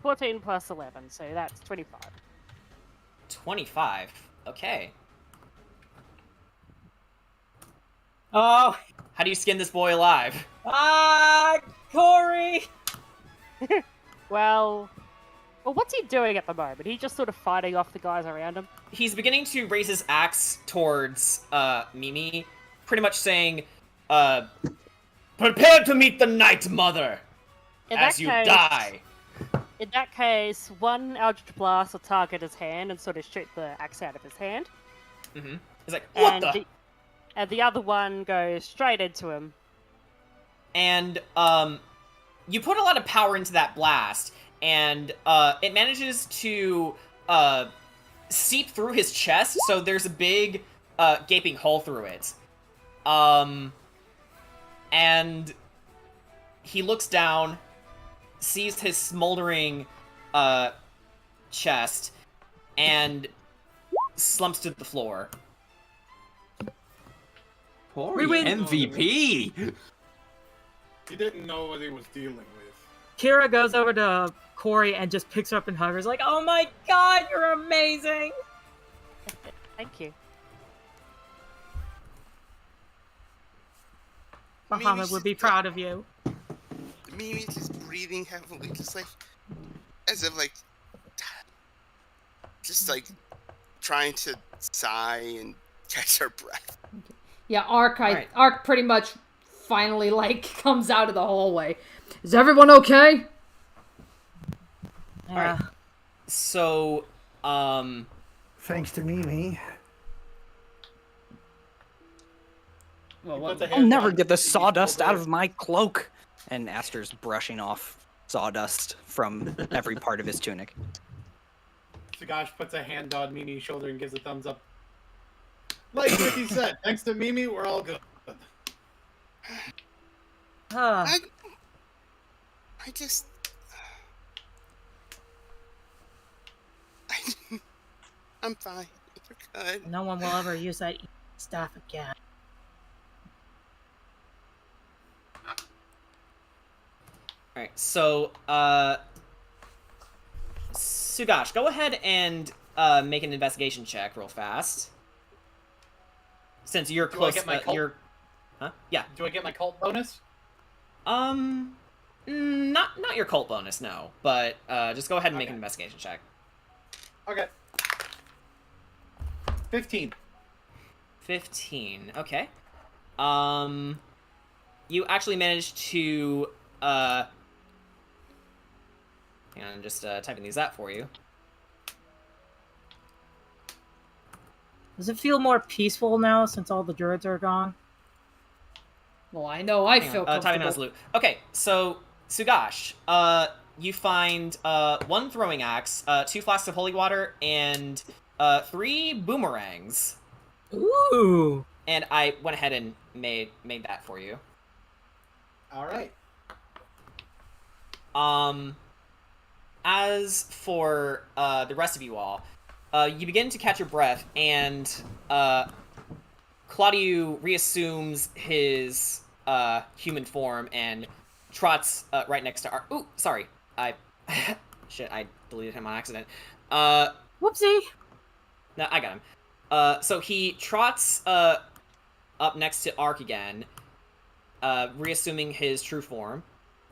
Speaker 9: 14 plus 11, so that's 25.
Speaker 1: 25. Okay.
Speaker 2: Oh!
Speaker 1: How do you skin this boy alive?
Speaker 2: Corey!
Speaker 9: Well, what's he doing at the moment? He's just sort of fighting off the guys around him.
Speaker 1: he's beginning to raise his axe towards Mimi, pretty much saying, "Prepare to meet the Night Mother as you die."
Speaker 9: In that case, one Eldritch Blast will target his hand and sort of shoot the axe out of his hand.
Speaker 1: Mm-hmm. He's like, "What
Speaker 9: and
Speaker 1: the?"
Speaker 9: And the other one goes straight into him.
Speaker 1: And you put a lot of power into that blast, and it manages to seep through his chest, so there's a big gaping hole through it. And he looks down, sees his smoldering chest, and slumps to the floor.
Speaker 6: Poor
Speaker 2: We win.
Speaker 6: MVP.
Speaker 4: He didn't know what he was dealing with.
Speaker 2: Kira goes over to Corey and just picks her up and hugs her. Like, oh my god, you're amazing!
Speaker 9: Thank you.
Speaker 2: Muhammad would be proud of you.
Speaker 5: Mimi's just breathing heavily, just like, as if like, just like trying to sigh and catch her breath.
Speaker 3: Yeah, Ark
Speaker 1: Right.
Speaker 3: Ark pretty much finally like comes out of the hallway. Is everyone okay?
Speaker 2: Yeah.
Speaker 1: So,
Speaker 10: Thanks to Mimi.
Speaker 4: He puts a
Speaker 8: I'll
Speaker 4: hand
Speaker 8: never
Speaker 4: on
Speaker 8: get the
Speaker 4: Mimi's
Speaker 8: sawdust out
Speaker 4: shoulder.
Speaker 8: of my cloak. And Aster's brushing off sawdust from every part of his tunic.
Speaker 4: Sugash puts a hand on Mimi's shoulder and gives a thumbs up. Like Ricky said, thanks to Mimi, we're all good.
Speaker 2: Ah,
Speaker 5: I just, I'm fine. You're good.
Speaker 2: no one will ever use that staff again.
Speaker 1: alright, so, Sugash, go ahead and make an investigation check real fast. Since you're
Speaker 4: Do I
Speaker 1: close,
Speaker 4: get my cult?
Speaker 1: you're... Huh? Yeah.
Speaker 4: Do I get my cult bonus?
Speaker 1: Not your cult bonus, no. But, just go ahead and make an
Speaker 4: Okay.
Speaker 1: investigation check.
Speaker 4: Okay. 15.
Speaker 1: 15, okay. You actually managed to, hang on, I'm just, typing these out for you.
Speaker 2: Does it feel more peaceful now since all the druids are gone?
Speaker 3: Well, I know I
Speaker 1: Hang
Speaker 3: feel
Speaker 1: on, typing out his
Speaker 3: comfortable.
Speaker 1: loot. Okay, so, Sugash, you find, one throwing axe, 2 flasks of holy water, and, 3 boomerangs.
Speaker 2: Ooh!
Speaker 1: And I went ahead and made that for you.
Speaker 4: Alright.
Speaker 1: As for the rest of you all, you begin to catch your breath, and Claudio reassumes his human form and trots right next to Ooh, sorry. Shit, I deleted him on accident.
Speaker 2: Whoopsie!
Speaker 1: No, I got him. So he trots up next to Ark again, reassuming his true form,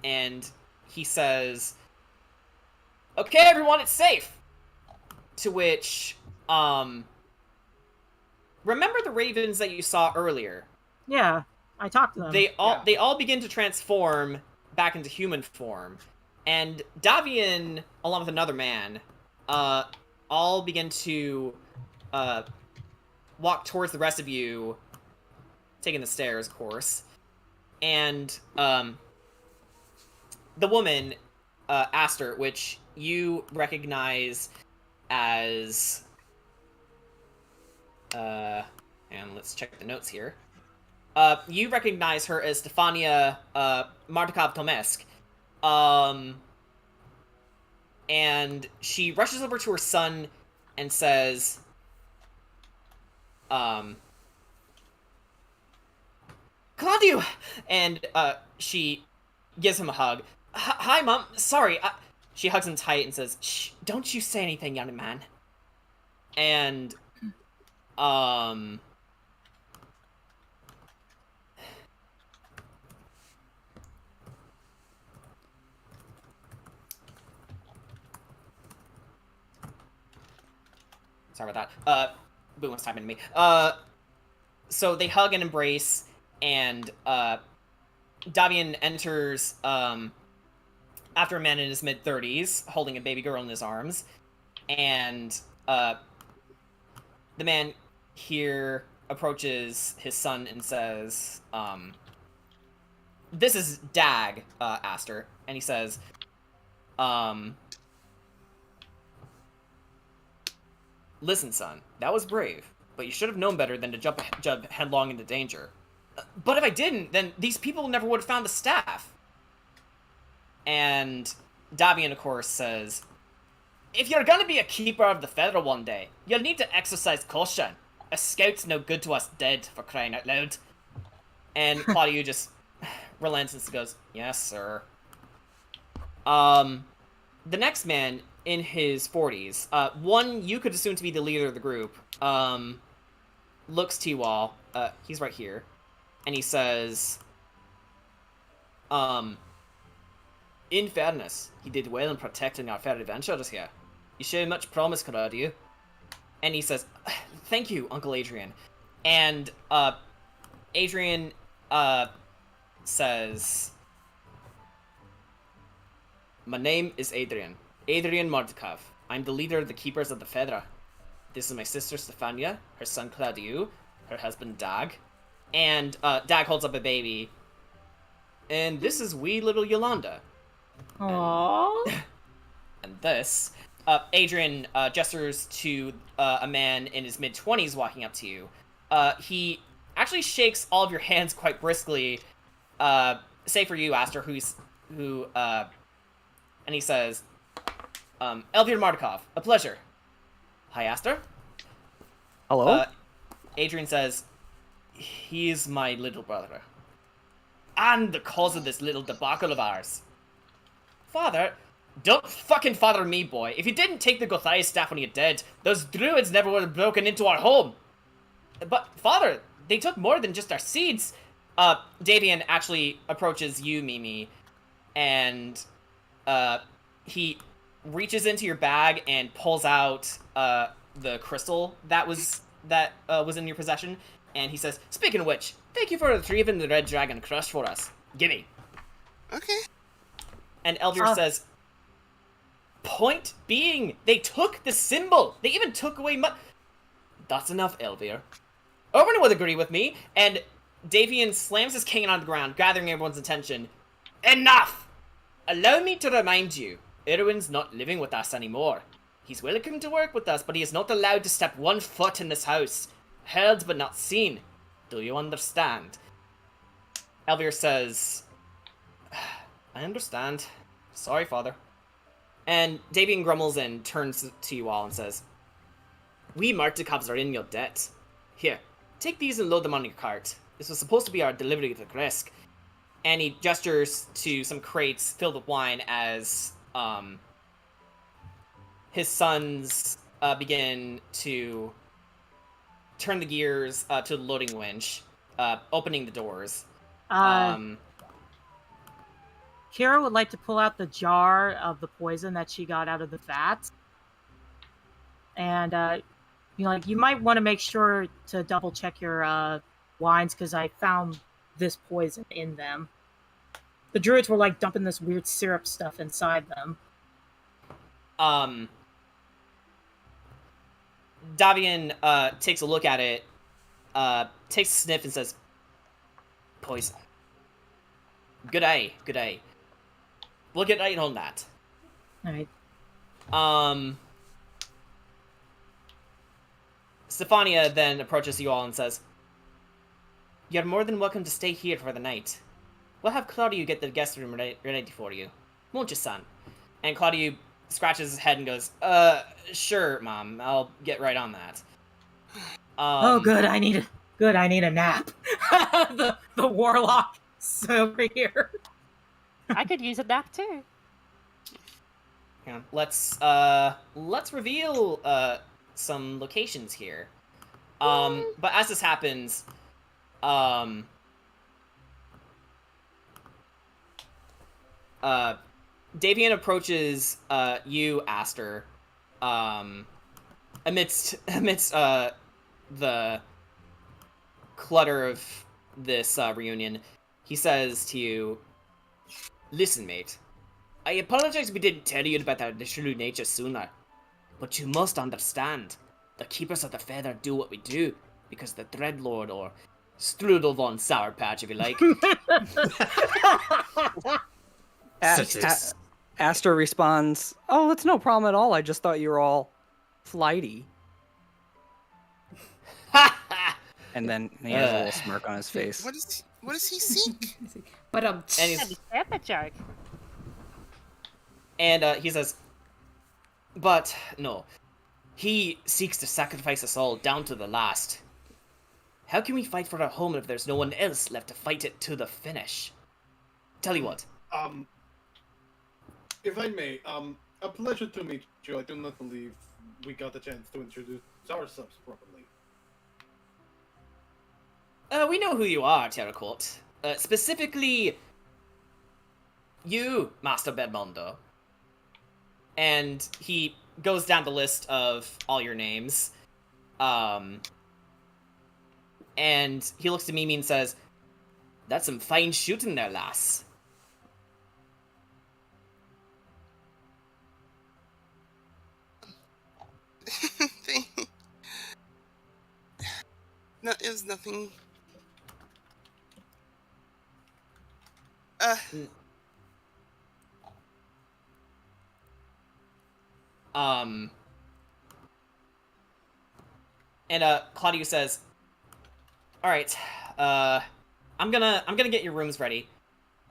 Speaker 1: and he says, "Okay, everyone, it's safe." To which, remember the ravens that you saw earlier?
Speaker 2: Yeah, I talked to them.
Speaker 1: They all begin to transform back into human form, and Davian, along with another man, all begin to walk towards the rest of you, taking the stairs, of course. And the woman, Aster, which you recognize as, and let's check the notes here. You recognize her as Stefania Martikov Tomesk. And she rushes over to her son and says, Claudio! And she gives him a hug. Hi, Mom. Sorry. She hugs him tight and says, "Shh, don't you say anything, young man." And, Sorry about that. Boom was typing to me. So they hug and embrace, and Davian enters after a man in his mid-30s, holding a baby girl in his arms, and the man here approaches his son and says, this is Dag, Aster, and he says, listen, son, that was brave, but you should have known better than to jump headlong into danger. But if I didn't, then these people never would have found the staff. And Davian, of course, says, if you're gonna be a keeper of the feather one day, you'll need to exercise caution. A scout's no good to us dead, for crying out loud. And Claudio just relents and goes, yes, sir. The next man, in his 40s, one you could assume to be the leader of the group, looks to you all, he's right here, and he says, in fairness, he did well in protecting our fair adventurers here. You show much promise, Claudio. And he says, thank you, Uncle Adrian. And, Adrian, says, my name is Adrian Mordkov. I'm the leader of the Keepers of the Feather. This is my sister Stefania, her son Claudio, her husband Dag. And, Dag holds up a baby. And this is wee little Yolanda.
Speaker 2: Aww.
Speaker 1: And this, Adrian, gestures to, a man in his mid-20s walking up to you. He actually shakes all of your hands quite briskly, say for you, Aster, and he says, Elvir Mardukov, a pleasure. Hi, Aster.
Speaker 8: Hello?
Speaker 1: Adrian says, he's my little brother. And the cause of this little debacle of ours. Father, don't fucking father me, boy. If you didn't take the Gothias staff when you're dead, those druids never would have broken into our home. But, Father, they took more than just our seeds. Davian actually approaches you, Mimi, and, he reaches into your bag and pulls out, the crystal that was in your possession, and he says, speaking of which, thank you for retrieving the Red Dragon Crush for us. Gimme.
Speaker 5: Okay.
Speaker 1: And Elvir says, point being, they took the symbol. They even took away That's enough, Elvir. Oberyn would agree with me. And Davian slams his cane on the ground, gathering everyone's attention. Enough! Allow me to remind you, Irwin's not living with us anymore. He's welcome to work with us, but he is not allowed to step one foot in this house. Heard but not seen. Do you understand? Elvir says, I understand. Sorry, Father. And Davian grumbles and turns to you all and says, we Martikovs are in your debt. Here, take these and load them on your cart. This was supposed to be our delivery to Gresk. And he gestures to some crates filled with wine as his sons begin to turn the gears to the loading winch, opening the doors.
Speaker 2: Kira would like to pull out the jar of the poison that she got out of the vats. And, you might want to make sure to double check your wines, because I found this poison in them. The druids were, dumping this weird syrup stuff inside them.
Speaker 1: Davian takes a look at it, takes a sniff and says, poison. Good eye, good eye. We'll get right on that.
Speaker 2: Alright.
Speaker 1: Stefania then approaches you all and says, you're more than welcome to stay here for the night. We'll have Claudio get the guest room ready for you. Won't you, son? And Claudio scratches his head and goes, sure, Mom. I'll get right on that.
Speaker 2: Oh, good. I need a nap. the warlock is over here.
Speaker 9: I could use a nap too.
Speaker 1: Yeah, let's reveal some locations here. But as this happens, Davian approaches you, Aster, amidst the clutter of this reunion, he says to you, "Listen, mate. I apologize we didn't tell you about our true nature sooner, but you must understand, the Keepers of the Feather do what we do because the Dreadlord, or Strudel von Sour Patch, if you like."
Speaker 8: Aster responds, "Oh, that's no problem at all. I just thought you were all flighty." And then he has a little smirk on his face.
Speaker 5: What does he seek?
Speaker 3: But
Speaker 1: And he's,
Speaker 9: That's a joke.
Speaker 1: and he says, "But no, he seeks to sacrifice us all down to the last. How can we fight for our home if there's no one else left to fight it to the finish? Tell you what."
Speaker 4: If I may, a pleasure to meet you. I do not believe we got the chance to introduce ourselves properly.
Speaker 1: We know who you are, Terracourt. Specifically, you, Master Bedmondo. And he goes down the list of all your names. And he looks to Mimi and says, "That's some fine shooting there, lass."
Speaker 5: No, it was nothing.
Speaker 1: And Claudio says, "All right, I'm gonna get your rooms ready,"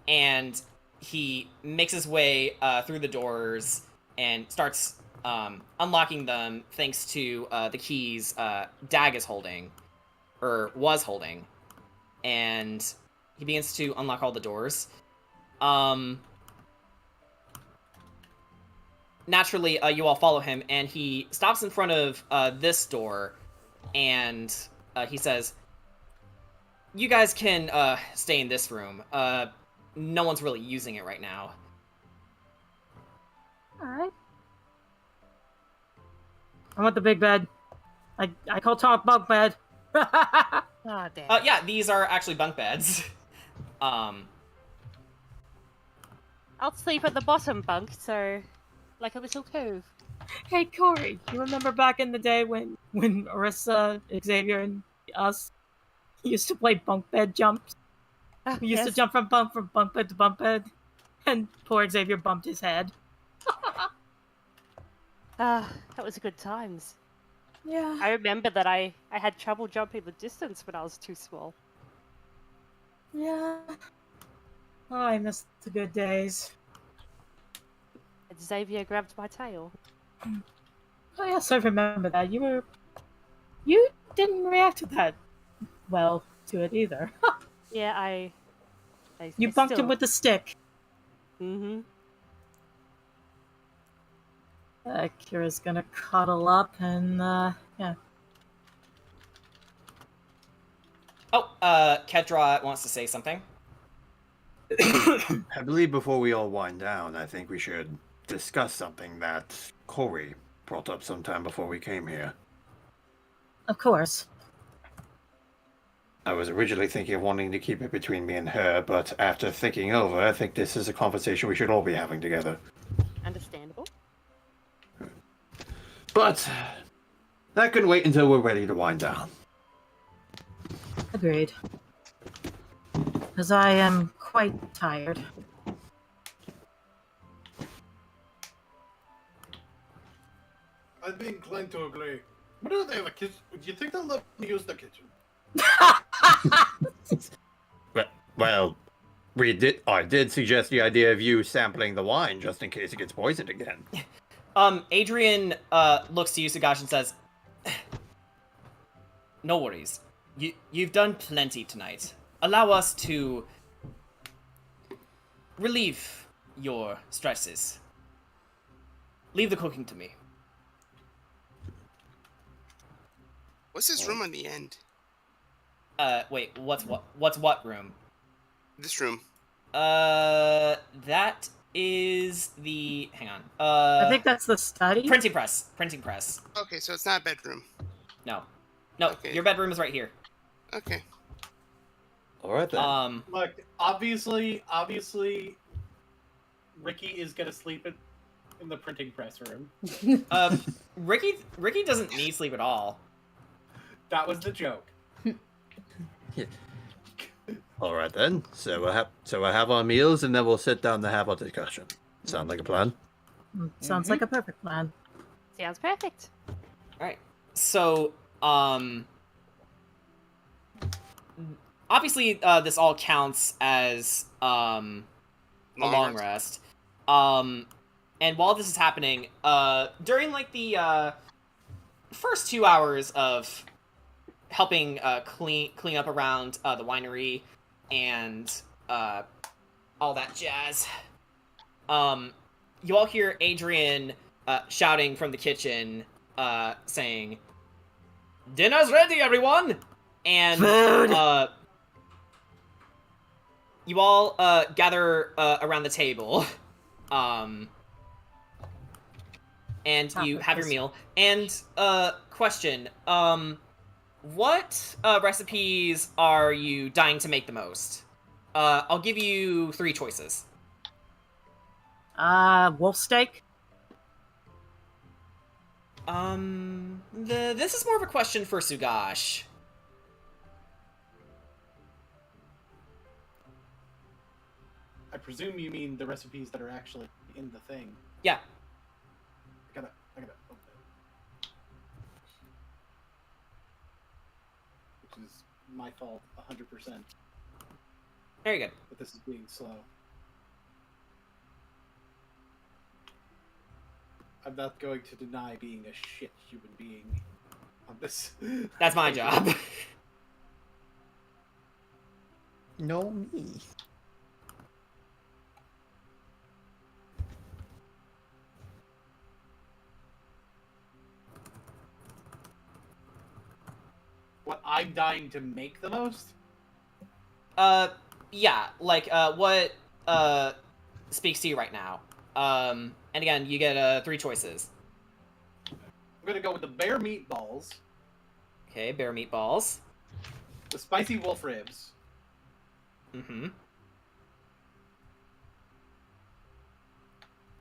Speaker 1: and he makes his way through the doors and starts unlocking them thanks to the keys Dag is holding, or was holding, and he begins to unlock all the doors. Naturally, you all follow him, and he stops in front of this door, and he says, "You guys can stay in this room. No one's really using it right now."
Speaker 2: Alright. I want the big bed. I call talk bunk bed.
Speaker 9: Oh, damn.
Speaker 1: Yeah, these are actually bunk beds.
Speaker 9: I'll sleep at the bottom bunk, so like a little cove.
Speaker 2: Hey Corey, you remember back in the day when Orissa, Xavier, and us used to play bunk bed jumps? We used to jump from bunk bed to bunk bed, and poor Xavier bumped his head.
Speaker 9: That was good times.
Speaker 2: Yeah.
Speaker 9: I remember that I had trouble jumping the distance when I was too small.
Speaker 2: Yeah. Oh, I miss the good days.
Speaker 9: And Xavier grabbed my tail.
Speaker 2: Oh yes, I remember that. You didn't react to that well to it either.
Speaker 9: Yeah, I
Speaker 2: You bunked him with the stick.
Speaker 9: Mm-hmm.
Speaker 2: Kira's gonna cuddle up and, yeah.
Speaker 1: Oh, Kedra wants to say something.
Speaker 6: I believe before we all wind down, I think we should discuss something that Corey brought up sometime before we came here.
Speaker 2: Of course.
Speaker 6: I was originally thinking of wanting to keep it between me and her, but after thinking over, I think this is a conversation we should all be having together.
Speaker 9: Understandable.
Speaker 6: But that can wait until we're ready to wind down.
Speaker 2: Agreed. Because I am quite tired.
Speaker 4: I'd be inclined to agree. But do they have a kitchen? Do you think they'll let me use the kitchen?
Speaker 6: Well, I did suggest the idea of you sampling the wine just in case it gets poisoned again.
Speaker 1: Adrian looks to you, Sugash, and says, "No worries. You've done plenty tonight. Allow us to relieve your stresses. Leave the cooking to me."
Speaker 5: What's his room on the end?
Speaker 1: Wait, what's what room?
Speaker 5: This room.
Speaker 1: That is the... Hang on.
Speaker 2: I think that's the study.
Speaker 1: Printing press. Printing press.
Speaker 5: Okay, so it's not a bedroom.
Speaker 1: No. No,
Speaker 5: Okay.
Speaker 1: your bedroom is right here.
Speaker 5: Okay.
Speaker 6: All right then.
Speaker 4: Look, obviously, Ricky is gonna sleep in the printing press room.
Speaker 1: Ricky doesn't need sleep at all.
Speaker 4: That was the joke.
Speaker 6: All right then. So we'll have our meals and then we'll sit down to have our discussion. Sound like a plan?
Speaker 2: Sounds like a perfect plan.
Speaker 9: Sounds perfect.
Speaker 1: All right. So, obviously, this all counts as a long rest. And while this is happening, during like the first 2 hours of helping clean up around the winery and all that jazz, you all hear Adrian shouting from the kitchen, saying, "Dinner's ready, everyone!" And you all gather around the table, and you have your meal. And question: what recipes are you dying to make the most? I'll give you 3 choices.
Speaker 2: Wolf steak.
Speaker 1: This is more of a question for Sugash.
Speaker 4: I presume you mean the recipes that are actually in the thing.
Speaker 1: Yeah.
Speaker 4: I gotta open it. Which is my fault, 100%.
Speaker 1: Very good.
Speaker 4: But this is being slow. I'm not going to deny being a shit human being on this.
Speaker 1: That's my job.
Speaker 6: No me.
Speaker 4: What I'm dying to make the most?
Speaker 1: Yeah, like, what, speaks to you right now? And again, you get, 3 choices.
Speaker 4: I'm gonna go with the bear meatballs,
Speaker 1: Okay, bear meatballs.
Speaker 4: the spicy wolf ribs,
Speaker 1: Mm-hmm.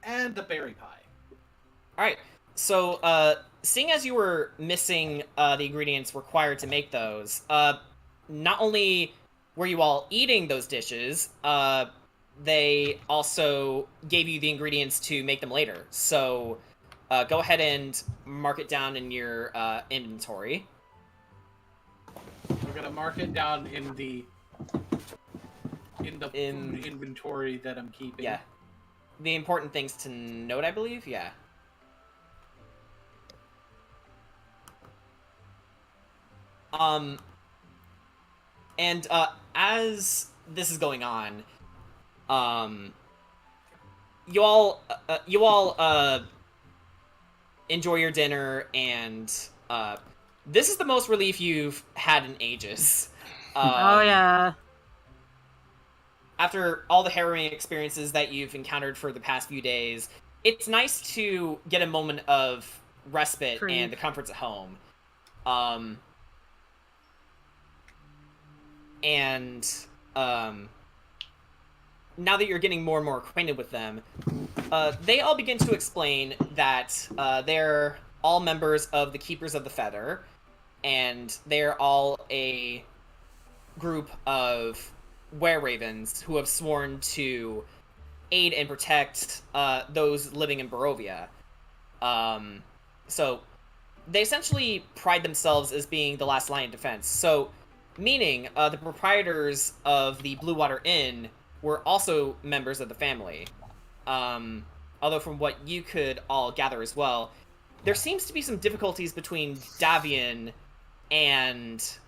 Speaker 4: and the berry pie.
Speaker 1: Alright, so, seeing as you were missing, the ingredients required to make those, not only were you all eating those dishes, they also gave you the ingredients to make them later. So, go ahead and mark it down in your, inventory.
Speaker 4: We're gonna mark it down in the food inventory that I'm keeping.
Speaker 1: Yeah. The important things to note, I believe? Yeah. And, as this is going on, you all enjoy your dinner, and, this is the most relief you've had in ages.
Speaker 2: Oh yeah.
Speaker 1: After all the harrowing experiences that you've encountered for the past few days, it's nice to get a moment of respite and the comforts at home. And now that you're getting more and more acquainted with them, they all begin to explain that they're all members of the Keepers of the Feather, and they're all a group of were-ravens who have sworn to aid and protect those living in Barovia. So they essentially pride themselves as being the last line of defense. So, meaning the proprietors of the Blue Water Inn were also members of the family. Although from what you could all gather as well, there seems to be some difficulties between Davian and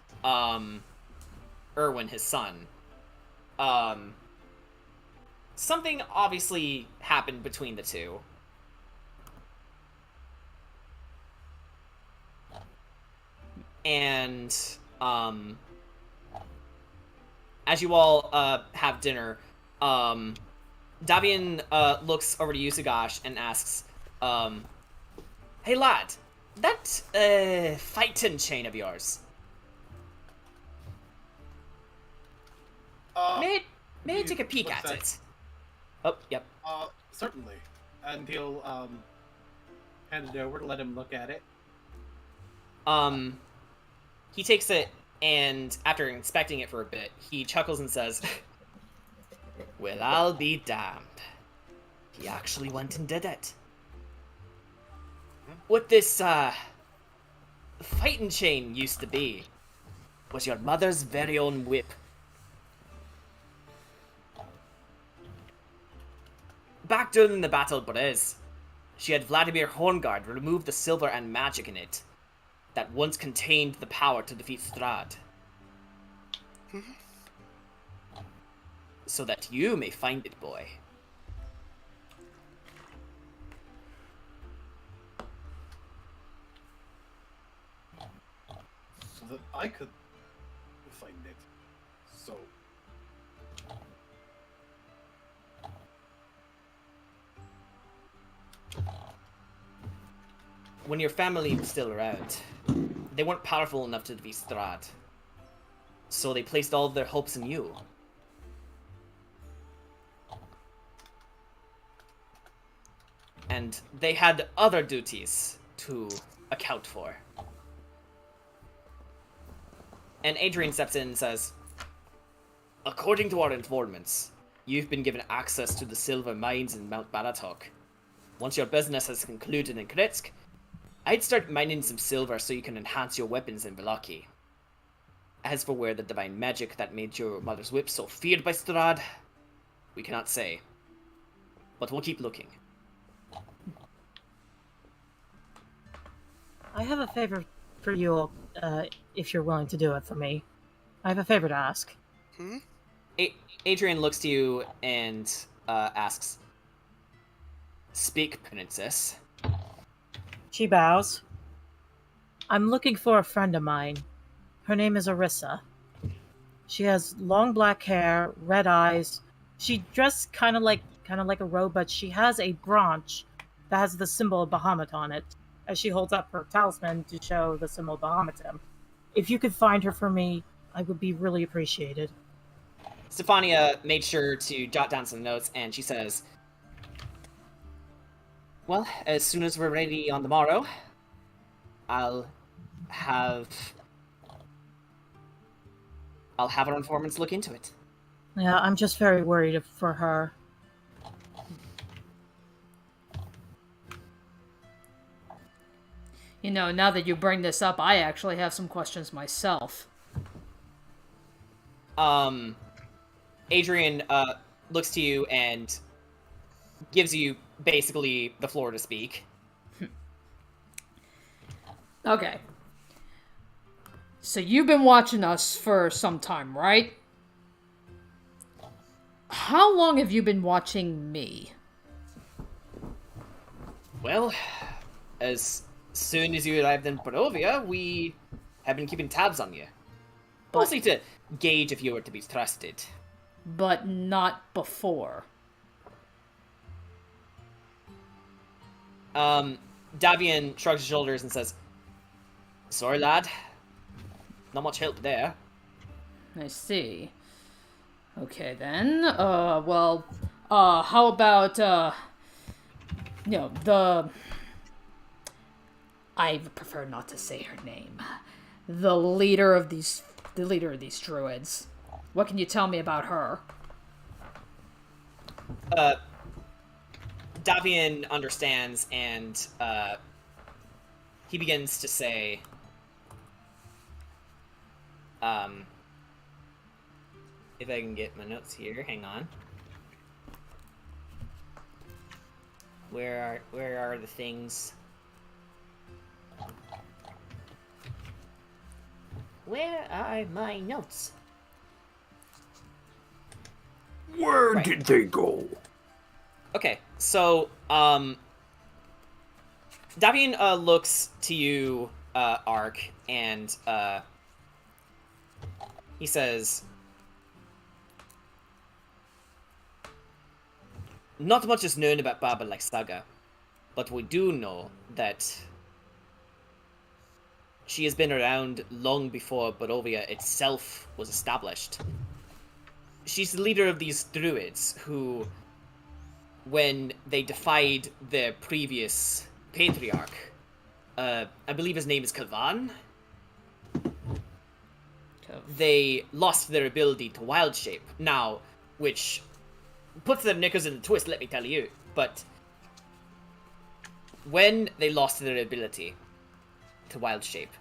Speaker 1: Erwin, his son. Something obviously happened between the two. And, as you all, have dinner, Davian looks over to you, Sugash, and asks, "Hey lad, that fighting chain of yours, may I take a peek at it?" Oh, yep.
Speaker 4: Certainly. And he'll hand it over to let him look at it.
Speaker 1: He takes it, and after inspecting it for a bit, he chuckles and says, "Well, I'll be damned. He actually went and did it. What this, fighting chain used to be was your mother's very own whip. Back during the Battle of Brez, she had Vladimir Horngard remove the silver and magic in it that once contained the power to defeat Strahd. So that you may find it, boy."
Speaker 4: So that I could find it. So...
Speaker 1: When your family was still around, they weren't powerful enough to defeat Strahd. So they placed all of their hopes in you. And they had other duties to account for. And Adrian steps in and says, "According to our informants, you've been given access to the silver mines in Mount Baratok. Once your business has concluded in Kritsk, I'd start mining some silver so you can enhance your weapons in Velaki. As for where the divine magic that made your mother's whip so feared by Strahd, we cannot say. But we'll keep looking."
Speaker 2: I have a favor for you, if you're willing to do it for me. I have a favor to ask.
Speaker 1: Adrian looks to you and asks, "Speak, princess."
Speaker 2: She bows. "I'm looking for a friend of mine. Her name is Arissa. She has long black hair, red eyes. She dressed kind of like a robe, but she has a branch that has the symbol of Bahamut on it, as she holds up her talisman to show the symbol of Bahamut. If you could find her for me, I would be really appreciated."
Speaker 1: Stefania made sure to jot down some notes, and she says, "Well, as soon as we're ready on the morrow, I'll have our informants look into it."
Speaker 2: Yeah, I'm just very worried for her.
Speaker 3: You know, now that you bring this up, I actually have some questions myself.
Speaker 1: Adrian looks to you and gives you basically the floor to speak.
Speaker 3: Okay. So you've been watching us for some time, right? How long have you been watching me?
Speaker 1: Well, as soon as you arrived in Barovia, we have been keeping tabs on you. Mostly to gauge if you were to be trusted.
Speaker 3: But not before.
Speaker 1: Davian shrugs his shoulders and says, "Sorry, lad. Not much help there."
Speaker 3: I see. Okay, then. Well, how about, I prefer not to say her name. The leader of these druids. What can you tell me about her?
Speaker 1: Davian understands, and he begins to say, if I can get my notes here, hang on. Where are the things? Where are my notes?
Speaker 6: Where did they go?
Speaker 1: Okay, so, Davian, looks to you, Ark, and, he says, not much is known about Baba Lysaga, but we do know that she has been around long before Barovia itself was established. She's the leader of these druids who, when they defied their previous patriarch, I believe his name is Kavan, they lost their ability to wild shape. Now, which puts their knickers in a twist, let me tell you. But when they lost their ability to wild shape,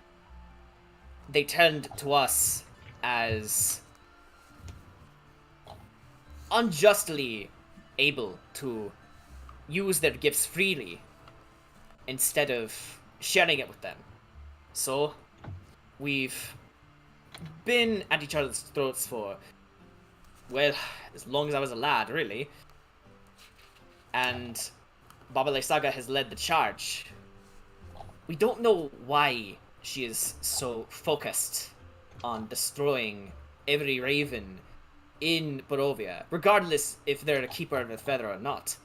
Speaker 1: they turned to us as unjustly able to use their gifts freely instead of sharing it with them. So, we've been at each other's throats for, well, as long as I was a lad, really. And Baba Lysaga has led the charge. We don't know why she is so focused on destroying every raven in Barovia, regardless if they're a keeper of a feather or not.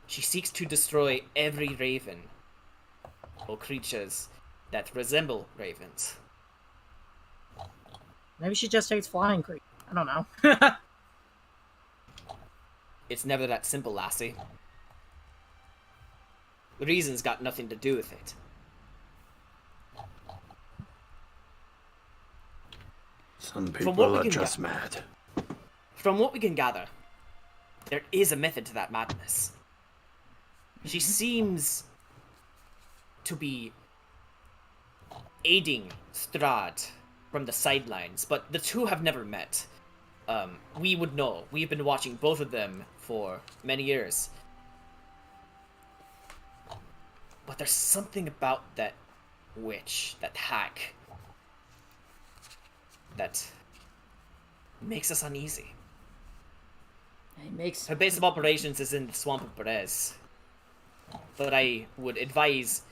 Speaker 1: She seeks to destroy every raven, or creatures that resemble ravens.
Speaker 2: Maybe she just hates flying creatures. I don't know.
Speaker 1: It's never that simple, lassie. The reason's got nothing to do with it.
Speaker 6: Some
Speaker 1: From what
Speaker 6: people
Speaker 1: we
Speaker 6: are
Speaker 1: can
Speaker 6: just
Speaker 1: ga-
Speaker 6: mad.
Speaker 1: From what we can gather, there is a method to that madness. She seems to be aiding Strahd from the sidelines, but the two have never met. We would know. We've been watching both of them for many years. But there's something about that witch, that hack, that makes us uneasy.
Speaker 3: It makes
Speaker 1: Her base of operations is in the swamp of Perez, but I would advise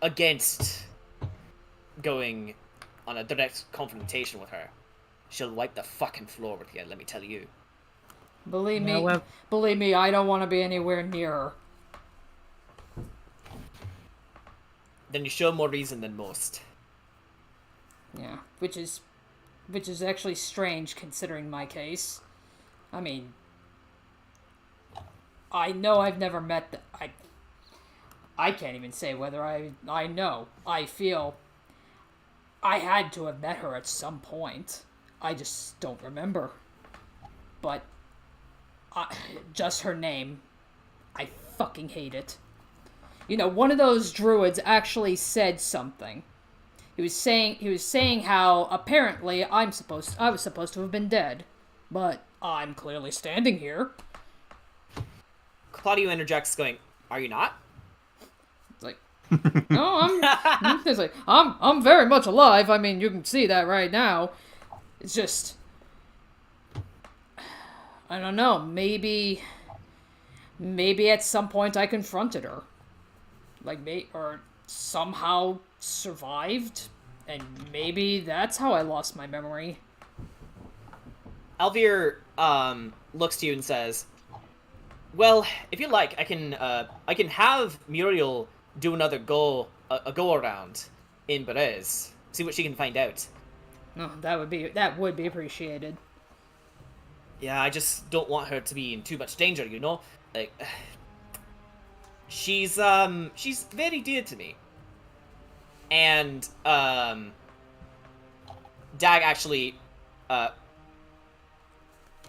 Speaker 1: against going on a direct confrontation with her. She'll wipe the fucking floor with you, let me tell you.
Speaker 3: believe
Speaker 2: Yeah,
Speaker 3: me,
Speaker 2: well-
Speaker 3: believe me, I don't want to be anywhere near her.
Speaker 1: Then you show more reason than most.
Speaker 3: Yeah, which is actually strange considering my case. I mean, I know I've never met I can't even say whether I know. I feel I had to have met her at some point. I just don't remember. But just her name, I fucking hate it. You know, one of those druids actually said something. He was saying how apparently I was supposed to have been dead, but I'm clearly standing here.
Speaker 1: Claudio interjects, going, "Are you not?"
Speaker 3: It's like, no, it's like I'm very much alive. I mean, you can see that right now. It's just, I don't know. Maybe at some point I confronted her, or somehow survived, and maybe that's how I lost my memory.
Speaker 1: Alvir looks to you and says, "Well, if you like, I can have Muriel do another go around in Perez, see what she can find out."
Speaker 3: No, that would be appreciated.
Speaker 1: Yeah, I just don't want her to be in too much danger, you know? Like, she's very dear to me. And, Dag actually,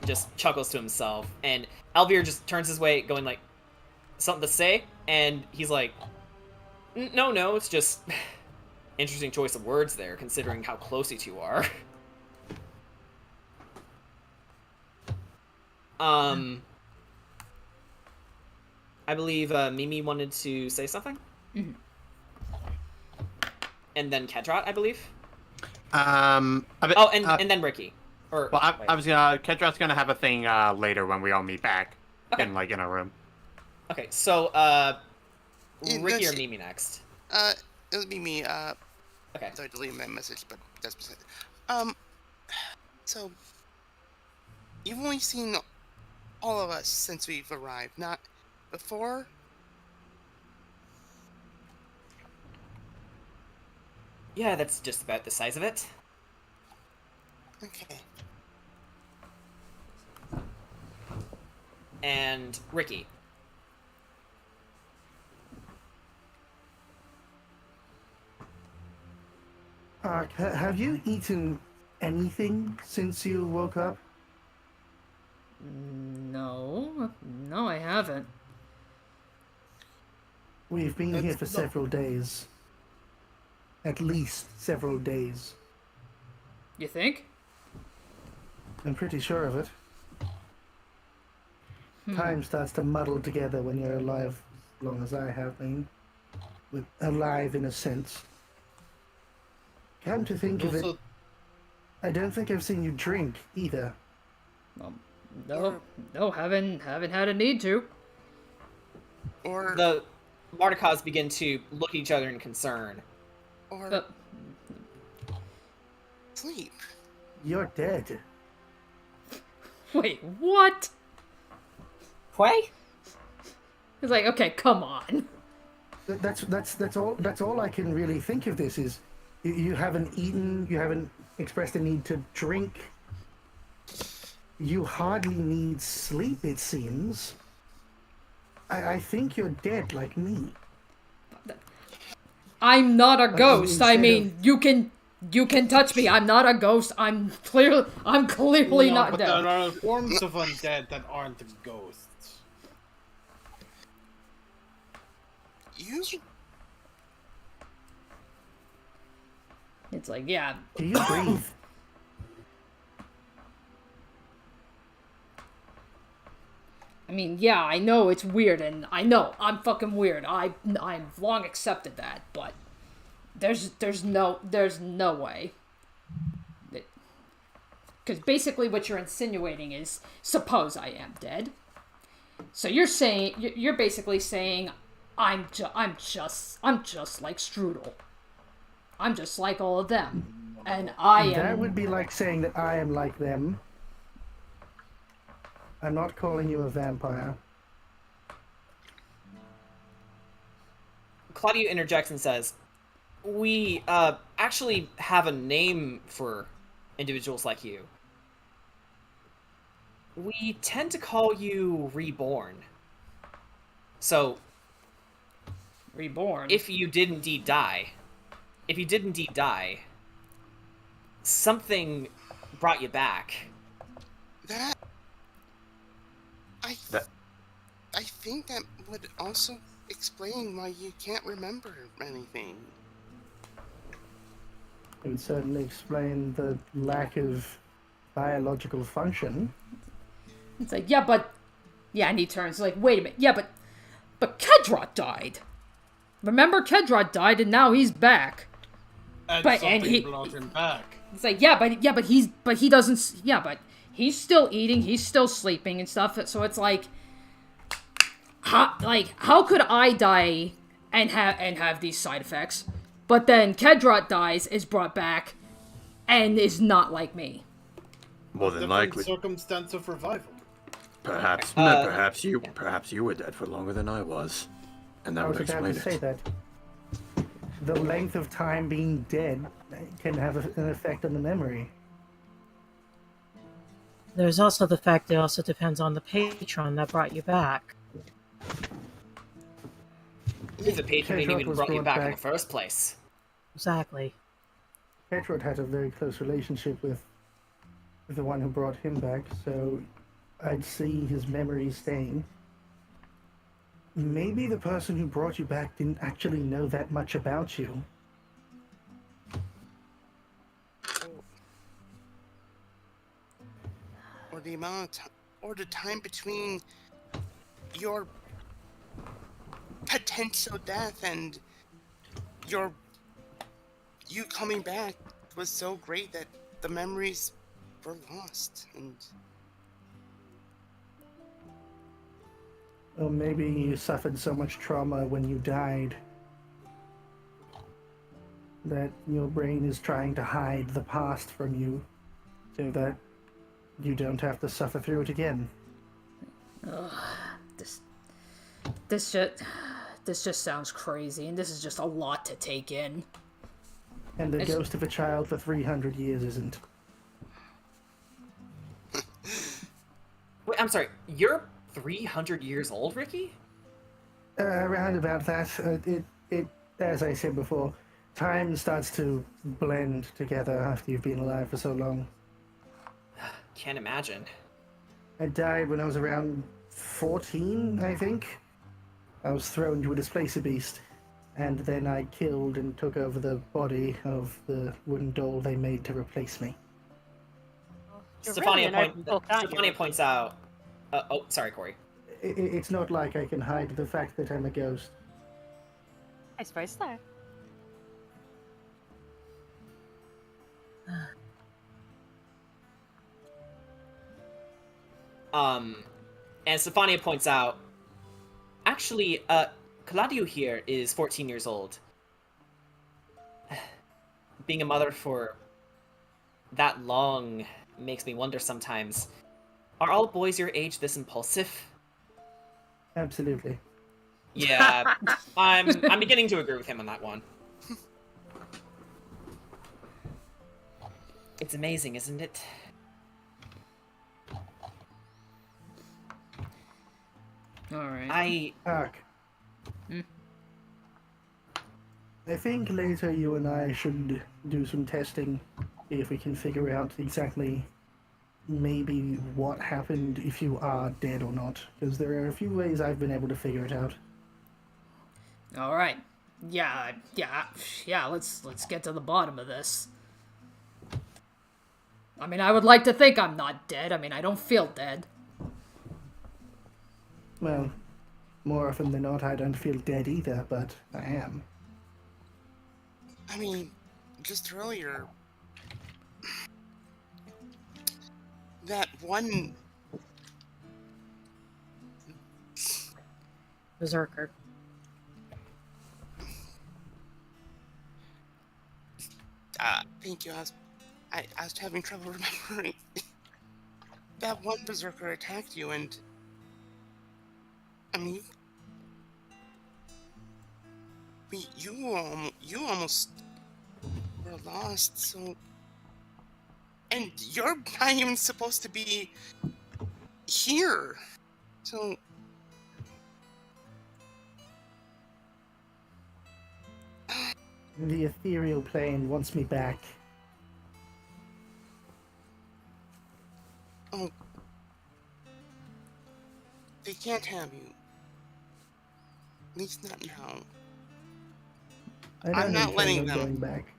Speaker 1: just chuckles to himself, and Alvir just turns his way, going like, something to say, and he's like, no, it's just interesting choice of words there, considering how close you two are. I believe Mimi wanted to say something.
Speaker 3: Mm-hmm.
Speaker 1: And then Kedrat, I believe.
Speaker 6: And
Speaker 1: then Ricky. Or
Speaker 6: well,
Speaker 1: wait.
Speaker 6: I was gonna. Kedrat's gonna have a thing later when we all meet back
Speaker 1: Okay.
Speaker 6: in a room.
Speaker 1: Okay, so Ricky or
Speaker 5: she-
Speaker 1: Mimi next?
Speaker 5: It'll be me.
Speaker 1: Okay.
Speaker 5: Sorry to leave my message, but that's beside it. So you've only seen all of us since we've arrived, not before.
Speaker 1: Yeah, that's just about the size of it.
Speaker 5: Okay.
Speaker 1: And Ricky.
Speaker 10: Have you eaten anything since you woke up?
Speaker 3: No, I haven't.
Speaker 10: We've been here for several days. At least several days.
Speaker 3: You think?
Speaker 10: I'm pretty sure of it. Time starts to muddle together when you're alive, as long as I have been. Alive in a sense. Come to think of it, I don't think I've seen you drink either.
Speaker 3: No, haven't had a need to.
Speaker 5: Or
Speaker 1: The Mordecai's begin to look at each other in concern.
Speaker 5: or sleep.
Speaker 10: You're dead.
Speaker 3: Wait, what?
Speaker 1: Quay?
Speaker 3: It's like, okay, come on.
Speaker 10: That's all I can really think of this is you haven't eaten, you haven't expressed a need to drink. You hardly need sleep, it seems. I think you're dead like me.
Speaker 3: I'm not a ghost.
Speaker 10: instead
Speaker 3: I mean, you can touch me. I'm not a ghost. I'm clearly
Speaker 11: No,
Speaker 3: not
Speaker 11: but
Speaker 3: dead.
Speaker 11: there are forms of undead that aren't ghosts.
Speaker 5: You
Speaker 3: It's like, yeah,
Speaker 10: Do you breathe?
Speaker 3: I mean, yeah, I know it's weird, and I know I'm fucking weird. I've long accepted that, but there's no way. Because basically, what you're insinuating is, suppose I am dead. So you're basically saying, I'm just like Strudel. I'm just like all of them, and I am.
Speaker 10: That would be like saying that I am like them. I'm not calling you a vampire.
Speaker 1: Claudio interjects and says, we actually have a name for individuals like you. We tend to call you Reborn. So,
Speaker 3: Reborn.
Speaker 1: if you did indeed die, something brought you back.
Speaker 5: that I think that would also explain why you can't remember anything.
Speaker 10: It would certainly explain the lack of biological function.
Speaker 3: It's like, and he turns like, wait a minute, but Kedrot died. Remember, Kedrot died, and now he's back.
Speaker 11: And he brought him back.
Speaker 3: It's like, but he's still eating, he's still sleeping and stuff. So it's like, how could I die and have these side effects, but then Kedrot dies, is brought back, and is not like me?
Speaker 6: More than
Speaker 11: Different
Speaker 6: likely.
Speaker 11: circumstance of revival.
Speaker 6: Perhaps you were dead for longer than I was, and that
Speaker 10: I
Speaker 6: would
Speaker 10: was about
Speaker 6: explain
Speaker 10: to say
Speaker 6: it.
Speaker 10: that. The length of time being dead can have an effect on the memory.
Speaker 2: There's also the fact that it also depends on the patron that brought you back.
Speaker 1: If the patron
Speaker 10: Kedrot
Speaker 1: even
Speaker 10: was
Speaker 1: brought you
Speaker 10: brought
Speaker 1: back in
Speaker 10: back.
Speaker 1: the first place.
Speaker 2: Exactly.
Speaker 10: Petrod had a very close relationship with the one who brought him back, so I'd see his memory staying. Maybe the person who brought you back didn't actually know that much about you.
Speaker 5: Or the amount of time, or the time between your potential death and you coming back was so great that the memories were lost. And
Speaker 10: Or maybe you suffered so much trauma when you died that your brain is trying to hide the past from you so that you don't have to suffer through it again.
Speaker 3: Ugh, this just sounds crazy, and this is just a lot to take in.
Speaker 10: And the ghost of a child for 300 years isn't.
Speaker 1: Wait, I'm sorry. You're 300 years old, Ricky?
Speaker 10: Around about that. It, as I said before, time starts to blend together after you've been alive for so long.
Speaker 1: Can't imagine.
Speaker 10: I died when I was around 14, I think. I was thrown to a displacer beast, and then I killed and took over the body of the wooden doll they made to replace me.
Speaker 1: Stefania points out. Oh, sorry, Corey.
Speaker 10: It's not like I can hide the fact that I'm a ghost.
Speaker 9: I suppose so.
Speaker 1: And Stefania points out, actually, Claudio here is 14 years old. Being a mother for that long makes me wonder sometimes, are all boys your age this impulsive?
Speaker 10: Absolutely.
Speaker 1: Yeah, I'm beginning to agree with him on that one. It's amazing, isn't it?
Speaker 3: Alright.
Speaker 10: Ark. I think later you and I should do some testing, see if we can figure out exactly maybe what happened if you are dead or not, because there are a few ways I've been able to figure it out.
Speaker 3: Alright. Yeah, let's get to the bottom of this. I mean, I would like to think I'm not dead. I mean, I don't feel dead.
Speaker 10: Well, more often than not, I don't feel dead either, but I am.
Speaker 5: I mean, just earlier, that one
Speaker 9: berserker.
Speaker 5: Thank you. I was having trouble remembering. That one berserker attacked you, and I mean, you almost were lost. So, and you're not even supposed to be here. So.
Speaker 10: The ethereal plane wants me back.
Speaker 5: Oh. They can't have you. At least not now. I'm not letting them.
Speaker 10: Going back.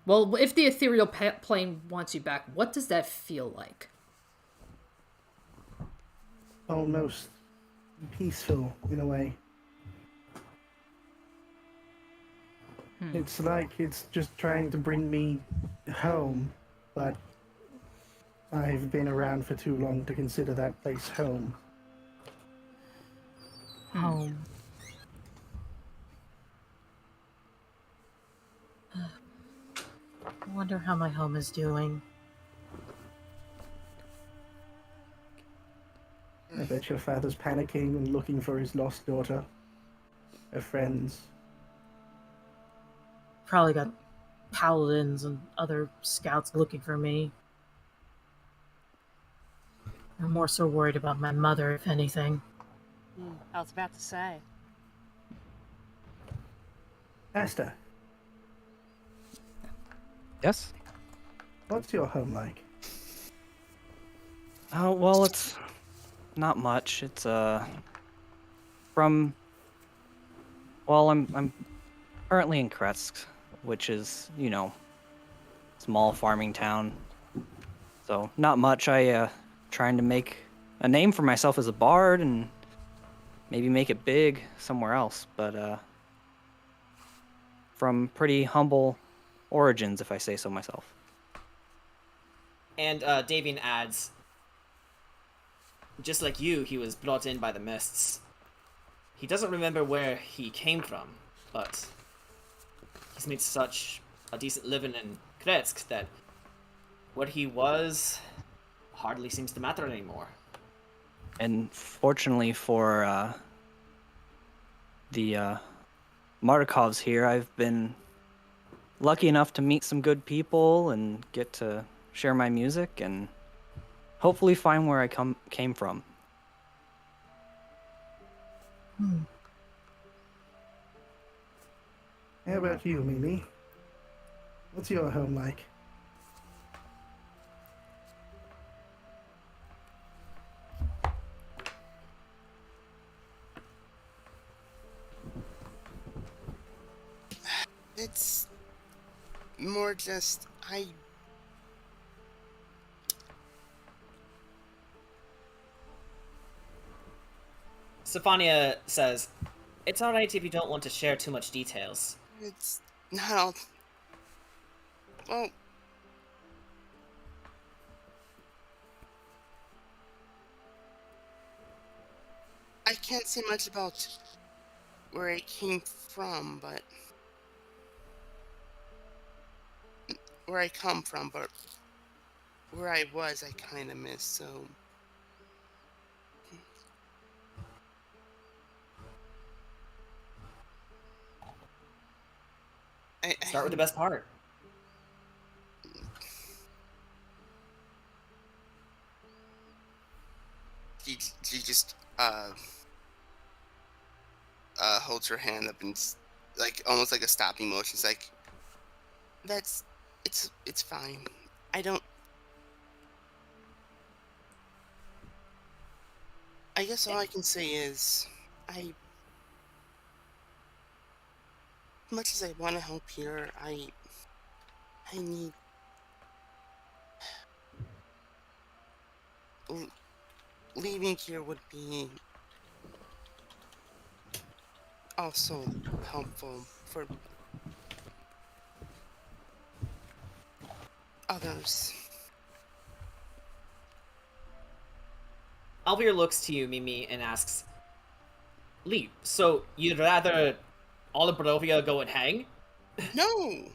Speaker 3: Well, if the ethereal plane wants you back, what does that feel like?
Speaker 10: Almost peaceful, in a way. It's like it's just trying to bring me home, but I've been around for too long to consider that place home.
Speaker 9: Home. I wonder how my home is doing.
Speaker 10: I bet your father's panicking and looking for his lost daughter. Her friends.
Speaker 9: Probably got paladins and other scouts looking for me. I'm more so worried about my mother, if anything.
Speaker 12: I was about to say.
Speaker 10: Asta,
Speaker 8: Yes?
Speaker 10: what's your home like?
Speaker 8: Oh, well, it's not much. It's, from... Well, I'm currently in Kretsk, which is, you know, small farming town. So, not much. Trying to make a name for myself as a bard and maybe make it big somewhere else, but, from pretty humble origins, if I say so myself.
Speaker 1: And Davian adds, just like you, he was brought in by the mists. He doesn't remember where he came from, but he's made such a decent living in Kretsk that what he was, hardly seems to matter anymore.
Speaker 8: And fortunately for the Markovs here, I've been lucky enough to meet some good people and get to share my music and hopefully find where I came from.
Speaker 10: How about you, Mimi? What's your home like?
Speaker 5: It's more just
Speaker 1: Sophania says, "It's alright if you don't want to share too much details."
Speaker 5: It's not all. Well, I can't say much about where I came from, but where I come from, but where I was, I kind of miss. So
Speaker 1: Start with the best part.
Speaker 5: She just holds her hand up and like almost like a stopping motion. It's like it's fine. I guess all I can say is as much as I want to help here, I need leaving here would be also helpful for others.
Speaker 1: Alvier looks to you, Mimi, and asks, "Lee, so you'd rather all of Barovia go and hang?"
Speaker 5: No!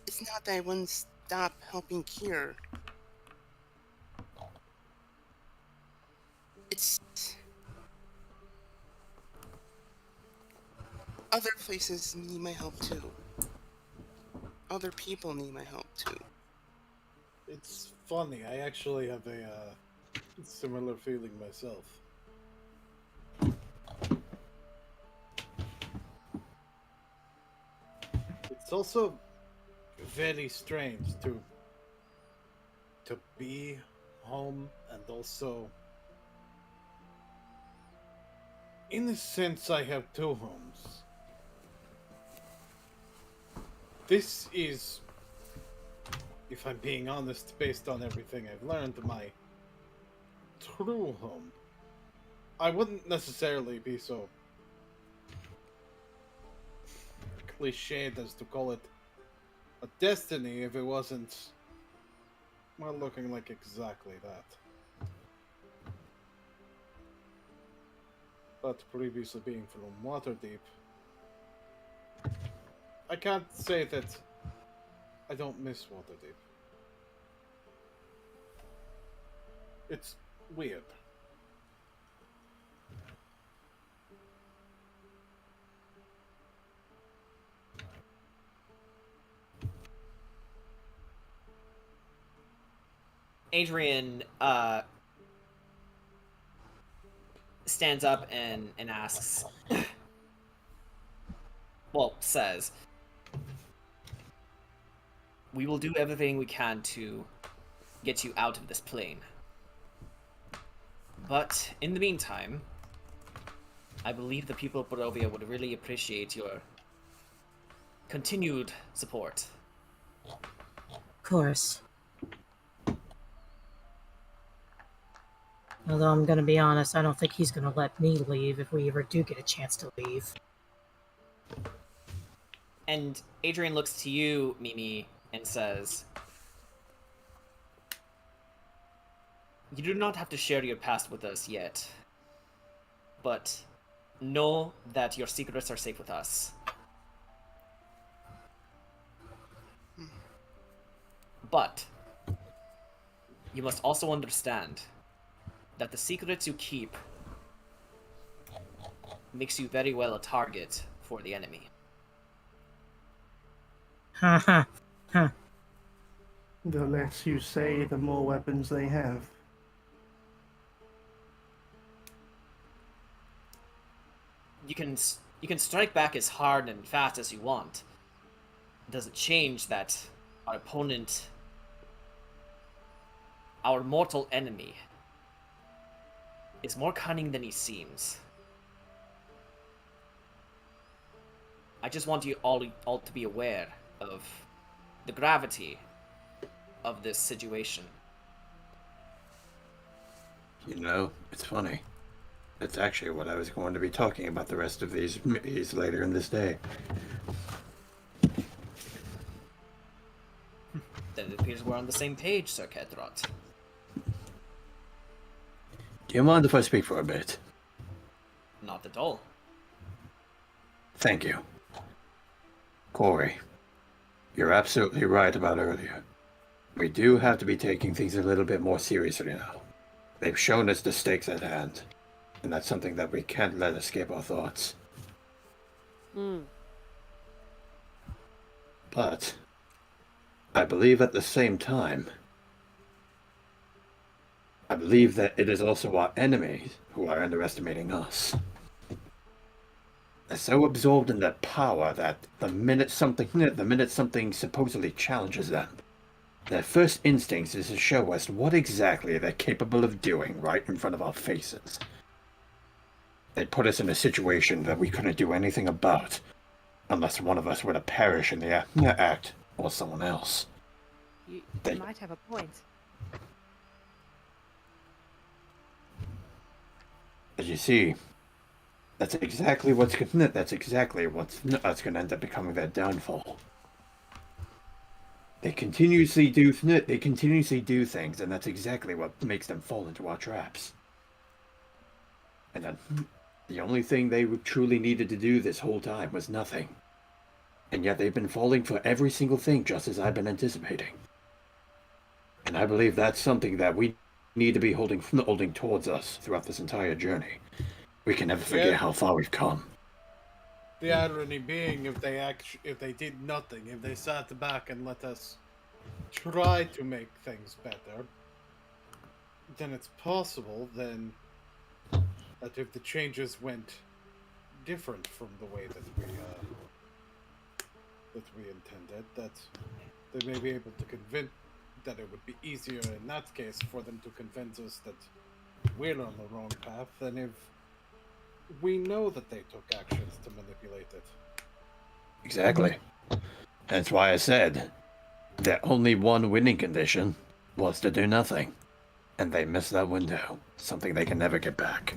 Speaker 5: It's not that I wouldn't stop helping here. It's other places need my help too. Other people need my help too.
Speaker 11: It's funny. I actually have a similar feeling myself. It's also very strange to be home and also, in a sense, I have two homes. This is, if I'm being honest, based on everything I've learned, my true home. I wouldn't necessarily be so cliched as to call it a destiny if it wasn't, well, looking like exactly that. But previously being from Waterdeep, I can't say that I don't miss Waterdeep. It's weird.
Speaker 1: Adrian stands up and asks, well, says, "We will do everything we can to get you out of this plane. But in the meantime, I believe the people of Barovia would really appreciate your continued support."
Speaker 13: Of course. Although I'm gonna be honest, I don't think he's gonna let me leave if we ever do get a chance to leave.
Speaker 1: And Adrian looks to you, Mimi, and says, "You do not have to share your past with us yet, but know that your secrets are safe with us." But you must also understand that the secrets you keep makes you very well a target for the enemy.
Speaker 13: Ha ha ha.
Speaker 10: The less you say, the more weapons they have.
Speaker 1: You can strike back as hard and fast as you want. It doesn't change that our opponent, our mortal enemy, is more cunning than he seems. I just want you all to be aware of the gravity of this situation.
Speaker 6: You know, it's funny. It's actually what I was going to be talking about the rest of these later in this day.
Speaker 1: Then it appears we're on the same page, Sir Kedrot.
Speaker 6: Do you mind if I speak for a bit?
Speaker 1: Not at all.
Speaker 6: Thank you. Corey, you're absolutely right about earlier. We do have to be taking things a little bit more seriously now. They've shown us the stakes at hand, and that's something that we can't let escape our thoughts. But I believe at the same time, I believe that it is also our enemies who are underestimating us. They're so absorbed in their power that the minute something supposedly challenges them, their first instinct is to show us what exactly they're capable of doing right in front of our faces. They put us in a situation that we couldn't do anything about, unless one of us were to perish in the act, or someone else.
Speaker 12: You
Speaker 6: They-
Speaker 12: might have a point.
Speaker 6: As you see, that's exactly what's going to end up becoming their downfall. They continuously do things, and that's exactly what makes them fall into our traps. And then, the only thing they truly needed to do this whole time was nothing. And yet they've been falling for every single thing, just as I've been anticipating. And I believe that's something that we need to be holding towards us throughout this entire journey. We can never forget how far we've come.
Speaker 11: The irony being, if they did nothing, if they sat back and let us try to make things better, then it's possible then that if the changes went different from the way that we intended, that they may be able to convince that it would be easier in that case for them to convince us that we're on the wrong path than if we know that they took actions to manipulate it.
Speaker 6: Exactly. That's why I said that only one winning condition was to do nothing. And they missed that window. Something they can never get back.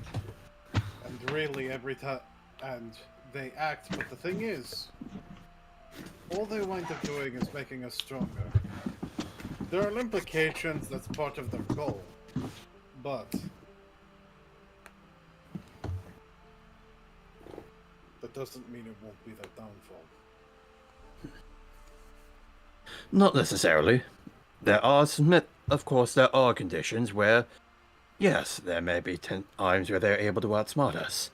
Speaker 11: And really, every time, and they act, but the thing is, all they wind up doing is making us stronger. There are implications that's part of their goal, but that doesn't mean it won't be their downfall.
Speaker 6: Not necessarily. There are conditions where, yes, there may be times where they're able to outsmart us.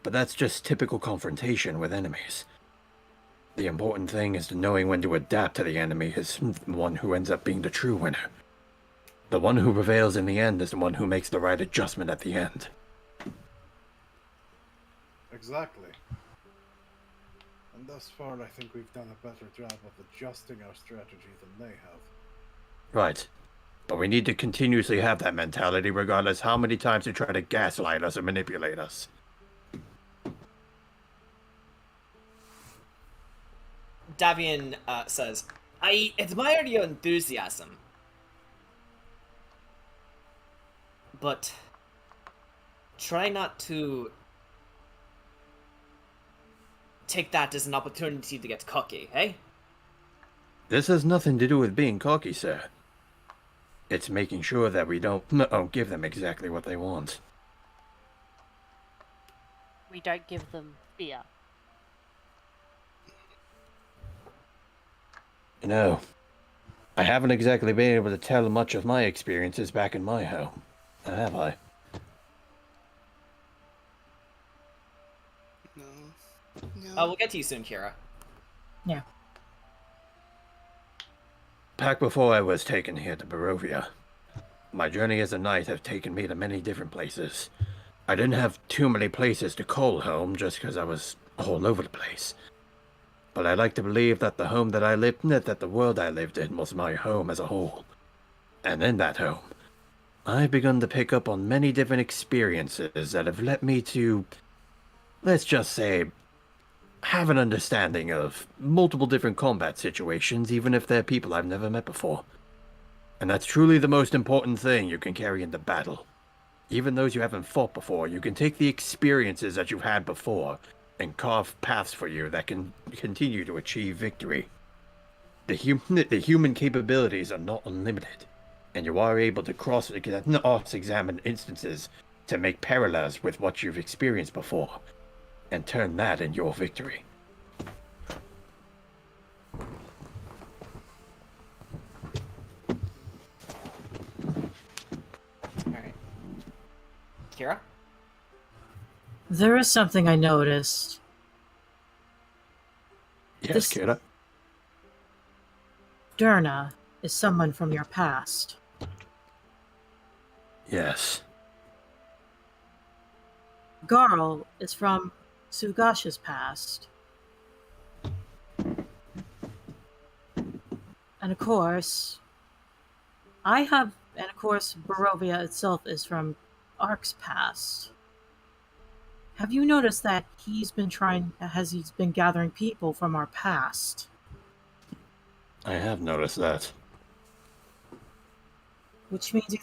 Speaker 6: But that's just typical confrontation with enemies. The important thing is knowing when to adapt to the enemy is the one who ends up being the true winner. The one who prevails in the end is the one who makes the right adjustment at the end.
Speaker 11: Exactly. And thus far, I think we've done a better job of adjusting our strategy than they have.
Speaker 6: Right. But we need to continuously have that mentality regardless how many times they try to gaslight us or manipulate us.
Speaker 1: Davian says, I admire your enthusiasm. But try not to take that as an opportunity to get cocky, eh?
Speaker 6: This has nothing to do with being cocky, sir. It's making sure that we don't give them exactly what they want.
Speaker 9: We don't give them fear.
Speaker 6: You know, I haven't exactly been able to tell much of my experiences back in my home, have I?
Speaker 5: No.
Speaker 1: We'll get to you soon, Kira.
Speaker 13: Yeah.
Speaker 6: Back before I was taken here to Barovia, my journey as a knight have taken me to many different places. I didn't have too many places to call home just because I was all over the place. But I like to believe that the home that I lived in, that the world I lived in was my home as a whole. And in that home, I've begun to pick up on many different experiences that have led me to, let's just say, have an understanding of multiple different combat situations, even if they're people I've never met before. And that's truly the most important thing you can carry into battle. Even those you haven't fought before, you can take the experiences that you've had before and carve paths for you that can continue to achieve victory. The human capabilities are not unlimited, and you are able to cross-examine instances to make parallels with what you've experienced before, and turn that in your victory.
Speaker 1: Alright. Kira?
Speaker 13: There is something I noticed.
Speaker 6: Yes, Kira?
Speaker 13: Durna is someone from your past.
Speaker 6: Yes.
Speaker 13: Garl is from Sugash's past. And of course, Barovia itself is from Ark's past. Have you noticed that he's been gathering people from our past?
Speaker 6: I have noticed that.
Speaker 13: Which means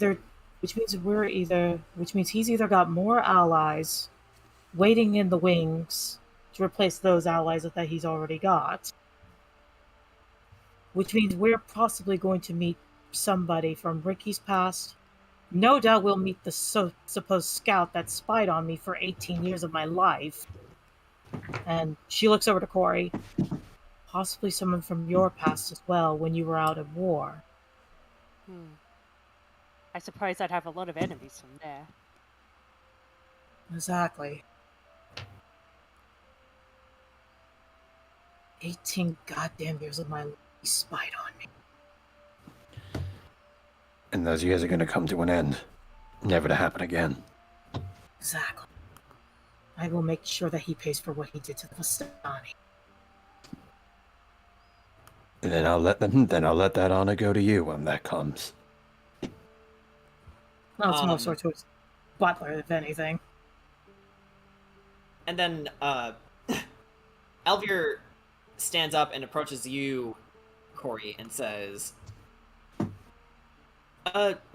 Speaker 13: he's either got more allies waiting in the wings to replace those allies that he's already got. Which means we're possibly going to meet somebody from Ricky's past. No doubt we'll meet the supposed scout that spied on me for 18 years of my life. And she looks over to Corey. Possibly someone from your past as well when you were out at war.
Speaker 9: I suppose I'd have a lot of enemies from there.
Speaker 13: Exactly. 18 goddamn years of my life, he spied on me.
Speaker 6: And those years are going to come to an end, never to happen again.
Speaker 13: Exactly. I will make sure that he pays for what he did to the Vistani.
Speaker 6: And then I'll let that honor go to you when that comes.
Speaker 13: Well, it's more sort of butler, if anything.
Speaker 1: And then, Elvir stands up and approaches you, Corey, and says,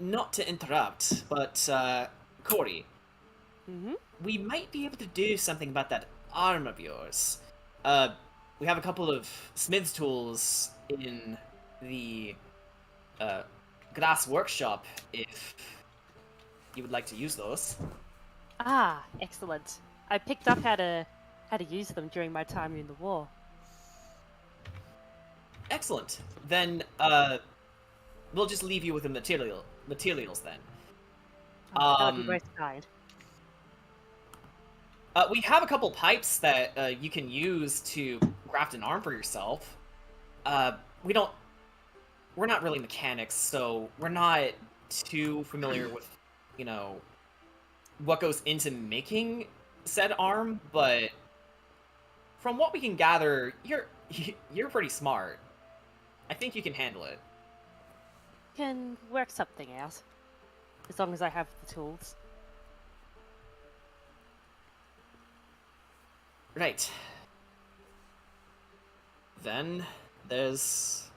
Speaker 1: not to interrupt, but, Corey, we might be able to do something about that arm of yours. We have a couple of smith's tools in the, glass workshop, if you would like to use those.
Speaker 9: Ah, excellent. I picked up how to use them during my time in the war.
Speaker 1: Excellent. Then, we'll just leave you with the materials then.
Speaker 9: That would be most kind.
Speaker 1: We have a couple pipes that you can use to craft an arm for yourself. We're not really mechanics, so we're not too familiar with, what goes into making said arm, but from what we can gather, you're pretty smart. I think you can handle it.
Speaker 9: Can work something out, as long as I have the tools.
Speaker 1: Right. Then there's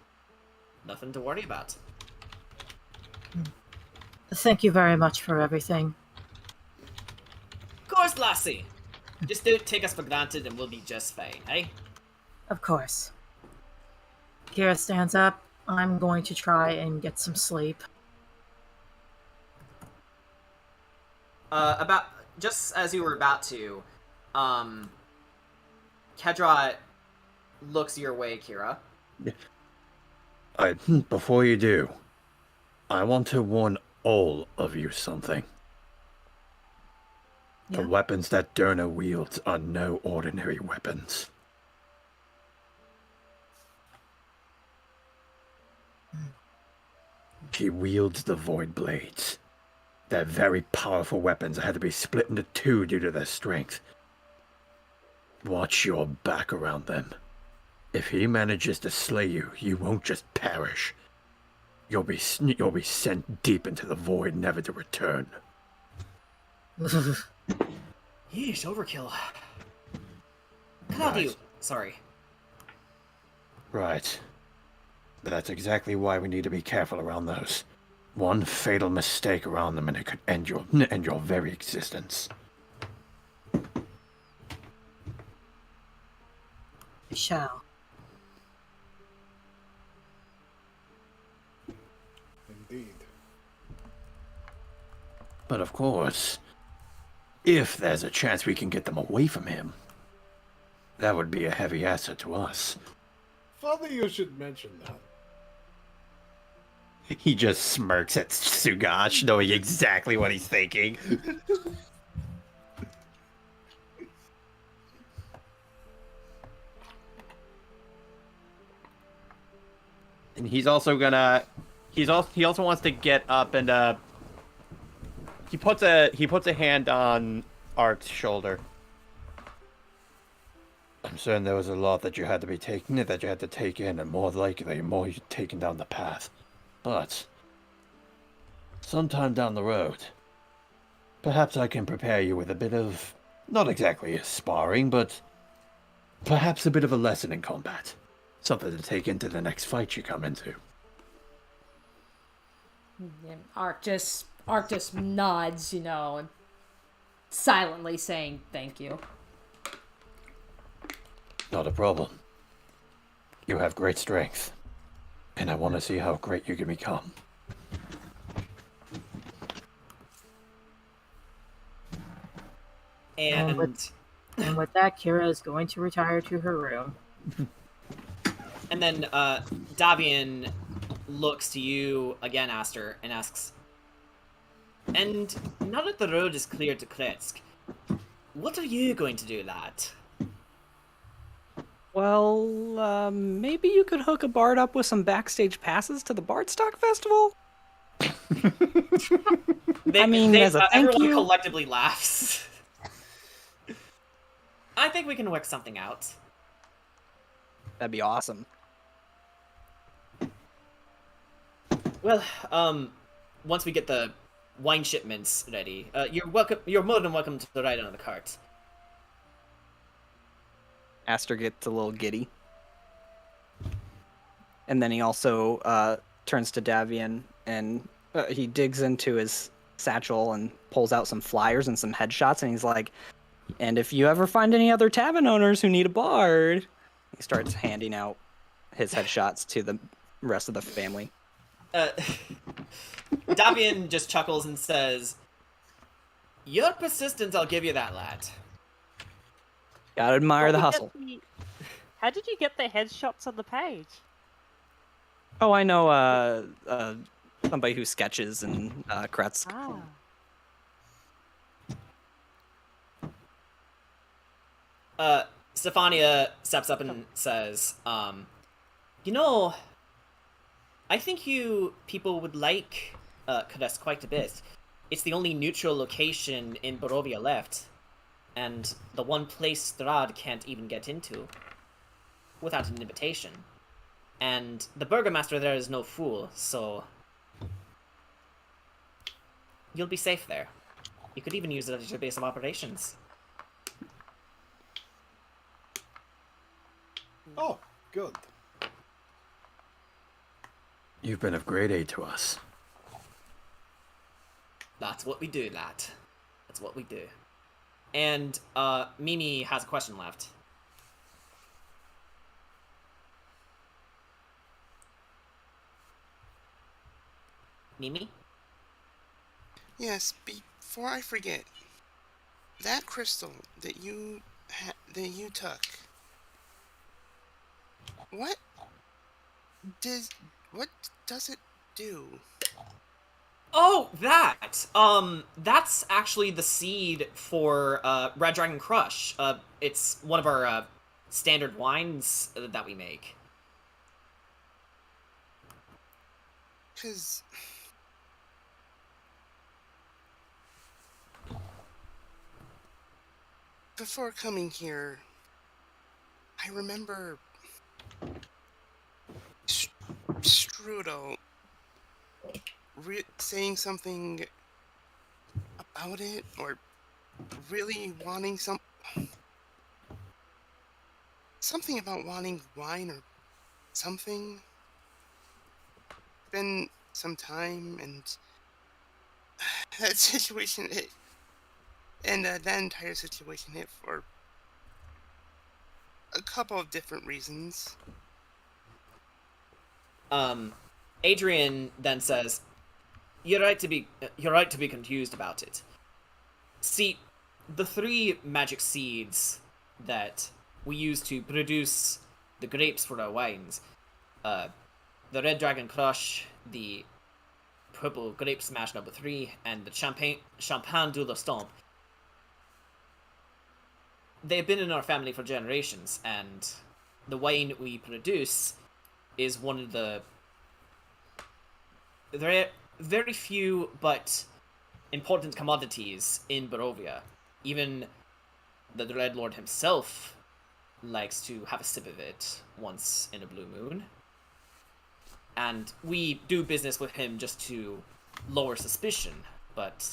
Speaker 1: nothing to worry about.
Speaker 13: Thank you very much for everything.
Speaker 1: Of course, lassie. Just don't take us for granted and we'll be just fine, eh?
Speaker 13: Of course. Kira stands up. I'm going to try and get some sleep.
Speaker 1: Just as you were about to, Kedra looks your way, Kira.
Speaker 6: Before you do, I want to warn all of you something. The weapons that Durna wields are no ordinary weapons. She wields the Void Blades. They're very powerful weapons that had to be split into two due to their strength. Watch your back around them. If he manages to slay you, you won't just perish. You'll be sent deep into the void, never to return.
Speaker 1: Yeesh, overkill. Claudio, sorry.
Speaker 6: Right. That's exactly why we need to be careful around those. One fatal mistake around them and it could end your very existence.
Speaker 13: Shall.
Speaker 11: Indeed.
Speaker 6: But of course, if there's a chance we can get them away from him, that would be a heavy asset to us.
Speaker 11: Funny you should mention that.
Speaker 6: He just smirks at Sugash, knowing exactly what he's thinking. And he's also gonna. He also wants to get up and he puts a hand on Ark's shoulder. I'm certain there was a lot that you had to take in, and more likely more you've taken down the path. But sometime down the road, perhaps I can prepare you with a bit of, not exactly a sparring, but perhaps a bit of a lesson in combat. Something to take into the next fight you come into.
Speaker 3: And Ark just nods, and silently saying thank you.
Speaker 6: Not a problem. You have great strength, and I want to see how great you can become.
Speaker 1: And
Speaker 13: with that, Kira is going to retire to her room.
Speaker 1: And then Davian looks to you again, Aster, and asks, and now that the road is clear to Kretsk, what are you going to do, lad?
Speaker 8: Well, maybe you could hook a bard up with some backstage passes to the Bardstock Festival? As a thank
Speaker 1: everyone
Speaker 8: you.
Speaker 1: collectively laughs. I think we can work something out.
Speaker 8: That'd be awesome.
Speaker 1: Well, once we get the wine shipments ready, you're more than welcome to ride on the cart.
Speaker 8: Aster gets a little giddy. And then he also turns to Davian and he digs into his satchel and pulls out some flyers and some headshots, and he's like, and if you ever find any other tavern owners who need a bard, he starts handing out his headshots to the rest of the family.
Speaker 1: Davian just chuckles and says, "You're persistent, I'll give you that, lad."
Speaker 8: Gotta admire the hustle.
Speaker 9: How did you get the headshots on the page?
Speaker 8: Oh, I know somebody who sketches in Kretsk.
Speaker 1: Stefania steps up and says, I think you people would like Kretsk quite a bit. It's the only neutral location in Barovia left, and the one place Strahd can't even get into without an invitation. And the burgomaster there is no fool, so you'll be safe there. You could even use it as your base of operations.
Speaker 11: Oh, good.
Speaker 6: You've been of great aid to us.
Speaker 1: That's what we do, lad. That's what we do. And, Mimi has a question left. Mimi?
Speaker 5: Yes, before I forget, that crystal that you took, what What does it do?
Speaker 1: Oh, that! That's actually the seed for, Red Dragon Crush. It's one of our, standard wines that we make.
Speaker 5: 'Cause... before coming here, I remember Strudel saying something about it, or really wanting something about wanting wine or something. Been some time, and that situation that entire situation hit for a couple of different reasons.
Speaker 1: Adrian then says, You're right to be confused about it. See, the 3 magic seeds that we use to produce the grapes for our wines, the Red Dragon Crush, the Purple Grape Smash number 3, and the Champagne de la Stomp, they've been in our family for generations, and the wine we produce is one of the very few but important commodities in Barovia. Even the Dread Lord himself likes to have a sip of it once in a blue moon. And we do business with him just to lower suspicion, but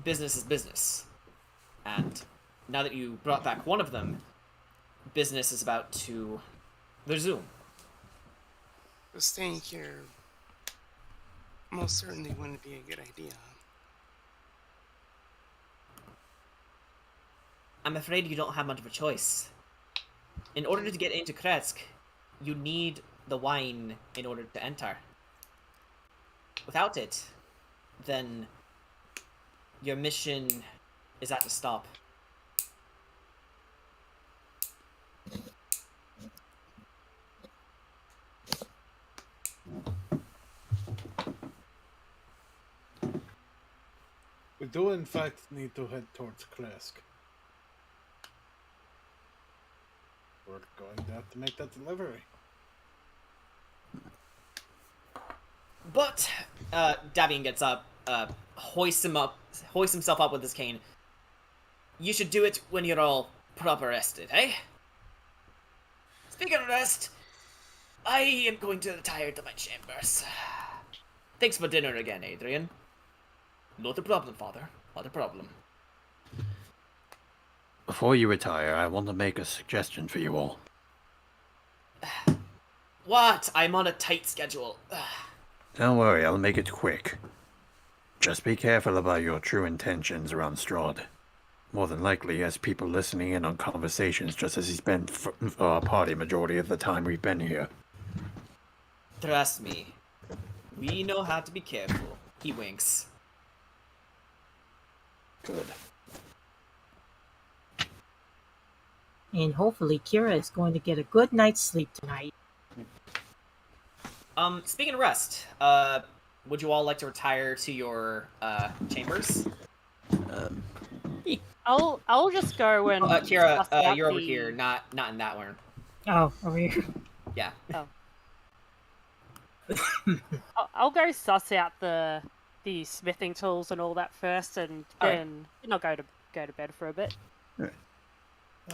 Speaker 1: business is business. And now that you brought back one of them, business is about to resume.
Speaker 5: But staying here most certainly wouldn't be a good idea.
Speaker 1: I'm afraid you don't have much of a choice. In order to get into Kresk, you need the wine in order to enter. Without it, then your mission is at a stop.
Speaker 11: We do in fact need to head towards Kresk. We're going to have to make that delivery.
Speaker 1: But Davian gets up, hoists himself up with his cane. You should do it when you're all proper rested, eh? Speaking of rest, I am going to retire to my chambers. Thanks for dinner again, Adrian. Not a problem, Father. Not a problem.
Speaker 6: Before you retire, I want to make a suggestion for you all.
Speaker 1: What? I'm on a tight schedule.
Speaker 6: Don't worry, I'll make it quick. Just be careful about your true intentions around Strahd. More than likely, he has people listening in on conversations just as he's been for our party majority of the time we've been here.
Speaker 1: Trust me. We know how to be careful. He winks.
Speaker 6: Good.
Speaker 13: And hopefully Kira is going to get a good night's sleep tonight.
Speaker 1: Speaking of rest, would you all like to retire to your, chambers?
Speaker 9: I'll just go and
Speaker 1: Kira,
Speaker 9: suss out
Speaker 1: you're over
Speaker 9: the-
Speaker 1: here, not in that one.
Speaker 13: Oh, over here.
Speaker 1: Yeah.
Speaker 9: Oh. I'll go suss out the smithing tools and all that first, and then I'll go to bed for a bit.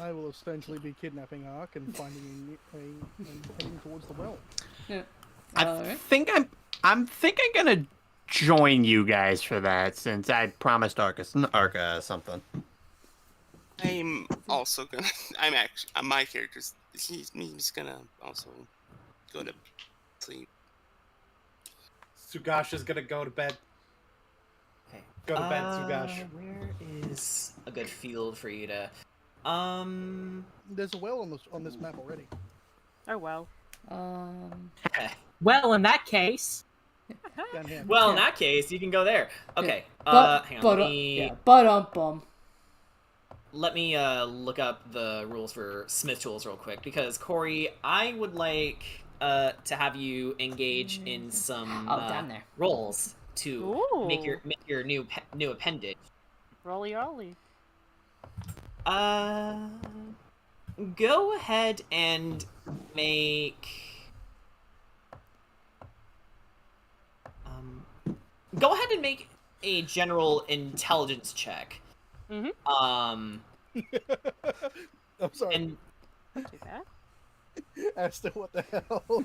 Speaker 7: I will essentially be kidnapping Ark and finding and heading towards the well.
Speaker 3: Yeah.
Speaker 6: I think I'm gonna join you guys for that, since I promised Arca something.
Speaker 5: I'm also gonna. My character's. He's gonna also go to sleep.
Speaker 4: Sugash is gonna go to bed.
Speaker 1: Okay.
Speaker 4: Go to bed, Sugash.
Speaker 1: Where is a good field for you to...
Speaker 7: There's a well on this map already.
Speaker 9: Oh well.
Speaker 13: Well, in that case...
Speaker 7: Down here.
Speaker 1: Well, in that case, you can go there. Okay,
Speaker 3: But,
Speaker 1: hang on,
Speaker 3: but,
Speaker 1: let me...
Speaker 3: yeah, but
Speaker 1: let me look up the rules for smith tools real quick, because Corey, I would like to have you engage in some
Speaker 3: down there.
Speaker 1: rolls to make
Speaker 9: Ooh.
Speaker 1: your new appendage.
Speaker 9: Rolly rolly.
Speaker 1: Go ahead and make. Go ahead and make a general intelligence check.
Speaker 9: Mm-hmm.
Speaker 7: I'm sorry.
Speaker 1: And
Speaker 9: Not too bad.
Speaker 7: Esther, what the hell?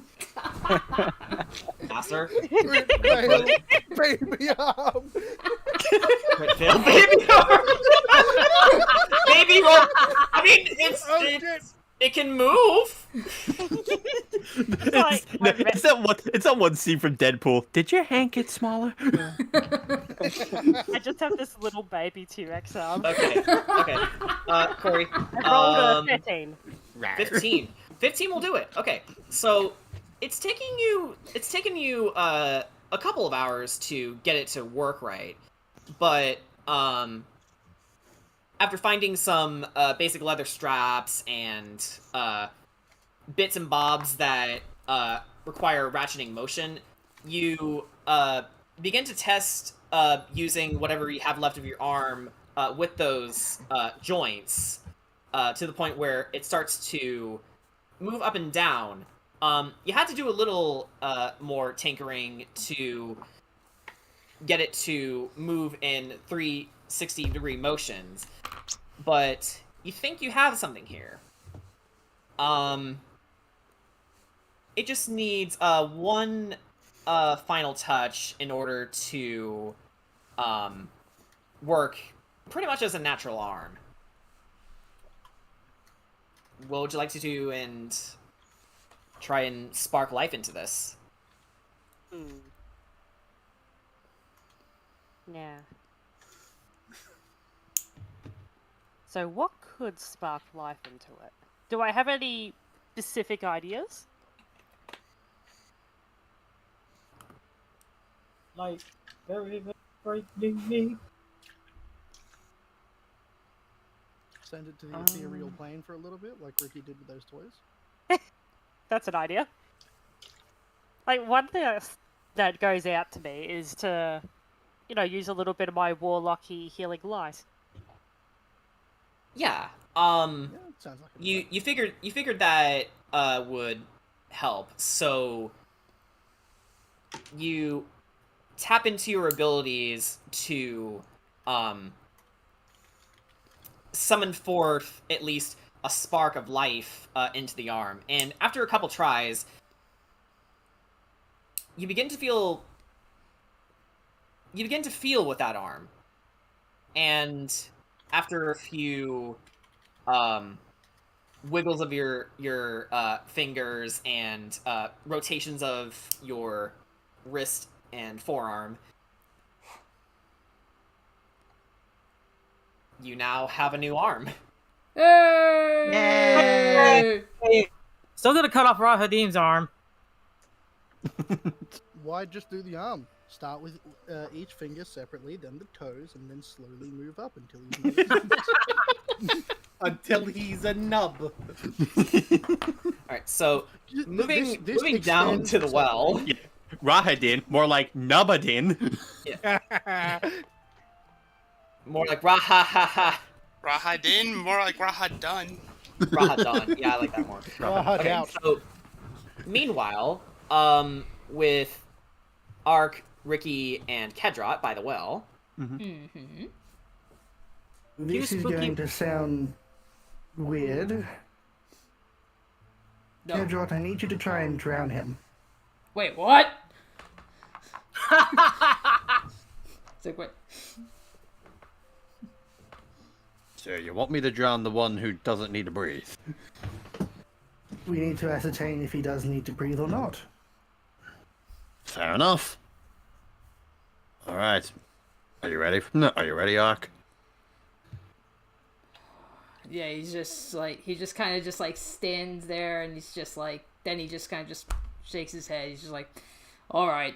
Speaker 1: Aster.
Speaker 7: Baby arm.
Speaker 1: Crit fail, baby arm. Baby roll. I mean, it can move.
Speaker 6: It's that one scene from Deadpool. Did your hand get smaller?
Speaker 9: I just have this little baby T-Rex arm.
Speaker 1: Okay. Corey.
Speaker 9: I rolled a 13.
Speaker 1: 15. 15 will do it. Okay. So it's taking you a couple of hours to get it to work right. But after finding some basic leather straps and bits and bobs that require ratcheting motion, you begin to test using whatever you have left of your arm with those joints to the point where it starts to move up and down. You had to do a little more tinkering to get it to move in 360-degree motions, but you think you have something here. It just needs one final touch in order to work pretty much as a natural arm. What would you like to do and try and spark life into this?
Speaker 9: Yeah. So what could spark life into it? Do I have any specific ideas?
Speaker 13: Like, very, very frightening me.
Speaker 7: Send it to the ethereal plane for a little bit, like Ricky did with those toys.
Speaker 9: That's an idea. Like, one thing that goes out to me is to, use a little bit of my warlocky healing light.
Speaker 1: Yeah.
Speaker 7: Sounds like
Speaker 1: You figured that would help. So you tap into your abilities to summon forth at least a spark of life into the arm. And after a couple tries, you begin to feel with that arm. And after a few wiggles of your fingers and rotations of your wrist and forearm, you now have a new arm.
Speaker 3: Yay!
Speaker 2: Still gonna cut off Rahadim's arm.
Speaker 7: Why just do the arm? Start with each finger separately, then the toes, and then slowly move up until he's
Speaker 4: until he's a nub.
Speaker 1: Alright, so moving
Speaker 7: this
Speaker 1: down to the well.
Speaker 6: Yeah. Rahadin, more like Nubadin.
Speaker 1: Yeah. More like Raha-ha-ha.
Speaker 5: Rahadin, more like Rahadun.
Speaker 1: Rahadon. Yeah, I like that more. Okay, so meanwhile, with Ark, Ricky, and Kedrot by the well.
Speaker 10: Mm-hmm. This is going to sound weird.
Speaker 3: No.
Speaker 10: Kedrot, I need you to try and drown him.
Speaker 3: Wait, what? It's like, wait.
Speaker 6: So you want me to drown the one who doesn't need to breathe?
Speaker 10: We need to ascertain if he does need to breathe or not.
Speaker 6: Fair enough. All right. Are you ready? No, are you ready, Ark?
Speaker 3: Yeah, he's just like, he just kind of just like stands there, and he's just like, then he just kind of just shakes his head. He's just like, all right,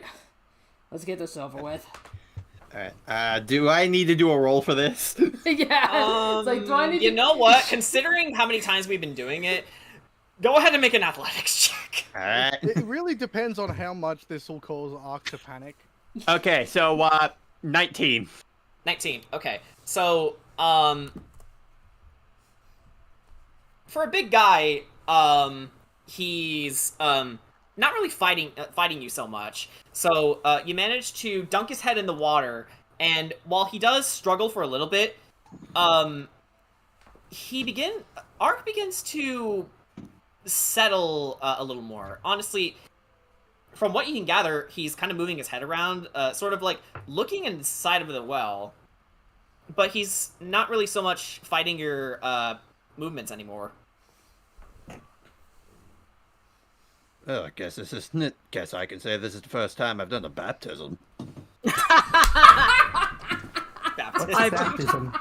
Speaker 3: let's get this over with.
Speaker 6: Alright. Do I need to do a roll for this?
Speaker 3: Yeah. It's like, do I need
Speaker 1: You
Speaker 3: to...
Speaker 1: know what? Considering how many times we've been doing it, go ahead and make an athletics check.
Speaker 6: Alright.
Speaker 7: It really depends on how much this will cause Ark to panic.
Speaker 6: Okay, so 19.
Speaker 1: 19. Okay. So, for a big guy, he's not really fighting you so much. So you manage to dunk his head in the water, and while he does struggle for a little bit, Ark begins to settle a little more. Honestly, from what you can gather, he's kind of moving his head around, sort of like looking inside of the well, but he's not really so much fighting your movements anymore.
Speaker 6: Oh, I guess this isn't it. Guess I can say this is the first time I've done a baptism.
Speaker 10: Baptism.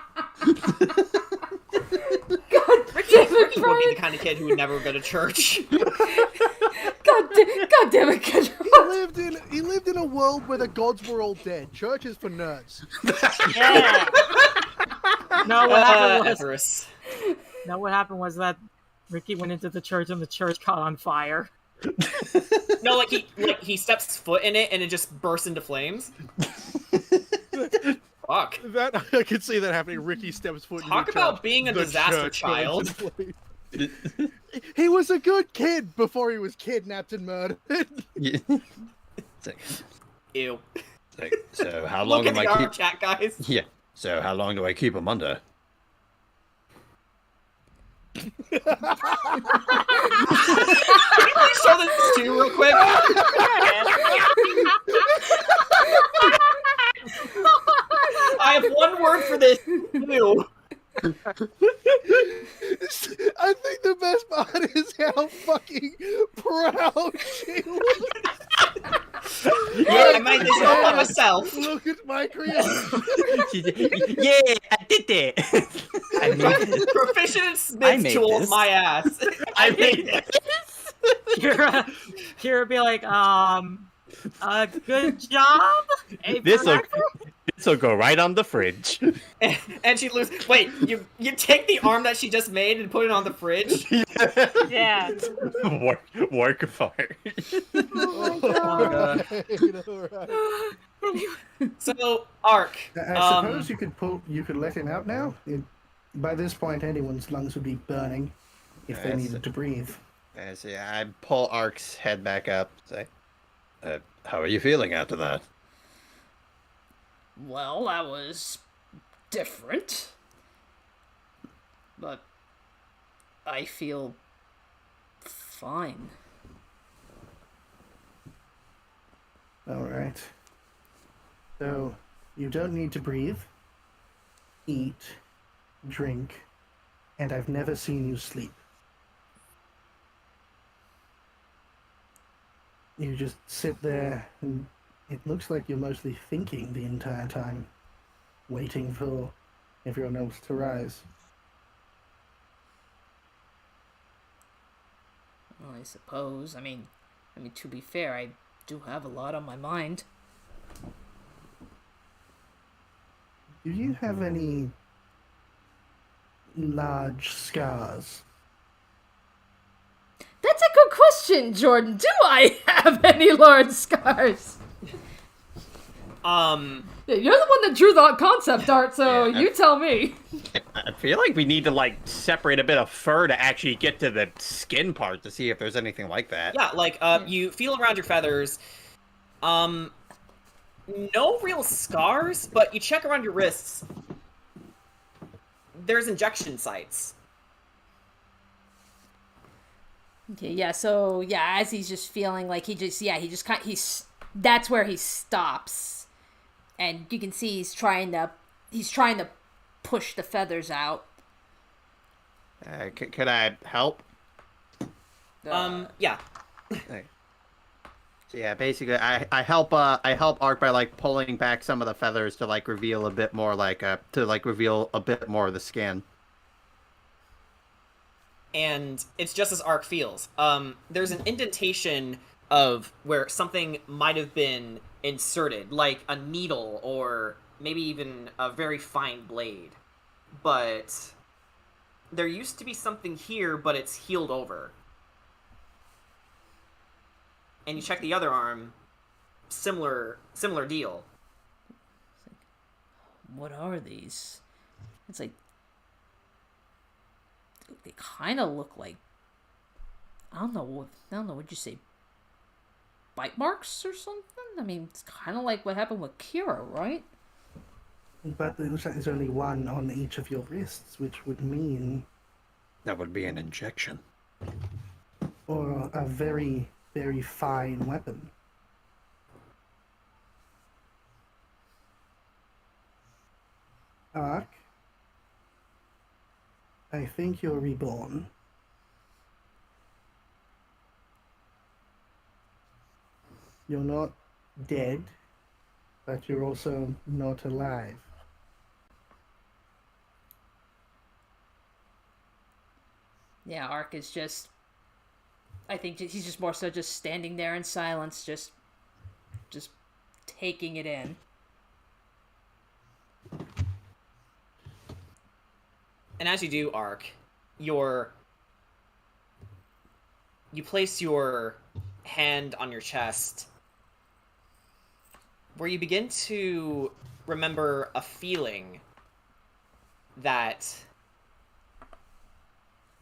Speaker 1: Ricky would be the kind of kid who would never go to church.
Speaker 3: God damn it, Kendra.
Speaker 7: He lived in a world where the gods were all dead. Church is for nerds.
Speaker 9: Yeah.
Speaker 2: No, what happened was...
Speaker 1: Everest.
Speaker 2: No, what happened was that Ricky went into the church and the church caught on fire.
Speaker 1: No, like he steps foot in it and it just bursts into flames. Fuck.
Speaker 7: That I could see that happening. Ricky steps foot.
Speaker 1: Talk
Speaker 7: in the
Speaker 1: about
Speaker 7: church.
Speaker 1: being a
Speaker 7: The
Speaker 1: disaster
Speaker 7: church
Speaker 1: child.
Speaker 7: burns into flames. He was a good kid before he was kidnapped and murdered.
Speaker 6: Yeah.
Speaker 1: Ew.
Speaker 6: So how long
Speaker 1: Look at
Speaker 6: am
Speaker 1: the
Speaker 6: I
Speaker 1: art
Speaker 6: keep?
Speaker 1: chat, guys.
Speaker 6: Yeah. So how long do I keep him under?
Speaker 1: Can you please show this to you real quick? I have one word for this. Ew.
Speaker 7: I think the best part is how fucking proud she was.
Speaker 1: Yeah, I made this all by myself.
Speaker 7: Look at my creation.
Speaker 6: Yeah, I did it. I made it.
Speaker 1: Proficient in
Speaker 6: I
Speaker 1: Smith
Speaker 6: made
Speaker 1: tool
Speaker 6: this.
Speaker 1: my ass.
Speaker 6: I made it.
Speaker 2: Kira would be like, good job. Hey,
Speaker 6: This'll go right on the fridge.
Speaker 1: And she loses. Wait, you take the arm that she just made and put it on the fridge?
Speaker 9: Yeah.
Speaker 6: Work of art.
Speaker 7: Oh
Speaker 1: So, Ark.
Speaker 10: I suppose you could let him out now. By this point, anyone's lungs would be burning if they needed to breathe.
Speaker 6: I pull Ark's head back up. Say, how are you feeling after that?
Speaker 3: Well, that was different. But I feel fine.
Speaker 10: All right. So you don't need to breathe, eat, drink, and I've never seen you sleep. You just sit there, and it looks like you're mostly thinking the entire time, waiting for everyone else to rise.
Speaker 3: Well, I suppose. I mean, to be fair, I do have a lot on my mind.
Speaker 10: Do you have any large scars?
Speaker 3: That's a good question, Jordan. Do I have any large scars? Yeah, you're the one that drew the concept art, so
Speaker 6: Yeah,
Speaker 3: you tell me.
Speaker 6: I feel like we need to separate a bit of fur to actually get to the skin part to see if there's anything like that.
Speaker 1: Yeah, you feel around your feathers. No real scars, but you check around your wrists. There's injection sites.
Speaker 3: Okay, yeah, so, yeah, as he's just feeling like that's where he stops. And you can see he's trying to push the feathers out.
Speaker 6: Could I help?
Speaker 1: Yeah.
Speaker 6: Okay. So yeah, basically, I help Ark by pulling back some of the feathers to reveal a bit more reveal a bit more of the skin.
Speaker 1: And it's just as Ark feels. There's an indentation of where something might have been inserted, like a needle or maybe even a very fine blade. But there used to be something here, but it's healed over. And you check the other arm, similar deal.
Speaker 3: What are these? It's like they kind of look like I don't know what'd you say, bite marks or something? I mean, it's kind of like what happened with Kira, right?
Speaker 10: But it looks like there's only one on each of your wrists, which would mean...
Speaker 6: That would be an injection.
Speaker 10: Or a very, very fine weapon. Ark, I think you're reborn. You're not dead, but you're also not alive.
Speaker 3: Yeah, Ark is just... I think he's just more so just standing there in silence, just taking it in.
Speaker 1: And as you do, Ark, you place your hand on your chest, where you begin to remember a feeling that,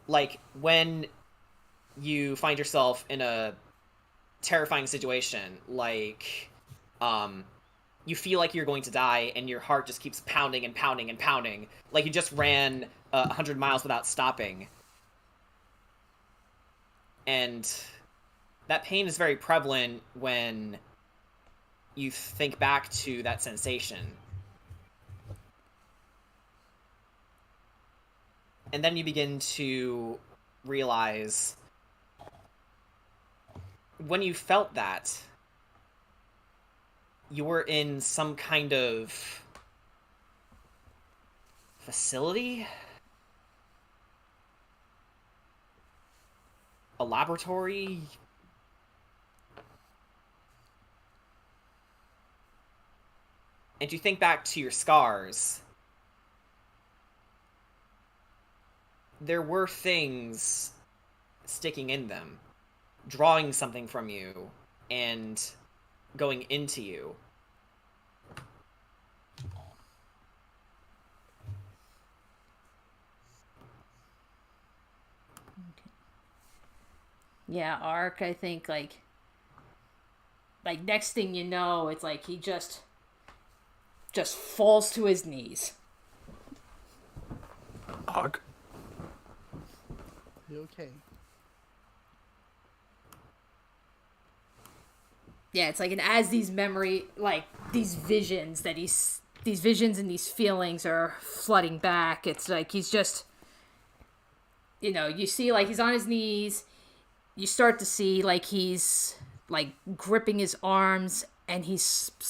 Speaker 1: like, when you find yourself in a terrifying situation, like, you feel like you're going to die and your heart just keeps pounding and pounding and pounding, like you just ran 100 miles without stopping. And that pain is very prevalent when you think back to that sensation. And then you begin to realize when you felt that, you were in some kind of facility? A laboratory? And you think back to your scars. There were things sticking in them, drawing something from you and going into you.
Speaker 3: Yeah, Ark, I think, like next thing you know, it's like he just falls to his knees.
Speaker 6: Ark?
Speaker 7: You okay?
Speaker 3: Yeah, it's like, and as these these visions and these feelings are flooding back, it's like he's just, you see, like, he's on his knees. You start to see, like, he's, like, gripping his arms, and you could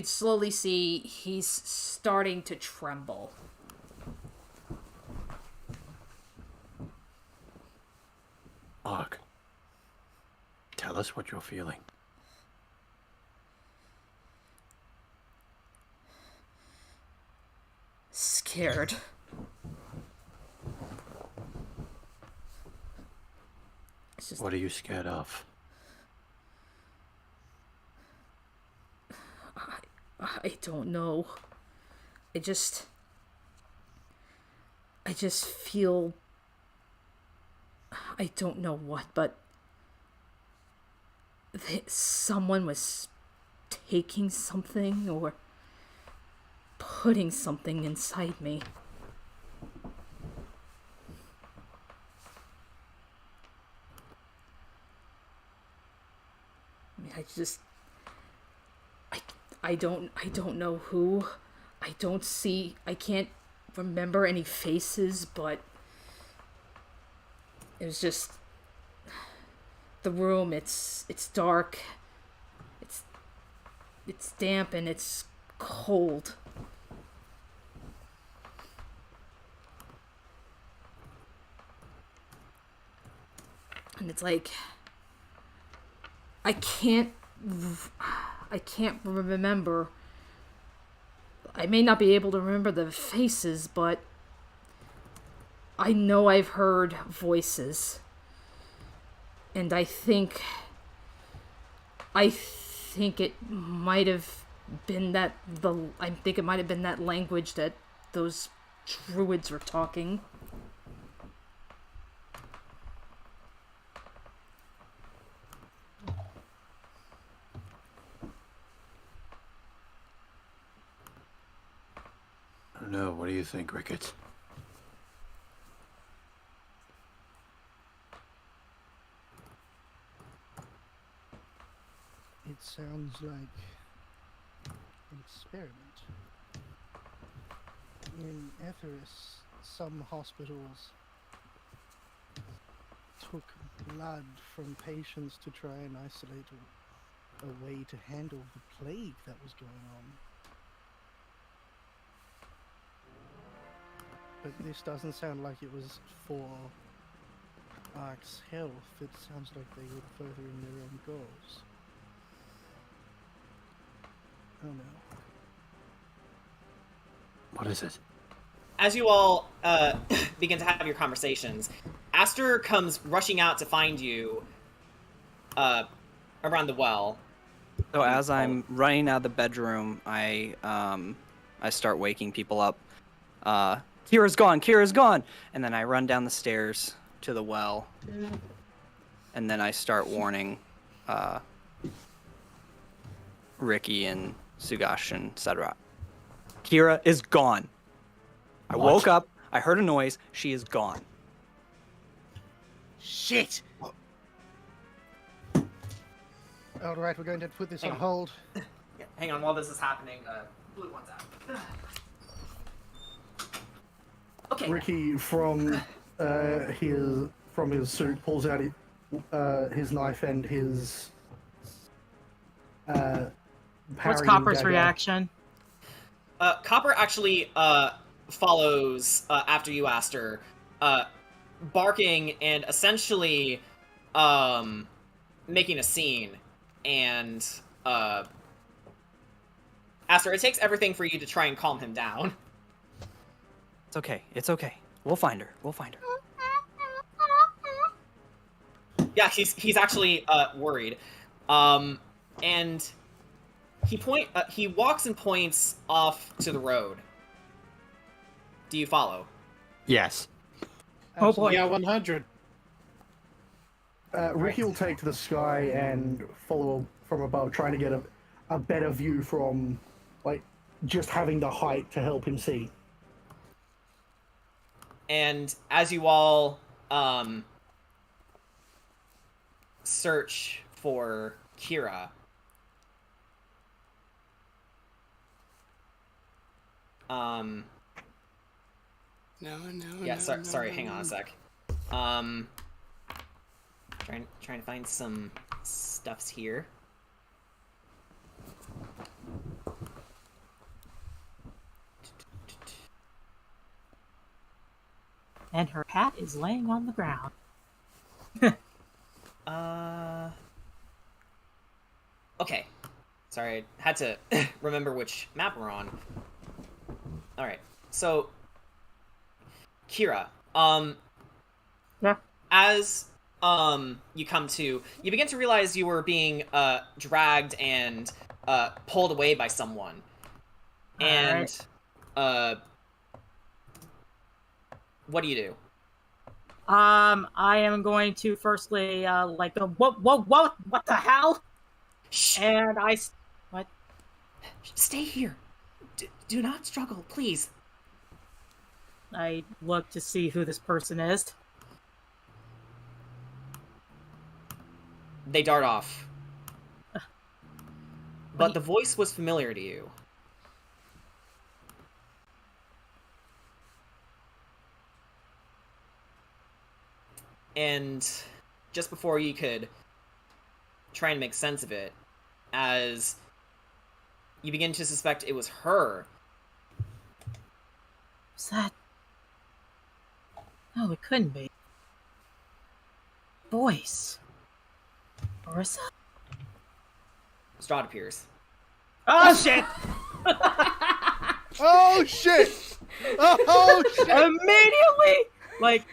Speaker 3: slowly see he's starting to tremble.
Speaker 6: Ark, tell us what you're feeling.
Speaker 3: Scared.
Speaker 6: What are you scared of?
Speaker 3: I don't know. I just feel, I don't know what, but someone was taking something or putting something inside me. I don't know who. I can't remember any faces, but it was just the room. It's dark. It's damp and it's cold. And it's like I can't remember I may not be able to remember the faces, but I know I've heard voices. And I think it might have been that language that those druids were talking.
Speaker 6: I don't know. What do you think, Ricketts?
Speaker 10: It sounds like an experiment. In Etheris, some hospitals took blood from patients to try and isolate a way to handle the plague that was going on. But this doesn't sound like it was for Ark's health. It sounds like they were furthering their own goals. Oh no.
Speaker 6: What is it?
Speaker 1: As you all begin to have your conversations, Aster comes rushing out to find you around the well.
Speaker 8: So as I'm running out of the bedroom, I start waking people up. Kira's gone, Kira's gone! And then I run down the stairs to the well. And then I start warning Ricky and Sugash and Sedrat. Kira is gone. I woke up, I heard a noise, she is gone.
Speaker 1: Shit!
Speaker 7: Alright, we're going to put this on hold.
Speaker 1: Yeah, hang on, while this is happening, blue one's out. Okay.
Speaker 10: Ricky from his suit pulls out his knife and his
Speaker 13: What's
Speaker 7: parrying
Speaker 13: Copper's
Speaker 7: dagger.
Speaker 13: reaction?
Speaker 1: Copper actually follows after you, Aster, barking and essentially making a scene. And Aster, it takes everything for you to try and calm him down.
Speaker 8: It's okay, it's okay. We'll find her, we'll find her.
Speaker 1: Yeah, he's actually worried, and he walks and points off to the road. Do you follow?
Speaker 6: Yes.
Speaker 13: Oh boy.
Speaker 11: Yeah, 100.
Speaker 7: Ricky will take to the sky and follow from above, trying to get a better view from, like, just having the height to help him see.
Speaker 1: And as you all search for Kira,
Speaker 5: No.
Speaker 1: yeah, sorry, hang on a sec. Trying to find some stuffs here.
Speaker 13: And her hat is laying on the ground.
Speaker 1: Okay. Sorry, I had to remember which map we're on. Alright, so Kira,
Speaker 13: Yeah.
Speaker 1: as you come to, you begin to realize you were being dragged and pulled away by someone. And what do you do?
Speaker 13: I am going to firstly like go, what the hell?
Speaker 1: Shh.
Speaker 13: And what?
Speaker 1: Stay here. Do not struggle, please.
Speaker 13: I look to see who this person is.
Speaker 1: They dart off. But the voice was familiar to you. And just before you could try and make sense of it, as you begin to suspect it was her.
Speaker 13: Is that? No, it couldn't be. Voice. Marissa?
Speaker 1: Strahd appears.
Speaker 13: Oh shit!
Speaker 7: Oh shit! Oh shit!
Speaker 2: Immediately, like,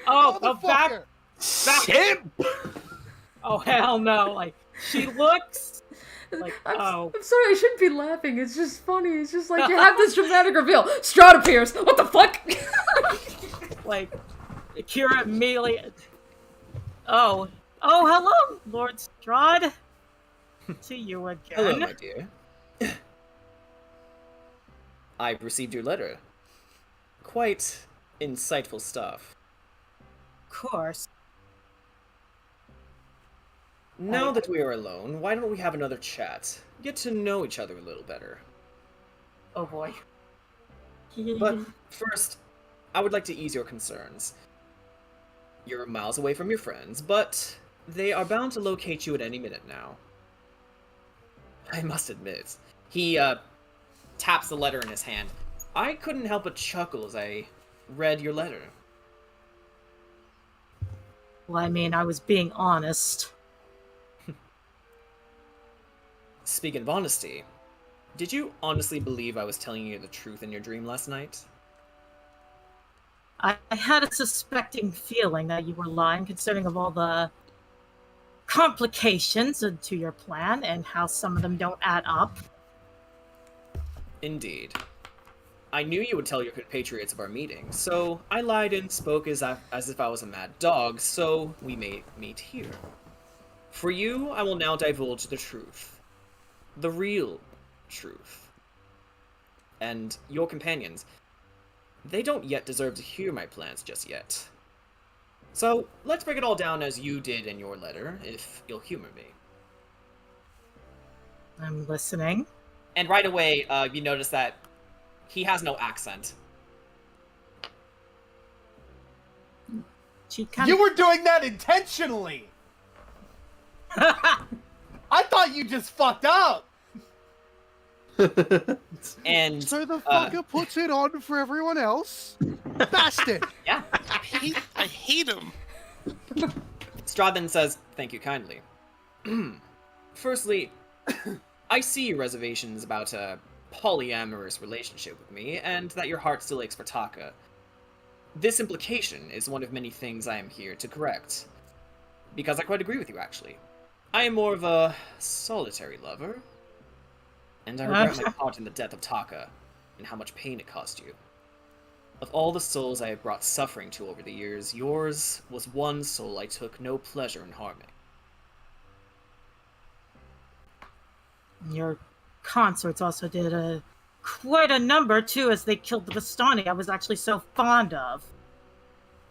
Speaker 2: back.
Speaker 6: Simp!
Speaker 2: Oh hell no! Like she looks. Like,
Speaker 3: I'm
Speaker 2: oh.
Speaker 3: sorry, I shouldn't be laughing. It's just funny. It's just like you have this dramatic reveal. Strahd appears. What the fuck?
Speaker 2: Like, Kira immediately. Oh, hello, Lord Strahd. To you again.
Speaker 1: Hello, my dear. I've received your letter. Quite insightful stuff.
Speaker 2: Of course.
Speaker 1: Now that we are alone, why don't we have another chat? Get to know each other a little better.
Speaker 2: Oh boy.
Speaker 1: But first, I would like to ease your concerns. You're miles away from your friends, but they are bound to locate you at any minute now. I must admit, he taps the letter in his hand. I couldn't help but chuckle as I read your letter.
Speaker 13: Well, I mean, I was being honest.
Speaker 1: Speaking of honesty, did you honestly believe I was telling you the truth in your dream last night?
Speaker 13: I had a suspecting feeling that you were lying, considering of all the complications to your plan and how some of them don't add up.
Speaker 1: Indeed. I knew you would tell your compatriots of our meeting, so I lied and spoke as if I was a mad dog, so we may meet here. For you, I will now divulge the truth. The real truth. And your companions, they don't yet deserve to hear my plans just yet. So, let's break it all down as you did in your letter, if you'll humor me.
Speaker 13: I'm listening.
Speaker 1: And right away, you notice that he has no accent.
Speaker 4: You were doing that intentionally! I thought you just fucked up!
Speaker 1: And
Speaker 7: so the fucker puts it on for everyone else? Bastard!
Speaker 1: Yeah.
Speaker 5: I hate him.
Speaker 1: Strahd then says, "Thank you kindly. Firstly, I see your reservations about a polyamorous relationship with me, and that your heart still aches for Taka. This implication is one of many things I am here to correct. Because I quite agree with you, actually. I am more of a solitary lover, and I regret my part in the death of Taka, and how much pain it caused you. Of all the souls I have brought suffering to over the years, yours was one soul I took no pleasure in harming."
Speaker 13: Your consorts also did quite a number, too, as they killed the Vistani I was actually so fond of.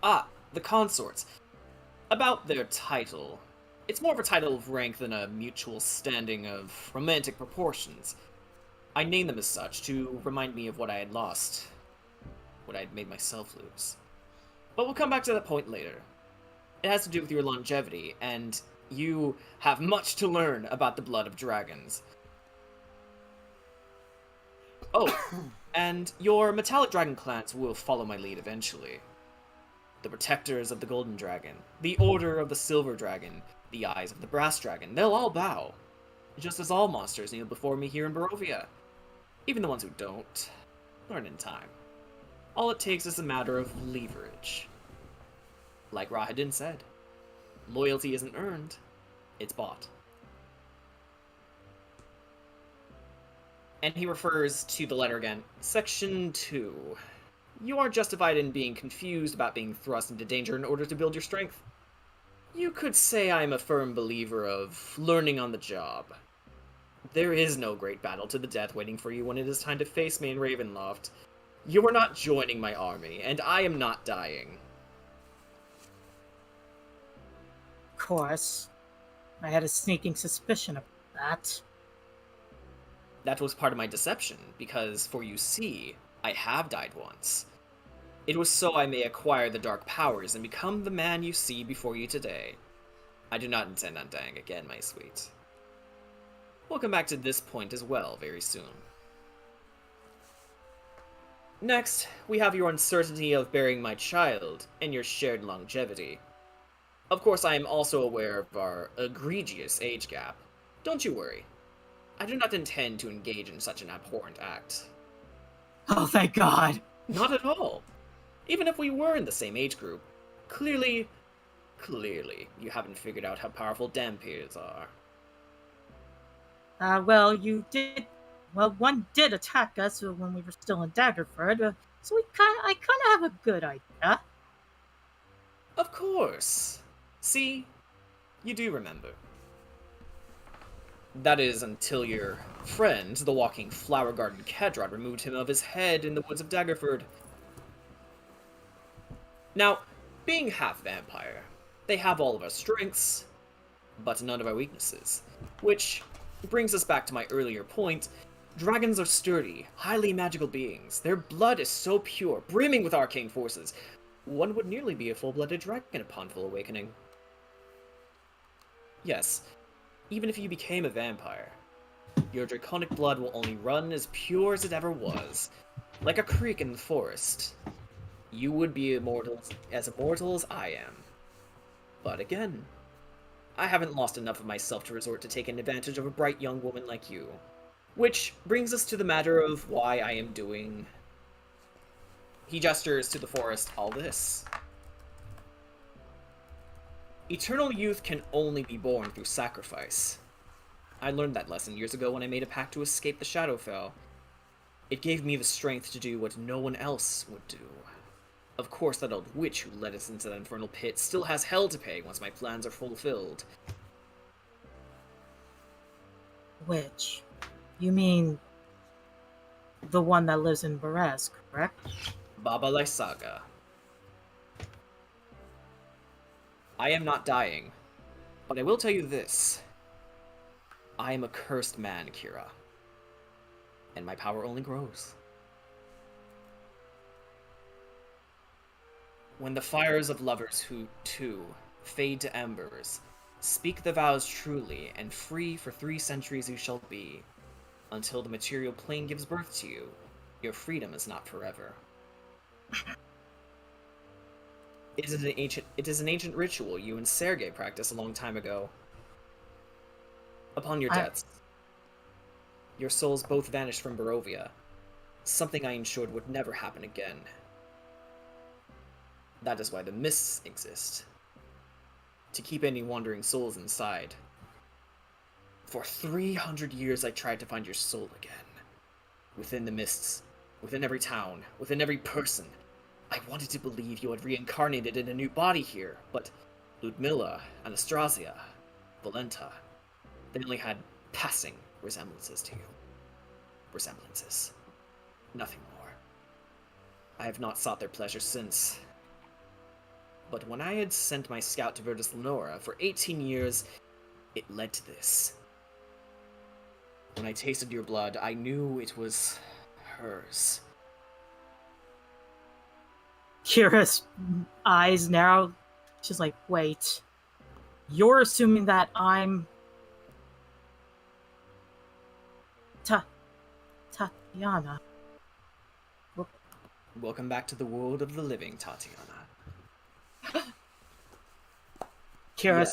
Speaker 1: Ah, the consorts. About their title. It's more of a title of rank than a mutual standing of romantic proportions. I named them as such to remind me of what I had lost. What I had made myself lose. But we'll come back to that point later. It has to do with your longevity, and you have much to learn about the blood of dragons. Oh, and your metallic dragon clans will follow my lead eventually. The protectors of the golden dragon, the order of the silver dragon, the eyes of the brass dragon, they'll all bow. Just as all monsters kneel before me here in Barovia. Even the ones who don't. Learn in time. All it takes is a matter of leverage. Like Rahadin said, loyalty isn't earned, it's bought. And he refers to the letter again. Section 2. You are justified in being confused about being thrust into danger in order to build your strength. You could say I am a firm believer of learning on the job. There is no great battle to the death waiting for you when it is time to face me in Ravenloft. You are not joining my army, and I am not dying.
Speaker 13: Of course. I had a sneaking suspicion of that.
Speaker 1: That was part of my deception, because, for you see, I have died once. It was so I may acquire the dark powers and become the man you see before you today. I do not intend on dying again, my sweet. We'll come back to this point as well very soon. Next, we have your uncertainty of bearing my child and your shared longevity. Of course, I am also aware of our egregious age gap. Don't you worry. I do not intend to engage in such an abhorrent act.
Speaker 13: Oh, thank God.
Speaker 1: Not at all. Even if we were in the same age group, clearly, you haven't figured out how powerful Dampiers are.
Speaker 13: Well, you did. Well, one did attack us when we were still in Daggerford, so I kind of have a good idea.
Speaker 1: Of course. See, you do remember. That is until your friend, the walking flower garden Kedrod, removed him of his head in the woods of Daggerford. Now, being half vampire, they have all of our strengths, but none of our weaknesses. Which brings us back to my earlier point. Dragons are sturdy, highly magical beings. Their blood is so pure, brimming with arcane forces. One would nearly be a full-blooded dragon upon full awakening. Yes, even if you became a vampire, your draconic blood will only run as pure as it ever was, like a creek in the forest. You would be as immortal as I am. But again, I haven't lost enough of myself to resort to taking advantage of a bright young woman like you. Which brings us to the matter of why I am doing... He gestures to the forest, all this. Eternal youth can only be born through sacrifice. I learned that lesson years ago when I made a pact to escape the Shadowfell. It gave me the strength to do what no one else would do. Of course, that old witch who led us into that infernal pit still has hell to pay once my plans are fulfilled.
Speaker 13: Which? You mean the one that lives in Beres, correct?
Speaker 1: Baba Lysaga. I am not dying, but I will tell you this. I am a cursed man, Kira. And my power only grows. When the fires of lovers who, too, fade to embers, speak the vows truly, and free for 3 centuries you shall be. Until the material plane gives birth to you, your freedom is not forever. It is an ancient ritual you and Sergei practiced a long time ago. Upon your deaths, your souls both vanished from Barovia, something I ensured would never happen again. That is why the mists exist. To keep any wandering souls inside. For 300 years I tried to find your soul again. Within the mists, within every town, within every person. I wanted to believe you had reincarnated in a new body here, but Ludmilla, Anastasia, Valenta, they only had passing resemblances to you. Resemblances. Nothing more. I have not sought their pleasure since. But when I had sent my scout to Virtus Lenora for 18 years, it led to this. When I tasted your blood, I knew it was hers.
Speaker 13: Kira's eyes narrow. She's like, wait. You're assuming that I'm... Tatiana.
Speaker 1: Welcome back to the world of the living, Tatiana.
Speaker 13: Kira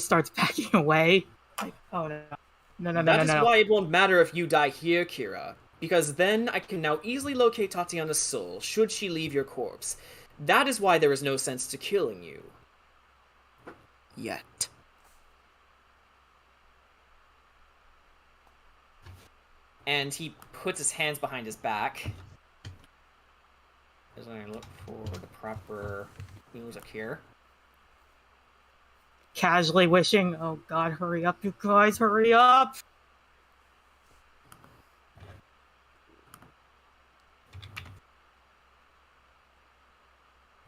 Speaker 13: starts backing away. Like, oh no. No.
Speaker 1: That is why it won't matter if you die here, Kira. Because then I can now easily locate Tatiana's soul, should she leave your corpse. That is why there is no sense to killing you. Yet. And he puts his hands behind his back. As I look for the proper music here.
Speaker 13: Casually wishing, oh god, hurry up, you guys, hurry up!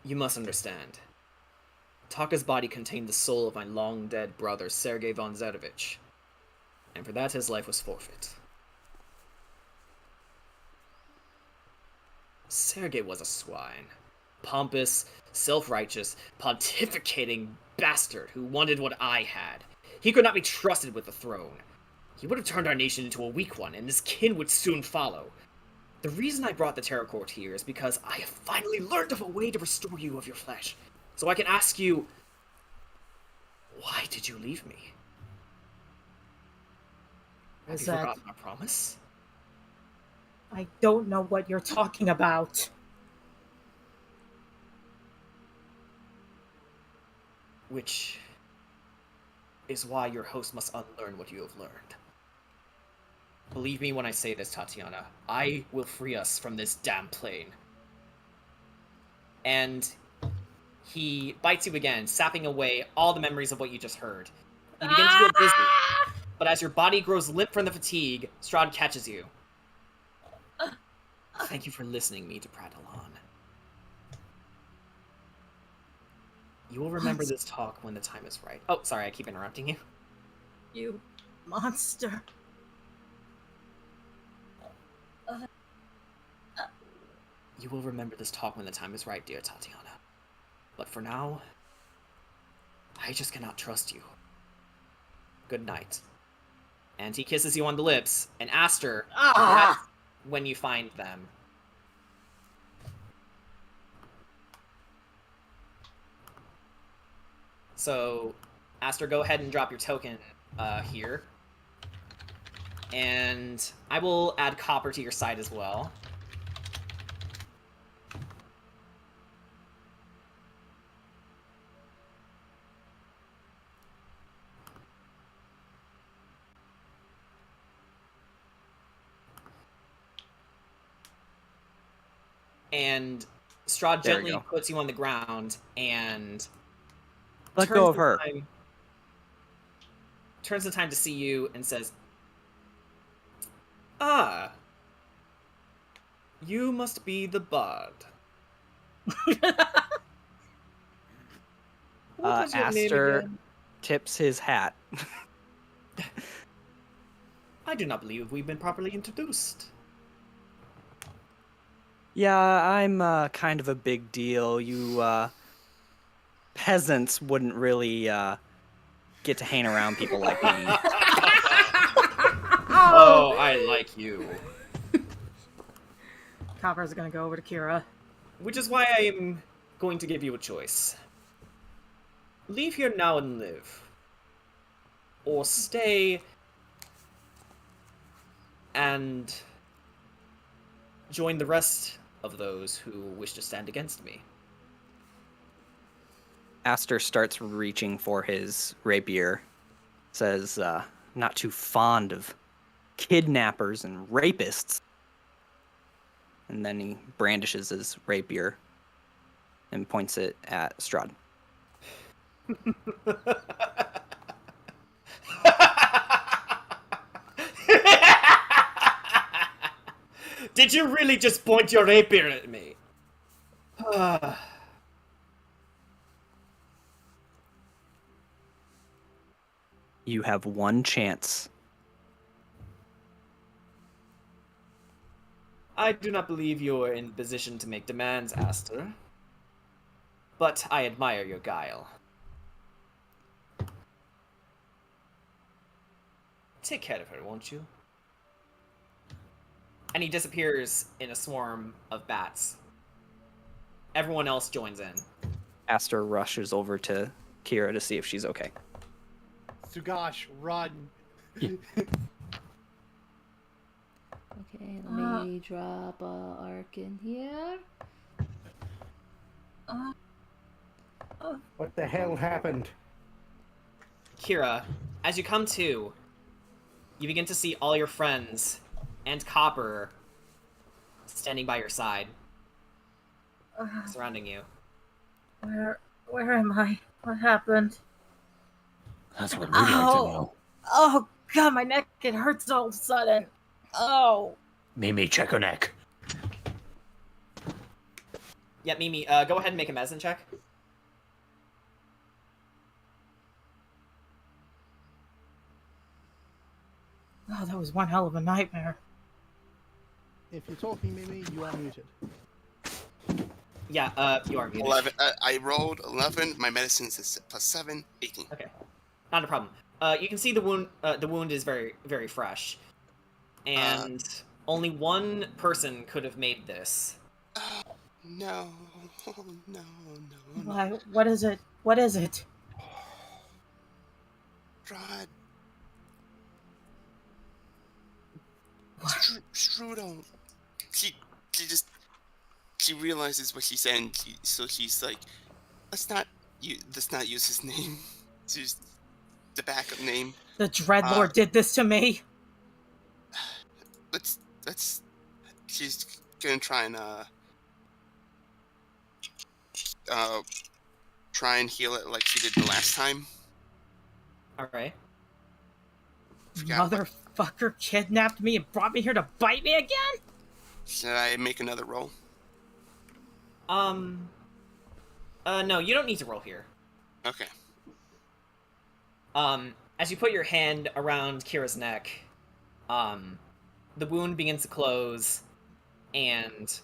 Speaker 1: You must understand. Taka's body contained the soul of my long-dead brother, Sergei von Zedovich. And for that, his life was forfeit. Sergei was a swine. Pompous, self-righteous, pontificating bastard who wanted what I had. He could not be trusted with the throne. He would have turned our nation into a weak one, and his kin would soon follow. The reason I brought the Terror Court here is because I have finally learned of a way to restore you of your flesh. So I can ask you, why did you leave me? Have you forgotten our promise?
Speaker 13: I don't know what you're talking about.
Speaker 1: Which is why your host must unlearn what you have learned. Believe me when I say this, Tatiana. I will free us from this damn plane. And he bites you again, sapping away all the memories of what you just heard. You begin to feel dizzy, but as your body grows limp from the fatigue, Strahd catches you. Thank you for listening me to prattle on. You will remember this talk when the time is right. Oh, sorry, I keep interrupting you.
Speaker 13: You monster.
Speaker 1: You will remember this talk when the time is right, dear Tatiana. But for now, I just cannot trust you. Good night. And he kisses you on the lips, and Aster, that's when you find them. So, Aster, go ahead and drop your token here. And I will add copper to your side as well. And Strahd
Speaker 8: There we
Speaker 1: gently
Speaker 8: go.
Speaker 1: puts you on the ground and
Speaker 8: Let
Speaker 1: turns
Speaker 8: go of
Speaker 1: the
Speaker 8: her.
Speaker 1: turns the time to see you and says, "Ah, you must be the bard." What was your name
Speaker 8: Aster
Speaker 1: again?
Speaker 8: tips his hat.
Speaker 1: I do not believe we've been properly introduced.
Speaker 8: Yeah, I'm kind of a big deal. You peasants wouldn't really get to hang around people like me.
Speaker 1: Oh, I like you.
Speaker 13: Copper's gonna go over to Kira.
Speaker 1: Which is why I am going to give you a choice. Leave here now and live. Or stay and join the rest of those who wish to stand against me.
Speaker 8: Aster starts reaching for his rapier. Says, not too fond of kidnappers and rapists. And then he brandishes his rapier and points it at Strahd.
Speaker 1: Did you really just point your rapier at me?
Speaker 8: You have one chance.
Speaker 1: I do not believe you are in position to make demands, Aster. But I admire your guile. Take care of her, won't you? And he disappears in a swarm of bats. Everyone else joins in.
Speaker 8: Aster rushes over to Kira to see if she's okay.
Speaker 4: Sugash, run.
Speaker 3: Okay, let me drop a arc in here.
Speaker 10: What the hell happened?
Speaker 1: Kira, as you come to, you begin to see all your friends and Copper standing by your side, surrounding you.
Speaker 13: Where am I? What happened?
Speaker 6: That's what we'd like to know.
Speaker 13: Oh god, my neck, it hurts all of a sudden. Oh.
Speaker 6: Mimi, check her neck.
Speaker 1: Yeah, Mimi, go ahead and make a medicine check.
Speaker 13: Oh, that was one hell of a nightmare.
Speaker 7: If you're talking, Mimi, you are muted.
Speaker 1: Yeah, you are muted.
Speaker 5: 11. I rolled 11. My medicine is plus 7, 18.
Speaker 1: Okay, not a problem. You can see the wound. The wound is very, very fresh, and only one person could have made this.
Speaker 5: No, no.
Speaker 13: Why? What is it? What is it?
Speaker 5: Strahd.
Speaker 13: What?
Speaker 5: Strudel she realizes what she said, and so she's like, let's not use his name. It's just the backup name.
Speaker 13: The Dreadlord did this to me.
Speaker 5: Let's. She's gonna try and try and heal it like she did the last time.
Speaker 1: All right.
Speaker 13: Motherfucker kidnapped me and brought me here to bite me again?
Speaker 5: Should I make another roll?
Speaker 1: No, you don't need to roll here.
Speaker 5: Okay.
Speaker 1: As you put your hand around Kira's neck, the wound begins to close, and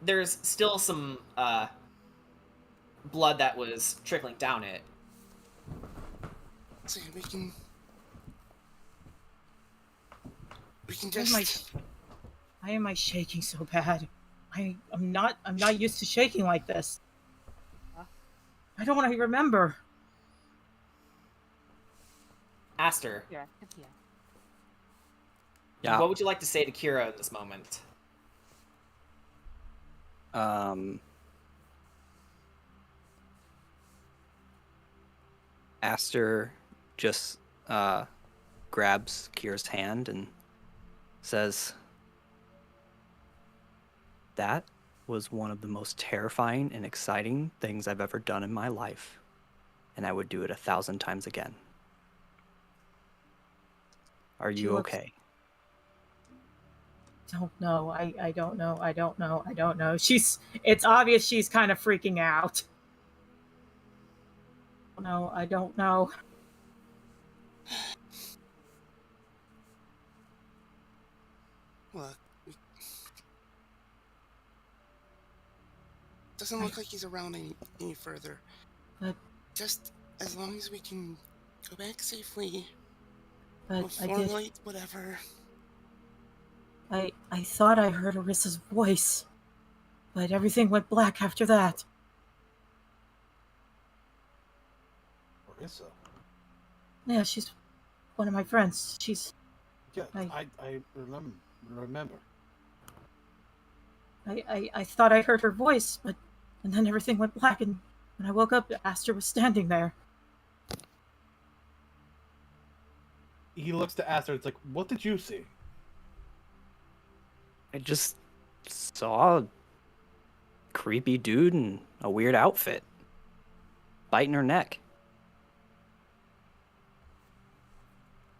Speaker 1: there's still some blood that was trickling down it.
Speaker 5: So we can just.
Speaker 13: Why am I shaking so bad? I'm not used to shaking like this. I don't want to remember.
Speaker 1: Aster.
Speaker 9: Yeah.
Speaker 8: Yeah.
Speaker 1: What would you like to say to Kira in this moment?
Speaker 8: Aster just grabs Kira's hand and says, "That was one of the most terrifying and exciting things I've ever done in my life, and I would do it 1,000 times again. Are you okay?"
Speaker 13: Don't know. I don't know. I don't know. I don't know. It's obvious she's kind of freaking out. No, I don't know.
Speaker 5: Look, doesn't look like he's around any further.
Speaker 13: But
Speaker 5: just as long as we can go back safely,
Speaker 13: but
Speaker 5: we'll formulate whatever.
Speaker 13: I thought I heard Arissa's voice, but everything went black after that.
Speaker 11: Arissa?
Speaker 13: Yeah, she's one of my friends. She's...
Speaker 11: Yeah, I remember.
Speaker 13: I thought I heard her voice, but... And then everything went black, and when I woke up, Aster was standing there.
Speaker 11: He looks to Aster, it's like, what did you see?
Speaker 8: I just saw a creepy dude in a weird outfit biting her neck.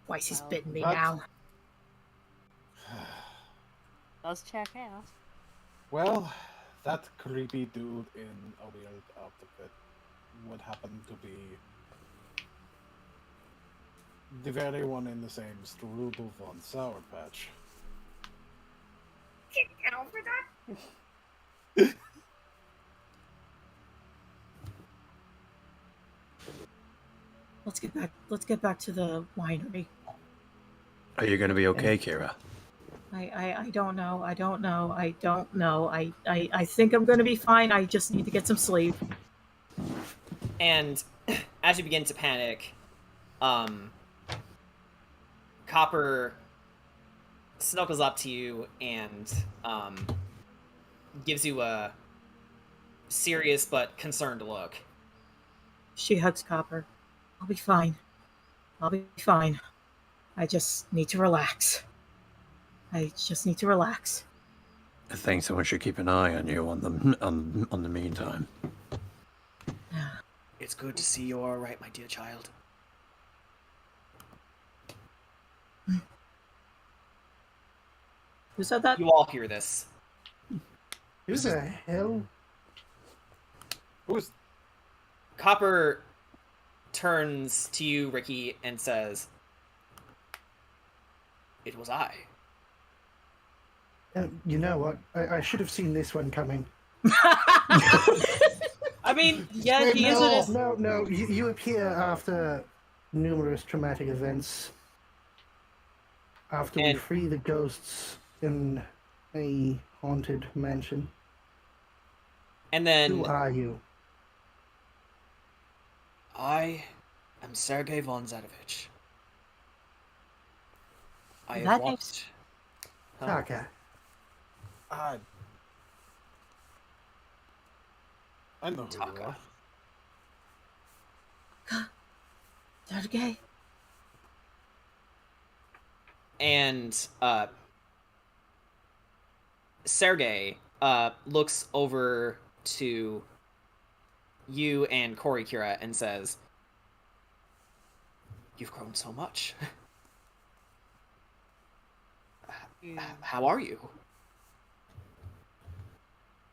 Speaker 13: Twice he's bitten me now.
Speaker 9: Does check out.
Speaker 11: Well, that creepy dude in a weird outfit would happen to be the very one in the same Strudel von Sour Patch.
Speaker 13: Get over that. Let's get back to the winery.
Speaker 6: Are you going to be okay, Kira?
Speaker 13: I don't know. I don't know. I don't know. I think I'm gonna be fine. I just need to get some sleep.
Speaker 1: And as you begin to panic, Copper snuggles up to you and gives you a serious but concerned look.
Speaker 13: She hugs Copper. I'll be fine. I'll be fine. I just need to relax. I just need to relax.
Speaker 6: I think someone should keep an eye on you on the meantime.
Speaker 1: It's good to see you're all right, my dear child.
Speaker 13: Who said that?
Speaker 1: You all hear this.
Speaker 10: Who the hell?
Speaker 11: Who's...
Speaker 1: Copper turns to you, Ricky, and says, "It was I."
Speaker 10: You know what? I should have seen this one coming.
Speaker 13: I mean, yeah, he is.
Speaker 10: No. You appear after numerous traumatic events. After we free the ghosts in a haunted mansion.
Speaker 1: And then...
Speaker 10: Who are you?
Speaker 1: I am Sergei von Zadovich. I
Speaker 13: That
Speaker 1: have
Speaker 13: name's-
Speaker 1: watched...
Speaker 10: Okay.
Speaker 11: I know who you are.
Speaker 13: Sergey?
Speaker 1: And Sergey looks over to you and Corey Kira and says, "You've grown so much. How are you?"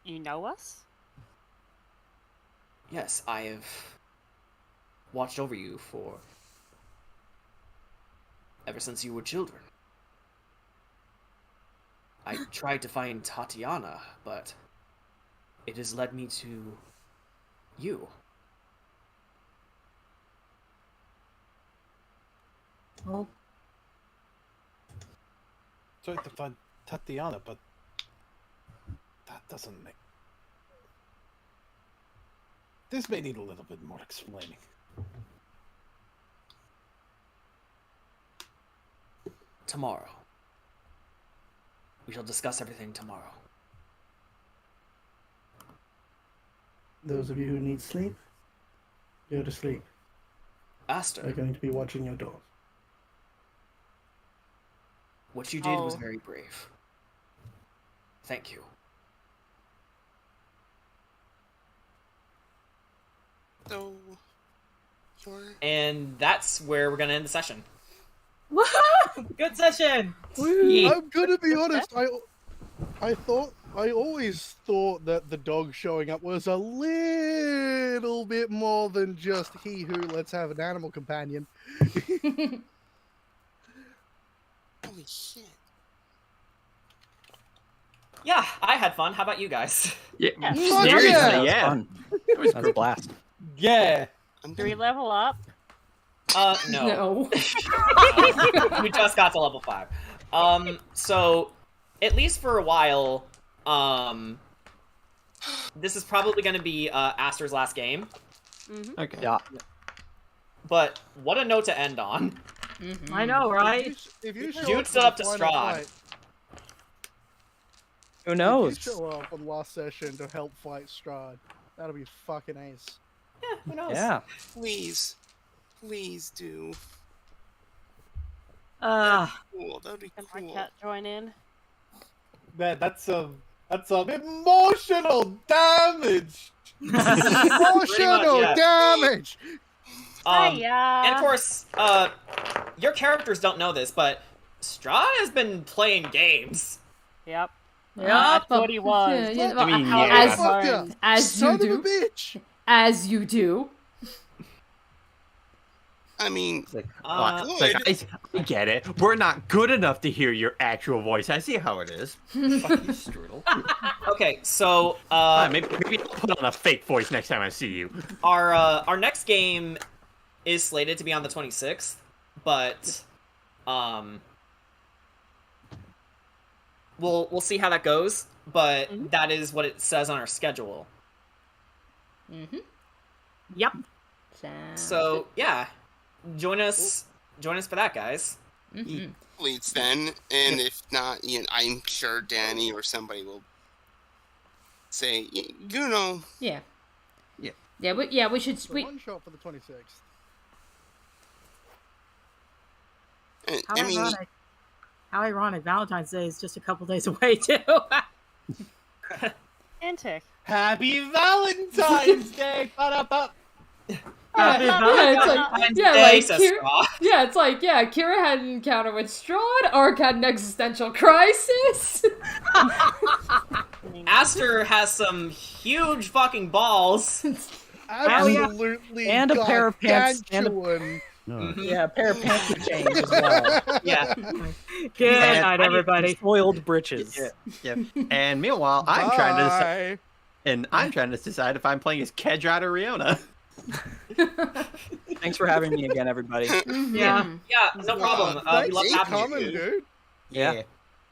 Speaker 9: You know us?
Speaker 1: "Yes, I have watched over you ever since you were children. I tried to find Tatiana, but it has led me to you."
Speaker 13: Well,
Speaker 11: Tried to find Tatiana, but that doesn't make... This may need a little bit more explaining.
Speaker 1: Tomorrow. We shall discuss everything tomorrow.
Speaker 10: Those of you who need sleep, go to sleep.
Speaker 1: Aster,
Speaker 10: They're going to be watching your doors.
Speaker 1: what you did was
Speaker 9: Oh.
Speaker 1: very brave. Thank you.
Speaker 5: So, you're...
Speaker 1: And that's where we're gonna end the session.
Speaker 2: Good session.
Speaker 7: I'm gonna be honest. I always thought that the dog showing up was a little bit more than just he who let's have an animal companion.
Speaker 5: Holy shit.
Speaker 1: Yeah, I had fun. How about you guys?
Speaker 6: Yeah,
Speaker 7: Fuck
Speaker 6: seriously,
Speaker 7: yeah!
Speaker 6: yeah.
Speaker 8: Fun.
Speaker 6: It was
Speaker 8: That was a blast.
Speaker 11: Yeah!
Speaker 5: I'm
Speaker 9: Do we
Speaker 5: gonna...
Speaker 9: level up?
Speaker 1: No.
Speaker 3: No.
Speaker 1: We just got to level 5. So, at least for a while, this is probably going to be Aster's last game.
Speaker 9: Mm-hmm.
Speaker 6: Okay.
Speaker 8: Yeah.
Speaker 1: But what a note to end on.
Speaker 2: I know, right?
Speaker 7: If you show
Speaker 1: Dude
Speaker 7: up
Speaker 1: stood
Speaker 7: for
Speaker 1: up
Speaker 7: the
Speaker 1: to
Speaker 7: final
Speaker 1: Strahd.
Speaker 7: fight,
Speaker 8: Who
Speaker 7: if
Speaker 8: knows?
Speaker 7: you show up on last session to help fight Strahd, that'll be fucking ace.
Speaker 1: Yeah, who knows?
Speaker 8: Yeah.
Speaker 5: Please. Please do. Cool. That'd be
Speaker 9: Can my
Speaker 5: cool.
Speaker 9: cat join in?
Speaker 11: Man, that's some emotional damage!
Speaker 7: Emotional
Speaker 1: yeah.
Speaker 7: damage!
Speaker 1: And of
Speaker 9: Hiya.
Speaker 1: course, your characters don't know this, but Strahd has been playing games.
Speaker 9: Yep.
Speaker 3: Yep.
Speaker 9: That's what he was.
Speaker 3: Yeah,
Speaker 6: I mean,
Speaker 3: well,
Speaker 6: yeah.
Speaker 7: Motherfucker!
Speaker 3: as
Speaker 7: Son
Speaker 3: you
Speaker 7: of a
Speaker 3: do.
Speaker 7: bitch!
Speaker 3: As you do.
Speaker 5: I mean,
Speaker 6: It's like,
Speaker 1: Uh,
Speaker 6: I get it. We're not good enough to hear your actual voice. I see how it is. Fuck you, Strudel.
Speaker 1: Okay, so
Speaker 6: Maybe I'll put on a fake voice next time I see you.
Speaker 1: our next game is slated to be on the 26th, but we'll see how that goes. But that is what it says on our schedule.
Speaker 3: Mm-hmm.
Speaker 2: Yep.
Speaker 1: So yeah, join us for that, guys.
Speaker 3: Mm-hmm.
Speaker 5: please then. And if not, I'm sure Danny or somebody will say,
Speaker 3: Yeah.
Speaker 6: Yeah.
Speaker 3: Yeah, we should.
Speaker 7: It's a
Speaker 3: We,
Speaker 7: one shot for the 26th.
Speaker 2: How
Speaker 5: I mean,
Speaker 2: ironic. How ironic. Valentine's Day is just a couple days away, too.
Speaker 9: Antic.
Speaker 11: Happy Valentine's Day! Ba-da-ba.
Speaker 3: it's like Kira had an encounter with Strahd, Ark had an existential crisis.
Speaker 1: Aster has some huge fucking balls.
Speaker 7: Absolutely
Speaker 8: And a pair of pants. And a,
Speaker 7: gargantuan.
Speaker 8: yeah, a pair of pants to change as well.
Speaker 1: Yeah.
Speaker 2: Good
Speaker 6: And
Speaker 2: night, everybody.
Speaker 8: Soiled britches.
Speaker 6: Yeah. And meanwhile, I'm trying to decide,
Speaker 7: Bye.
Speaker 6: I'm trying to decide if I'm playing as Kedrat or Riona.
Speaker 8: Thanks for having me again, everybody.
Speaker 2: Yeah.
Speaker 1: Yeah, no problem. We
Speaker 7: Thanks
Speaker 1: love
Speaker 7: for
Speaker 1: having you.
Speaker 7: coming, dude.
Speaker 8: Yeah.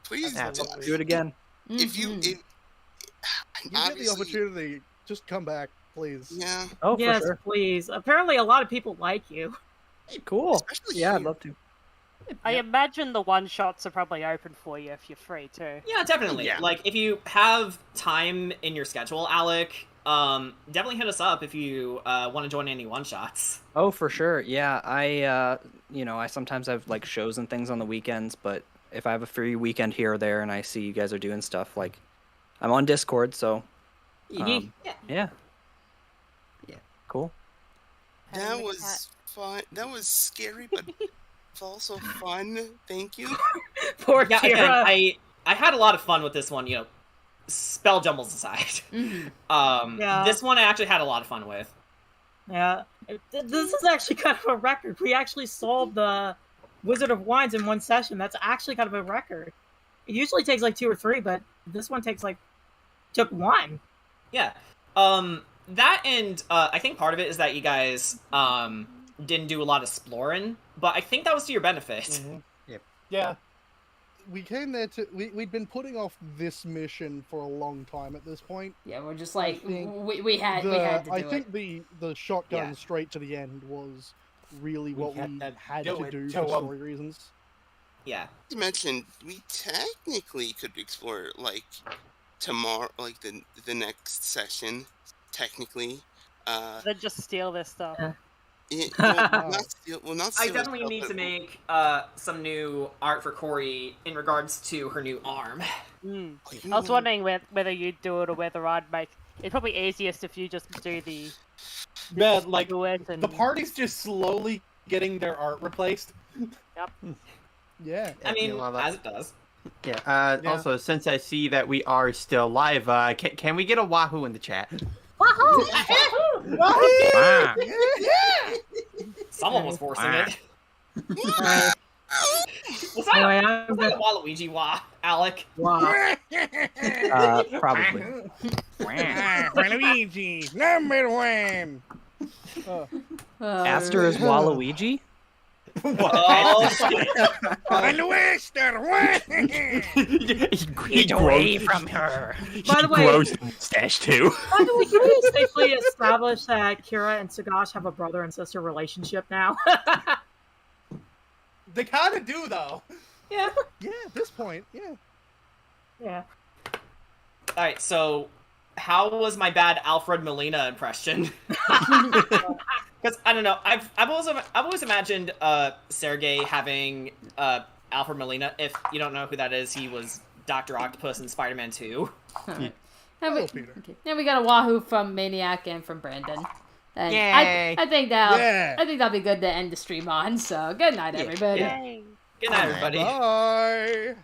Speaker 5: please,
Speaker 6: Absolutely.
Speaker 8: Do it again.
Speaker 5: if you,
Speaker 7: You get the
Speaker 5: obviously,
Speaker 7: opportunity, just come back, please.
Speaker 5: yeah,
Speaker 8: Oh, for
Speaker 2: Yes,
Speaker 8: sure.
Speaker 2: please. Apparently, a lot of people like you.
Speaker 8: Cool.
Speaker 5: especially
Speaker 8: Yeah, I'd
Speaker 5: here.
Speaker 8: love to.
Speaker 9: I imagine the one-shots are probably open for you if you're free, too.
Speaker 1: Yeah, definitely.
Speaker 5: Yeah.
Speaker 1: Like, if you have time in your schedule, Alec, definitely hit us up if you want to join any one-shots.
Speaker 8: Oh, for sure. Yeah, I sometimes have like shows and things on the weekends, but if I have a free weekend here or there and I see you guys are doing stuff, like I'm on Discord, so yeah.
Speaker 1: Yeah.
Speaker 8: Cool.
Speaker 5: That was fun. That was scary, but also fun. Thank you.
Speaker 2: Poor
Speaker 1: Yeah,
Speaker 2: Kira.
Speaker 1: again, I had a lot of fun with this one, spell jumbles aside.
Speaker 2: Yeah.
Speaker 1: This one I actually had a lot of fun with.
Speaker 2: Yeah. This is actually kind of a record. We actually solved the Wizard of Wines in one session. That's actually kind of a record. It usually takes like 2 or 3, but this one took 1.
Speaker 1: Yeah. That and I think part of it is that you guys didn't do a lot of exploring, but I think that was to your benefit.
Speaker 7: Mm-hmm.
Speaker 4: Yeah.
Speaker 7: We came there to. We'd been putting off this mission for a long time at this point.
Speaker 3: Yeah, we're just like
Speaker 7: think
Speaker 3: we had to do it.
Speaker 7: I think the shotgun
Speaker 1: Yeah.
Speaker 7: straight to the end was really what we had
Speaker 4: do
Speaker 7: to
Speaker 4: it
Speaker 7: do
Speaker 4: to
Speaker 7: for
Speaker 4: 'em.
Speaker 7: story reasons.
Speaker 1: Yeah.
Speaker 5: You mentioned we technically could explore like tomorrow, like the next session. Technically,
Speaker 9: Then just steal this stuff.
Speaker 5: not steal. Well, not
Speaker 1: I
Speaker 5: steal
Speaker 1: definitely
Speaker 5: itself,
Speaker 1: need
Speaker 5: but-
Speaker 1: to make some new art for Corey in regards to her new arm.
Speaker 9: I was wondering whether you'd do it or whether I'd make. It's probably easiest if you just do the.
Speaker 4: Man, like
Speaker 9: silhouette and...
Speaker 4: the party's just slowly getting their art replaced.
Speaker 9: Yep.
Speaker 7: Yeah.
Speaker 1: I mean,
Speaker 6: a lot of that.
Speaker 1: as it does.
Speaker 6: Yeah.
Speaker 4: Yeah.
Speaker 6: Also, since I see that we are still live, can we get a wahoo in the chat?
Speaker 1: Someone was forcing it. Was
Speaker 2: Anyway,
Speaker 1: that a Waluigi wah, Alec?
Speaker 8: Probably.
Speaker 7: Luigi, number 1.
Speaker 8: Aster is Waluigi?
Speaker 1: Oh, shit.
Speaker 6: Get away from her.
Speaker 2: By the way-
Speaker 6: gross mustache too.
Speaker 2: By the way, can we safely establish that Kira and Sugash have a brother and sister relationship now?
Speaker 4: They kind of do, though.
Speaker 1: Yeah.
Speaker 7: Yeah, at this point, yeah.
Speaker 2: Yeah.
Speaker 1: Alright, so how was my bad Alfred Molina impression? Because I don't know, I've always imagined Sergey having Alfred Molina. If you don't know who that is, he was Dr. Octopus in Spider-Man 2.
Speaker 3: And
Speaker 7: Hello, Peter.
Speaker 3: Then we got a Wahoo from Maniac and from Brandon. And
Speaker 6: Yay.
Speaker 3: I think that'll be good to end the stream on. So good night, everybody.
Speaker 1: Yeah. Good night, everybody.
Speaker 7: Bye.